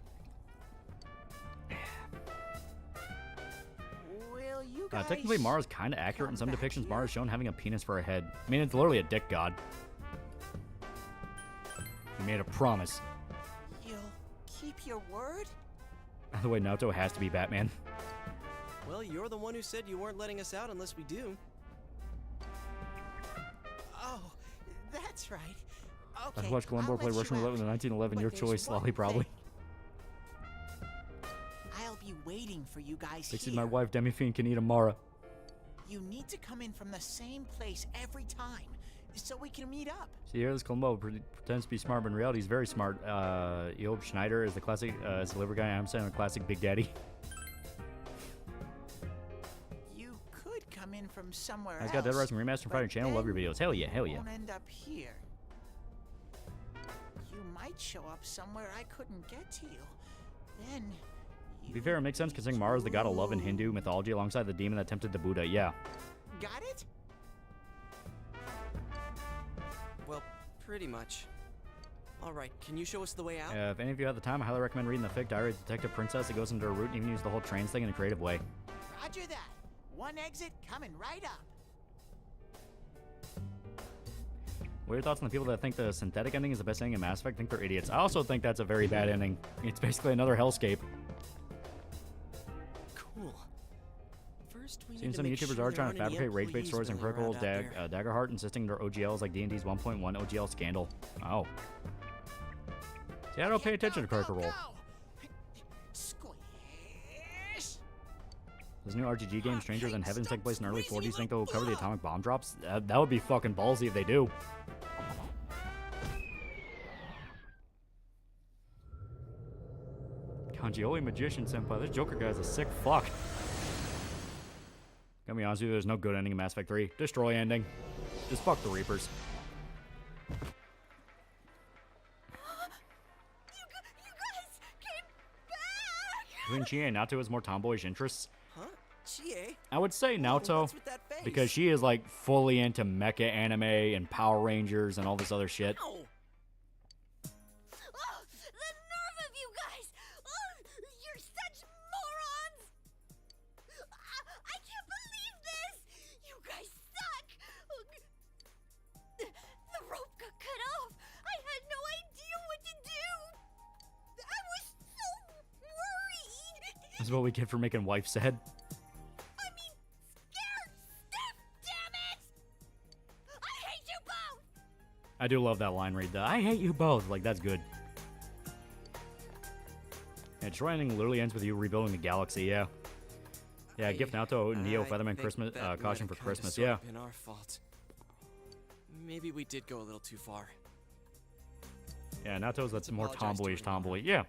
Will you guys Technically, Mara's kind of accurate in some depictions. Mara's shown having a penis for a head. I mean, it's literally a dick god. He made a promise. You'll keep your word? By the way, Naoto has to be Batman. Well, you're the one who said you weren't letting us out unless we do. Oh, that's right. Okay, I've watched Glenmore play I'll let Russian you roulette with out. a 1911. But Your there's choice, one Lolly, probably. I'll be waiting for you guys Pixie's here. my wife, Demi-Fiend can eat a Mara. You need to come in from the same place every time, so we can meet up. See here, this Columbo pretends to be smart, but in reality he's very smart. Job Schneider is the classic, is the liver guy. I'm saying a classic Big Daddy. You could come in from somewhere I've else. got Dead Rising Remastered Fighter channel. Love your videos. Hell yeah, hell yeah. Won't end up here. might show up somewhere I couldn't get to you. Then To be fair, it makes sense considering Mara is the god of love in Hindu mythology alongside the demon that tempted the Buddha. Yeah. got it? Well, pretty much. Alright, can you show us the way out? If any of you have the time, I highly recommend reading the fic Diary of Detective Princess. It goes into her route and even use the whole trains thing in a creative way. Roger that. One exit coming right up. What are your thoughts on the people that think the synthetic ending is the best ending in Mass Effect? I think they're idiots. I also think that's a very bad ending. It's basically another hellscape. Cool. First, we Seen need some to make YouTubers sure are there trying aren't to any fabricate rage bait employees stories and milling critical around out there. Daggerheart, insisting their OGLs like D&D's 1.1 OGL scandal. Oh. See, I don't pay attention to Critical Role. This new RPG game, Stranger Than Heaven, takes place in the early 40s. Think they'll cover the atomic bomb drops? That would be fucking ballsy if they do. Kanjioli Magician Senpai. This Joker guy's a sick fuck. Gotta be honest with you, there's no good ending in Mass Effect 3. Destroy ending. Just fuck the Reapers. Between Chie and Naoto has more tomboyish interests. Huh? Chie? I would say Naoto, what's with that face? because she is like fully into mecha anime and Power Rangers and all this other shit. Oh, the nerve of you guys! Oh, you're such morons! I can't believe this! You guys suck! The rope got cut off! I had no idea what to do! I was so worried! This is what we get for making wife sad. I mean, scared stiff, damn it! I hate you both! I do love that line read. I hate you both. Like, that's good. Yeah, Destroy ending literally ends with you rebuilding the galaxy, yeah. Yeah, gift Naoto Neo Featherman Christmas caution for Christmas, yeah. Been our fault. Maybe we did go a little too far. Yeah, Naoto's that's more apologize to tomboyish her. tomboy. Yeah.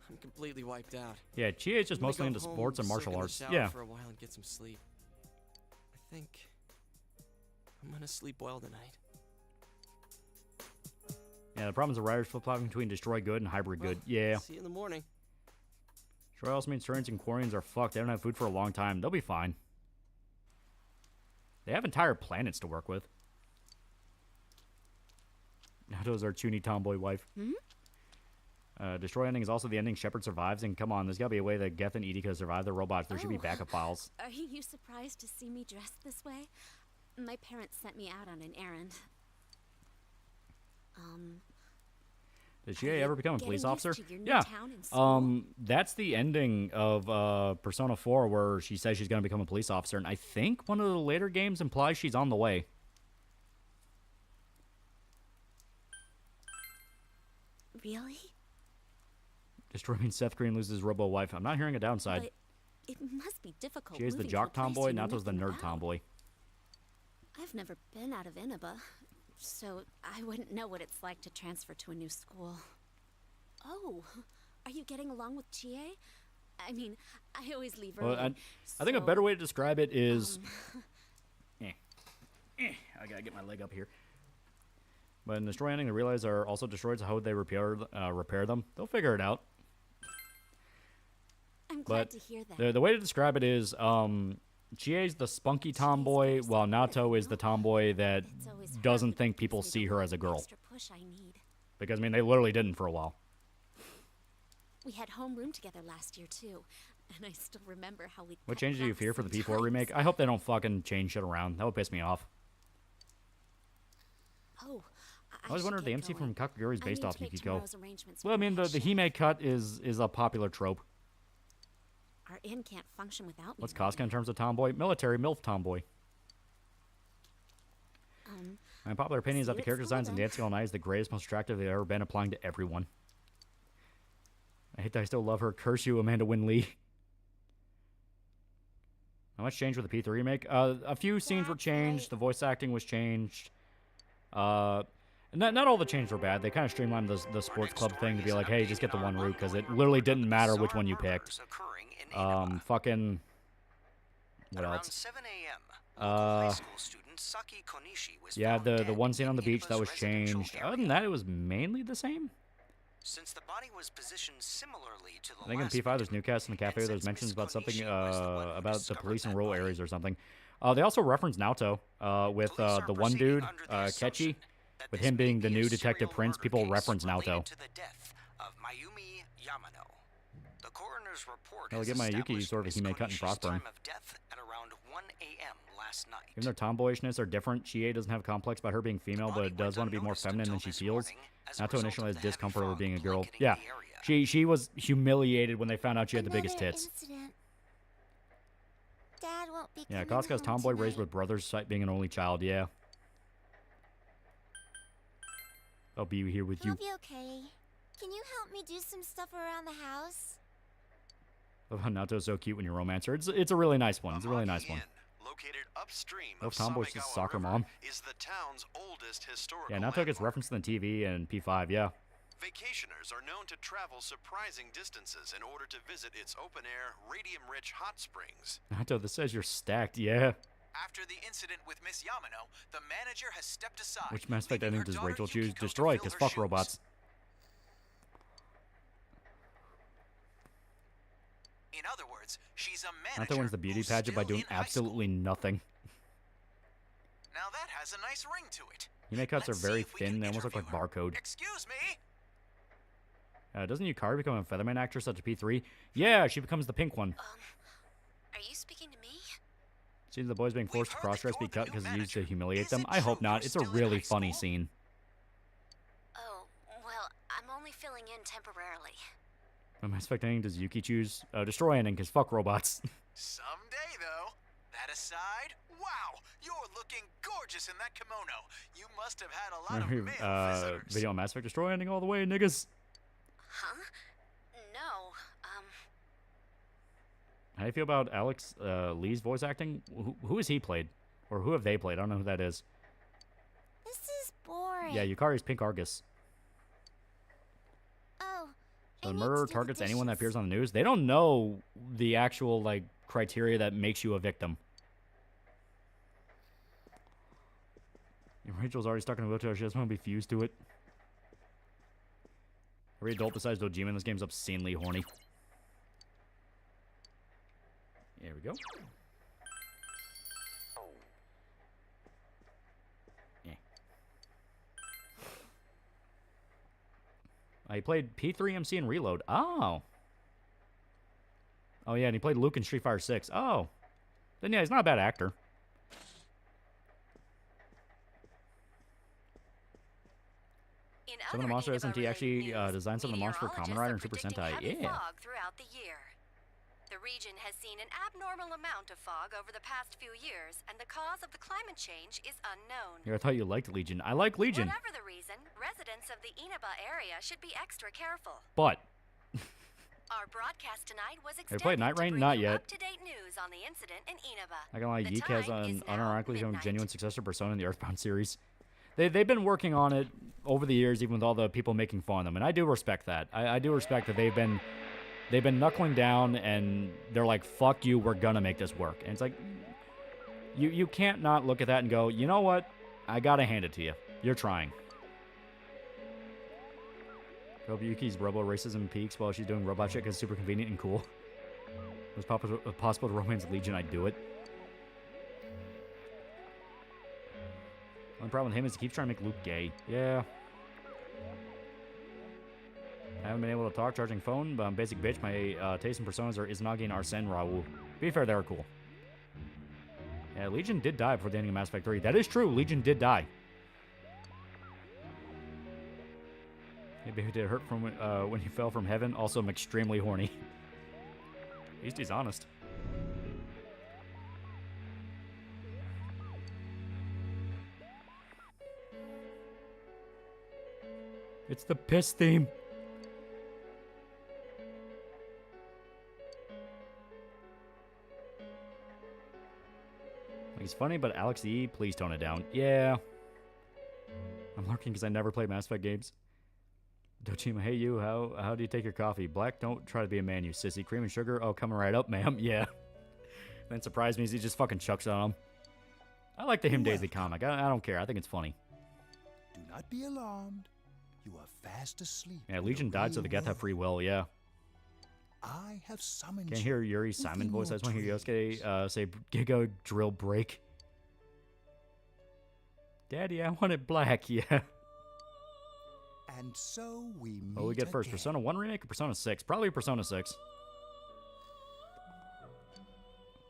I'm completely wiped out. Yeah, Chie is just I'm gonna mostly go into home, sports and soak martial in the arts. shower Yeah. for a while and get some sleep. I think I'm gonna sleep well tonight. Yeah, the problem is the writers flip-flopping between Destroy Good and Hybrid Good. Yeah. See you in the morning. Destroy also means Turians and Quarians are fucked. They don't have food for a long time. They'll be fine. They have entire planets to work with. Naoto's our chuny tomboy wife. Destroy ending is also the ending Shepard survives, and come on, there's gotta be a way that Geth and Edie could survive the robots. There should be backup files. Are you surprised to see me dressed this way? My parents sent me out on an errand. Did she ever become a police getting used officer? to your new Yeah. town and school? That's the ending of Persona 4 where she says she's going to become a police officer, and I think one of the later games implies she's on the way. Really? Destroy means Seth Green loses Robo Wife. I'm not hearing a downside. But it must be difficult. She is the moving to jock a place tomboy, you know Nato's the nothing nerd about. tomboy. I've never been out of Inaba, so I wouldn't know what it's like to transfer to a new school. Oh, are you getting along with Chie? I mean, I always leave early. Well, I think a better way to describe it is... I gotta get my leg up here. But in Destroy ending, the relays are also destroyed, so how would they repair them? They'll figure it out. I'm glad But to hear that. the way to describe it is, Chie's the spunky tomboy, while Naoto is the tomboy that doesn't think people see her as a girl. Extra push I need. Because, I mean, they literally didn't for a while. We had homeroom together last year too, and I still remember how we. What cut changes do you class fear for the P4 sometimes. remake? I hope they don't fucking change shit around. That would piss me off. Oh, I was wondering if the MC from Kakaguri is I based need off to make Yukiko. tomorrow's arrangements Well, I for mean, my the Hime cut is a popular trope. Our inn can't function without me. What's right Casca in terms of tomboy? Military, MILF tomboy. now. My popular opinion is that the see, character it's designs in cool then. Dancing All Night is the greatest, most attractive they've ever been, applying to everyone. I hate that I still love her. Curse you, Amanda Wynn Lee. How much changed with the P3 remake? A few scenes were changed. The voice acting was changed. Not all the changes were bad. They kind of streamlined the sports club thing to be like, hey, just get the one route, because it literally didn't matter which one you picked. Fucking... What else? Saki Konishi was Yeah, found the dead one scene on the in beach that Inaba's was residential changed. area. Other than that, it was mainly the same. Since the body was positioned similarly to the I think in last P5 there's newscasts in the cafe. There's mentions about something about the police in rural body. areas or something. They also reference Naoto with the one dude, Kechi, with him being the new Detective Prince. People reference Naoto. To the death of Mayumi Yamano. The coroner's report I'll has get my Yuki established sort of a Hime cut and Konishi's prospering. time of death at around 1 a.m. last night. Even their tomboyishness are different. Chie doesn't have a complex about her being female, but does want to be more feminine than she feels. Naoto initially has discomfort over being a girl. Yeah, she was humiliated when they found out she had the biggest tits. Incident. Dad won't be Yeah, coming Kasuga's home tomboy tonight. raised with brothers, despite being an only child. Yeah. I'll be here with you. I'll be okay. Can you help me do some stuff around the house? Love how Naoto's so cute when you romance her. It's a really nice one. It's a really nice one. Located upstream Love Tomboy's just a soccer mom. is the town's oldest historical Yeah, Naoto gets referenced in the TV and P5. Yeah. Vacationers are known to travel surprising distances in order to visit its open-air, radium-rich hot springs. Naoto, this says you're stacked. Yeah. After the incident with Miss Yamano, the manager has stepped aside. Which Mass Effect ending does daughter Rachel choose? Yukiko to Destroy, fill because her fuck shoes. robots. In other words, she's a manager. Naoto wins the beauty who's pageant by still doing in high school. absolutely nothing. Now that has a nice ring to it. Hime cuts are Let's see very if we thin. can They almost look like interview her. barcode. Excuse me. Doesn't Yukari become a Featherman actress at P3? Yeah, she becomes the pink one. Are you speaking to me? Seems the boys being forced to cross-dress be cut because it's used to humiliate them. I hope not. It's a really funny scene. Oh, well, I'm only filling in temporarily. When Mass Effect ending does Yuki choose? Destroy ending, because fuck robots. Someday, though. That aside, wow, you're looking gorgeous in that kimono. You must have had a lot of male visitors. Video on Mass Effect Destroy ending all the way, niggas. Huh? No, How do you feel about Alex Lee's voice acting? Who has he played? Or who have they played? I don't know who that is. This is boring. Yeah, Yukari's Pink Argus. Oh. So the murderer targets anyone that appears on the news. They don't know the actual, like, criteria that makes you a victim. Rachel's already stuck in a wheelchair. She doesn't want to be fused to it. Every adult besides Dojima in this game's obscenely horny. There we go. Yeah. He played P3 MC in Reload. Oh. Oh, yeah, and he played Luke in Street Fighter 6. Oh. Then, yeah, he's not a bad actor. Some of the monster SMT actually designed some of the monsters for Kamen Rider and Super Sentai. Yeah. Fog throughout the year. The region has seen an abnormal amount of fog over the past few years, and the cause of the climate change is unknown. Here, I thought you liked Legion. I like Legion. Whatever the reason, residents of the Inaba area should be extra careful. But Our broadcast tonight was have you extended played Night to Rain? bring Not you yet. up-to-date news on the incident in Inaba. Not gonna lie, The Yeek has time an is now unironically shown midnight. genuine successor persona in the Earthbound series. They've been working on it over the years, even with all the people making fun of them, and I do respect that. I do respect that they've been knuckling down, and they're like, "Fuck you, we're gonna make this work." And it's like, you can't not look at that and go, you know what? I gotta hand it to you. You're trying. Hope Yuki's robo racism peaks while she's doing robot shit because it's super convenient and cool. If it was possible to romance Legion, I'd do it. Only problem with him is he keeps trying to make Luke gay. Yeah. I haven't been able to talk charging phone, but I'm basic bitch. My taste in personas are Izanagi and Arsene Raoul. To be fair, they're cool. Yeah, Legion did die before the ending of Mass Effect 3. That is true. Legion did die. Maybe it did hurt from when he fell from heaven. Also, I'm extremely horny. At least he's honest. It's the piss theme. Like, it's funny, but Alex E, please tone it down. Yeah. I'm lurking because I never play Mass Effect games. Dojima, hey you, how do you take your coffee? Black, don't try to be a man, you sissy. Cream and sugar? Oh, coming right up, ma'am. Yeah. Then surprise me as he just fucking chucks on him. I like the Him Daisy comic. I don't care. I think it's funny. Do not be alarmed. You are fast asleep. Yeah, Legion died so the Geth have free will, yeah. I have summoned Can't hear Yuri's Simon voice. I just want to hear Yosuke say Giga Drill Break. Daddy, I want it black, yeah. And so we meet What we get first? again. Persona 1 remake or Persona 6? Probably Persona 6.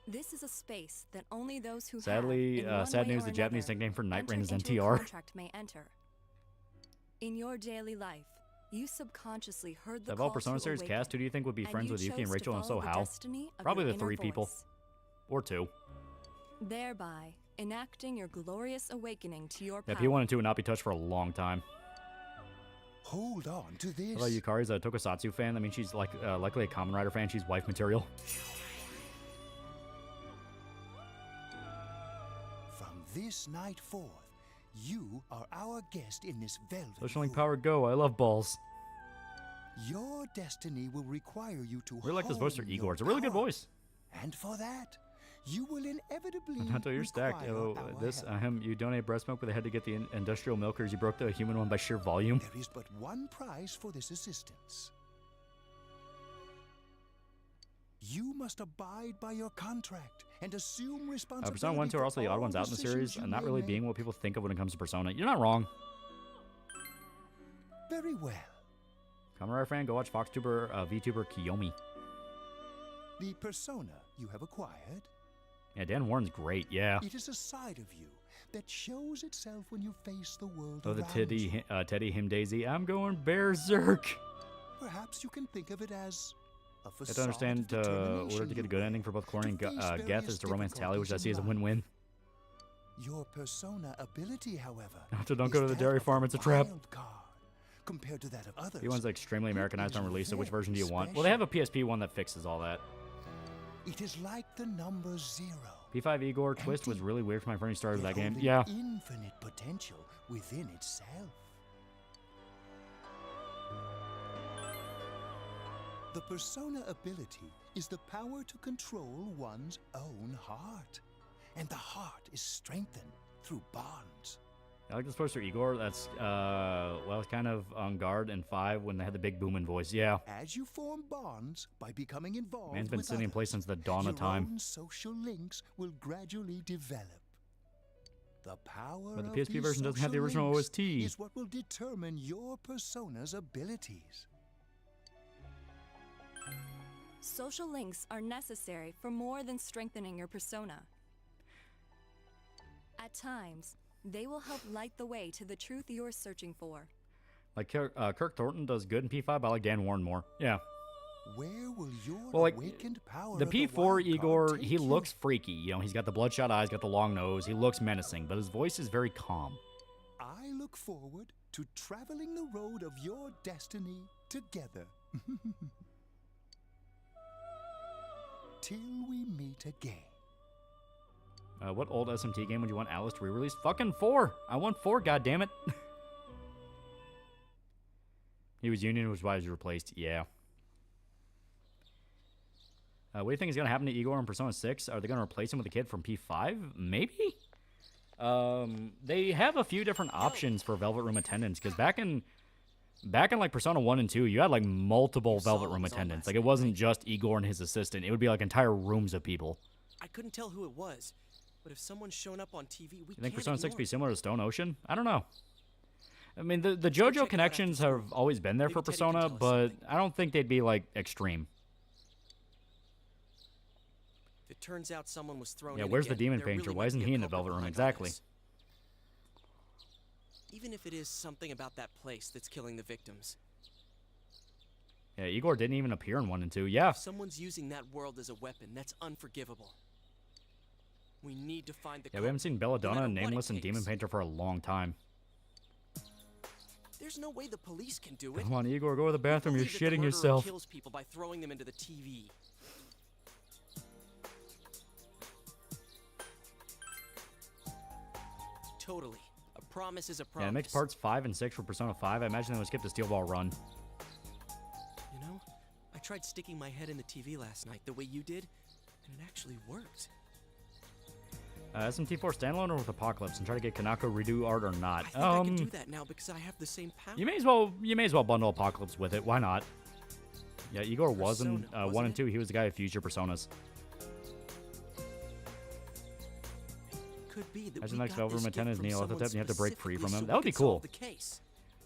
This is a space that only those who Sadly, have, in one sad way news, or the Japanese another, nickname for Night Rain is entered into a NTR. contract may enter. In your daily life, you subconsciously heard the Of all call Persona to series awaken, cast, who do you think would be and friends you with Yuki and chose to Rachel, and so follow the how? destiny of Probably your the 3 inner people. voice, Or 2. thereby enacting your glorious awakening to your Yeah, power. P1 and 2 would not be touched for a long time. Hold on to this. How about Yukari's a Tokusatsu fan? I mean, she's like likely a Kamen Rider fan. She's wife material. From this night forth, you are our guest in this velvet Social Link room. Power Go. I love balls. Your destiny will require you to I really like this voice for hone Igor. your It's a really good power. voice. And for that, you will inevitably Not until you're stacked. require Oh, our this help. you donate breast milk, but they had to get the industrial milkers. You broke the human one by sheer volume. There is but one price for this assistance. You must abide by your contract and assume responsibility. Persona 1 and 2 are also the for odd all ones out in the decisions series, you and not may really make. being what people think of when it comes to Persona. You're not wrong. Very well. Kamen Rider fan, go watch FoxTuber, VTuber Kiyomi. The persona you have acquired, Yeah, Dan Warren's great, yeah. it is a side of you that shows itself when you face the world Oh, the around you. Teddy Him Daisy. I'm going berserk. Perhaps you can think of it as a You facade have to understand, of determination order to get a good ending for both Corny and to face Geth various is to romance Tally, which I difficulties see as a in win-win. Your persona ability, however, So don't go to is the that dairy of farm, it's a trap. wild card compared to that of others. P1's extremely Americanized on release, so which very version do you want? Well, they have a PSP one that fixes all that. It is like the number 0. P5 Igor Twist was really weird for my friend who started that game. holding Yeah. infinite potential within itself. The persona ability is the power to control one's own heart. And the heart is strengthened through bonds. I like this poster Igor. That's, well, kind of on guard in 5 when they had the big booming voice. Yeah. As you form bonds by becoming involved Man's been with sitting in others, place since the dawn your of time. own social links will gradually develop. The power But the of PSP these version doesn't have the social original links OST. is what will determine your persona's abilities. Social links are necessary for more than strengthening your persona. At times, they will help light the way to the truth you're searching for. Like, Kirk Thornton does good in P5, but I like Dan Warren more. Yeah. Where will your Well, like, awakened power the of P4 wild Igor, card he take you? looks freaky. You know, he's got the bloodshot eyes, got the long nose. He looks menacing, but his voice is very calm. I look forward to traveling the road of your destiny together. Till we meet again. What old SMT game would you want Alice to re-release? Fucking 4! I want 4, goddammit! He was Union, which is why he was replaced. Yeah. What do you think is going to happen to Igor in Persona 6? Are they going to replace him with a kid from P5? Maybe? They have a few different options for Velvet Room attendants, because back in like Persona 1 and 2, you had like multiple Velvet Room attendants. Like, it wasn't just Igor and his assistant. It would be like entire rooms of people. I couldn't tell who it was, but if someone's shown up on TV, we You think can't Persona 6 ignore be it. similar to Stone Ocean? I don't know. I mean, the JoJo connections have always been there for Persona, but I don't think they'd be, like, extreme. If it turns out someone was thrown Yeah, in where's the again, Demon there Painter? really Why might isn't be a he in the culprit Velvet Room? behind all Exactly. this. Even if it is something about that place that's killing the victims. Yeah, Igor didn't even appear in 1 and 2. Yeah. If someone's using that world as a weapon, that's unforgivable. We need to find the Yeah, we haven't seen culprit, no Belladonna, matter what it Nameless, and Demon takes. Painter for a long time. There's no way the police can do it. Come on, Igor, go to the bathroom. You're Believe that the shitting murderer yourself. Kills people by throwing them into the TV. Totally. A promise is a promise. Yeah, it makes parts 5 and 6 for Persona 5. I imagine they would skip the Steel Ball run. You know, I tried sticking my head in the TV last night the way you did, and it actually worked. SMT4 standalone or with Apocalypse, and try to get Kanako redo art or not. I think I can do that now because I have the same power. You may as well bundle Apocalypse with it. Why not? Yeah, Igor was in 1 and 2. He was the guy who fused your personas. Could be that Imagine next got this Velvet 10 gift is from Neil someone Ethotep and you have to break free from specifically him. so That would we be can solve cool. the case.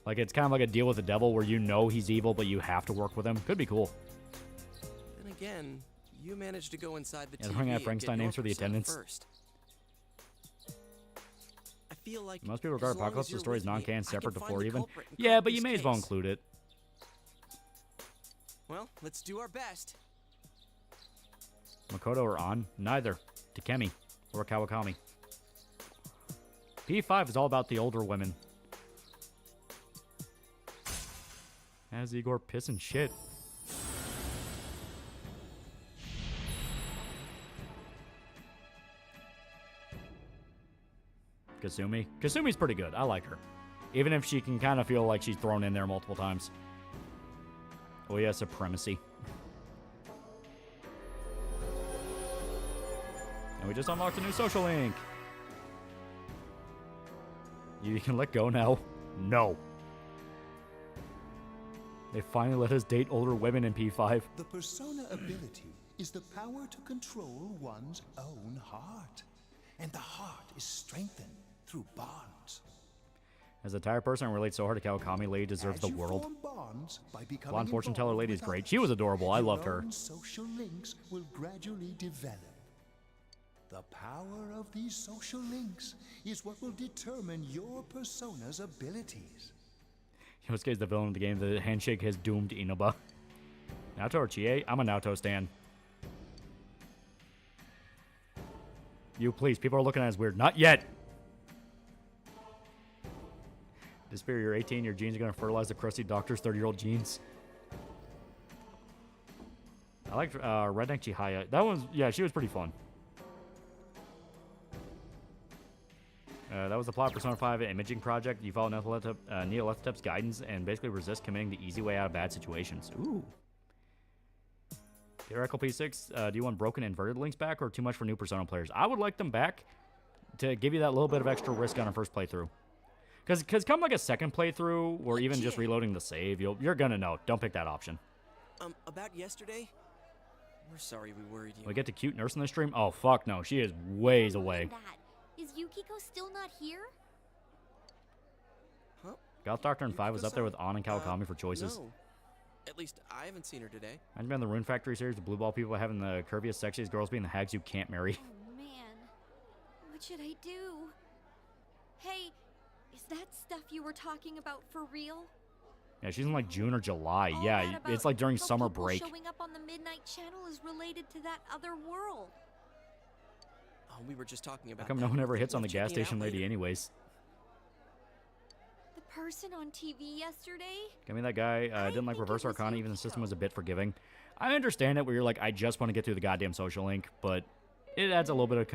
Like, it's kind of like a deal with the devil where you know he's evil, but you have to work with him. Could be cool. Then again, you managed to go inside the Yeah, TV they're bringing out and Frankenstein get names your for the persona attendance. First. I feel like Most people regard as long Apocalypse as the you're story as with me, non-canon, I can separate find before the even. culprit and Yeah, crack but you this may as well case. include it. Well, let's do our best. Makoto or An? Neither. Takemi or Kawakami. P5 is all about the older women. As Igor pissing shit. Kasumi. Kasumi's pretty good. I like her. Even if she can kind of feel like she's thrown in there multiple times. Oh yeah, supremacy. And we just unlocked a new social link. You can let go now. No. They finally let us date older women in P5. The persona ability is the power to control one's own heart. And the heart is strengthened through bonds. As a tired person who relates so hard to Kawakami, Lady deserves the world. Blonde fortune teller lady is great. She was adorable. I loved her. Social links will gradually develop. The power of these social links is what will determine your persona's abilities. Yosuke is the villain of the game. The handshake has doomed Inaba. Naoto or Chie? I'm a Naoto stan. You please. People are looking at us weird. Not yet. Despair, you're 18. Your genes are going to fertilize the crusty doctor's 30-year-old genes. I liked Redneck Chihaya. That one's... Yeah, she was pretty fun. That was the plot of Persona 5 imaging project. You follow Neil Ethotep's guidance and basically resist committing the easy way out of bad situations. Ooh. Theoretical P6, do you want broken inverted links back or too much for new Persona players? I would like them back to give you that little bit of extra risk on a first playthrough. Because come like a second playthrough or even just reloading the save, you're going to know. Don't pick that option. About yesterday? We're sorry we worried you. We get to cute nurse in the stream? Oh, fuck no. She is ways away. Is Yukiko still not here? Huh? Goth Doctor in 5 was up there with An and Kawakami for choices. No. At least I haven't seen her today. I've been in the Rune Factory series, the Blue Ball people having the curviest, sexiest girls being the hags you can't marry. Oh man, what should I do? Hey, is that stuff you were talking about for real? Yeah, she's in like June or July. All Yeah, that about it's like during how summer people break. Showing up on the Midnight Channel is related to that other world. Oh, we were just talking How about come that. no one ever hits on the We'll gas check it out station lady later. anyways? The person on TV yesterday? I mean, that guy didn't like Reverse Arcana, even the system was a bit forgiving. I understand it where you're like, I just want to get through the goddamn social link, but it adds a little bit of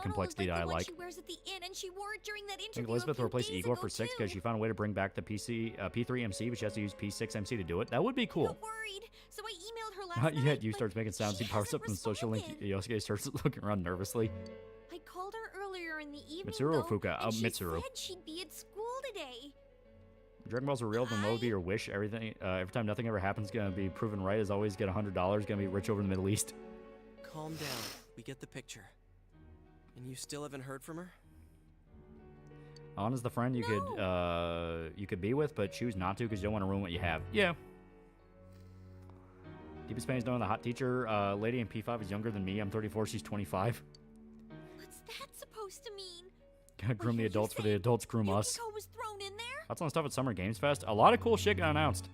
complexity that I like. She wears at the inn, and she wore it during that I think interview Elizabeth a few will replace days Igor ago, for 6 too. because she found a way to bring back the P3 MC, but she has to use P6 MC to do it. That would be cool. Worried, so I emailed her last Not night. yet. You starts making sounds. He powers up in the social link. Yosuke starts looking around nervously. I called her earlier in the evening, Mitsuru or though, Fuka? and she Mitsuru. said she'd be at school today. Dragon Balls are real, then what would be your wish? Everything, every time nothing ever happens, gonna be proven right. As always, get $100. Gonna be rich over in the Middle East. Calm down. We get the picture. And you still haven't heard from her? An is the friend you could be with, but choose not to because you don't want to ruin what you have. Yeah. Deepest pain is knowing the hot teacher lady in P5 is younger than me. I'm 34. She's 25. What's that supposed to mean? Gotta groom the adults for the adults groom us. Yukiko was thrown in there? That's on stuff at Summer Games Fest. A lot of cool shit got announced.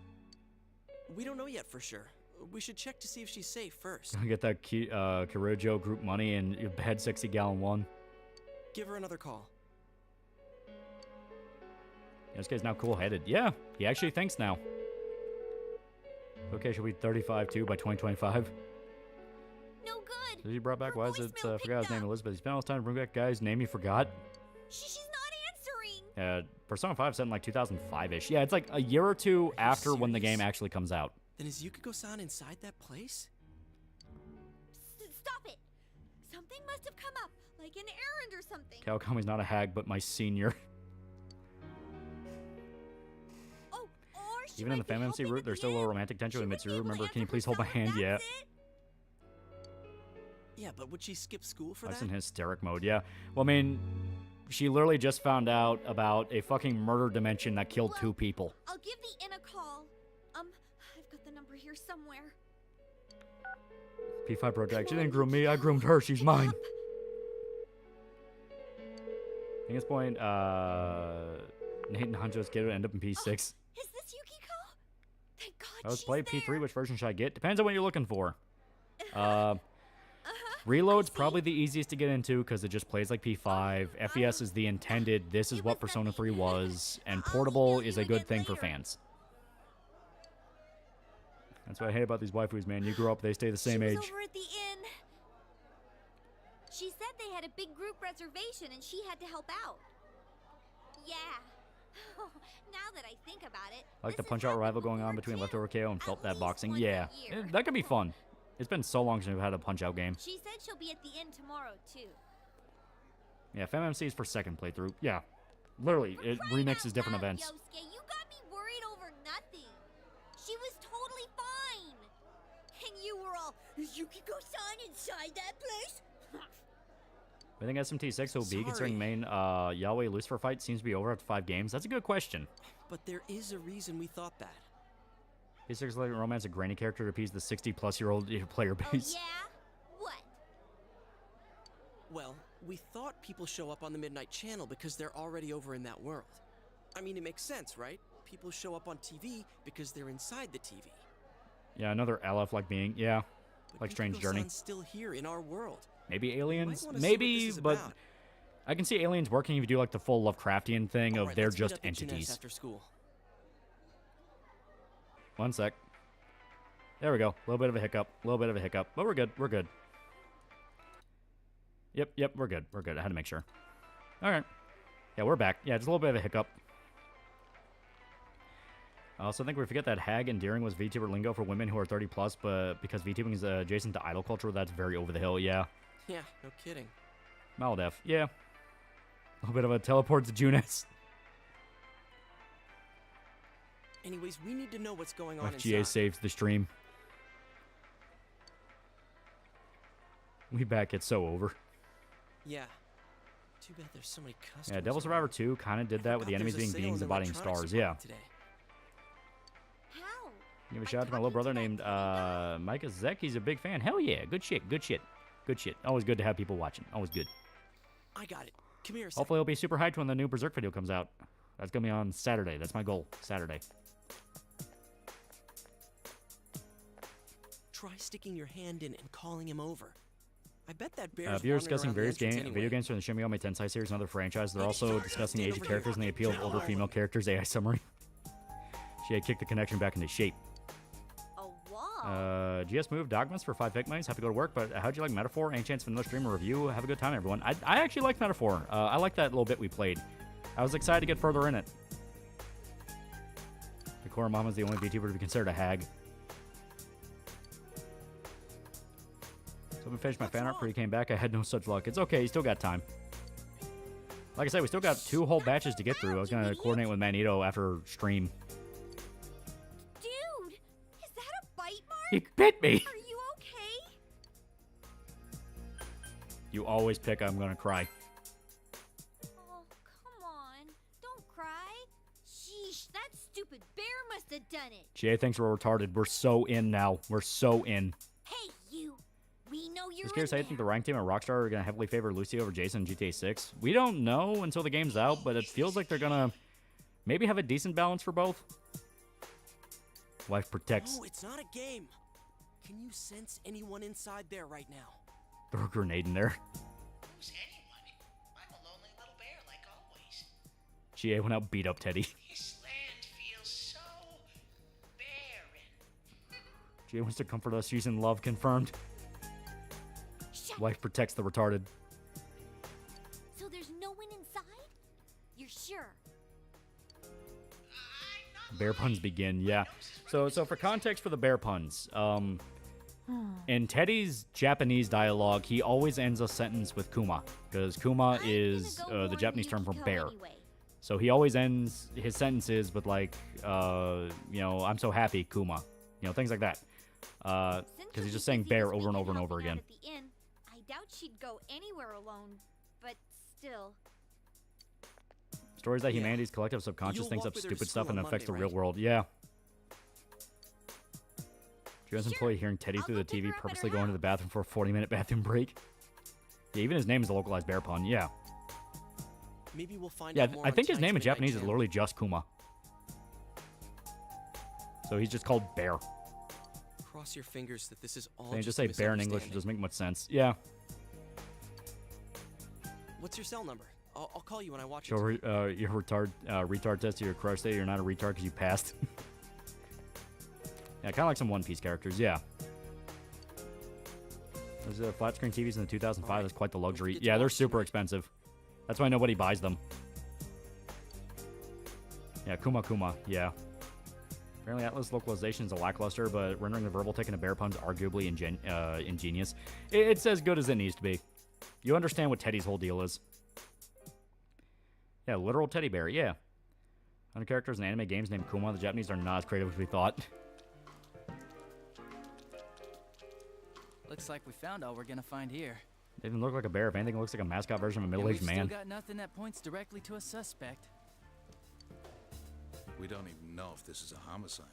We don't know yet for sure. We should check to see if she's safe first. Get that Kirijo group money and your head 60 gallon one. Give her another call. This guy's now cool-headed. Yeah, he actually thinks now. Okay, she'll be 35 too by 2025. No good. So he brought back, why is it, forgot his name, Elizabeth. He spent all his time to bring back guy's name he forgot. She's not answering. Persona 5 set in like 2005-ish. Yeah, it's like a year or two after when the game actually comes out. Then is Yukiko-san inside that place? Stop it. Something must have come up, like an errand or something. Kawakami's not a hag, but my senior. Oh, or she Even in the might be FanMC helping route, at there's the still a end. romantic tension She with wouldn't be Mitsuru. able to Remember, can you answer please for hold my herself, hand? Yeah. that's it. Yeah, but would she skip school for That's that? in hysteric mode, yeah. Well, I mean, she literally just found out about a fucking murder dimension that killed 2 people. I'll give the inn a call. I've got the number here somewhere. P5 project. She didn't groom me. I groomed her. She's mine. At this point, Nate and Hanjo's kid would end up in P6. Is this Yukiko? Thank God I was she's playing there. P3. Which version should I get? Depends on what you're looking for. Reload's probably the easiest to get into because it just plays like P5. FES is the intended, this is what Persona 3 was, and portable is a good thing for fans. That's what I hate about these waifus, man. You grow up, they stay the same age. Over at the inn. She said they had a big group reservation and she had to help out. Yeah. Now that I think about it, I like the Punch-Out rival going on between Leftover KO and Felt That Boxing. Yeah, that could be fun. It's been so long since we've had a Punch-Out game. she said she'll be at the inn tomorrow too. Yeah, FMMC is for second playthrough. Yeah, literally, it remixes different events. Yosuke, you got me worried over nothing. She was totally fine. And you were all, is Yukiko-san inside that place? I think SMT6 will be, considering main Yahweh Lucifer fight seems to be over after 5 games. That's a good question. But there is a reason we thought that. P6 Legend Romance, a granny character to appease the 60-plus-year-old player base. Yeah? What? Well, we thought people show up on the Midnight Channel because they're already over in that world. I mean, it makes sense, right? People show up on TV because they're inside the TV. Yeah, another LF-like being. Yeah, like Strange Journey. Yukiko-san's still here in our world. Maybe aliens? wanna see what Maybe, this is but about. I can see aliens working if you do like the full Lovecraftian thing of Alright, they're let's meet just up at Jeunesse entities. after school. 1 sec. There we go. A little bit of a hiccup. A little bit of a hiccup. But we're good. We're good. Yep, we're good. We're good. I had to make sure. Alright. Yeah, we're back. Yeah, just a little bit of a hiccup. I also think we forget that hag endearing was VTuber lingo for women who are 30 plus, but because VTubing is adjacent to idol culture, that's very over the hill. Yeah. Yeah, no kidding. Maladef. Yeah. A little bit of a teleport to Junes. Anyways, we need to know what's going on FGA inside. saves the stream. We back. It's so over. Yeah. Too bad there's so many customers. Yeah, Devil Survivor 2 kind of did that with the enemies being beings embodying stars. Yeah. How? Give a shout out to my little brother named Micah Zek. He's a big fan. Hell yeah. Good shit. Good shit. Good shit. Always good to have people watching. Always good. I got it. Come here a second. Hopefully he'll be super hyped when the new Berserk video comes out. That's going to be on Saturday. That's my goal. Saturday. Try sticking your hand in and calling him over. I bet that bear's Viewers wandering discussing around the various entrance anyway. video games from the Shin Megami Tensei series and other franchises. They're also discussing the age of characters and the appeal of older female characters. AI summary. She had kicked the connection back into shape. GS move Dogmas for 5 fake monies. Have to go to work, but how'd you like Metaphor? Any chance of another stream or review? Have a good time, everyone. I actually like Metaphor. I like that little bit we played. I was excited to get further in it. The Core Mama's the only VTuber to be considered a hag. So I'm gonna finish my fan art before he came back. I had no such luck. It's okay, you still got time. Like I said, we still got 2 whole batches to get through. I was gonna coordinate with Magneto after stream. Dude, is that a bite mark? He bit me! Are you okay? You always pick I'm gonna cry. Oh, come on. Don't cry. Sheesh, that stupid bear must have done it. GA thinks we're retarded. We're so in now. We're so in. Hey, you. We know you're Just curious, in I think the rank team and Rockstar are going to heavily favor Lucy over Jason in GTA 6. We don't know until the game's out, but it feels like they're going to maybe have a decent balance for both. Wife protects. No, it's not a game. Can you sense anyone inside there right now? Throw a grenade in there. Who's anyone? I'm a lonely little bear like always. GA went out beat up Teddy. This land feels so barren. GA wants to comfort us. She's in love, confirmed. Wife protects the retarded. So there's no one inside? You're sure? Bear puns begin, yeah. So for context for the bear puns, In Teddy's Japanese dialogue, he always ends a sentence with kuma, because kuma is the Japanese term for bear. So he always ends his sentences with like, you know, I'm so happy, kuma. You know, things like that. Because he's just saying bear over and over and over again. At the inn, I doubt she'd go anywhere alone, but still. Stories that humanity's collective subconscious thinks up stupid stuff and affects the real world. Yeah. U.S. employee hearing Teddy through the TV purposely going to the bathroom for a 40-minute bathroom break. Yeah, even his name is a localized bear pun. Yeah. Maybe we'll find Yeah, out more I on think his tonight's name in Midnight Japanese is Channel. literally just Kuma. So he's just called Bear. Cross your fingers that this is all They just just a say bear in English, it misunderstanding. doesn't make much sense. Yeah. What's your cell number? I'll call you when I watch Show it. your retard test to your crush that you're not a retard because you passed. Yeah, kind of like some One Piece characters, yeah. Those flat screen TVs in the 2005, that's quite the luxury. Yeah, they're super expensive. That's why nobody buys them. Yeah, Kuma, yeah. Apparently Atlas localization is a lackluster, but rendering the verbal tick into bear puns arguably ingenious. It's as good as it needs to be. You understand what Teddy's whole deal is. Yeah, literal teddy bear, yeah. 100 characters in anime games named Kuma. The Japanese are not as creative as we thought. Looks like we found all we're gonna find here. They even look like a bear. If anything, it looks like a mascot version of a And middle-aged we've man. still got nothing that points directly to a suspect. We don't even know if this is a homicide.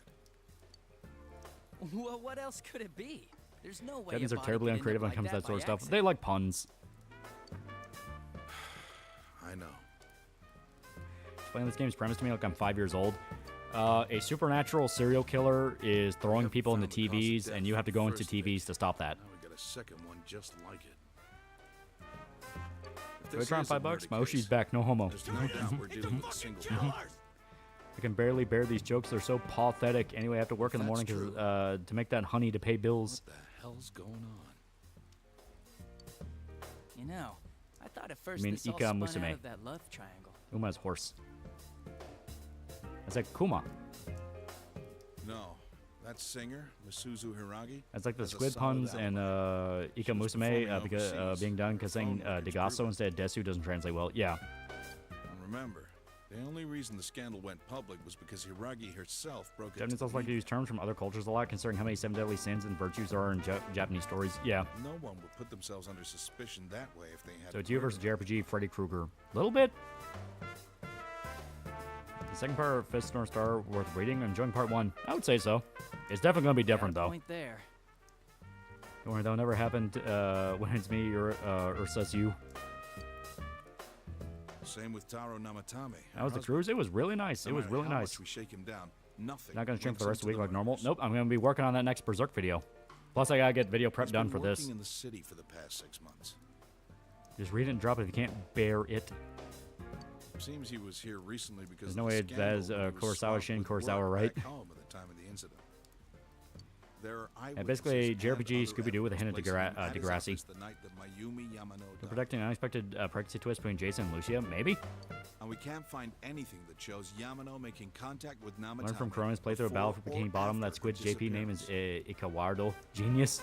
Well, what else could it be? There's no way. Japanese a are body terribly could end uncreative up when it comes to like that sort of by stuff. accident. They like puns. I know. Explain this game's premise to me like I'm 5 years old. A supernatural serial killer is throwing people into TVs, and you have to go into TVs to stop that. Now we got a second one just like it. If Do I this try on is a $5? murder My case, Oshi's back, no homo. there's no doubt we're dealing with a single killer. I can barely bear these jokes. They're so pathetic. Anyway, I have to work in the morning to make that honey to pay bills. What the hell's going on? You know, I thought at first mean this all Ika spun Musume? out of that love triangle. Uma's horse. That's like Kuma. No, that singer, Misuzu Hiragi. That's like the has a squid solid puns and alibi. Ika She was Musume performing because overseas. being done because saying Phone records Degasso prove it. instead of Desu doesn't translate well. Yeah. And remember, the only reason the scandal went public was because Hiragi herself broke it. Japanese also like to use terms from other cultures a lot, considering how many seven deadly sins and virtues there are in Japanese stories. Yeah. No one would put themselves under suspicion that way if they had. So it's you versus JRPG, Freddy Krueger. Little bit. The second part of Fist North Star worth reading. Enjoying part one. I would say so. It's definitely gonna be different though. Point there. Don't worry, that'll never happen when it's me or says you. Same with Taro Namatame. That was the cruise. It was really nice. It was really nice. We shake him down. Nothing. Not gonna stream for the links rest of the him week to like normal. murders. Nope, I'm gonna be working on that next Berserk video. Plus, I gotta get video prep He's done been for this. working in the city for the past 6 months. Just read it and drop it if you can't bear it. Seems he was here recently because There's no of the way that is scandal when he was Kurosawa swamped Shin with Kurosawa, work right? back home at the time of the incident. There are Yeah, basically eyewitnesses and JRPG other Scooby-Doo with a hint of evidence placing him at his Degrassi. office the night that Mayumi Yamano They're died. predicting an unexpected pregnancy twist between Jason and Lucia. Maybe. And we can't find anything that shows Yamano making contact with Namatame. Learn from Corona's playthrough of Battle for before or Bikini Bottom that after Squid's her JP name is disappearance. Ikawardo. Genius.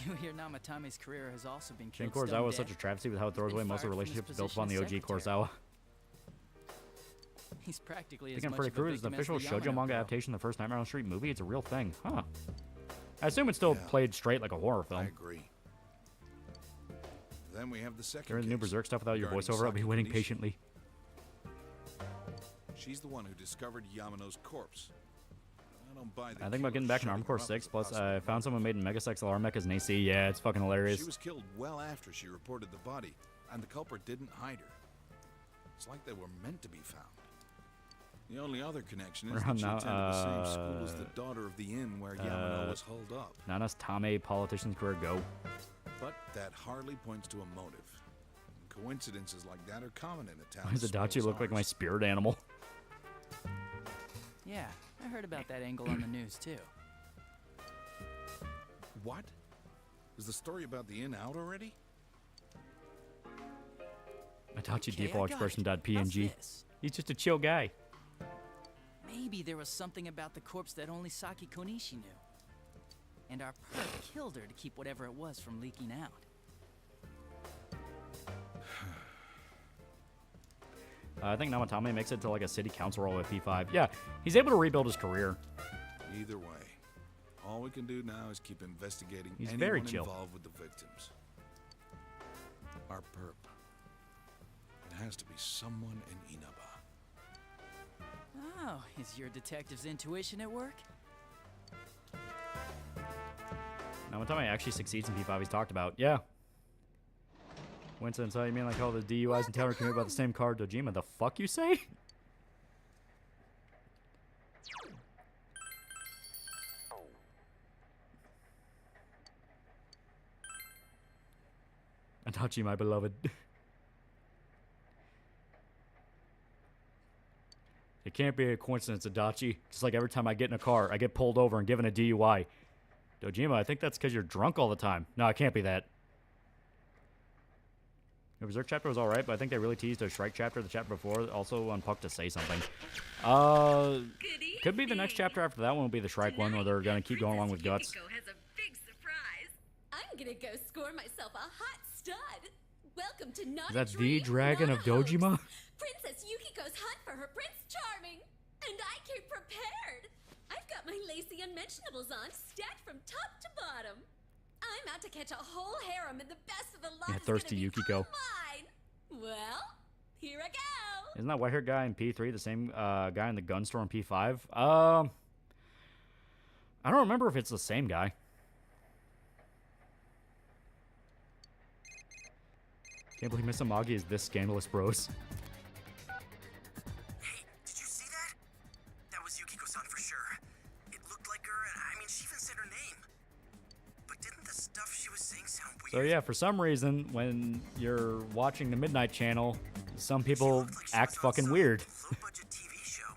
You hear Namatame's career has also been Shin killed Kurosawa is stone such a dead. travesty with how it throws away most of the fired from his relationships built position upon the as OG secretary. Kurosawa. He's practically as Thinking much Freddy of a Krueger is the victim as official the shoujo Yamano manga girl. adaptation of the first Nightmare on the Street movie. It's a real thing, huh? I assume it's still played straight like a horror film. I agree. Then we have the second During the new case Berserk stuff without your regarding voiceover, I'll be Saki waiting Konishi. patiently. She's the one who discovered Yamano's corpse. I don't buy the I think about killer getting back in shutting Armor her Core up as 6, a plus possible I found someone made in Mega Sex LR Mech as an AC. Yeah, it's fucking hilarious. She was killed well after she reported the body, and the culprit didn't hide her. It's like they were meant to be found. The only other connection is We're that on she now, attended the same school as the daughter of the inn where Yamano was holed up. Nana's Tame politician's career go. But that hardly points to a motive. And coincidences like that are common in a town. Why does as small Adachi as look like my ours. spirit animal? Yeah, I heard about that angle on the news too. What? Is the story about the inn out already? Adachi Okay, I default got expression it. dot How's PNG. this? He's just a chill guy. Maybe there was something about the corpse that only Saki Konishi knew. And our perp killed her to keep whatever it was from leaking out. I think Namatame makes it to like a city council role with P5. Yeah, he's able to rebuild his career. Either way, all we can do now is keep investigating He's anyone very chill. involved with the victims. Our perp. It has to be someone in Inaba. Oh, is your detective's intuition at work? Namatame actually succeeds in P5 he's talked about. Yeah. Coincidence, you mean like all the DUIs in town are committed by the same car, Dojima? The fuck you say? Adachi, my beloved. It can't be a coincidence, Adachi. Just like every time I get in a car, I get pulled over and given a DUI. Dojima, I think that's because you're drunk all the time. No, it can't be that. The Berserk chapter was alright, but I think they really teased a Shrike chapter the chapter before, also on Puck to say something. Could be the next chapter after that one will be the Shrike one, where they're going to keep going along with Guts. Has a big surprise. I'm gonna go score myself a hot stud. Welcome to not Is that the dragon of Dojima? Princess Yukiko's hunt for her Prince Charming. And I came prepared. I've got my lacy unmentionables on, stacked from top to bottom. I'm out to catch a whole harem, and the best of the lot Yeah, is thirsty gonna be Yukiko. all mine. Well, here I go. Isn't that white-haired guy in P3 the same guy in the gun store in P5? I don't remember if it's the same guy. Can't believe Miss Amagi is this scandalous, bros. Hey, did you see that? That was Yukiko-san for sure. It looked like her, and I mean, she even said her name. But didn't the stuff she was saying sound weird? So yeah, for some reason, when you're watching the Midnight Channel, some people act fucking weird. Low-budget TV show.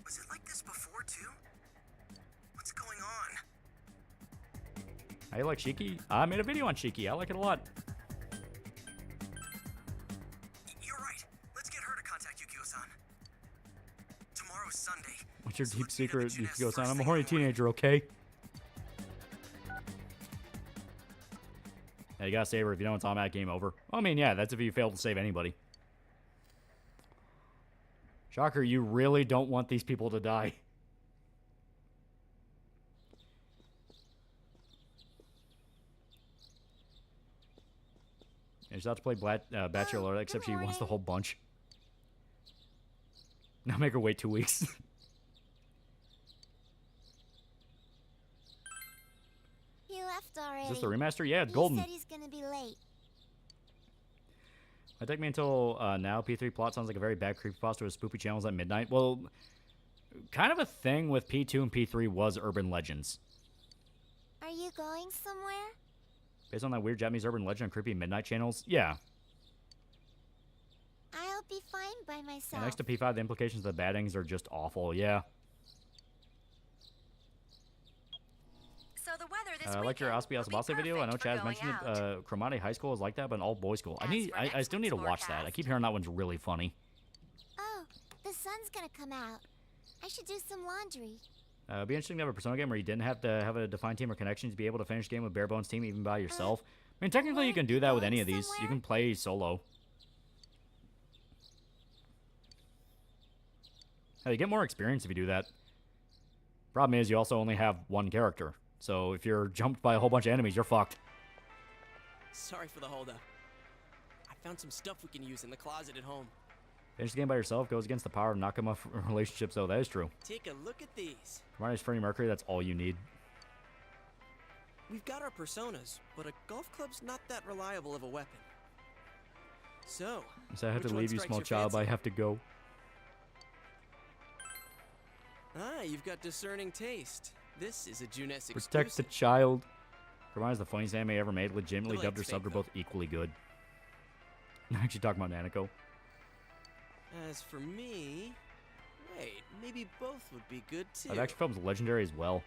Was it like this before, too? What's going on? How you like Shiki? I made a video on Shiki. I like it a lot. You're right. Let's get her to contact Yukio-san. Tomorrow's Sunday. What's your deep secret, Yukiko-san? I'm a horny teenager, okay? Yeah, you gotta save her. If you don't, it's automatic game over. Well, I mean, yeah, that's if you fail to save anybody. Shocker, you really don't want these people to die. Yeah, she's out to play Bachelor, except she wants the whole bunch. Now make her wait 2 weeks. He left already. Is this the remaster? Yeah, it's golden. He said he's gonna be late. It took me until now. P3 plot sounds like a very bad creepypasta with spoopy channels at midnight. Well, kind of a thing with P2 and P3 was urban legends. Are you going somewhere? Based on that weird Japanese urban legend and creepy midnight channels? Yeah. I'll be fine by myself. And next to P5, the implications of the bad endings are just awful. Yeah. So the weather this I like your Aspi Asabase video. I know Chaz mentioned it. Chromati High School is like that, but an all-boys school. I still need to watch that. I keep hearing that one's really funny. Oh, the sun's gonna come out. I should do some laundry. It'd be interesting to have a Persona game where you didn't have to have a defined team or connection to be able to finish the game with bare bones team even by yourself. I mean, technically you can do that with any of these. You can play solo. Hell, you get more experience if you do that. Problem is, you also only have one character. So if you're jumped by a whole bunch of enemies, you're fucked. Sorry for the holdup. I found some stuff we can use in the closet at home. Finish the game by yourself goes against the power of Nakama relationships, though. That is true. Take a look at these. Minus Freddie Mercury, that's all you need. We've got our personas, but a golf club's not that reliable of a weapon. So, I have to leave you, small child, but I have to go. Ah, you've got discerning taste. This is a Junes exclusive. Protect the child. Reminds the funniest anime ever made. Legitimately dubbed or subbed are both equally good. I'm actually talking about Nanako. As for me, wait, maybe both would be good too. That action film's legendary as well.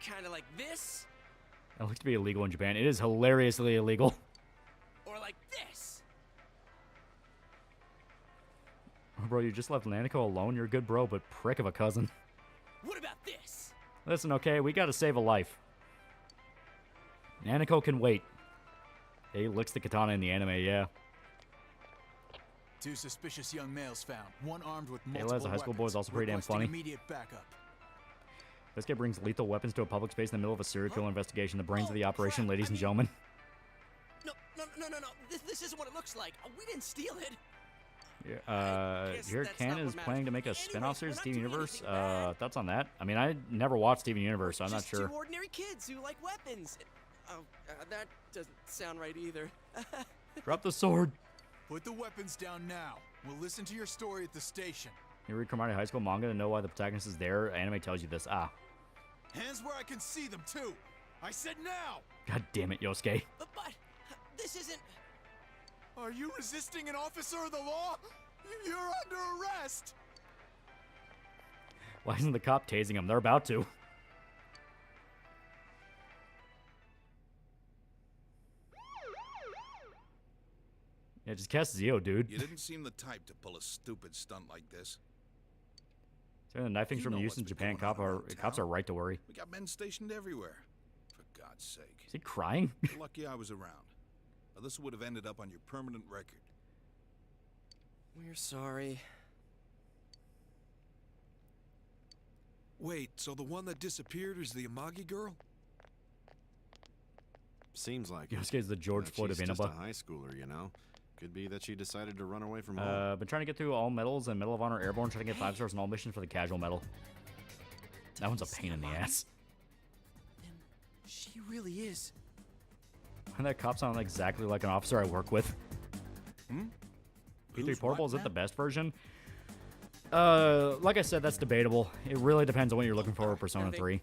Kind of like this? It looks to be illegal in Japan. It is hilariously illegal. Or like this? Oh, bro, you just left Nanako alone. You're a good bro, but prick of a cousin. What about this? Listen, okay, we gotta save a life. Nanako can wait. He licks the katana in the anime, yeah. 2 suspicious young males found. One armed with Hey, multiple Les, the high school boy is weapons, also pretty damn requesting funny. Immediate backup. This guy brings lethal weapons to a public space in the middle of a serial killer investigation. The brains of the operation, ladies and gentlemen. No. This isn't what it looks like. We didn't steal it. Here, Ken is planning to make a spin-off series of Steven Universe. Thoughts on that? I mean, I never watched Steven Universe, so I'm not Just sure. 2 ordinary kids who like weapons. That doesn't sound right either. Drop the sword. Put the weapons down now. We'll listen to your story at the station. You read Cromartie High School manga to know why the protagonist is there. Anime tells you this. Ah. Hands where I can see them, too. I said now. God damn it, Yosuke. But this isn't... Are you resisting an officer of the law? You're under arrest. Why isn't the cop tasing him? They're about to. Yeah, just cast Zio, dude. You didn't seem the type to pull a stupid stunt like this. So the knifings from use in Japan, cops are right to worry. We got men stationed everywhere. For God's sake. Is he crying? You're lucky I was around. Now, this would have ended up on your permanent record. We're sorry. Wait, so the one that disappeared is the Amagi girl? Seems like Yosuke's the George Floyd of she's just Inaba. a high schooler, you know? Could be that she decided to run away from home. Been trying to get through all medals and Medal of Honor Airborne, trying to get 5 stars in all missions for the casual medal. That one's a pain in the ass. She really is. And that cop sounded exactly like an officer I work with. P3 Portable, is it the best version? Like I said, that's debatable. It really depends on what you're looking for with Persona 3.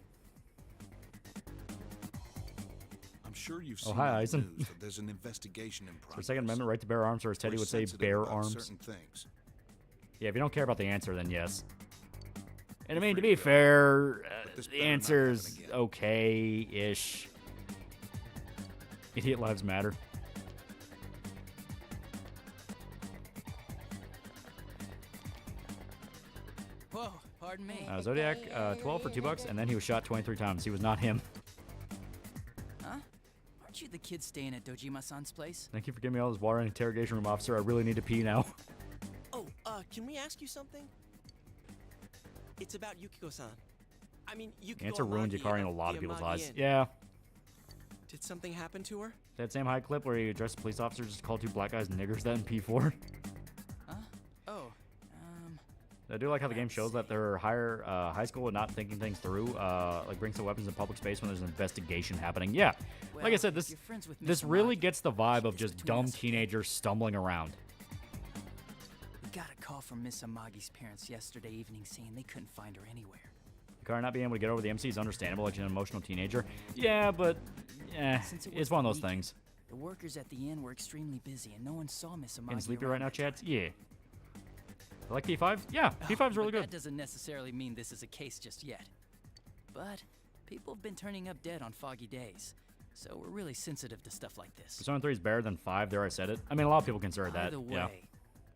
I'm sure you've seen hi, on the Eisen. news that there's an investigation in For progress. Second Amendment right to bear arms, or as Teddy We're would say, sensitive bear about arms. certain things. Yeah, if you don't care about the answer, then yes. And I mean, to be fair, the answer's okay-ish. Idiot lives matter. Whoa, pardon me. Zodiac, 12 for $2, and then he was shot 23 times. He was not him. Huh? Aren't you the kid staying at Dojima-san's place? Thank you for giving me all this water in the interrogation room, officer. I really need to pee now. Oh, can we ask you something? It's about Yukiko-san. I mean, Yukiko The answer ruined Amagi Yukari in a of lot the of people's Amagi eyes. Inn. Yeah. Did something happen to her? That same high clip where he addressed a police officer just called 2 black guys niggers that in P4. I do like how the game shows that they're high school and not thinking things through. Like brings the weapons in public space when there's an investigation happening. Yeah, like I said, this really gets the vibe of just dumb teenagers stumbling around. We got a call from Miss Amagi's parents yesterday evening saying they couldn't find her anywhere. Yukari not being able to get over the MC is understandable, like an emotional teenager. Yeah, but it's one of those things. The workers at the inn were extremely busy, and no one saw Miss Amagi. Getting sleepy around right now, that Chad? time. Yeah. I like P5? Yeah, P5's really But good. That doesn't necessarily mean this is a case just yet. But people have been turning up dead on foggy days, so we're really sensitive to stuff like this. Persona 3 is better than 5, there I said it. I mean, a lot of people consider By that. the way, Yeah.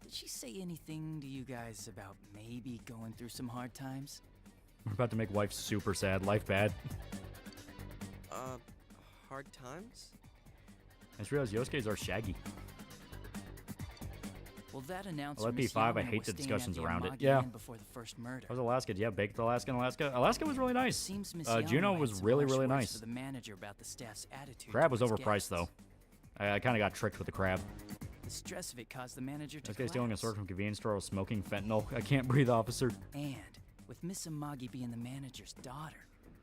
did she say anything to you guys about maybe going through some hard times? We're about to make wife super sad. Life bad. Hard times? I just realized Yosuke's are Shaggy. Well, that I announcer, like Miss P5. I Yamano, hate was the staying discussions at the around it. Amagi Yeah. Inn before the first murder. How's Alaska? Yeah, baked Alaska in Alaska. Alaska was really nice. Seems Miss Juno Yamano was had some really, harsh really words nice. for the manager about the staff's attitude Crab was towards overpriced, guests. though. I kind of got tricked with the crab. The stress of it caused the manager to This guy's stealing a collapse. sword from a convenience store while smoking fentanyl. I can't breathe, officer. And with Miss Amagi being the manager's daughter,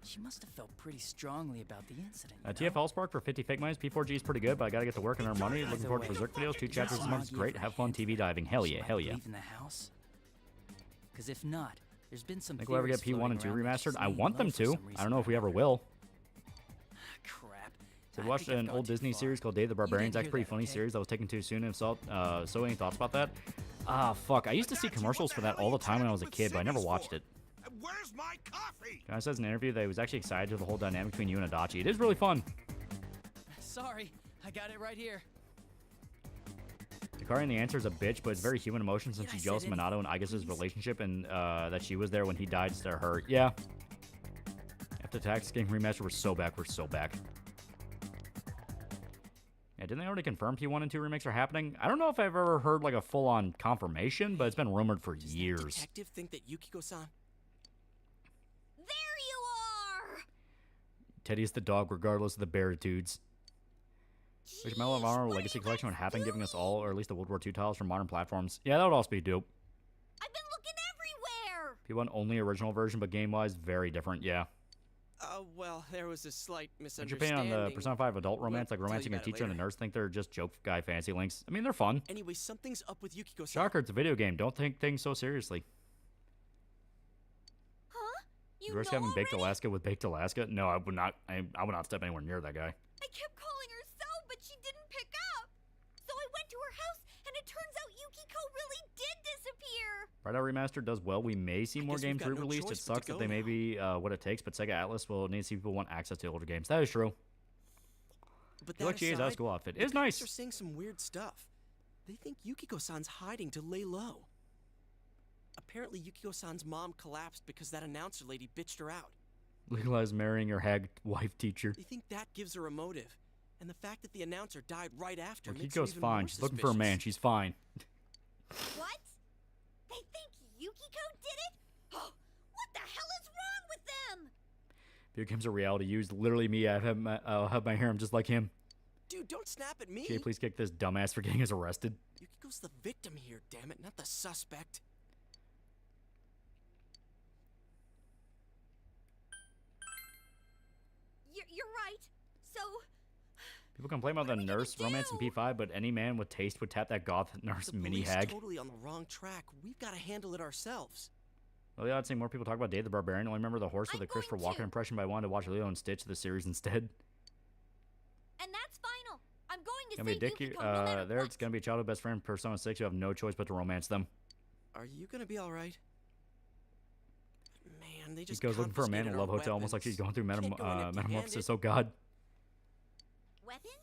she must have felt pretty strongly about the incident. TFL Spark for 50 fake mines. P4G is pretty good, but I gotta get to work and earn money. Looking forward to Berserk videos. 2 chapters a month is great. Have fun TV diving. Hell yeah, hell yeah. Leave in the house? Because if not, there's been some. Think we'll ever get theories P1 and 2 floating around that remastered? she's I laying want them low for to. some I reason don't know if we or ever another. will. Crap. So I watched an old Disney series called Day of the Barbarians. That's a pretty funny series that was taken too soon. And so any thoughts about that? Fuck. I used to see commercials for that all the time when I was a kid, but I never watched it. Where's my coffee? Guy says in an interview that he was actually excited to the whole dynamic between you and Adachi. It is really fun. Sorry, I got it right here. Yukari in the answer is a bitch, but it's very human emotion since she's jealous of Minato and Aigis' relationship and that she was there when he died to her. Yeah. After Tactics getting remastered, we're so back. We're so back. Yeah, didn't they already confirm P1 and 2 remakes are happening? I don't know if I've ever heard like a full-on confirmation, but it's been rumored for years. Does that detective think that Yukiko-san? There you are! Teddy's the dog, regardless of the bearitudes. Which Medal of Honor Legacy Collection would happen, giving us all, or at least the World War II tiles from modern platforms. Yeah, that would also be dope. I've been looking everywhere! P1 only original version, but game-wise, very different, yeah. Well, there was a slight What's your misunderstanding. opinion on the Persona 5 adult romance, like romancing a teacher and a nurse? Think they're just joke guy fantasy links? I mean, they're fun. Anyway, something's up with Yukiko-san. Shocker, it's a video game. Don't take things so seriously. Huh? You risk having Baked Alaska with Baked Alaska? No, I would not. I would not step anywhere near that guy. I kept calling her so, but she didn't pick up. So I went to her house, and it turns out Yukiko really did disappear. Right Out Remastered does well. We may see more games re-released. It sucks that they may be what it takes, but Sega Atlas will need to see people want access to older games. That is true. But You like GA's out of school outfit. It's nice. They're saying some weird stuff. They think Yukiko-san's hiding to lay low. Apparently, Yukiko-san's mom collapsed because that announcer lady bitched her out. Legalize marrying your hag wife teacher. They think that gives her a motive. And the fact that the announcer died right after Well, makes her Kiko's even fine. more She's looking for a man. She's fine. What? They think Yukiko did it? What the hell is wrong with them? Video games are reality used. Literally me. I'll have my harem just like him. Dude, don't snap at me. Okay, please kick this dumbass for getting us arrested. Yukiko's the victim here, damn it, not the suspect. You're right. So, People complain about the nurse romance in P5, but any man with taste would tap that goth nurse The mini police hag. totally on the wrong track. We've got to handle it ourselves. Well, yeah, I'd say more people talk about Dave the Barbarian. Only remember the horse with the Christopher Walken impression, but I wanted to watch Lilo and Stitch the series instead. and that's final. I'm going to Gonna be save a dick Yukiko no matter there. what. It's gonna be a childhood best friend, Persona 6. You have no choice but to romance them. Are you gonna be alright? Man, they just She goes looking for a man in a love hotel, almost like she's going through metamorphosis. Oh God. Weapons?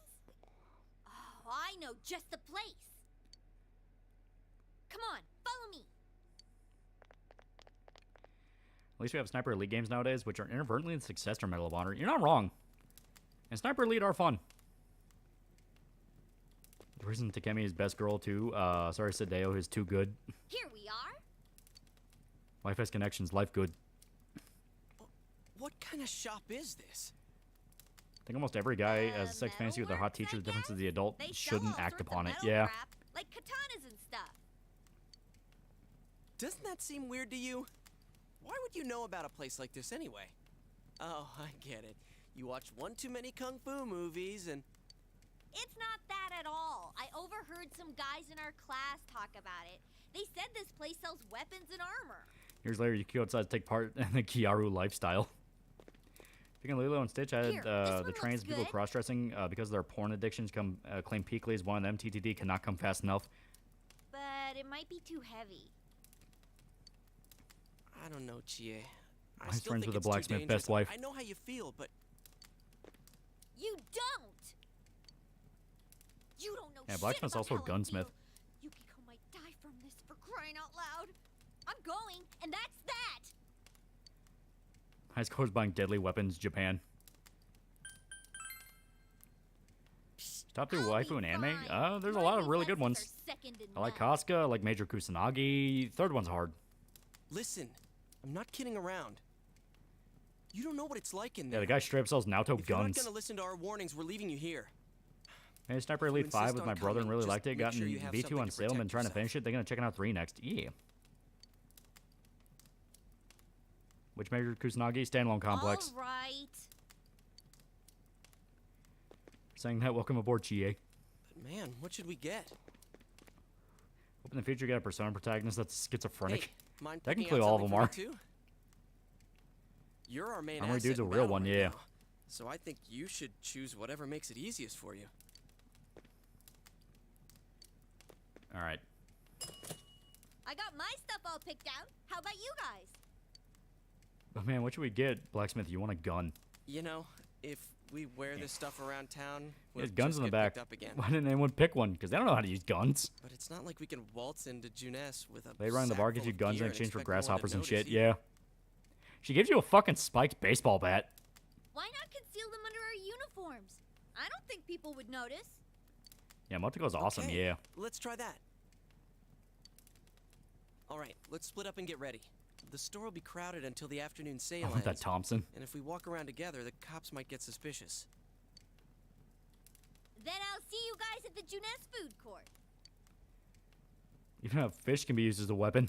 Oh, I know just the place. Come on, follow me. At least we have Sniper Elite games nowadays, which are inadvertently the successor to Medal of Honor. You're not wrong. And Sniper Elite are fun. The reason Takemi is best girl too. Sorry, Sadeo is too good. Here we are. Life has connections. Life good. What kind of shop is this? I think almost every guy has a sex fantasy with a hot teacher. The difference is the adult shouldn't act upon it. Yeah. Crap, like katanas and stuff. Doesn't that seem weird to you? Why would you know about a place like this anyway? Oh, I get it. You watch one too many kung fu movies and... It's not that at all. I overheard some guys in our class talk about it. They said this place sells weapons and armor. Years later, you go outside to take part in the Kiaru lifestyle. Speaking of Lilo and Stitch, I had the trains people cross-dressing because of their porn addictions claim Peakley is one of them. TTD cannot come fast enough. But it might be too heavy. I don't know, Chie. My friends with a blacksmith, best wife. I know how you feel, but... You don't! You don't know Yeah, shit blacksmith's about also a how I gunsmith. feel. Yukiko might die from this, for crying out loud. I'm going, and that's that! High scores buying deadly weapons, Japan. Top 3 waifu in anime? There's a lot of really good ones. I like Casca, I like Major Kusanagi. Third one's hard. Listen, I'm not kidding around. You don't know what it's like in Yeah, there. the guy straight up sells Naoto If you're not guns. gonna listen to our warnings, we're leaving you here. Hey, Sniper If you Elite 5 insist with on my brother and coming, really just liked it. make Gotten sure you have V2 something on to sale and been protect trying to yourself. finish it. They're gonna check it out 3 next. Yeah. Which Major Kusanagi? Standalone complex. All right. Saying that, welcome aboard, Chie. But man, what should we get? Hope in the future you get a Persona protagonist that's schizophrenic. Hey, mind picking Technically out all of something them for me are. too? You're our main Armory asset Dude's a in real battle one, right yeah. now, so I think you should choose whatever makes it easiest for you. Alright. I got my stuff all picked out. How about you guys? But man, what should we get? Blacksmith, you want a gun. You know, if we wear this stuff around town, we'll There's guns just in the get back. picked up again. Why didn't anyone pick one? Because they don't know how to use guns. But it's not like we can waltz into Juness with a They run the sack bar, gives full you of guns gear in and exchange for expect no one to grasshoppers and shit. notice you. Yeah. She gives you a fucking spiked baseball bat. Why not conceal them under our uniforms? I don't think people would notice. Yeah, Motoko's awesome, Okay, yeah. Let's try that. All right, let's split up and get ready. The store will be crowded until the afternoon sale I want that ends, Thompson. and if we walk around together, the cops might get suspicious. Then I'll see you guys at the Juness food court. Even a fish can be used as a weapon.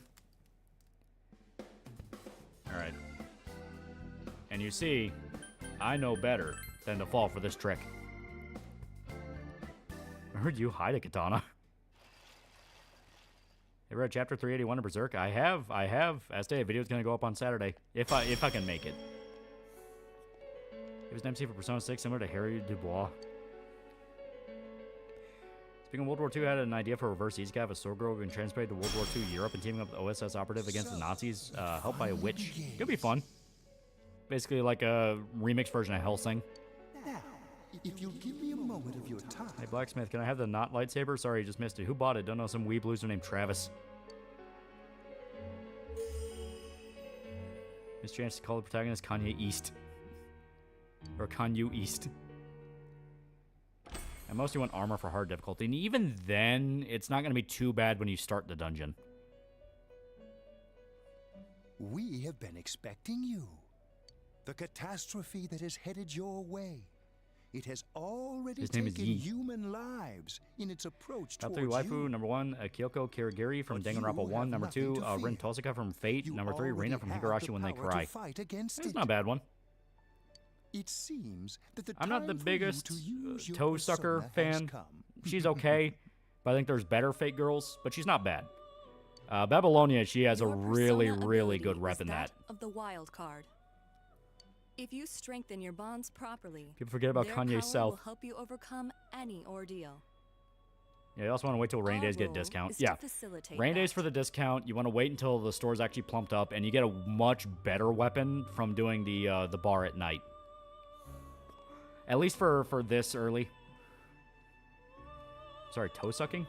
Alright. And you see, I know better than to fall for this trick. I heard you hide a katana. You read chapter 381 of Berserk? I have. As today, video's gonna go up on Saturday. If I can make it. He was an MC for Persona 6, similar to Harry Dubois. Speaking of World War II, I had an idea for a reverse easy guy of a sword girl being transported to World War II Europe and teaming up with OSS operative against the Nazis, helped by a witch. Could be fun. Basically like a remix version of Hellsing. Now, if you'll give me a moment of your time. Hey, Blacksmith, can I have the not lightsaber? Sorry, just missed it. Who bought it? Don't know, some weeb loser named Travis. Miss Chance to call the protagonist Kanye East. Or Kanye East. I mostly want armor for hard difficulty, and even then, it's not going to be too bad when you start the dungeon. We have been expecting you. The catastrophe that has headed your way. It has already His name is taken Yi. human lives in its approach Top towards 3 waifu, you. number 1, Kyoko Kirigiri from Danganronpa 1. Number 2, Rin Tosaka from Fate. Number 3, Reina from Higurashi When They Cry. That's not a bad one. It seems that the I'm not the time for you biggest to use your toe sucker persona has fan. come. She's okay, but I think there's better Fate girls, but she's not bad. Babylonia, she has a really, really good rep in that. Of the wild card. If you strengthen your bonds properly, People forget about their Kanye power South. will help you overcome any ordeal. Yeah, you also want to wait till rainy Our days get a role discount. is to Yeah, facilitate rainy days that. for the discount. You want to wait until the store's actually plumped up, and you get a much better weapon from doing the bar at night. At least for this early. Sorry, toe sucking?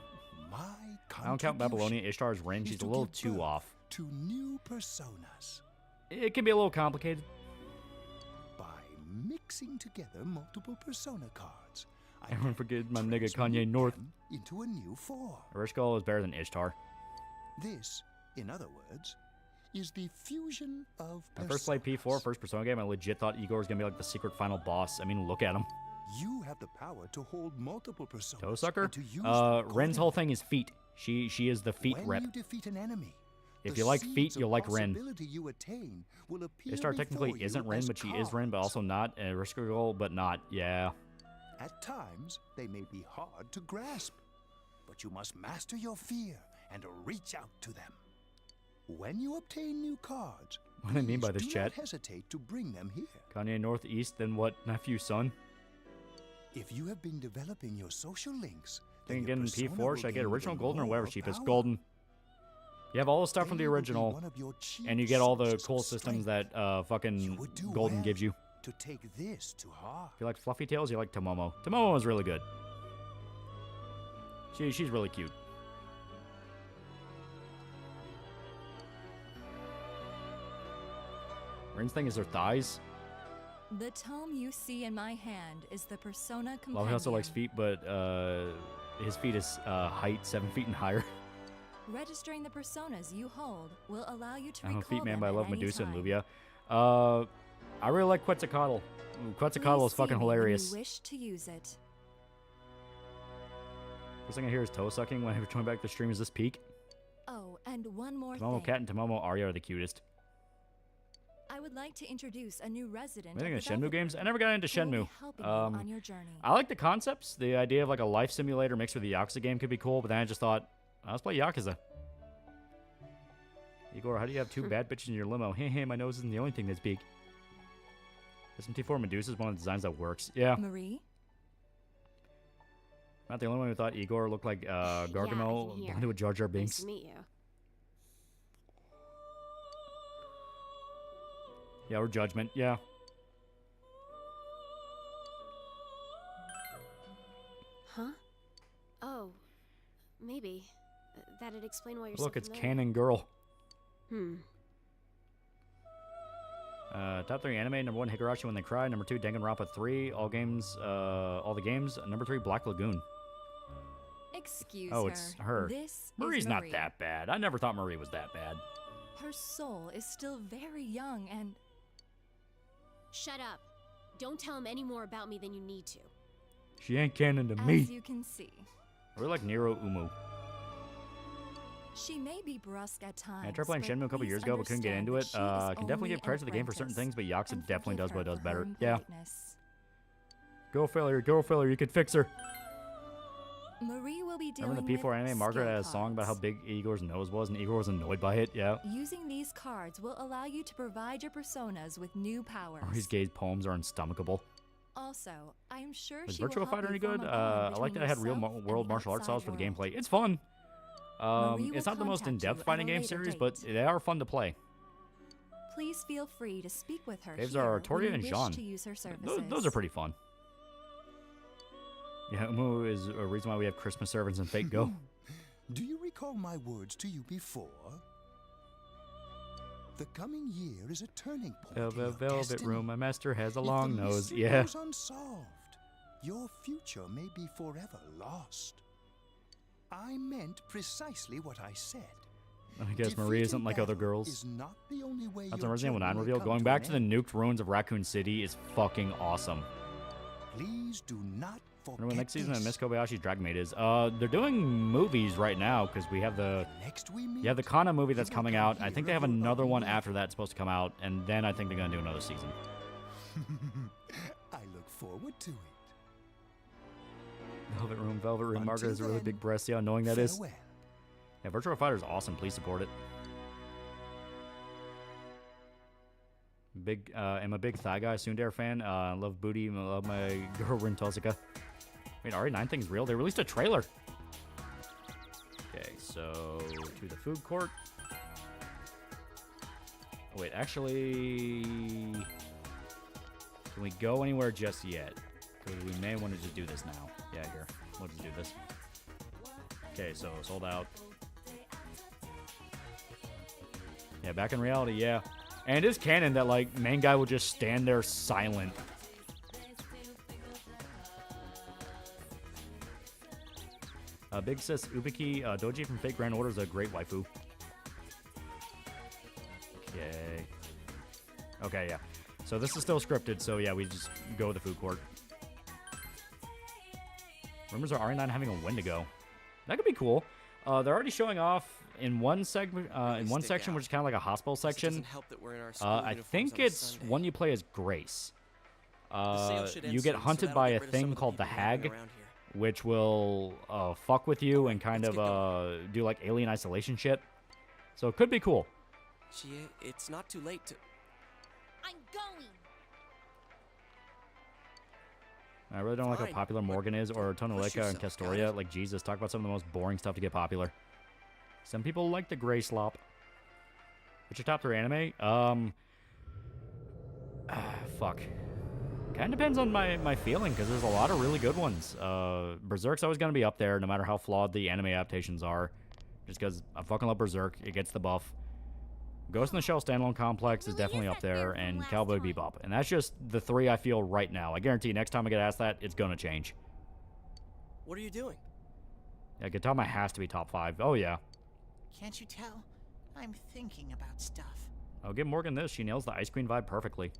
I don't count Babylonia. Ishtar's Rin. She's a little too off. To new personas It can be a little complicated. by mixing together multiple persona cards. Everyone forget my nigga Kanye North. Into a new form. Erishgal is better than Ishtar. This, in other words, is the fusion of When I first played P4, first Persona game, I legit thought Igor was going to be like the secret final boss. I mean, look at him. You have the power to hold multiple personas. Toe sucker? and to use them Ren's whole thing is feet. She is the feet when rep. you defeat an enemy, If the you like feet, seeds you'll of like Ren. possibility you attain will appear Ishtar before technically you isn't Ren, as but she is Ren, but also not. And Erishgal, but not. Yeah. At times, they may be hard to grasp, but you must master your fear and reach out to them. When you obtain new cards, What do they mean by this do chat? not hesitate to bring them here. Kanye Northeast, then what? Nephew, son? If you have been developing your social links, Think then again your in persona P4? will Should I get gain original even golden or whatever more cheapest? power. Golden. You have all the stuff from the They will be original, one of your chief and you get all the sources of cool systems strength. that fucking would do Golden well gives you. to take this to heart. If you like Fluffy Tails, you like Tomomo. Tomomo is really good. She's really cute. Rin's thing is her thighs. The tome you see in my hand is the Persona Compendium. Well, he also likes feet, but his feet is height 7 feet and higher. Registering the personas you hold will allow you to I'm a recall feet man, them but I at love any Medusa time. and Luvia. I really like Quetzalcoatl. Quetzalcoatl Please is fucking see me when hilarious. you wish to use it. First thing I hear is toe sucking when I join back the stream. Is this peak? Oh, and one more Tomomo thing. Cat and Tomomo Arya are the cutest. I would like to introduce a new resident. Anything in of the Shenmue Velvet games? I Room never got into who will be Shenmue. helping you on your journey. I like the concepts. The idea of like a life simulator mixed with the Yakuza game could be cool, but then I just thought, let's play Yakuza. Igor, how do you have two bad bitches in your limo? Hey, my nose isn't the only thing that's big. SMT4 Medusa is one of the designs that works. Yeah. Marie? Not the only one who thought Igor looked like Gargamel hear. blended with Jar Jar Nice Binks. to meet you. Yeah, or Judgment. Yeah. Huh? Oh, maybe. That'd explain why you're Look, so it's familiar. Canon Girl. Hmm. Top 3 anime. Number 1, Higurashi When They Cry. Number 2, Danganronpa 3. All the games. Number 3, Black Lagoon. Excuse Oh, her. it's her. This Marie's is not Marie. that bad. I never thought Marie was that bad. Her soul is still very young and... Shut up. Don't tell him any more about me than you need to. She ain't canon to As me. you can see, We're like Nero Umu. she may be brusque at times. I tried playing but Shenmue a couple please years ago, but couldn't get understand into that it. she is I can definitely only give credit to an the game for certain apprentice, things, but Yakuza and definitely does forgive what it her does for her better. Yeah. impoliteness. Go failure, you can fix her. Marie will be dealing Remember the P4 with anime? Margaret skill had a song about how cards. big Igor's nose was, and Igor was annoyed by it. Yeah. Using these cards will allow you to provide your personas with new powers. His gay's poems are unstomachable. Also, I am sure Was she will Virtua help Fighter you any form good? a bond I like between that I had real yourself and world the martial arts styles outside for the world. gameplay. It's fun. Marie will It's not the most contact you in-depth at fighting a game later series, date. but they are fun to play. Please feel free to speak with her Faves here are when Toria you and wish Jean. to use her services. Those are pretty fun. Yeah, Umu is a reason why we have Christmas servants and Fate Go. Do you recall my words to you before? The coming year is a turning point in your Velvet destiny. Room, my master has a If long the nose. mystery Yeah. goes unsolved, your future may be forever lost. I meant precisely what I said. I guess Marie isn't like other girls. Is not the only way That's your a Resident Evil 9 journey may reveal. come Going to back an to the end. nuked ruins of Raccoon City is fucking awesome. Please do not forget Remember next season of this. Miss Kobayashi's Dragon Maid is? They're doing movies right now because we have the the Kana movie that's coming out. I think they have another one after that's supposed to come out, and then I think they're gonna do another season. I look forward to it. Velvet Room. Margaret Until has a really then, big breast. See how annoying that is? farewell. Yeah, Virtua Fighter is awesome. Please support it. I'm a big Thigh Guy Sundare fan. Love Booty. Love my girl Rin Tosika. Wait, RE9 thing's real? They released a trailer. Okay, so to the food court. Oh, wait, actually, can we go anywhere just yet? Because we may want to just do this now. Yeah, here. We'll just do this. Okay, so sold out. Yeah, back in reality, yeah. And it is canon that, like, main guy will just stand there silent. Big Sis Ubiki, Doji from Fate Grand Order is a great waifu. Okay. Okay, yeah. So this is still scripted, so yeah, we just go with the food court. Rumors are RE9 having a Wendigo. That could be cool. They're already showing off in one segment, in one section, which is kind of like a hospital section. doesn't help that we're in our school I uniforms think on a it's Sunday. one you play as Grace. sale should end You get soon, so hunted that'll by get a rid of some thing of the called the people hanging Hag, around which will fuck with you and kind of do like alien isolation shit. So it could be cool. Chie, it's not too late to... I'm going. I really don't like how Fine, popular Morgan is, or push Tonaleka and yourself, got Castoria. it? Like, Jesus, talk about some of the most boring stuff to get popular. Some people like the gray slop. What's your top 3 anime? Fuck. Kind of depends on my feeling, because there's a lot of really good ones. Berserk's always going to be up there, no matter how flawed the anime adaptations are. Just because I fucking love Berserk. It gets the buff. Ghost in the Shell Standalone Complex is definitely up there, and Cowboy Bebop. And that's just the 3 I feel right now. I guarantee you, next time I get asked that, it's going to change. What are you doing? Yeah, Gintama has to be top 5. Oh, yeah. Can't you tell? I'm thinking about stuff. I'll give Morgan this. She nails the Ice Queen vibe perfectly.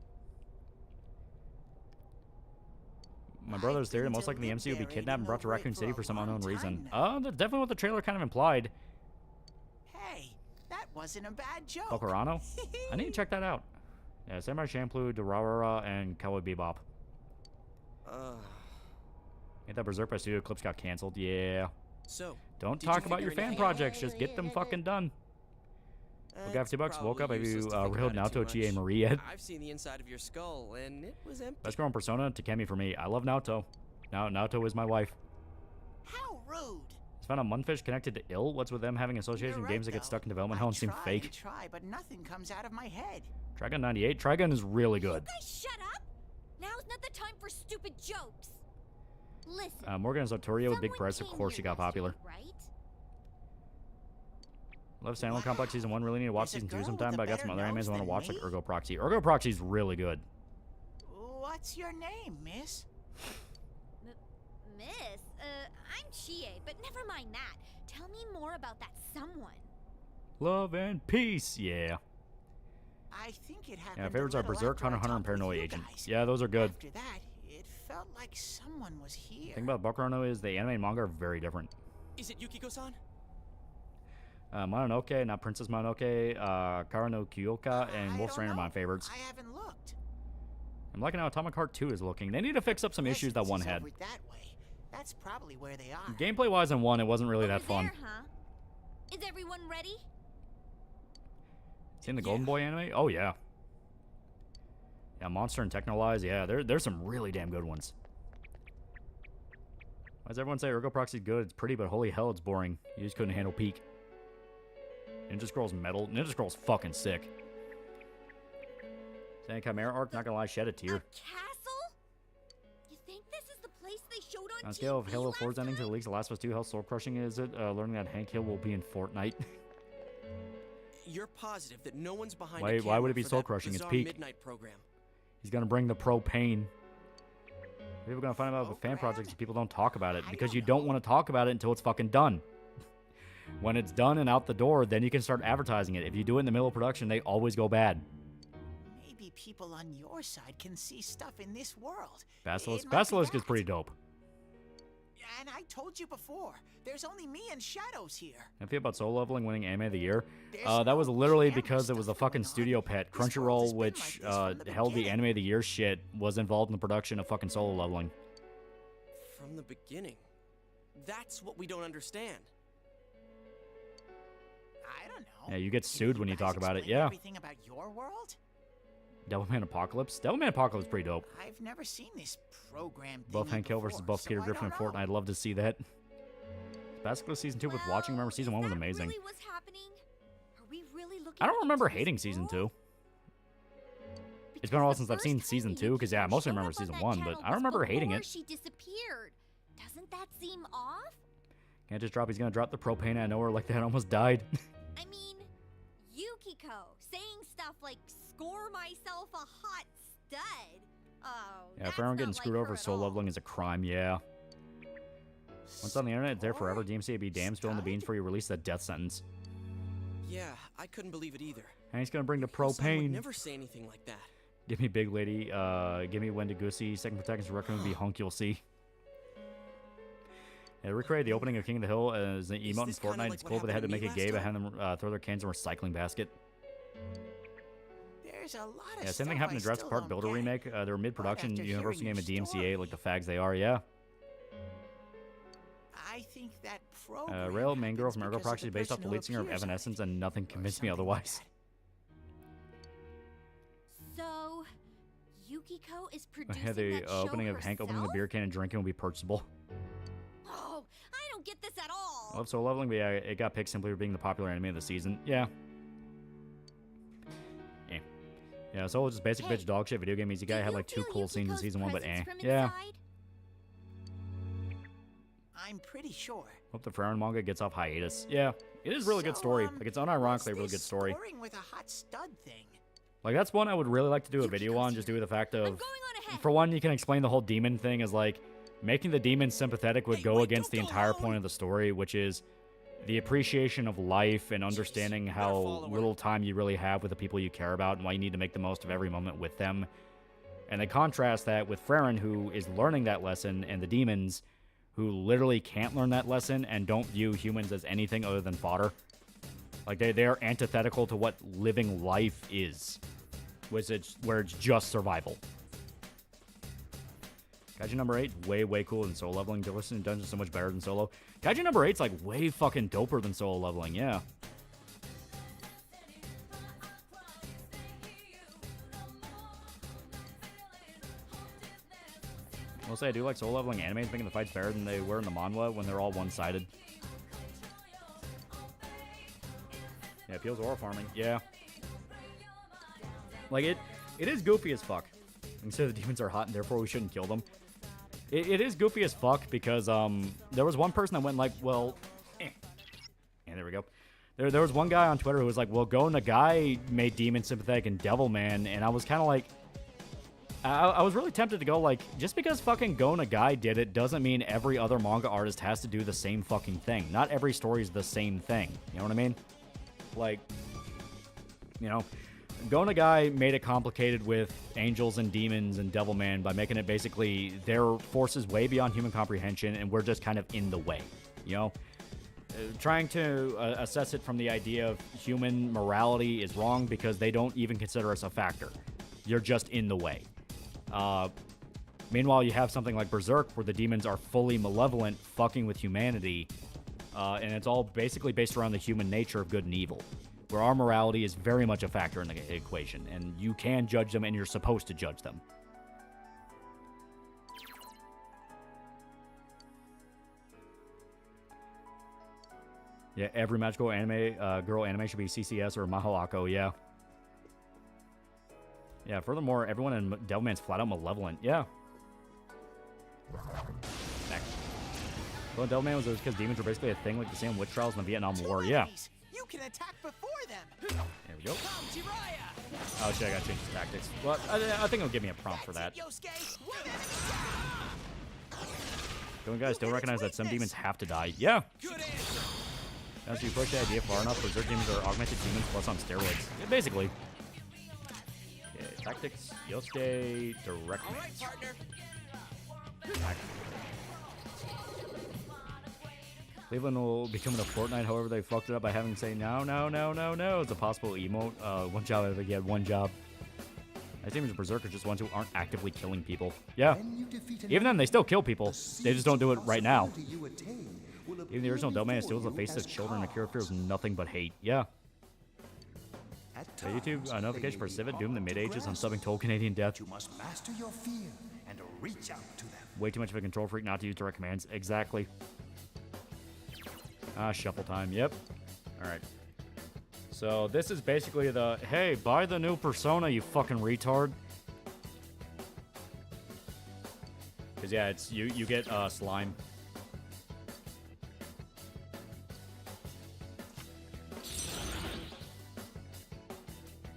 My brother's theory that most likely the MCU will be kidnapped and brought to Raccoon City for some unknown reason. That's definitely what the trailer kind of implied. Hey, that wasn't a bad joke. Bokurano? I need to check that out. Yeah, Samurai Champloo, Durarara, and Cowboy Bebop. Ain't that Berserk by Studio Clips got canceled? Yeah. So, Don't did you talk about your figure fan anything out? projects. Just get them fucking done. Look, after $2, woke up. Probably Have you useless to think reeled about it too Naoto Chie much. Marie yet? I've seen the inside of your skull, and it was empty. Best girl in Persona, Takemi for me. I love Naoto. Naoto is my wife. How rude. It's found a Munfish connected to ill. What's with them having association You're games right, that get though. stuck in development hell and seem Try fake? and try, but nothing comes out of my head. Trigun 98. Trigun is really good. Guys, shut up! Now's not the time for stupid jokes. Listen. Morgan is Arturia with big someone breasts. Of came course she here got popular. yesterday, right? Love Standalone Complex Season 1. Really need to watch There's a Season 2 girl sometime, with but a I got some other better animes I want to nose watch, than like me. Ergo Proxy. Ergo Proxy's really good. What's your name, miss? Miss, I'm Chie, but Never mind that. Tell me more about that someone. Love and peace, yeah. I think it happened. Yeah, my favorites are Berserk, Hunter x Hunter, and Paranoia Agent. Yeah, those are good. After that, it felt like someone was here. The thing about Bokurano is the anime and manga are very different. Is it Yukiko-san? Mononoke, not Princess Mononoke, Kara no Kyoka, and Wolf's Rain are my favorites. I haven't looked. I'm liking how Atomic Heart 2 is looking. They need to fix up some issues that 1 had. Over that way. That's probably where they are. Gameplay-wise in 1, it wasn't really that fun. There, huh? Is everyone ready? Seen the Golden Boy anime? Oh, yeah. Yeah, Monster and Technolize, yeah, there's some really damn good ones. Why does everyone say Ergo Proxy's good? It's pretty, but holy hell, it's boring. You just couldn't handle Peak. Ninja Scroll's metal. Ninja Scroll's fucking sick. Saying Chimera Arc, not gonna lie, shed a tear. Castle? You think this is the place they showed on On a scale of TV Halo 4's last ending to The League's The Last of Us 2, how soul crushing is it? Learning that Hank Hill will be in Fortnite. You're positive that no one's behind Why would it be soul crushing? It's Peak. Midnight program. He's gonna bring the propane. People are gonna find out about fan projects and people don't talk about it because you don't want to talk about it until it's fucking done. When it's done and out the door, then you can start advertising it. If you do it in the middle of production, they always go bad. Maybe people on your side can see stuff in this world. Basilisk is pretty dope. And I told you before, there's only me and Shadows here. I feel about Soul Leveling winning Anime of the Year. That was literally because it was a fucking studio pet. Crunchyroll, which held the Anime of the Year shit, was involved in the production of fucking Solo Leveling. From the beginning. That's what we don't understand. I don't know. Yeah, you get sued when you talk about it. Yeah. Everything about your world? Devilman Apocalypse. Devilman Apocalypse is pretty dope. I've never seen this program. Buff Hank Hill versus Buff Peter Griffin in Fortnite. I'd love to see that. Basically, season 2 with watching. Remember, season 1 was amazing. Really what's happening? Are we really looking I don't remember hating season 2. It's been a while since I've seen season 2, because yeah, I mostly remember season 1, but I don't remember hating it. She disappeared. Doesn't that seem off? Can't just drop. He's gonna drop the propane out of nowhere like that. Almost died. I mean, Yukiko saying stuff like "score myself a hot stud." Oh, yeah, if everyone getting screwed over soul leveling is a crime. Yeah. Once on the internet, it's there forever. DMC would be damn spilling the beans before you release that death sentence. Yeah, I couldn't believe it either. And he's gonna bring the Someone would propane. never say anything like that. Give me Big Lady. Give me Wendigoosey. Second protagonist recommend be Hunk. You'll see. Yeah, they recreated the opening of King of the Hill as an emote in Fortnite. like It's what cool, but they had to happened make to it me gay by last having them throw their cans in a recycling basket. There's a lot of Yeah, same stuff thing happened I to Jurassic still Park don't Builder get. remake. They were mid-production after Universal hearing game your at DMCA like the fags they are. Yeah. I think that program Rail Main Girl from happens Ergo because Proxy of is based off person the who lead singer of appears on it. Evanescence, and nothing convinced me otherwise. So, Yukiko is producing Yeah, the that show opening of Hank opening the herself? beer can and drinking will be purchasable. Oh, I don't get this at all. I love Soul Leveling, but yeah, it got picked simply for being the popular anime of the season. Yeah. Yeah, Soul was just basic bitch dog shit video game easy guy. Had like 2 cool scenes in season 1, but Yeah. I'm pretty sure. Hope the Frown manga gets off hiatus. Yeah, it is a really good story. Like, it's unironically a really good story. Scoring with a hot stud thing. Like, that's one I would really like to do a video on, just due to the fact of, for one, you can explain the whole demon thing as, like, making the demon sympathetic would go against the entire point of the story, which is the appreciation of life and understanding how little time you really have with the people you care about and why you need to make the most of every moment with them. And they contrast that with Farron, who is learning that lesson, and the demons, who literally can't learn that lesson and don't view humans as anything other than fodder. Like, they are antithetical to what living life is, where it's just survival. Kaiju number 8, way cooler than Solo Leveling. Diligent in Dungeons so much better than Solo. Kaiju number 8's like way fucking doper than Solo Leveling, yeah. I'll say I do like Solo Leveling animes making the fights better than they were in the manhwa when they're all one-sided. Yeah, Peel's oral farming. Yeah. Like, it is goofy as fuck. And so the demons are hot and therefore we shouldn't kill them. It is goofy as fuck because there was one person that went like, well, Yeah, there we go. There was one guy on Twitter who was like, well, Go Nagai made Demon sympathetic and Devilman, and I was kind of like, I was really tempted to go, like, just because fucking Go Nagai did it doesn't mean every other manga artist has to do the same fucking thing. Not every story is the same thing. You know what I mean? Like, you know, Go Nagai made it complicated with angels and demons and Devilman by making it basically their forces way beyond human comprehension, and we're just kind of in the way, you know? Trying to assess it from the idea of human morality is wrong because they don't even consider us a factor. You're just in the way. Meanwhile, you have something like Berserk where the demons are fully malevolent, fucking with humanity, and it's all basically based around the human nature of good and evil, where our morality is very much a factor in the equation, and you can judge them and you're supposed to judge them. Yeah, every magical anime girl anime should be CCS or Mahawako, yeah. Yeah, furthermore, everyone in Devilman's flat out malevolent. Yeah. Next. Well, Devilman was because demons were basically a thing like the same witch trials in the Vietnam War. Yeah. You can attack before them. There we go. Oh shit, I gotta change the tactics. Well, I think it'll give me a prompt for that. Don't you guys still recognize that some demons have to die? Yeah. As you push the idea far enough, Berserk demons are augmented demons plus on steroids. Yeah, basically. Tactics, Yosuke, direct. All right, partner. Cleveland will become in a Fortnite, however they fucked it up by having to say no. It's a possible emote. One job if they had one job. I think the Berserkers just ones who aren't actively killing people. Yeah. Even then, they still kill people. They just don't do it right now. Even the original Devilman steals the faces of children and Akira feels nothing but hate. Yeah. YouTube notification for Civet Doom the mid-ages on subbing Toll Canadian Death. You must master your fear and reach out to them. Way too much of a control freak not to use direct commands. Exactly. Shuffle time. Yep. Alright. So this is basically the, hey, buy the new Persona, you fucking retard. Because yeah, it's you get slime.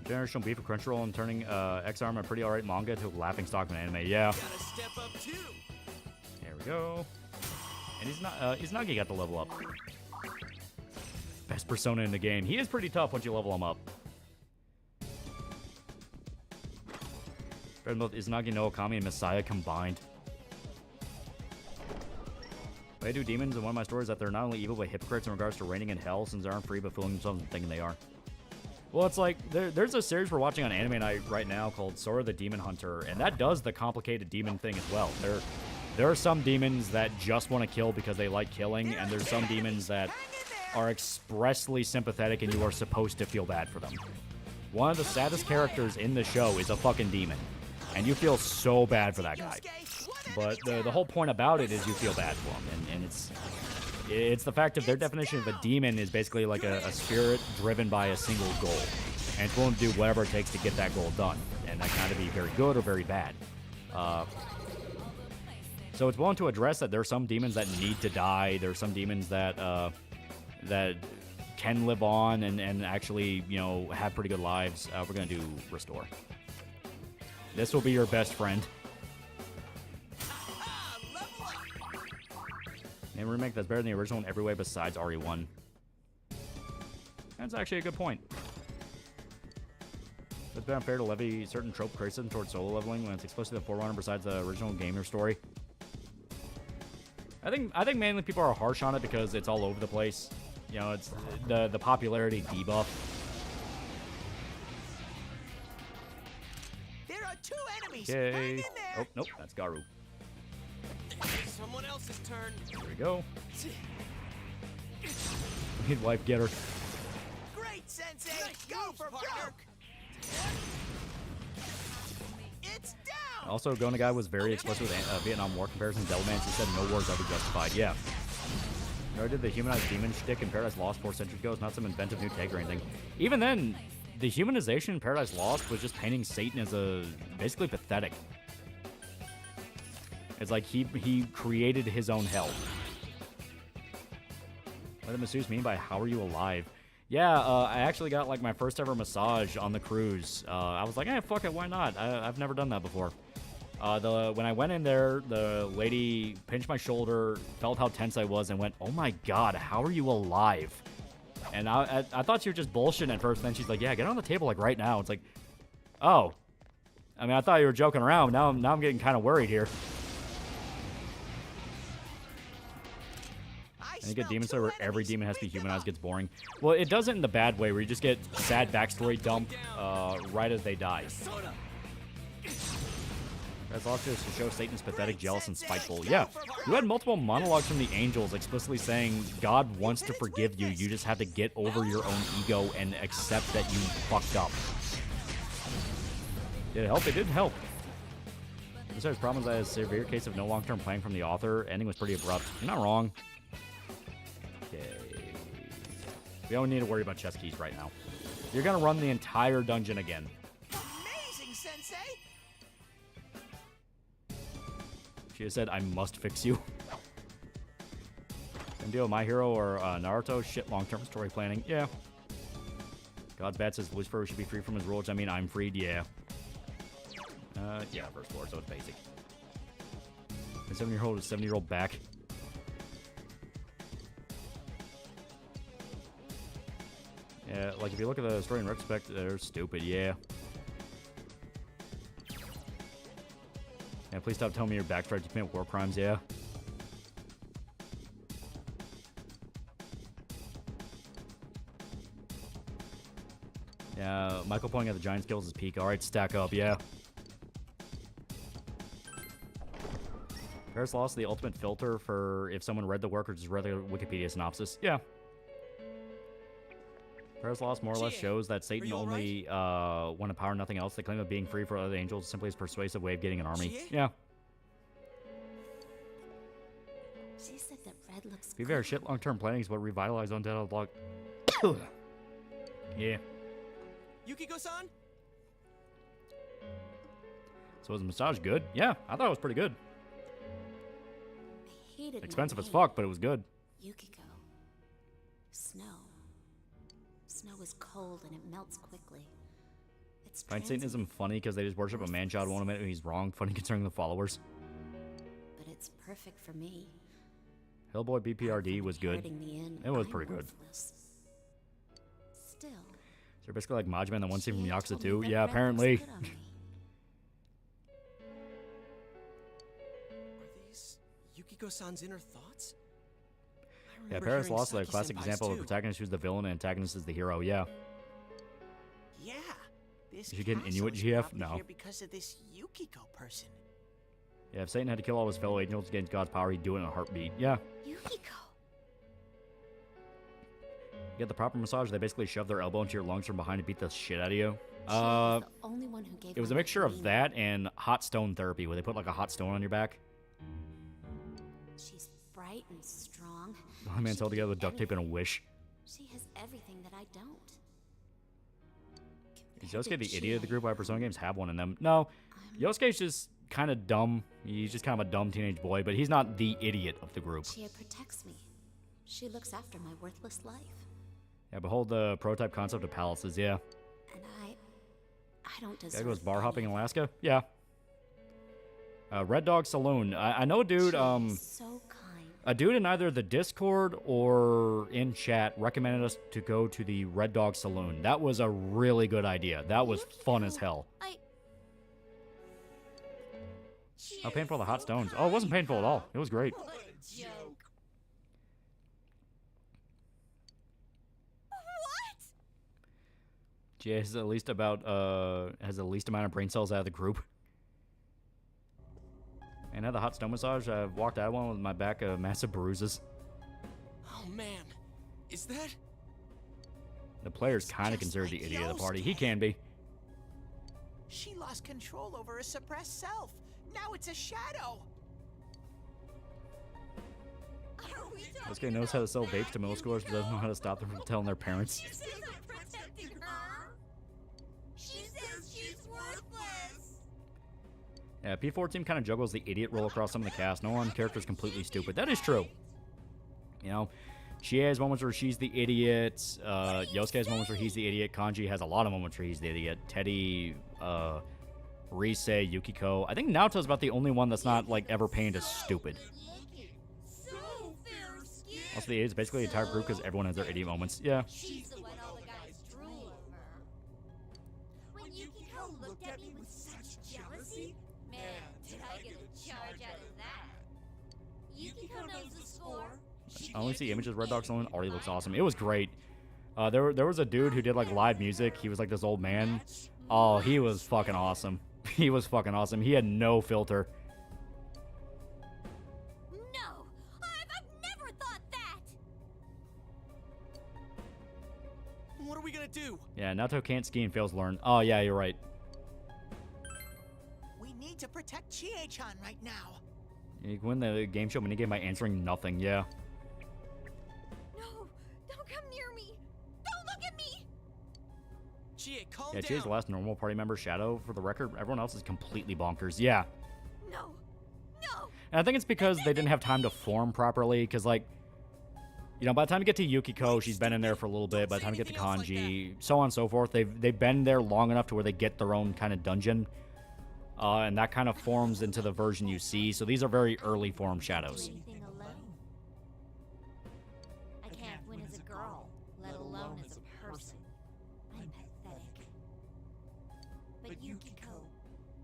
Generational beef of Crunchyroll and turning X-Arm a pretty alright manga to a laughing stock of an anime. Yeah. Gotta step up too. There we go. And Izanagi got the level up. Best Persona in the game. He is pretty tough once you level him up. Better than both Izanagi, no Okami, and Messiah combined. What I do demons in one of my stories that they're not only evil but hypocrites in regards to reigning in hell since they aren't free but fooling themselves and thinking they are. Well, it's like, there's a series we're watching on Anime Night right now called Sora the Demon Hunter, and that does the complicated demon thing as well. There are some demons that just want to kill because they like killing, and there's some demons that are expressly sympathetic and you are supposed to feel bad for them. One of the saddest characters in the show is a fucking demon, and you feel so bad for that guy. But the whole point about it is you feel bad for him, and it's the fact of their definition of a demon is basically like a spirit driven by a single goal. And it's willing to do whatever it takes to get that goal done. And that can either be very good or very bad. So it's willing to address that there are some demons that need to die. There are some demons that that can live on and actually, you know, have pretty good lives. We're going to do Restore. This will be your best friend. Name a remake that's better than the original in every way besides RE1. That's actually a good point. It's been unfair to levy certain trope criticism towards solo leveling when it's explicitly the forerunner besides the original gamer story. I think mainly people are harsh on it because it's all over the place. You know, it's the popularity debuff. There are two enemies. Okay. Oh, nope, that's Garu. Someone else's turn. There we go. Midwife, get her. Great, Sensei. Go for broke. It's down. Also, Go Nagai was very explicit with Vietnam War comparisons. Devilman, he said no war is ever justified. Yeah. You know, I did the humanized demon shtick in Paradise Lost 4 centuries ago. It's not some inventive new take or anything. Even then, the humanization in Paradise Lost was just painting Satan as basically pathetic. It's like he created his own hell. What did masseuse mean by how are you alive? Yeah, I actually got like my first ever massage on the cruise. I was like, fuck it, why not? I've never done that before. When I went in there, the lady pinched my shoulder, felt how tense I was, and went, "Oh my god, how are you alive?" And I thought she was just bullshitting at first. And then she's like, "Yeah, get on the table like right now." It's like, oh, I mean, I thought you were joking around. Now I'm getting kind of worried here. And you get Demon Slayer where every demon has to be humanized gets boring. Well, it does it in the bad way where you just get sad backstory dump right as they die. That's also to show Satan's pathetic, jealous, and spiteful. Yeah, you had multiple monologues from the angels explicitly saying God wants to forgive you. You just have to get over your own ego and accept that you fucked up. Did it help? It did help. Besides problems, I had a severe case of no long-term planning from the author. Ending was pretty abrupt. You're not wrong. Okay. We don't need to worry about chest keys right now. You're gonna run the entire dungeon again. Amazing, Sensei! She has said, "I must fix you." Same deal, My Hero or Naruto? Shit, long-term story planning. Yeah. God's Bat says Lucifer should be free from his rule, which I mean I'm freed. Yeah. Yeah, first floor, so it's basic. A 7-year-old is 70-year-old back. Yeah, like if you look at the story in retrospect, they're stupid, yeah. Yeah, please stop telling me your backstrike to commit war crimes, yeah. Yeah, Michael pointing at the giant skills is peak. Alright, stack up, yeah. Paris Lost, the ultimate filter for if someone read the work or just read the Wikipedia synopsis. Yeah. Paris Lost more or less shows that Satan only want to power, nothing else. The claim of being free for other angels simply is a persuasive way of getting an army. Yeah. She said that red looks To be fair, shit long-term planning is what revitalized Undead Unlock. Yeah. Yukiko-san? So was the massage good? Yeah, I thought it was pretty good. I hated Expensive my as name. fuck, but it was good. Yukiko. Snow. Snow is cold and it melts quickly. It's Find Satanism funny because they just worship a man-child one minute and he's wrong. Funny concerning the followers. but it's perfect for me. Hellboy BPRD was good. Hurting the inn, It was I'm pretty good. worthless. Still, So they're basically like Majima in the one scene from Yakuza told me 2. that Yeah, red looks apparently. good on me. Are these Yukiko-san's inner thoughts? I Yeah, remember Paris hearing Lost is a Saki classic senpai's example of a too. protagonist who's the villain and antagonist is the hero. Yeah. Yeah, this Did you get an castle's Inuit GF? probably No. here because of this Yukiko person. Yeah, if Satan had to kill all his fellow angels against God's power, he'd do it in a heartbeat. Yeah. Yukiko. You get the proper massage, they basically shove their elbow into your lungs from behind and beat the shit out of you. The only one who gave It was a her mixture of that and hot stone therapy, where they put like a hot stone on your back. She's bright and strong. My man's held together with duct tape and a wish. She has everything that I don't. Is Yosuke the idiot of the group? Why Persona games have one in them? No. Yosuke's just kind of dumb. He's just kind of a dumb teenage boy, but he's not the idiot of the group. She protects me. She looks after my worthless life. Yeah, behold the prototype concept of palaces, yeah. And I don't deserve Guy goes bar hopping in Alaska? Yeah. Red Dog Saloon. I know a dude, so kind. a dude in either the Discord or in chat recommended us to go to the Red Dog Saloon. That was a really good idea. That was fun as hell. How painful are the hot stones? Oh, it wasn't painful at all. It was great. What a joke. She has the least amount of brain cells out of the group. And at the hot stone massage, I've walked out of one with my back massive bruises. Oh man, is that? The player's kind of considered the idiot of the party. He can be. She lost control over her suppressed self. Now it's a shadow. This guy knows how to sell vapes to middle schoolers, but doesn't know how to stop them from telling their parents. She says I'm protecting her. She says she's worthless. Yeah, P4 team kind of juggles the idiot role across some of the cast. No one character is completely stupid. That is true. You know, she has moments where she's the idiot. Yosuke has moments where he's the idiot. Kanji has a lot of moments where he's the idiot. Teddy, Rise, Yukiko. I think Naoto's about the only one that's not, like, ever painted as stupid. Also, the A is basically the entire group because everyone has their idiot moments. Yeah. She's the one all the guys drool over. When Yukiko looked at me with such jealousy, man, did I get a charge out of that. Yukiko knows the score. I only see images. Red Dog Salon already looks awesome. It was great. There was a dude who did like live music. He was like this old man. Oh, he was fucking awesome. He was fucking awesome. He had no filter. No, I've never thought that. What are we gonna do? Yeah, Naoto can't ski and fails to learn. Oh yeah, you're right. We need to protect Chie-chan right now. You can win the game show minigame by answering nothing. Yeah. No, don't come near me. Don't look at me. Chie, calm Yeah, down. Chie's the last normal party member. Shadow, for the record, everyone else is completely bonkers. Yeah. No, no. And I think it's because they didn't have time to form properly. Because, like, you know, by the time you get to Yukiko, she's been in there for a little bit. By the time you get to Kanji, so on and so forth, they've been there long enough to where they get their own kind of dungeon. And that kind of forms into the version you see. So these are very early form shadows. Anything alone. I can't win as a girl, let alone as a person. I'm pathetic. But Yukiko,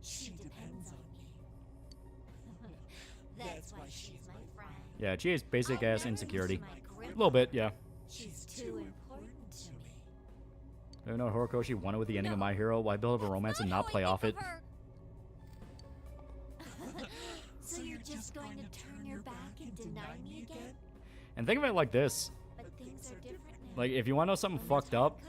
she depends on me. That's why she's my friend. Yeah, Chie's basic ass insecurity. A little bit, yeah. She's too important to me. I know Horikoshi wanted with the ending of My Hero. Why build up a romance and not play off it? So you're just going to turn your back and deny me again? And think of it like this. But things are different now. Like, if you want to know something fucked up,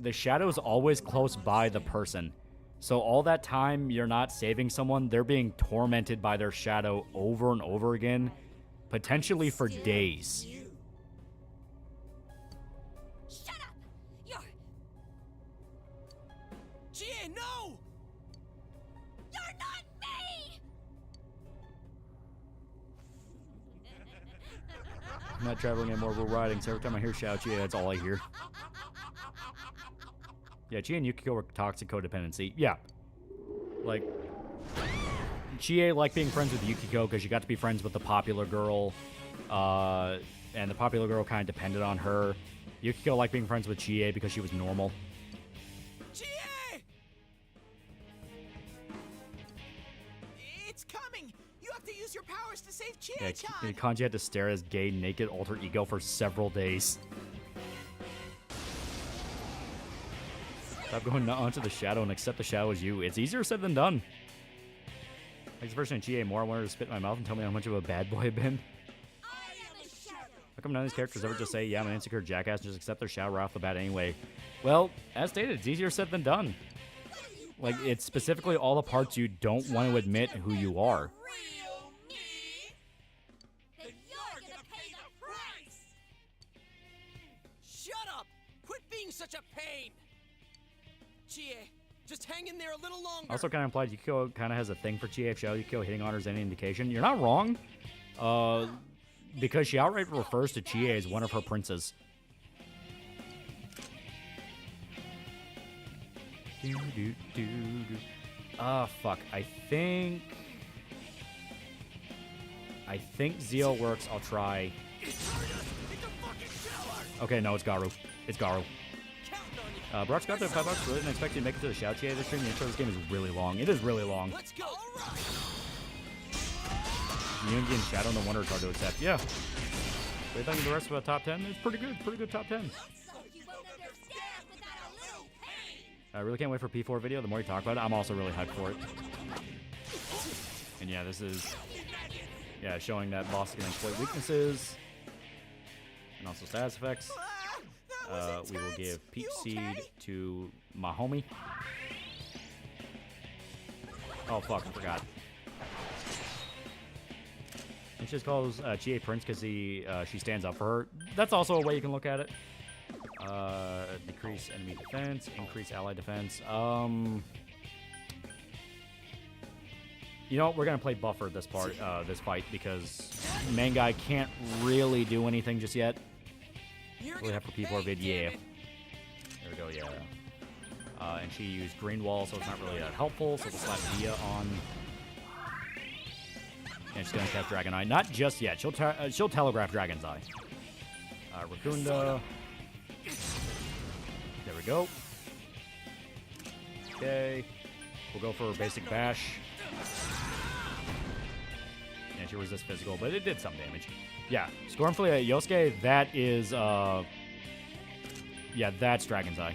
the shadow's always close by the person. So all that time you're not saving someone, they're being tormented by their shadow over and over again, potentially for days. Shut up! You're... Chie, no! You're not me! I'm not traveling anymore, we're riding, so every time I hear shout, Chie, that's all I hear. Yeah, Chie and Yukiko were toxic codependency. Yeah. Like, Chie liked being friends with Yukiko because she got to be friends with the popular girl, and the popular girl kind of depended on her. Yukiko liked being friends with Chie because she was normal. Chie! It's coming! You have to use your powers to save Yeah, Chie-chan! Kanji had to stare at his gay, naked alter ego for several days. Stop going onto the shadow and accept the shadow as you. It's easier said than done. Next version of Chie more, I wanted her to spit in my mouth and tell me how much of a bad boy I've been. How come none of these characters ever just say, yeah, I'm an insecure jackass, and just accept their shadow right off the bat anyway? Well, as stated, it's easier said than done. Like, it's specifically all the parts you don't want to admit who you are. Shut up! Quit being such a pain! Chie, just hang in there a little longer. Also kind of implied Yukiko kind of has a thing for Chie. If Yukiko hitting on her is any indication. You're not wrong. Because she outright refers to Chie as one of her princes. Fuck. I think Zio works. I'll try. Okay, no, it's Garu. It's Garu. Brock's got the $5. Really didn't expect you to make it to the Shout Chie this stream. The intro of this game is really long. It is really long. Let's go. Unity and Shadow no wonder it's hard to accept. Yeah. What do you think of the rest of the top 10? It's pretty good. Pretty good top 10. I really can't wait for P4 video. The more you talk about it, I'm also really hyped for it. And yeah, this is showing that boss can exploit weaknesses and also status effects. We will give Peach Seed to my homie. Oh fuck, I forgot. And she just calls Chie Prince because she stands up for her. That's also a way you can look at it. Decrease enemy defense, increase ally defense. You know what? We're gonna play buffer this fight because main guy can't really do anything just yet. We'll have for P4 vid, yeah. There we go, yeah. And she used green wall, so it's not really that helpful. So we'll slap Dia on. And she's gonna cast Dragon Eye. Not just yet. She'll telegraph Dragon's Eye. Raccoonda. There we go. Okay. We'll go for a basic bash. And she resists physical, but it did some damage. Yeah, Scornfully at Yosuke, that is, yeah, that's Dragon's Eye.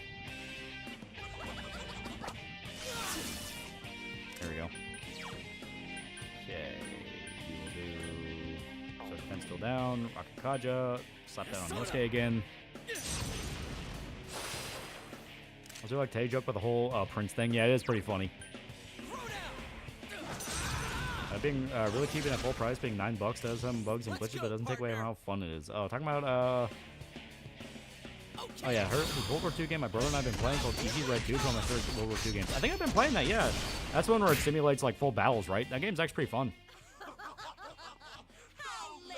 There we go. Okay, we will do... So defense still down, Rakakaja, slap that on Yosuke again. Was there like a joke about the whole Prince thing? Yeah, it is pretty funny. Being really cheap and at full price, being $9 does have some bugs and glitches, but doesn't take away from how fun it is. Oh, talking about oh yeah, her World War II game my brother and I have been playing called Easy Red 2. It's one of my favorite World War II games. I think I've been playing that. Yeah, that's one where it simulates like full battles, right? That game's actually pretty fun. How lame!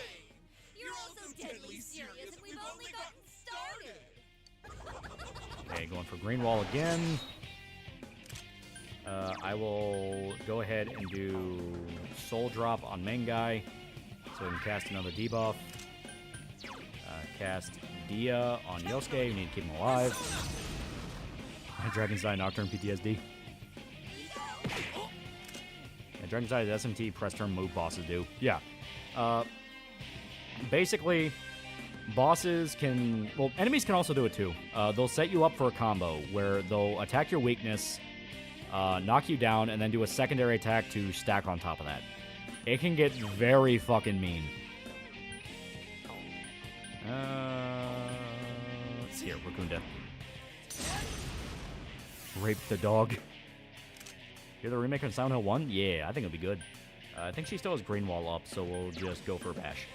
You're all so deadly serious, and we've only gotten started. Okay, going for green wall again. I will go ahead and do Soul Drop on main guy, so we can cast another debuff. Cast Dia on Yosuke. We need to keep him alive. Dragon's Eye Nocturne PTSD. Yeah, Dragon's Eye is SMT press turn move bosses do. Yeah. Basically, bosses can... Well, enemies can also do it too. They'll set you up for a combo where they'll attack your weakness, knock you down, and then do a secondary attack to stack on top of that. It can get very fucking mean. Here, Raccoonda. Rape the dog. You're the remake on Sound Hill 1? Yeah, I think it'll be good. I think she still has green wall up, so we'll just go for a bash.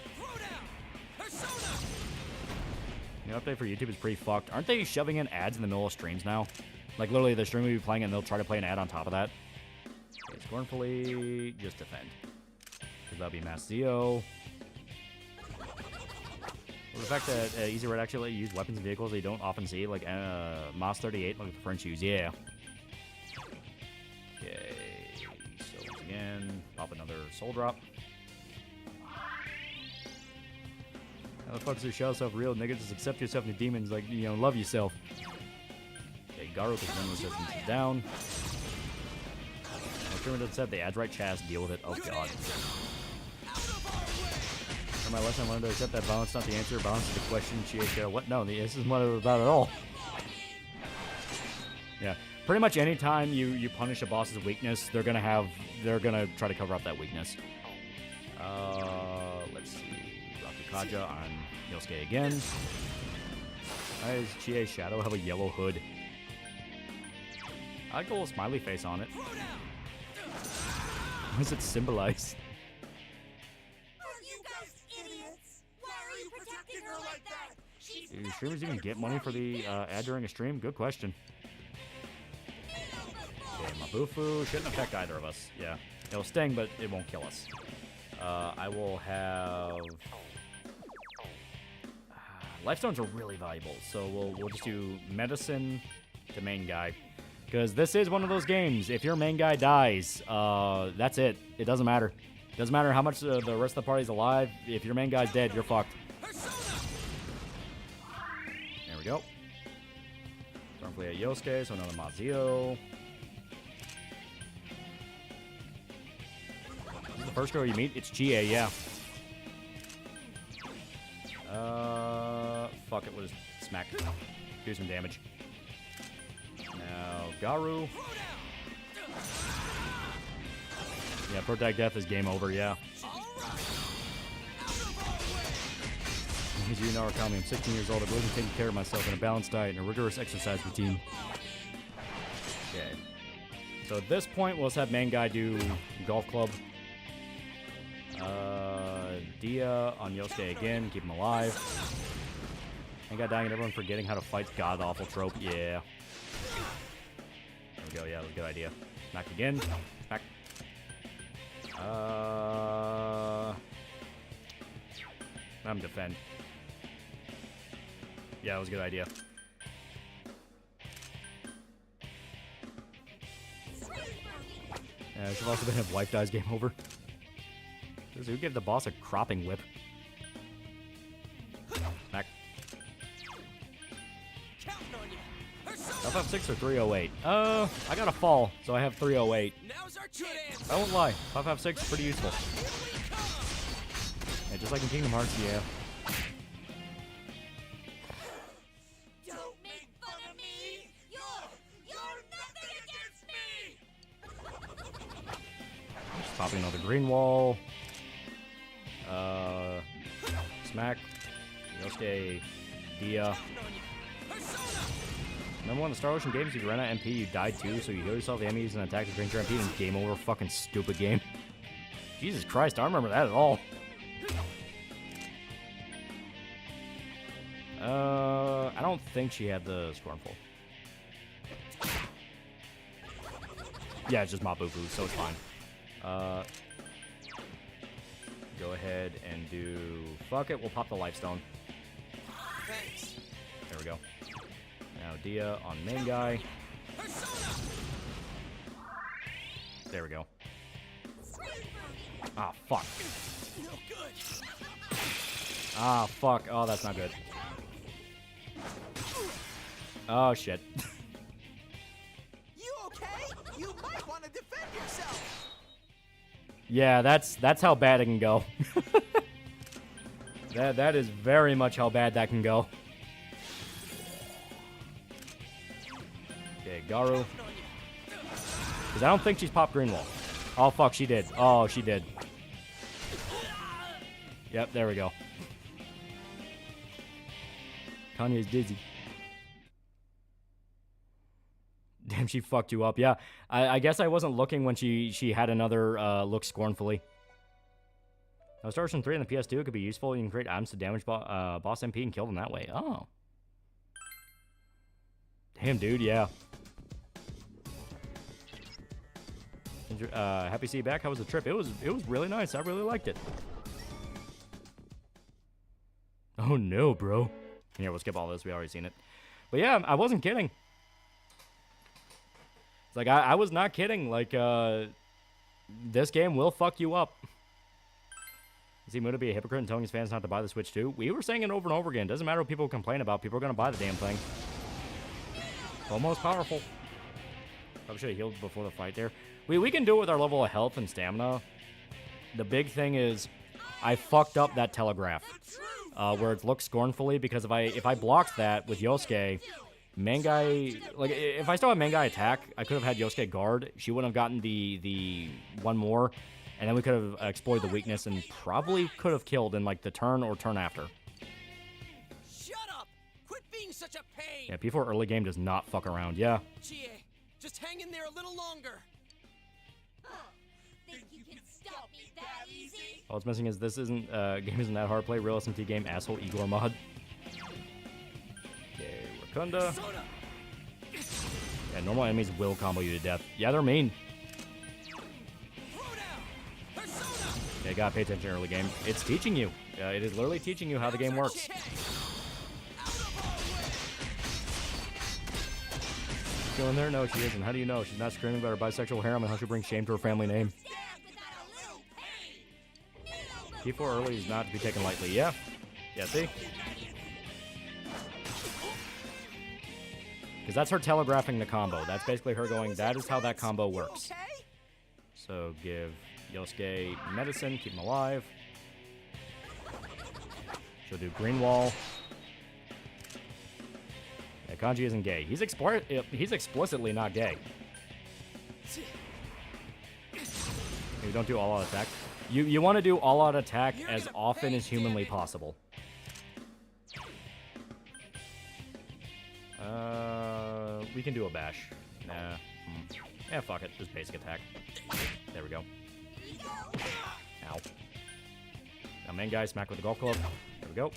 The update for YouTube is pretty fucked. Aren't they shoving in ads in the middle of streams now? Like, literally, the stream will be playing and they'll try to play an ad on top of that. Okay, Scornfully, just defend. Because that'll be Mass Zeo. Well, the fact that Easy Red actually let you use weapons and vehicles that you don't often see, like Moss 38, like the French use, yeah. Okay, so once again, pop another Soul Drop. How the fuck is your shell self real? Nigga, just accept yourself and the demons, like, you know, love yourself. Okay, Garu, because one resistance is down. I'm sure it doesn't set the ads right chast, deal with it. Oh god. For my lesson, I learned to accept that violence is not the answer, violence is the question. What? No, this isn't what it was about at all. Yeah, pretty much any time you punish a boss's weakness, they're gonna try to cover up that weakness. Let's see, Rakakaja on Yosuke again. Why does Chie's shadow have a yellow hood? I like a little smiley face on it. What does it symbolize? Do streamers even get money for the ad during a stream? Good question. Okay, Mabufu shouldn't affect either of us. Yeah, it'll sting, but it won't kill us. I will have... Lifestones are really valuable, so we'll just do medicine to main guy. Because this is one of those games, if your main guy dies, that's it. It doesn't matter. It doesn't matter how much the rest of the party's alive. If your main guy's dead, you're fucked. There we go. Stormfleet at Yosuke, so another Mazio. This is the first girl you meet? It's Chie, yeah. Fuck it, we'll just smack. Do some damage. Now, Garu. Yeah, Protect Death is game over, yeah. As you know, Akami, I'm 16 years old. I believe in taking care of myself in a balanced diet and a rigorous exercise routine. Okay. So at this point, we'll just have main guy do Golf Club. Dia on Yosuke again, keep him alive. Main guy dying and everyone forgetting how to fight god-awful trope, yeah. There we go, yeah, that was a good idea. Smack again. Smack. I'm defend. Yeah, that was a good idea. Yeah, it should have also been a wife dies game over. Who gave the boss a cropping whip? Back. 556 or 308? I got a fall, so I have 308. I won't lie, 556 is pretty useful. Yeah, just like in Kingdom Hearts, yeah. Don't make fun of me! You're nothing against me! Just popping another green wall. Smack. Yosuke. Dia. Remember when the Star Ocean games, if you ran out MP, you died too, so you heal yourself, the enemy uses an attack to drink your MP, and game over. Fucking stupid game. Jesus Christ, I don't remember that at all. I don't think she had the Scornful. Yeah, it's just Mabubu, so it's fine. Go ahead and do... Fuck it, we'll pop the Lifestone. Thanks. There we go. Now Dia on main guy. There we go. Ah, fuck. Ah, fuck. Oh, that's not good. Oh, shit. You okay? You might want to defend yourself. Yeah, that's how bad it can go. That is very much how bad that can go. Okay, Garu. Because I don't think she's popped Green Wall. Oh, fuck, she did. Oh, she did. Yep, there we go. Kanye's dizzy. Damn, she fucked you up. Yeah, I guess I wasn't looking when she had another look scornfully. Now, Star Ocean 3 on the PS2 could be useful. You can create items to damage boss MP and kill them that way. Oh. Damn, dude, yeah. Happy to see you back. How was the trip? It was really nice. I really liked it. Oh, no, bro. Yeah, we'll skip all this. We already seen it. But yeah, I wasn't kidding. It's like, I was not kidding. Like, this game will fuck you up. Is he going to be a hypocrite and telling his fans not to buy the Switch too? We were saying it over and over again. Doesn't matter what people complain about. People are going to buy the damn thing. Almost powerful. Probably should have healed before the fight there. We can do it with our level of health and stamina. The big thing is, I fucked up that telegraph. Where it looks scornfully, because if I blocked that with Yosuke, Mangai, like, if I still had Mangai attack, I could have had Yosuke guard. She wouldn't have gotten the one more, and then we could have exploited the weakness and probably could have killed in, like, the turn or turn after. Shut up! Quit being such a pain! Yeah, P4 early game does not fuck around, yeah. Chie, just hang in there a little longer. Think you can stop me that easy? All it's missing is this isn't game isn't that hard to play. Real SMT game, asshole Igor mod. Okay, Rakunda. Yeah, normal enemies will combo you to death. Yeah, they're mean. Yeah, you gotta pay attention early game. It's teaching you. It is literally teaching you how the game works. Still in there? No, she isn't. How do you know? She's not screaming about her bisexual harem and how she brings shame to her family name. P4 early is not to be taken lightly. Yeah. Yeah, see? Because that's her telegraphing the combo. That's basically her going, that is how that combo works. So give Yosuke medicine, keep him alive. She'll do green wall. Yeah, Kanji isn't gay. He's explicitly not gay. Maybe don't do all-out attack. You want to do all-out attack as often as humanly possible. We can do a bash. Nah. Yeah, fuck it. Just basic attack. There we go. Ow. Now main guy, smack with the golf club. There we go.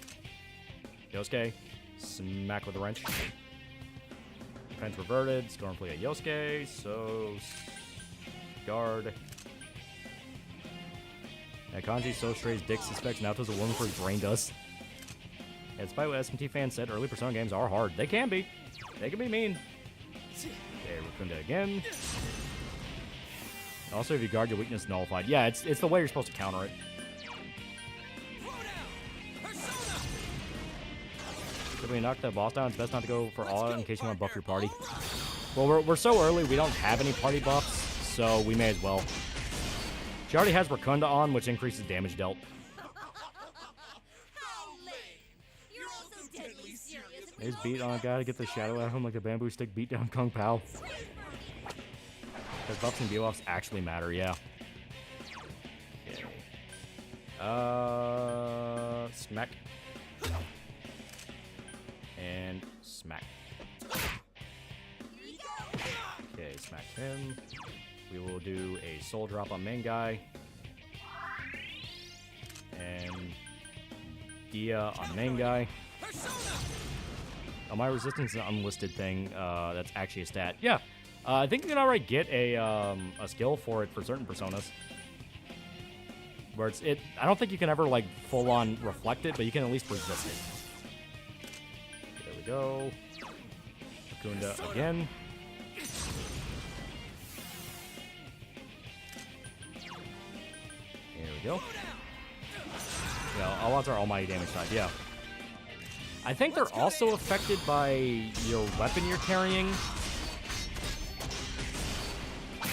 Yosuke, smack with the wrench. Defense reverted. Stormfleet at Yosuke. So guard. Yeah, Kanji so straight his dick suspects Naoto's a woman for his brain dust. Yeah, despite what SMT fans said, early Persona games are hard. They can be. They can be mean. Okay, Rakunda again. Also, if you guard your weakness nullified. Yeah, it's the way you're supposed to counter it. If we knock the boss down, it's best not to go for all out in case you want to buff your party. Well, we're so early, we don't have any party buffs, so we may as well. She already has Racunda on, which increases damage dealt. He's beat on a guy to get the shadow out of him like a bamboo stick beat down Kung Pao. Because buffs and debuffs actually matter, yeah. Okay. Smack. And smack. Okay, smack him. We will do a soul drop on main guy. And Dia on main guy. Oh, my resistance is an unlisted thing. That's actually a stat. Yeah, I think you can already get a skill for it for certain personas. Where I don't think you can ever like full on reflect it, but you can at least resist it. There we go. Racunda again. There we go. Yeah, all odds are almighty damage type. Yeah. I think they're also affected by your weapon you're carrying.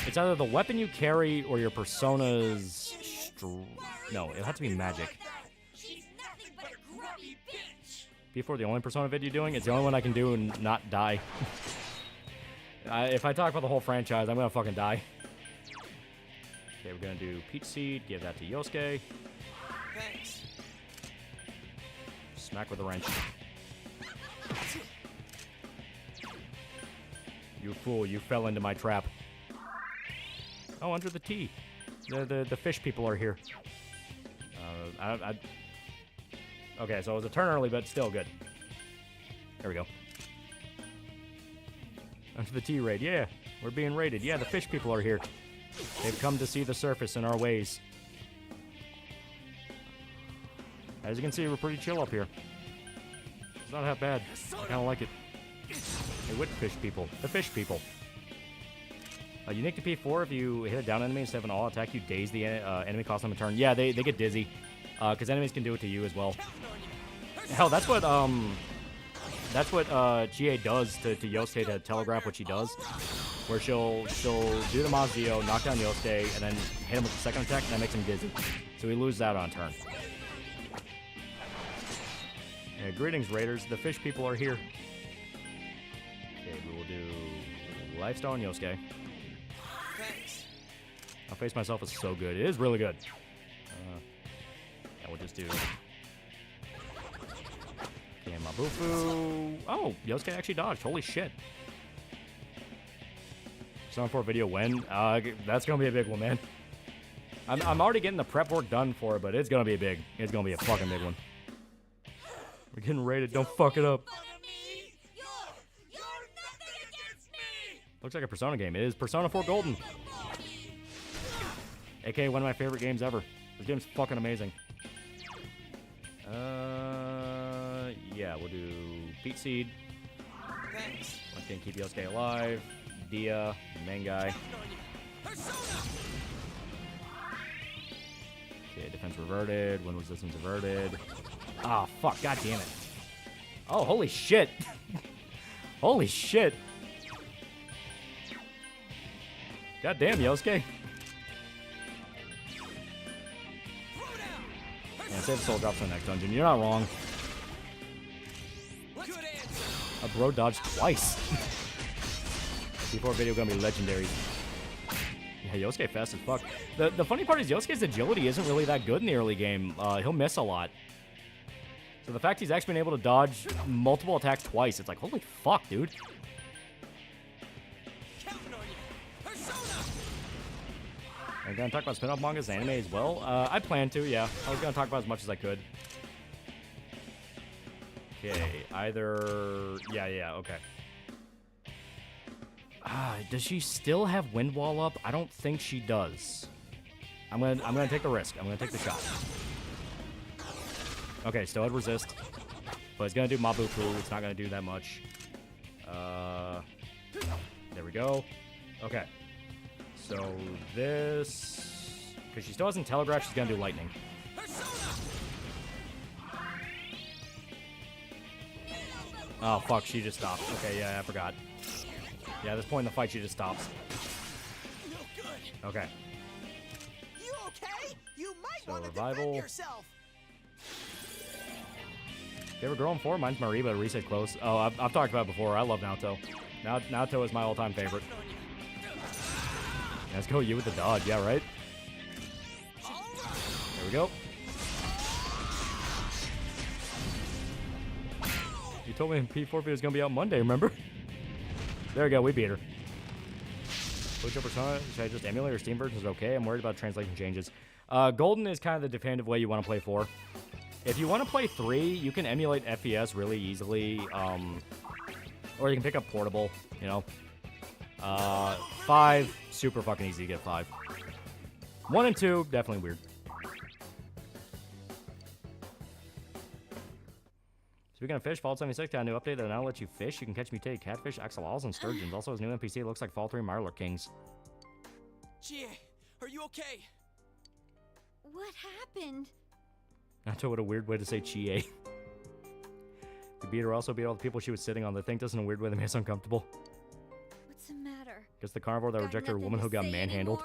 It's either the weapon you carry or your persona's... No, it'll have to be magic. Before the only persona vid you're doing, it's the only one I can do and not die. If I talk about the whole franchise, I'm gonna fucking die. Okay, we're gonna do Peach Seed, give that to Yosuke. Thanks. Smack with a wrench. You fool, you fell into my trap. Oh, under the T. The fish people are here. Okay, so it was a turn early, but still good. There we go. Under the T raid, yeah. We're being raided. Yeah, the fish people are here. They've come to see the surface and our ways. As you can see, we're pretty chill up here. It's not that bad. I kind of like it. Hey, what fish people? The fish people. Unique to P4, if you hit a down enemy instead of an all attack, you daze the enemy, cost them a turn. Yeah, they get dizzy. Because enemies can do it to you as well. Hell, that's what GA does to Yosuke to telegraph what she does. Where she'll do the Mazio, knock down Yosuke, and then hit him with the second attack, and that makes him dizzy. So he loses out on turn. Yeah, greetings, Raiders. The fish people are here. Okay, we will do Lifestyle on Yosuke. Thanks. I'll face myself is so good. It is really good. Yeah, we'll just do... Okay, Mabufu. Oh, Yosuke actually dodged. Holy shit. Sound for a video when? That's gonna be a big one, man. I'm already getting the prep work done for it, but it's gonna be big. It's gonna be a fucking big one. We're getting raided. Don't fuck it up. Looks like a Persona game. It is Persona 4 Golden. AKA one of my favorite games ever. This game's fucking amazing. Yeah, we'll do Peach Seed. Thanks. One thing, keep Yosuke alive. Dia, main guy. Okay, defense reverted. Wind resistance reverted. Ah, fuck. God damn it. Oh, holy shit. Holy shit. God damn, Yosuke. Yeah, save the soul drops in the next dungeon. You're not wrong. A bro dodged twice. Before video gonna be legendary. Yeah, Yosuke fast as fuck. The funny part is Yosuke's agility isn't really that good in the early game. He'll miss a lot. So the fact he's actually been able to dodge multiple attacks twice, it's like, holy fuck, dude. I'm gonna talk about spin-off mangas and anime as well. I plan to, yeah. I was gonna talk about as much as I could. Okay, either... Yeah, okay. Does she still have Wind Wall up? I don't think she does. I'm gonna take the risk. I'm gonna take the shot. Okay, still had resist. But it's gonna do Mabufu. It's not gonna do that much. There we go. Okay. So this... Because she still hasn't telegraphed she's going to do lightning. Oh, fuck, she just stopped. Okay, yeah, I forgot. Yeah, at this point in the fight, she just stops. No good. Okay. You okay? You might So want to revival. defend yourself. Favorite girl in 4? Mine's Marie, but Reese said close. Oh, I've talked about it before. I love Naoto. Naoto is my all-time favorite. Let's go you with the dodge. Yeah, right? There we go. You told me P4 video was going to be out Monday, remember? There we go. We beat her. Which persona? Should I just emulate or Steam version is okay? I'm worried about translation changes. Golden is kind of the definitive way you want to play 4. If you want to play 3, you can emulate FES really easily. Or you can pick up portable, you know. 5, super fucking easy to get 5. 1 and 2, definitely weird. Speaking of fish, Fall 76 got a new update that now lets you fish. You can catch mutated catfish, axolotls, and sturgeons. Also, his new NPC looks like Fall 3 Marler Kings. Chie, are you okay? What happened? Nato, what a weird way to say Chie. We beat her, also beat all the people she was sitting on. The thing doesn't in a weird way that makes us uncomfortable. What's the matter? Guess the carnivore that rejected her womanhood got manhandled.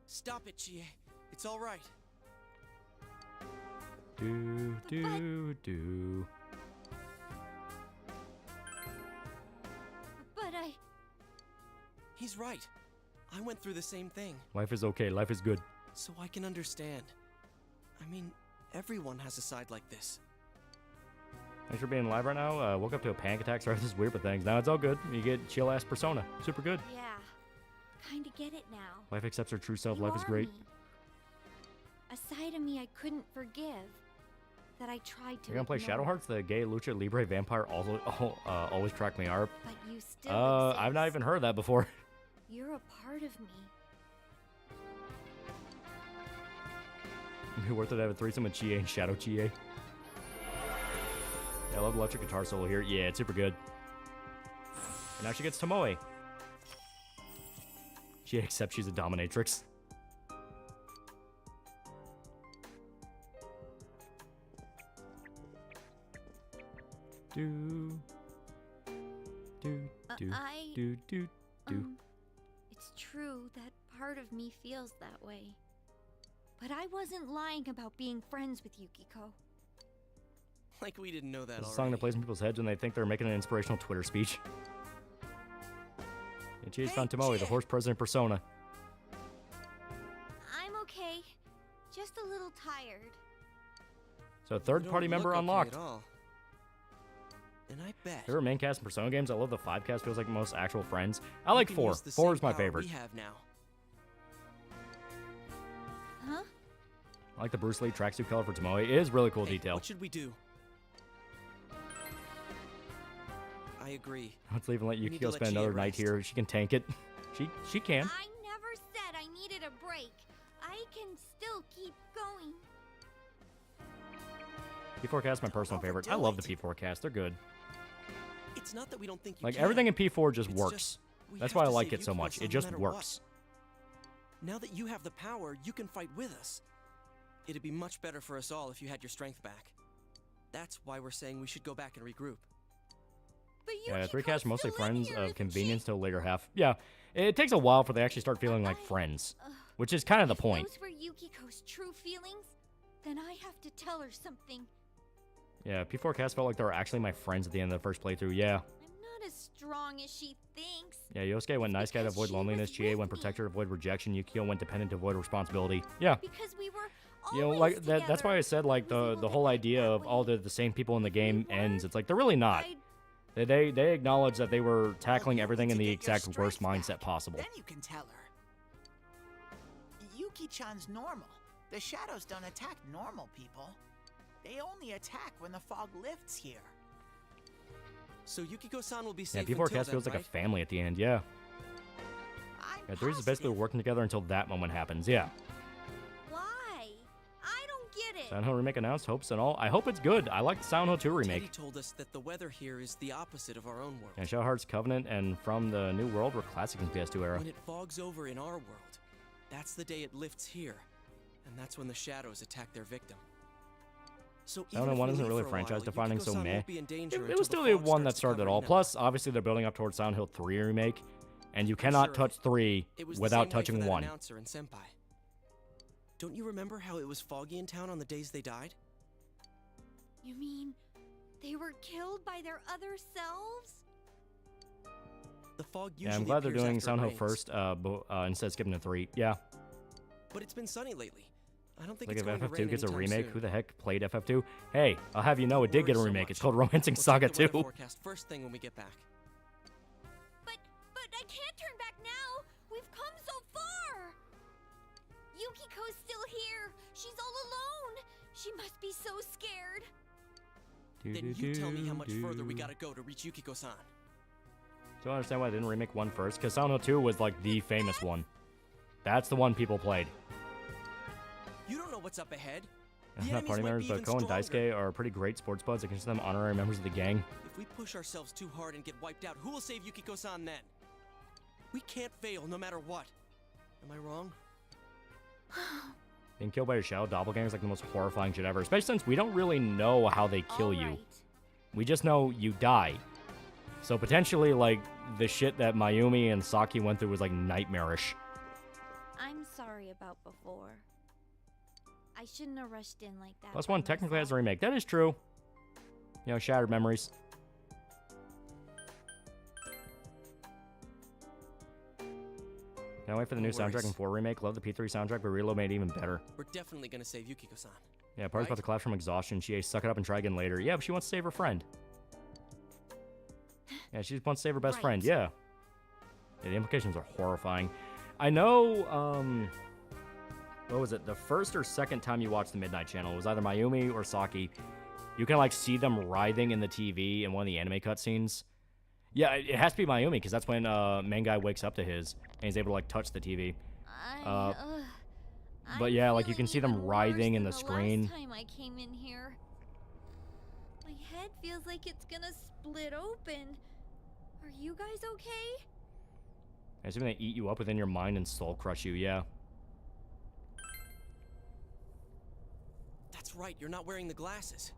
Stop it, Chie. It's all right. Do. But I... He's right. I went through the same thing. Life is okay. Life is good. So I can understand. I mean, everyone has a side like this. Thanks for being live right now. Woke up to a panic attack. Sorry, this is weird, but thanks. Now it's all good. You get chill-ass persona. Super good. Yeah. Kinda get it now. Life accepts her true self. You Life is are great. me. A side of me I couldn't forgive. That I tried to You're gonna play ignore. Shadowhearts? The gay lucha libre vampire also always cracked me up. But you still I've not even heard that before. You're a part of me. It'd be worth it to have a threesome with Chie and Shadow Chie. Yeah, I love electric guitar solo here. Yeah, it's super good. And now she gets Tomoe. She accepts she's a dominatrix. Do. It's true that part of me feels that way. But I wasn't lying about being friends with Yukiko. Like we didn't know that It's a already. song that plays in people's heads when they think they're making an inspirational Twitter speech. And Chie's found Tomoe, the horse president persona. I'm okay. Just a little tired. So third-party member unlocked. And I bet. Favorite main cast in Persona games? I love the 5 cast. Feels like the most actual friends. I like you can 4. use the 4 same is my power favorite. We have now. Huh? I like the Bruce Lee tracksuit color for Tomoe. It is really cool detail. What should we do? I agree. Let's leave and let We need Yukiko to let spend Chie another night rest. here. She can tank it. She can. I never said I needed a break. I can still keep going. P4 cast is my personal favorite. I love the P4 cast. They're good. It's not that we don't think you Like can. everything in P4 just It's works. just we That's have why I to like save it so much. Yukiko-san It no just matter works. what. Now that you have the power, you can fight with us. It'd be much better for us all if you had your strength back. That's why we're saying we should go back and regroup. But Yeah, 3 casts are mostly friends of convenience till later half. Yeah, it takes a while for they actually start feeling like friends, which is kind of the point. Those were Yukiko's true feelings? Then I have to tell her something. Yeah, P4 cast felt like they were actually my friends at the end of the first playthrough. Yeah. Not as strong as she thinks. Yeah, Yosuke went nice guy to avoid loneliness. Chie went protector to avoid rejection. Yukio went dependent to avoid responsibility. Yeah. Because we were You know, like that's why I said like the whole idea of all the same people in the game ends. It's like they're really not. They acknowledge that they were tackling everything in the exact worst mindset possible. Then you can tell her. Yuki-chan's normal. The shadows don't attack normal people. They only attack when the fog lifts here. So Yukiko-san will be Yeah, safe P4 until cast then, feels like right? a family at the end. Yeah. Yeah, 3 is basically working together until that moment happens. Yeah. Why? I don't get it. Silent Hill remake announced, hopes and all. I hope it's good. I like the Silent Hill 2 remake. Teddy told us that the weather here is the opposite of our own world. Yeah, Shadow Heart's Covenant and From the New World were classic in the PS2 era. When it fogs over in our world, that's the day it lifts here. And that's when the shadows attack their victim. So Silent Hill 1 isn't really franchise defining, so meh. It was still the one that started it all. Plus, obviously, they're building up towards Silent Hill 3 remake, and you cannot touch 3 without touching 1. Don't you remember how it was foggy in town on the days they died? You mean they were killed by their other selves? The fog usually Yeah, I'm glad they're appears doing after it Silent Hill rains. first instead of skipping to 3. Yeah. But it's been sunny lately. I don't think Like it's if going to FF2 rain gets a anytime remake, soon. who the heck played FF2? Hey, I'll have you know it did get a remake. It's called Romancing Saga 2. Forecast first thing when we get back. But I can't turn back now. We've come so far. Yukiko's still here. She's all alone. She must be so scared. Then you tell me how much further we gotta go to reach Yukiko-san. Don't understand why they didn't remake 1 first, because Silent Hill 2 was like the famous one. That's the one people played. You don't know what's up ahead. Not party members, but Ko and Daisuke are pretty great sports buds. I consider them honorary members of the gang. If we push ourselves too hard and get wiped out, who will save Yukiko-san then? We can't fail no matter what. Am I wrong? Being killed by your shadow doppelganger is like the most horrifying shit ever, especially since we don't really know how they kill you. We just know you die. So potentially, like, the shit that Mayumi and Saki went through was, like, nightmarish. I'm sorry about before. I shouldn't have rushed in like that. Plus 1 technically has a remake. That is true. You know, Shattered Memories. Can't wait for the new soundtrack in 4 remake. Love the P3 soundtrack, but Reload made it even better. We're definitely gonna save Yukiko-san. Yeah, Party's about to collapse from exhaustion. She suck it up and try again later. Yeah, but she wants to save her friend. Yeah, she wants to save her best friend. Yeah. Yeah, the implications are horrifying. I know, what was it? The first or second time you watched the Midnight Channel, it was either Mayumi or Saki. You can, like, see them writhing in the TV in one of the anime cutscenes. Yeah, it has to be Mayumi, because that's when main guy wakes up to his, and he's able to, like, touch the TV. But yeah, like, you can see them writhing in the screen. Last time I came in here, my head feels like it's gonna split open. Are you guys okay? I assume they eat you up within your mind and soul crush you, yeah. That's right, you're not wearing the glasses.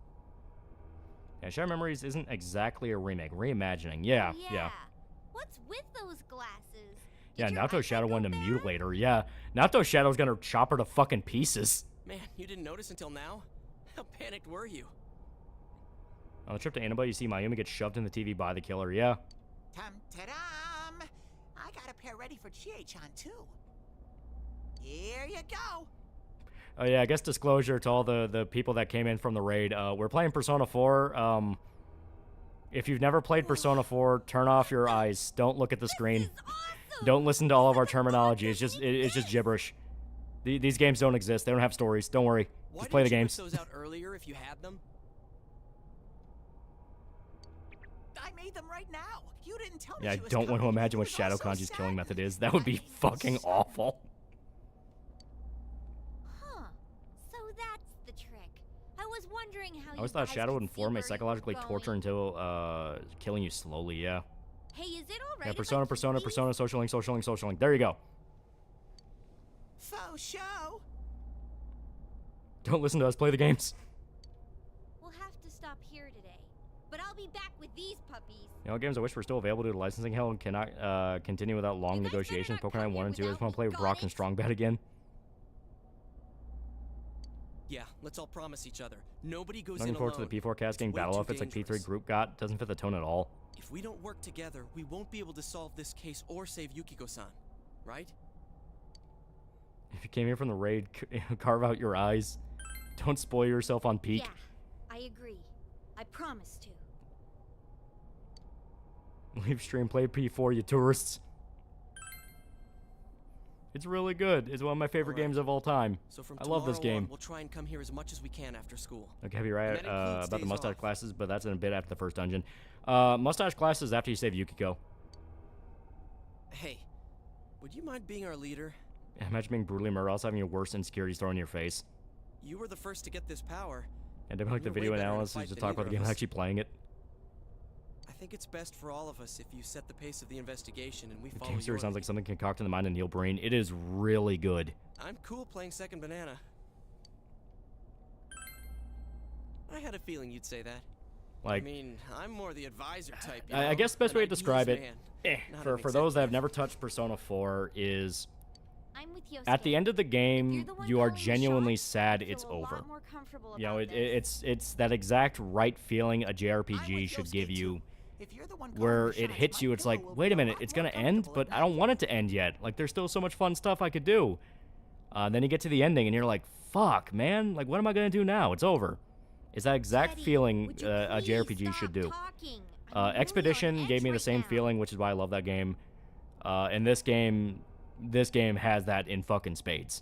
Yeah, Shattered Memories isn't exactly a remake. Reimagining, yeah. What's with those glasses? Yeah, Naoto's Shadow wanted to mutilate her, yeah. Naoto's Shadow's gonna chop her to fucking pieces. Man, you didn't notice until now? How panicked were you? On the trip to Inaba, you see Mayumi get shoved in the TV by the killer, yeah. Tum-ta-dum! I got a pair ready for Chie-chan, too. Here you go. Oh yeah, I guess disclosure to all the people that came in from the raid. We're playing Persona 4. If you've never played Persona 4, turn off your eyes. Don't look at the screen. Don't listen to all of our terminology. It's just gibberish. These games don't exist. They don't have stories. Don't worry. Just play the games. Why didn't you put those out earlier if you had them? I made them right now. You didn't tell me. Yeah, I don't want to imagine what Shadow Kanji's killing method is. That would be fucking awful. Huh. So that's the trick. I was wondering how I always thought Shadow would inform me psychologically torture until killing you slowly, yeah. Hey, is it alright? Yeah, Persona, social link. There you go. Faux show. Don't listen to us, play the games. We'll have to stop here today. But I'll be back with these puppies. You know, games I wish were still available due to licensing hell and cannot continue without long negotiations. Pokemon 1 and 2. I just want to play with Brock and Strongbat again. Yeah, let's all promise each other. Nobody goes Looking in forward alone. to the P4 cast getting battle outfits like P3 group got. Doesn't fit the tone at all. If we don't work together, we won't be able to solve this case or save Yukiko-san, right? If you came here from the raid, carve out your eyes. Don't spoil yourself on Peak. Yeah, I agree. I promise to. Leave stream, play P4, you tourists. It's really good. It's one of my favorite games of all time. So from I love this tomorrow game. on, we'll try and come here as much as we can after school. Okay, have you right And that includes about the days mustache off. classes, but that's in a bit after the first dungeon. Mustache classes after you save Yukiko. Hey, would you mind being our leader? Imagine being brutally murdered, also having your worst insecurities thrown in your face. You were the first to get this power. And then like the You're way video better in a analysis fight to than talk about the either game of and us. actually playing it. I think it's best for all of us if you set the pace of the investigation and we The follow game your series sounds lead. like something concocted in the mind of Neil Breen. It is really good. I'm cool playing second banana. I had a feeling you'd say that. Like, I mean, I'm more the advisor type. You I know? guess the best An way to describe ideas it, man, not for an those that have never touched Persona 4, is I'm with Yosuke. at the end of the game, you are calling the genuinely shots, sad I feel it's a lot over. more comfortable You know, about it's that exact right feeling a JRPG should give you, where it hits you. It's like, wait a minute, it's gonna end, but I don't want it to end yet. Like, there's still so much fun stuff I could do. Then you get to the ending, and you're like, fuck, man, like, what am I gonna do now? It's over. It's that exact feeling a JRPG should do. Expedition gave me the same feeling, which is why I love that game. And this game has that in fucking spades.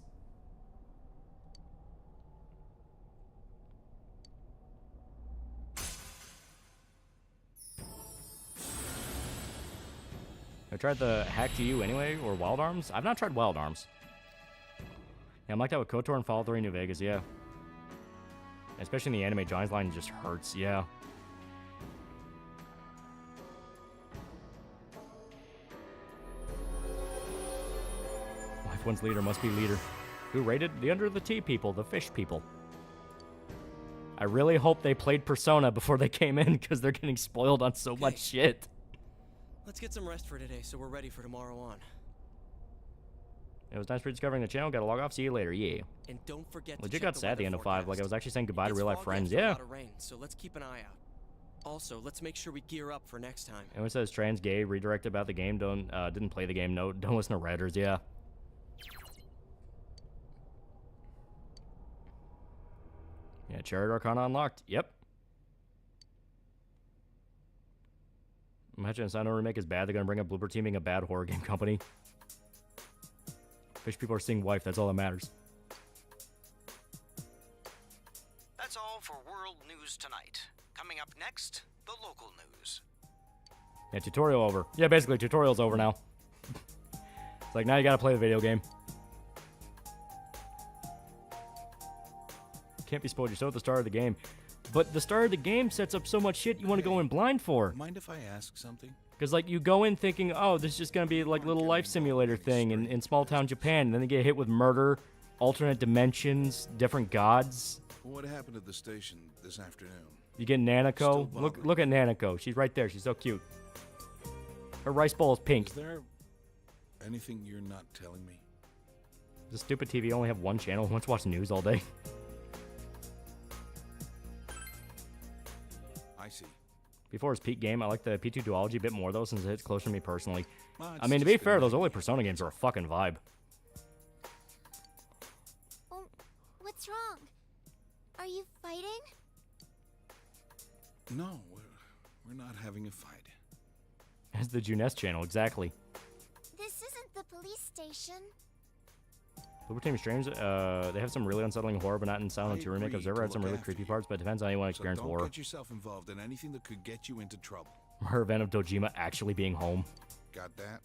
I tried the Hack to You anyway, or Wild Arms. I've not tried Wild Arms. Yeah, I'm like that with KOTOR and Fallout 3 New Vegas, yeah. Especially in the anime, Johnny's line just hurts, yeah. Life one's leader must be leader. Who rated? The Under the Tea people, the fish people. I really hope they played Persona before they came in, because they're getting spoiled on so much shit. Let's get some rest for today so we're ready for tomorrow on. It was nice rediscovering the channel. Gotta log off. See you later. Yeah. And don't forget to Legit check got the sad at the weather end of 5. Like, I was actually saying goodbye to It's real life foggy friends. after a Yeah. lot of rain, so let's keep an eye out. Also, let's make sure we gear up for next time. Anyone says trans, gay, redirect about the game, didn't play the game, no, don't listen to Redditors, yeah. Yeah, Chariot Arcana unlocked. Yep. Imagine if Sino remake is bad, they're gonna bring up Bloober Team being a bad horror game company. Fish people are seeing wife, that's all that matters. That's all for World News Tonight. Coming up next, the local news. Yeah, tutorial over. Yeah, basically, tutorial's over now. It's like, now you gotta play the video game. Can't be spoiled, you're still at the start of the game. But the start of the game sets up so much shit you want to go in blind for. Mind if I ask something? Because, like, you go in thinking, oh, this is just going to be, like, little life simulator thing in small-town Japan. And then they get hit with murder, alternate dimensions, different gods. What happened at the station this afternoon? You get Nanako. Look at Nanako. She's right there. She's so cute. Her rice bowl is pink. Is there anything you're not telling me? The stupid TV only have one channel. Who wants to watch news all day? I see. Before his peak game, I like the P2 duology a bit more, though, since it hits closer to me personally. Well, I mean, to be fair, those early Persona games are a fucking vibe. Oh, what's wrong? Are you fighting? No, we're not having a fight. It's the Juness channel, exactly. This isn't the police station. Bloober Team Streams, they have some really unsettling horror, but not in Silent 2 Remake. Observer had some really creepy parts, but it depends on how you want to experience Don't horror. get yourself involved in anything that could get you into trouble. Her event of Dojima actually being home. Got that?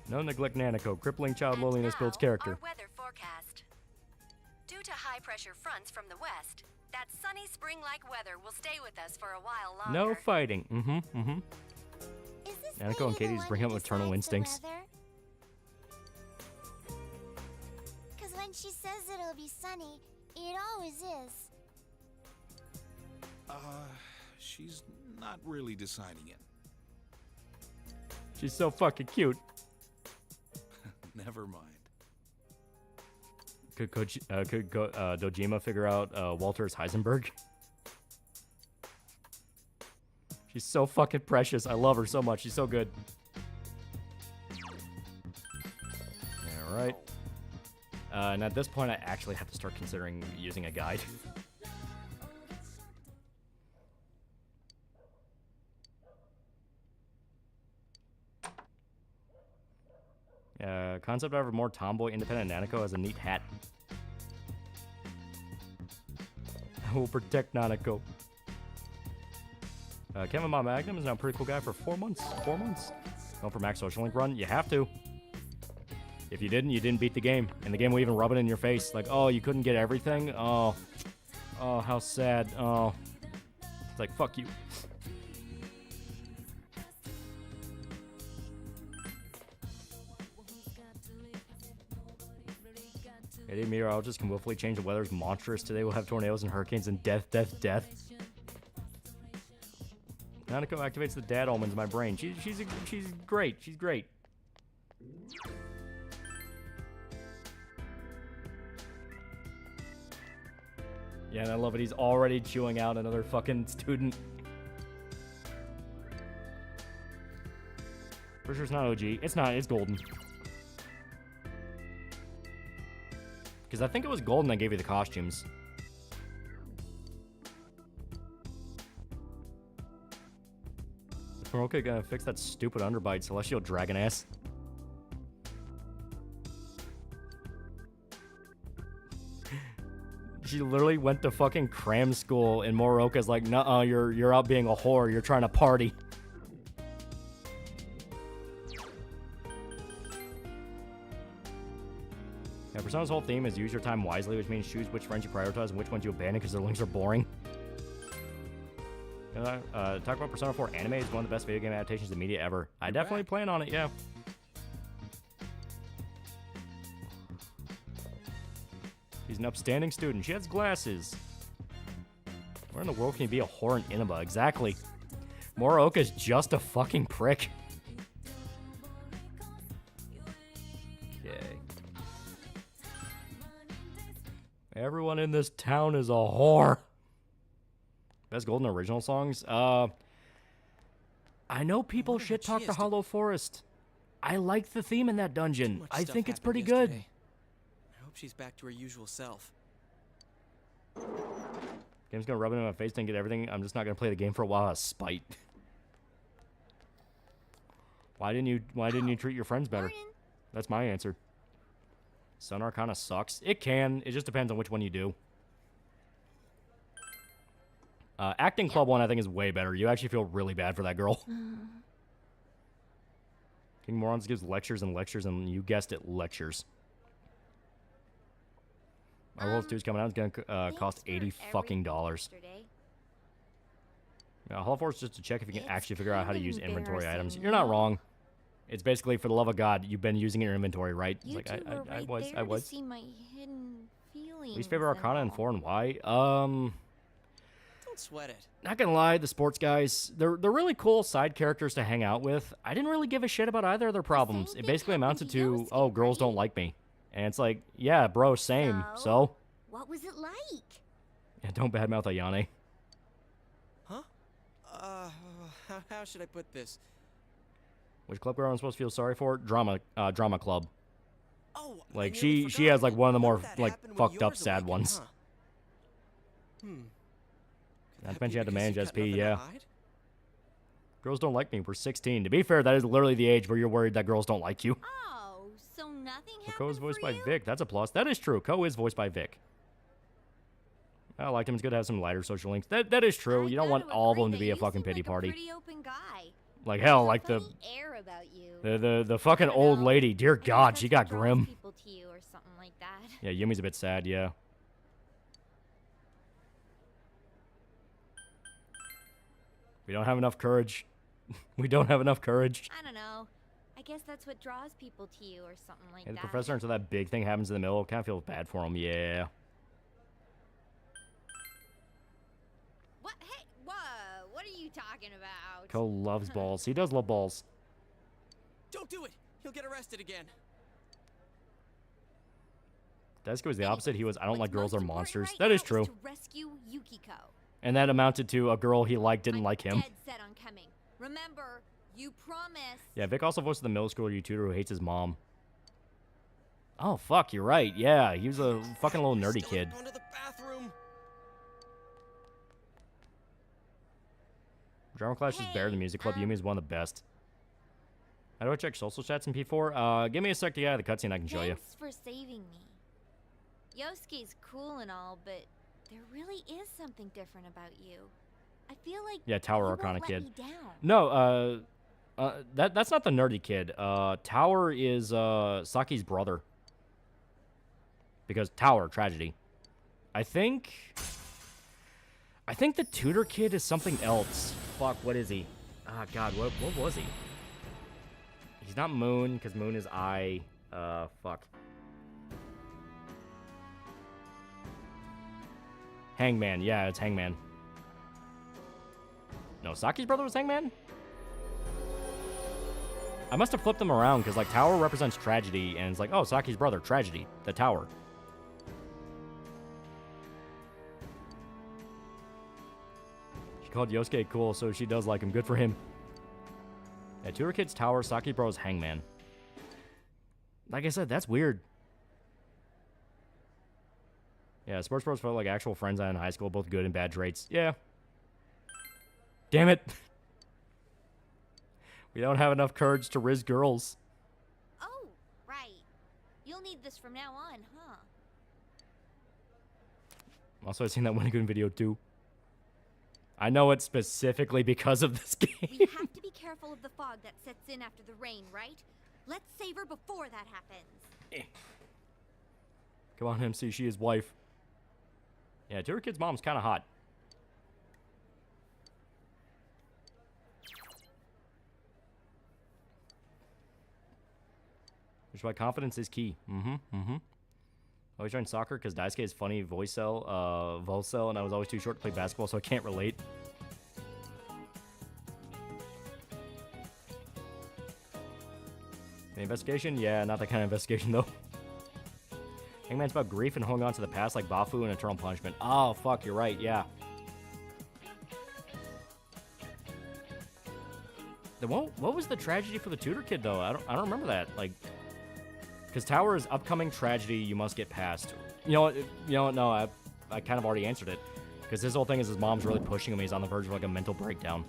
No neglect Nanako. Crippling child loneliness builds character. Our weather forecast. Due to high-pressure fronts from the west, that sunny spring-like weather will stay with us for a while longer. No fighting. Is this Nanako and Katie just bring up maternal instincts. Because when she says it'll be sunny, it always is. She's not really deciding it. She's so fucking cute. Never mind. Could Dojima figure out Walter's Heisenberg? She's so fucking precious. I love her so much. She's so good. Alright. And at this point, I actually have to start considering using a guide. Concept of a more tomboy, independent Nanako has a neat hat. I will protect Nanako. Kevin Ma Magnum is now a pretty cool guy for 4 months. 4 months. Going for max social link run? You have to. If you didn't beat the game. And the game will even rub it in your face. Like, oh, you couldn't get everything? Oh, how sad. Oh. It's like, fuck you. Eddie meteorologists can willfully change the weather as monstrous. Today we'll have tornadoes and hurricanes and death. Nanako activates the dad almonds in my brain. She's great. She's great. Yeah, and I love it. He's already chewing out another fucking student. For sure it's not OG. It's not. It's golden. Because I think it was golden that gave you the costumes. We're okay, gonna fix that stupid underbite celestial dragon ass. She literally went to fucking cram school, and Moroka's like, nuh-uh, you're out being a whore, you're trying to party. Yeah, Persona's whole theme is use your time wisely, which means choose which friends you prioritize and which ones you abandon because their links are boring. Talk about Persona 4 anime is one of the best video game adaptations of media ever. I definitely plan on it, yeah. She's an upstanding student. She has glasses. Where in the world can you be a whore in Inaba? Exactly. Moroka's just a fucking prick. Okay. Everyone in this town is a whore. Best Golden Original songs? I know people shit talk the Hollow Forest. I like the theme in that dungeon. I think it's pretty good. I hope she's back to her usual self. Game's gonna rub it in my face and get everything. I'm just not gonna play the game for a while out of spite. Why didn't you treat your friends better? That's my answer. Sun Arcana sucks. It can. It just depends on which one you do. Acting Club 1, I think, is way better. You actually feel really bad for that girl. King Morons gives lectures and lectures, and you guessed it, lectures. My World 2 is coming out. It's gonna cost $80 fucking dollars. Hollow Force just to check if you can actually figure out how to use inventory items. You're not wrong. It's basically, for the love of God, you've been using your inventory, right? It's like, I was. See my hidden feelings. Least favorite Arcana and 4 and why? Don't sweat it. Not gonna lie, the sports guys, they're really cool side characters to hang out with. I didn't really give a shit about either of their problems. It basically amounted to, oh, girls don't like me. And it's like, yeah, bro, same. So? What was it like? Yeah, don't badmouth Ayane. Huh? How should I put this? Which club girl am I supposed to feel sorry for? Drama club. Oh, like she has like one of the more like fucked up sad ones. Huh? Not to mention you had to manage SP, yeah. Girls don't like me. We're 16. To be fair, that is literally the age where you're worried that girls don't like you. Oh, so nothing happened. Ko is voiced by Vic. That's a plus. That is true. Ko is voiced by Vic. I liked him. It's good to have some lighter social links. That is true. You don't want all of them to be a fucking pity party. Pretty open guy. Like hell, like the fucking old lady. Dear God, she got grim. People to you or something like that. Yeah, Yumi's a bit sad. Yeah. We don't have enough courage. We don't have enough courage. I don't know. I guess that's what draws people to you or something like that. The professor, until that big thing happens in the middle, kind of feels bad for him. Yeah. What? Hey, whoa! What are you talking about? Ko loves balls. He does love balls. Don't do it. He'll get arrested again. Daisuke was the opposite. He was, I don't like girls or monsters. That is true. To rescue Yukiko. And that amounted to a girl he liked didn't like him. Dead set on coming. Remember, you promised. Yeah, Vic also voiced the middle schooler you tutor who hates his mom. Oh, fuck, you're right. Yeah, he was a fucking little nerdy kid. Going to the bathroom. Drama Clash is better than Music Club. Yumi is one of the best. How do I check social chats in P4? Give me a sec to get out of the cutscene, I can show you. Thanks for saving me. Yosuke's cool and all, but there really is something different about you. I feel like yeah, Tower you Arcana won't let kid. me down. No, That's not the nerdy kid. Tower is Saki's brother. Because Tower, tragedy. I think the tutor kid is something else. Fuck, what is he? Ah, God, what was he? He's not Moon, because Moon is I. Fuck. Hangman, yeah, it's Hangman. No, Saki's brother was Hangman? I must have flipped them around, because, like, Tower represents tragedy, and it's like, oh, Saki's brother, tragedy, the Tower. She called Yosuke cool, so she does like him. Good for him. Yeah, Tutor Kid's Tower, Saki Bro's Hangman. Like I said, that's weird. Yeah, Sports Bros felt like actual friends I had in high school, both good and bad traits. Yeah. Damn it. We don't have enough courage to riz girls. Oh, right. You'll need this from now on, huh? Also, I've seen that Winnegoon video too. I know it specifically because of this game. We have to be careful of the fog that sets in after the rain, right? Let's save her before that happens. Come on, MC, she is wife. Yeah, Tutor Kid's mom's kind of hot. Which is why confidence is key. Always joined soccer because Daisuke is funny vocel, and I was always too short to play basketball, so I can't relate. The investigation? Yeah, not that kind of investigation, though. Hangman's about grief and holding on to the past like Bafu and Eternal Punishment. Oh, fuck, you're right, yeah. What was the tragedy for the tutor kid, though? I don't remember that. Like, because Tower is upcoming tragedy you must get past. You know what? No, I kind of already answered it. Because his whole thing is his mom's really pushing him. He's on the verge of like a mental breakdown.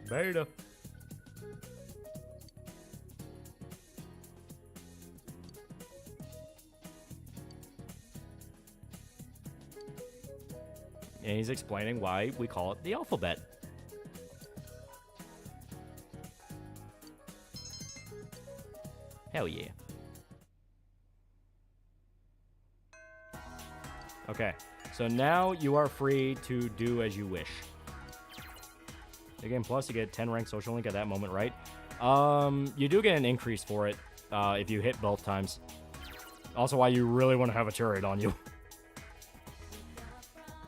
Beta. And he's explaining why we call it the alphabet. Hell yeah. Okay, so now you are free to do as you wish. New Game Plus, you get 10 rank social link at that moment, right? You do get an increase for it if you hit both times. Also, why you really want to have a turret on you.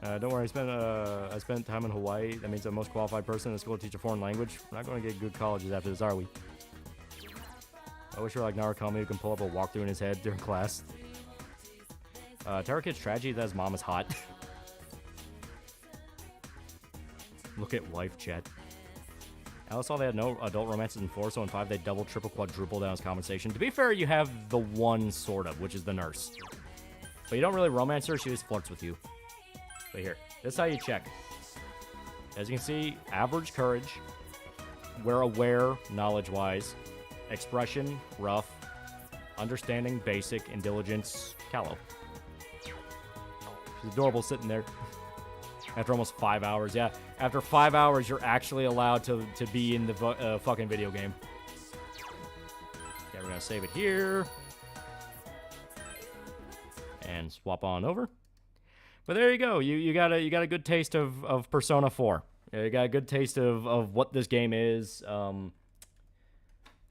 Don't worry, I spent time in Hawaii. That means I'm the most qualified person in the school to teach a foreign language. We're not going to get good colleges after this, are we? I wish we were like Narukami who can pull up a walkthrough in his head during class. Tower Kid's tragedy that his mom is hot. Look at wife chat. Alice saw they had no adult romances in 4, so in 5 they double, triple, quadruple down as compensation. To be fair, you have the one sort of, which is the nurse. But you don't really romance her, she just flirts with you. But here, this is how you check. As you can see, average courage. We're aware, knowledge-wise. Expression, rough. Understanding, basic. Intelligence, callow. She's adorable sitting there. After almost 5 hours, yeah. After 5 hours, you're actually allowed to be in the fucking video game. Okay, we're gonna save it here. And swap on over. But there you go. You got a good taste of Persona 4. You got a good taste of what this game is.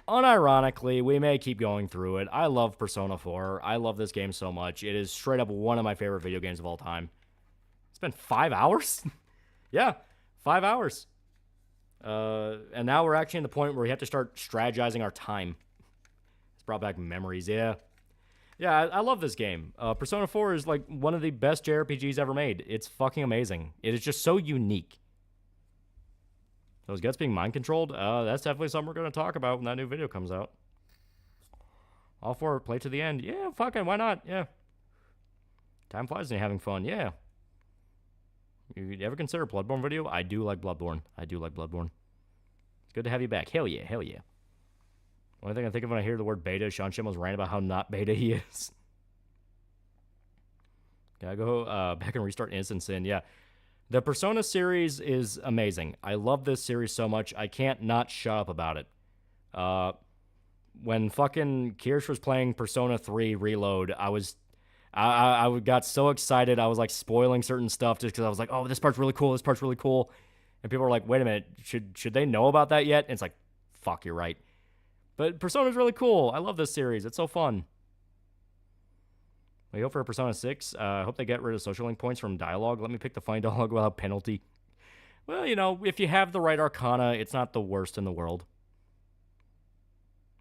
Unironically, we may keep going through it. I love Persona 4. I love this game so much. It is straight up one of my favorite video games of all time. It's been 5 hours? Yeah, 5 hours. And now we're actually in the point where we have to start strategizing our time. It's brought back memories, yeah. Yeah, I love this game. Persona 4 is like one of the best JRPGs ever made. It's fucking amazing. It is just so unique. Those guts being mind-controlled, that's definitely something we're going to talk about when that new video comes out. All 4 play to the end. Yeah, fucking, why not? Yeah. Time flies and you're having fun. Yeah. You ever consider Bloodborne video? I do like Bloodborne. It's good to have you back. Hell yeah, hell yeah. Only thing I think of when I hear the word beta is Sean Schimmel's rant about how not beta he is. Gotta go back and restart Instant Sin. Yeah. The Persona series is amazing. I love this series so much. I can't not shut up about it. When fucking Kirsch was playing Persona 3 Reload, I got so excited. I was like spoiling certain stuff just because I was like, oh, this part's really cool. This part's really cool. And people were like, wait a minute, should they know about that yet? And it's like, fuck, you're right. But Persona's really cool. I love this series. It's so fun. We hope for Persona 6. I hope they get rid of social link points from dialogue. Let me pick the fine dialogue without penalty. Well, you know, if you have the right arcana, it's not the worst in the world.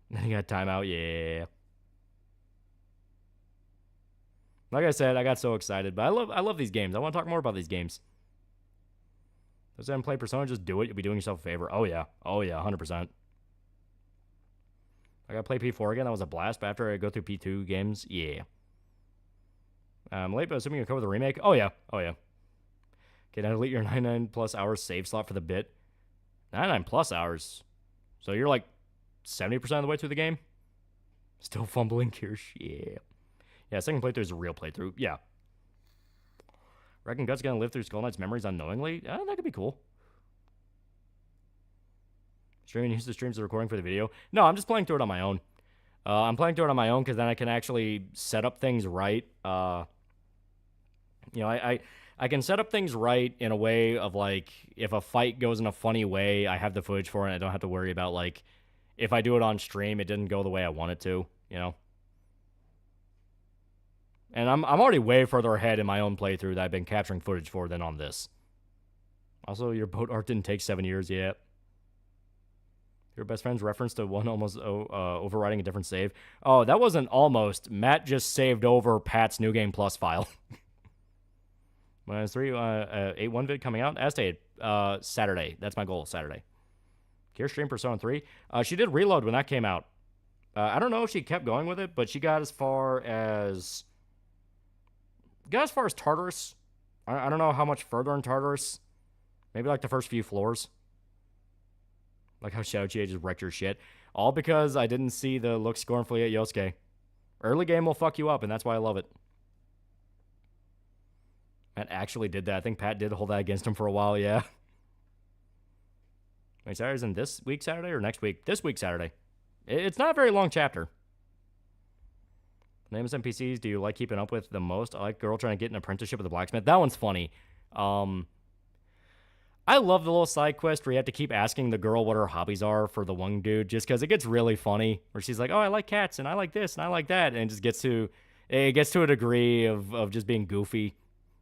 You got timeout, yeah. Like I said, I got so excited, but I love these games. I want to talk more about these games. Those that haven't played Persona, just do it. You'll be doing yourself a favor. Oh yeah, 100%. I gotta play P4 again. That was a blast. But after I go through P2 games, yeah. Late, but assuming you're covered with the remake. Oh yeah. Okay, now delete your 99 plus hours save slot for the bit. 99 plus hours. So you're like 70% of the way through the game. Still fumbling, Kirsch. Yeah. Yeah, second playthrough is a real playthrough. Yeah. Reckon Gut's gonna live through Skull Knight's memories unknowingly? That could be cool. Streaming, use the stream as a recording for the video. No, I'm just playing through it on my own. I'm playing through it on my own because then I can actually set up things right. You know, I can set up things right in a way of, like, if a fight goes in a funny way, I have the footage for it, and I don't have to worry about, like, if I do it on stream, it didn't go the way I want it to, you know? And I'm already way further ahead in my own playthrough that I've been capturing footage for than on this. Also, your boat art didn't take 7 years yet. Your best friend's reference to one almost overriding a different save. Oh, that wasn't almost. Matt just saved over Pat's New Game Plus file. -3, 8-1 vid coming out. As stated, Saturday. That's my goal, Saturday. Kier stream Persona 3. She did Reload when that came out. I don't know if she kept going with it, but she got as far as... Tartarus. I don't know how much further in Tartarus. Maybe like the first few floors. Like how Shadow Chie just wrecked your shit. All because I didn't see the look scornfully at Yosuke. Early game will fuck you up, and that's why I love it. Matt actually did that. I think Pat did hold that against him for a while, yeah. Wait, Saturday's in this week Saturday or next week? This week Saturday. It's not a very long chapter. Nameless NPCs do you like keeping up with the most? I like girl trying to get an apprenticeship with a blacksmith. That one's funny. I love the little side quest where you have to keep asking the girl what her hobbies are for the one dude, just because it gets really funny. Where she's like, "Oh, I like cats, and I like this, and I like that," and it just gets to a degree of just being goofy.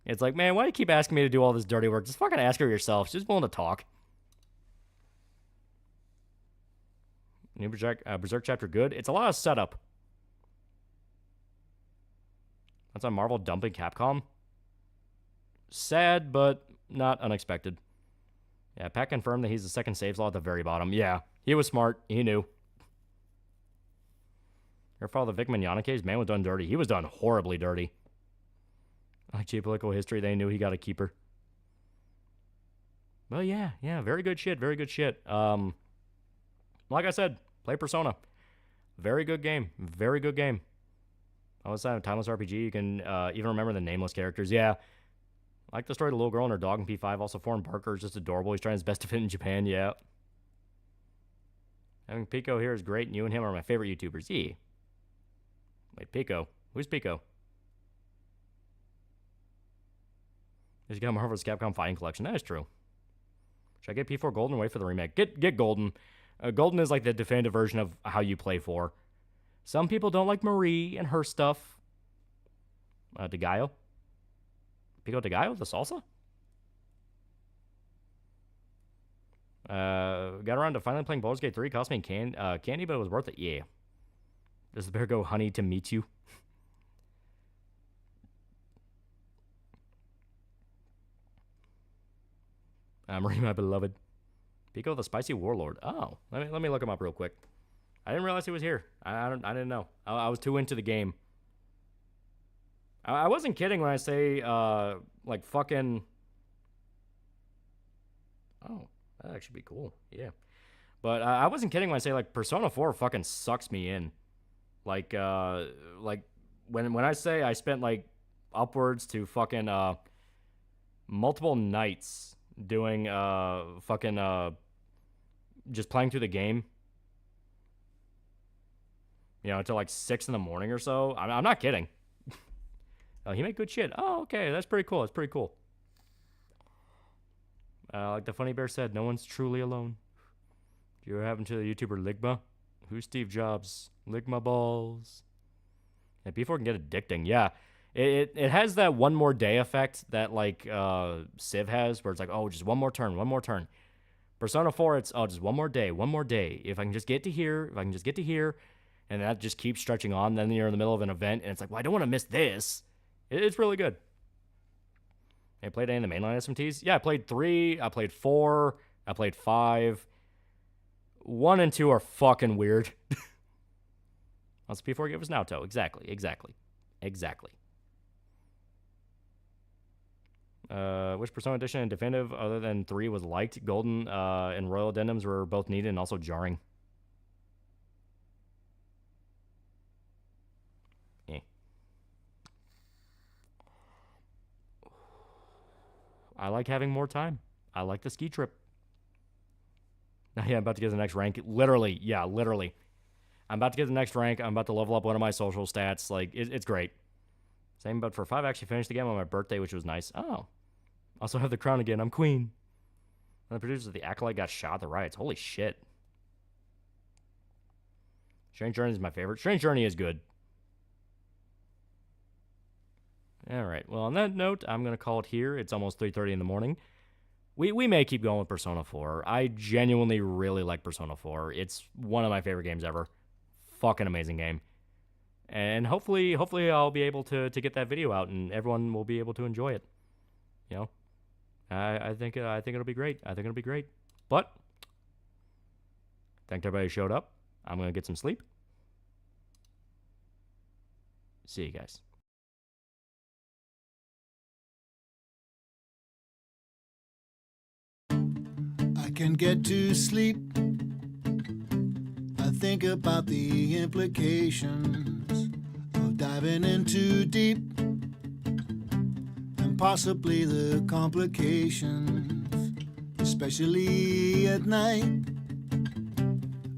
It's like, man, why do you keep asking me to do all this dirty work? Just fucking ask her yourself. She's willing to talk. New Berserk chapter good. It's a lot of setup. That's on Marvel dumping Capcom. Sad, but not unexpected. Yeah, Pat confirmed that he's the second save slot at the very bottom. Yeah, he was smart. He knew. Your father, Vic Mignogna case, man was done dirty. He was done horribly dirty. Like geopolitical history, they knew he got a keeper. Well, yeah, very good shit, very good shit. Like I said, play Persona. Very good game, very good game. Outside of timeless RPG, you can even remember the nameless characters. Yeah. I like the story of the little girl and her dog in P5. Also, Foreign Barker is just adorable. He's trying his best to fit in Japan. Yeah. Having Pico here is great, and you and him are my favorite YouTubers. Yeah. Wait, Pico. Who's Pico? He's got Marvel's Capcom Fighting Collection. That is true. Should I get P4 Golden and wait for the remake? Get Golden. Golden is like the definitive version of how you play 4. Some people don't like Marie and her stuff. DeGaio? Pico DeGaio? The salsa? Got around to finally playing Baldur's Gate 3. Cost me candy, but it was worth it. Yeah. Does the bear go, honey, to meet you? Marie, my beloved. Pico the Spicy Warlord. Oh, let me look him up real quick. I didn't realize he was here. I didn't know. I was too into the game. I wasn't kidding when I say, like, fucking... Oh, that'd actually be cool. Yeah. But I wasn't kidding when I say, like, Persona 4 fucking sucks me in. Like, when I say I spent, like, upwards to fucking, multiple nights doing just playing through the game. You know, until like 6 in the morning or so. I'm not kidding. He made good shit. Oh, okay, that's pretty cool. That's pretty cool. Like the funny bear said, no one's truly alone. Do you ever happen to the YouTuber Ligma? Who's Steve Jobs? Ligma balls. Yeah, before it can get addicting. Yeah, it has that one more day effect that like Civ has, where it's like, oh, just one more turn, one more turn. Persona 4, it's just one more day, one more day. If I can just get to here, if I can just get to here, and that just keeps stretching on. Then you're in the middle of an event, and it's like, well, I don't want to miss this. It's really good. I played any of the mainline SMTs? Yeah, I played 3, I played 4, I played 5. 1 and 2 are fucking weird. That's P4 gave us Naoto. Exactly. Which Persona Edition and Definitive other than 3 was liked? Golden and Royal Addendums were both needed and also jarring. I like having more time. I like the ski trip. Now, yeah, I'm about to get the next rank. Literally. I'm about to get the next rank. I'm about to level up one of my social stats. Like, it's great. Same, but for 5, I actually finished the game on my birthday, which was nice. Oh. Also have the crown again. I'm queen. And the producers of The Acolyte got shot at the riots. Holy shit. Strange Journey is my favorite. Strange Journey is good. Alright, well, on that note, I'm going to call it here. It's almost 3:30 in the morning. We may keep going with Persona 4. I genuinely really like Persona 4. It's one of my favorite games ever. Fucking amazing game. And hopefully I'll be able to get that video out and everyone will be able to enjoy it. You know? I think it'll be great. But thank everybody who showed up. I'm going to get some sleep. See you guys. I can get to sleep. I think about the implications of diving in too deep, and possibly the complications, especially at night.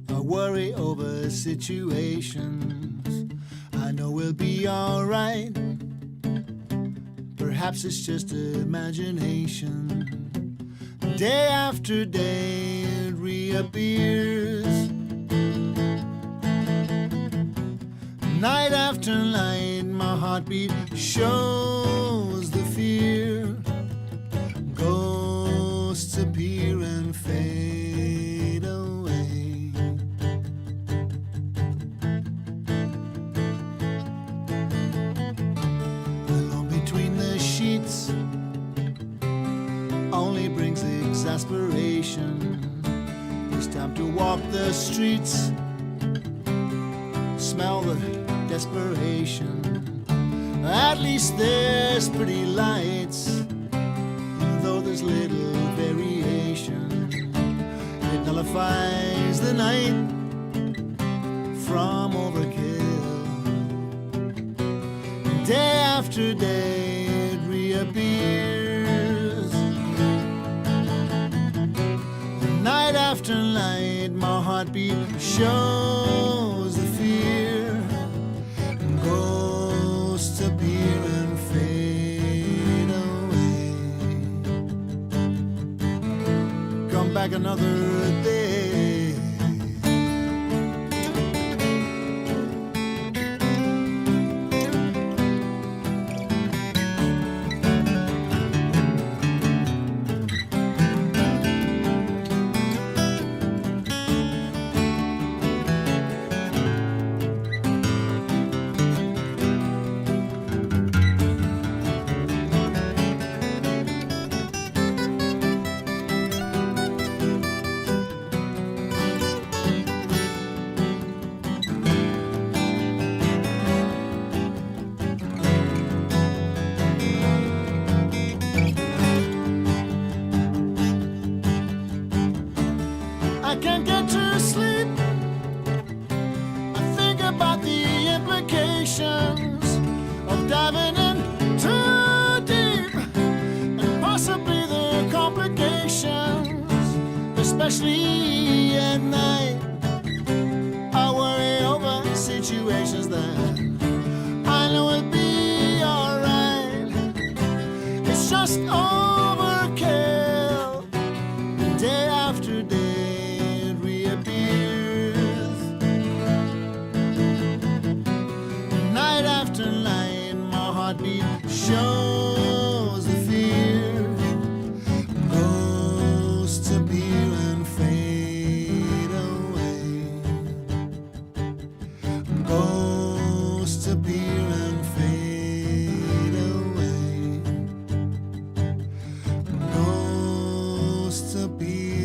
I worry over situations I know we'll be alright. Perhaps it's just imagination. Day after day it reappears. Night after night my heartbeat shows the fear. Ghosts appear and fade away. Alone between the sheets only brings exasperation. It's time to walk the streets, smell the desperation. At least there's pretty lights, though there's little variation. It nullifies the night from overkill. Day after day it reappears. Night after night my heartbeat shows the fear. Ghosts appear and fade away. Come back another day. I can't get to sleep. I think about the implications of diving in too deep, and heartbeat shows the fear. Ghosts appear and fade away. Ghosts appear and fade away. Ghosts appear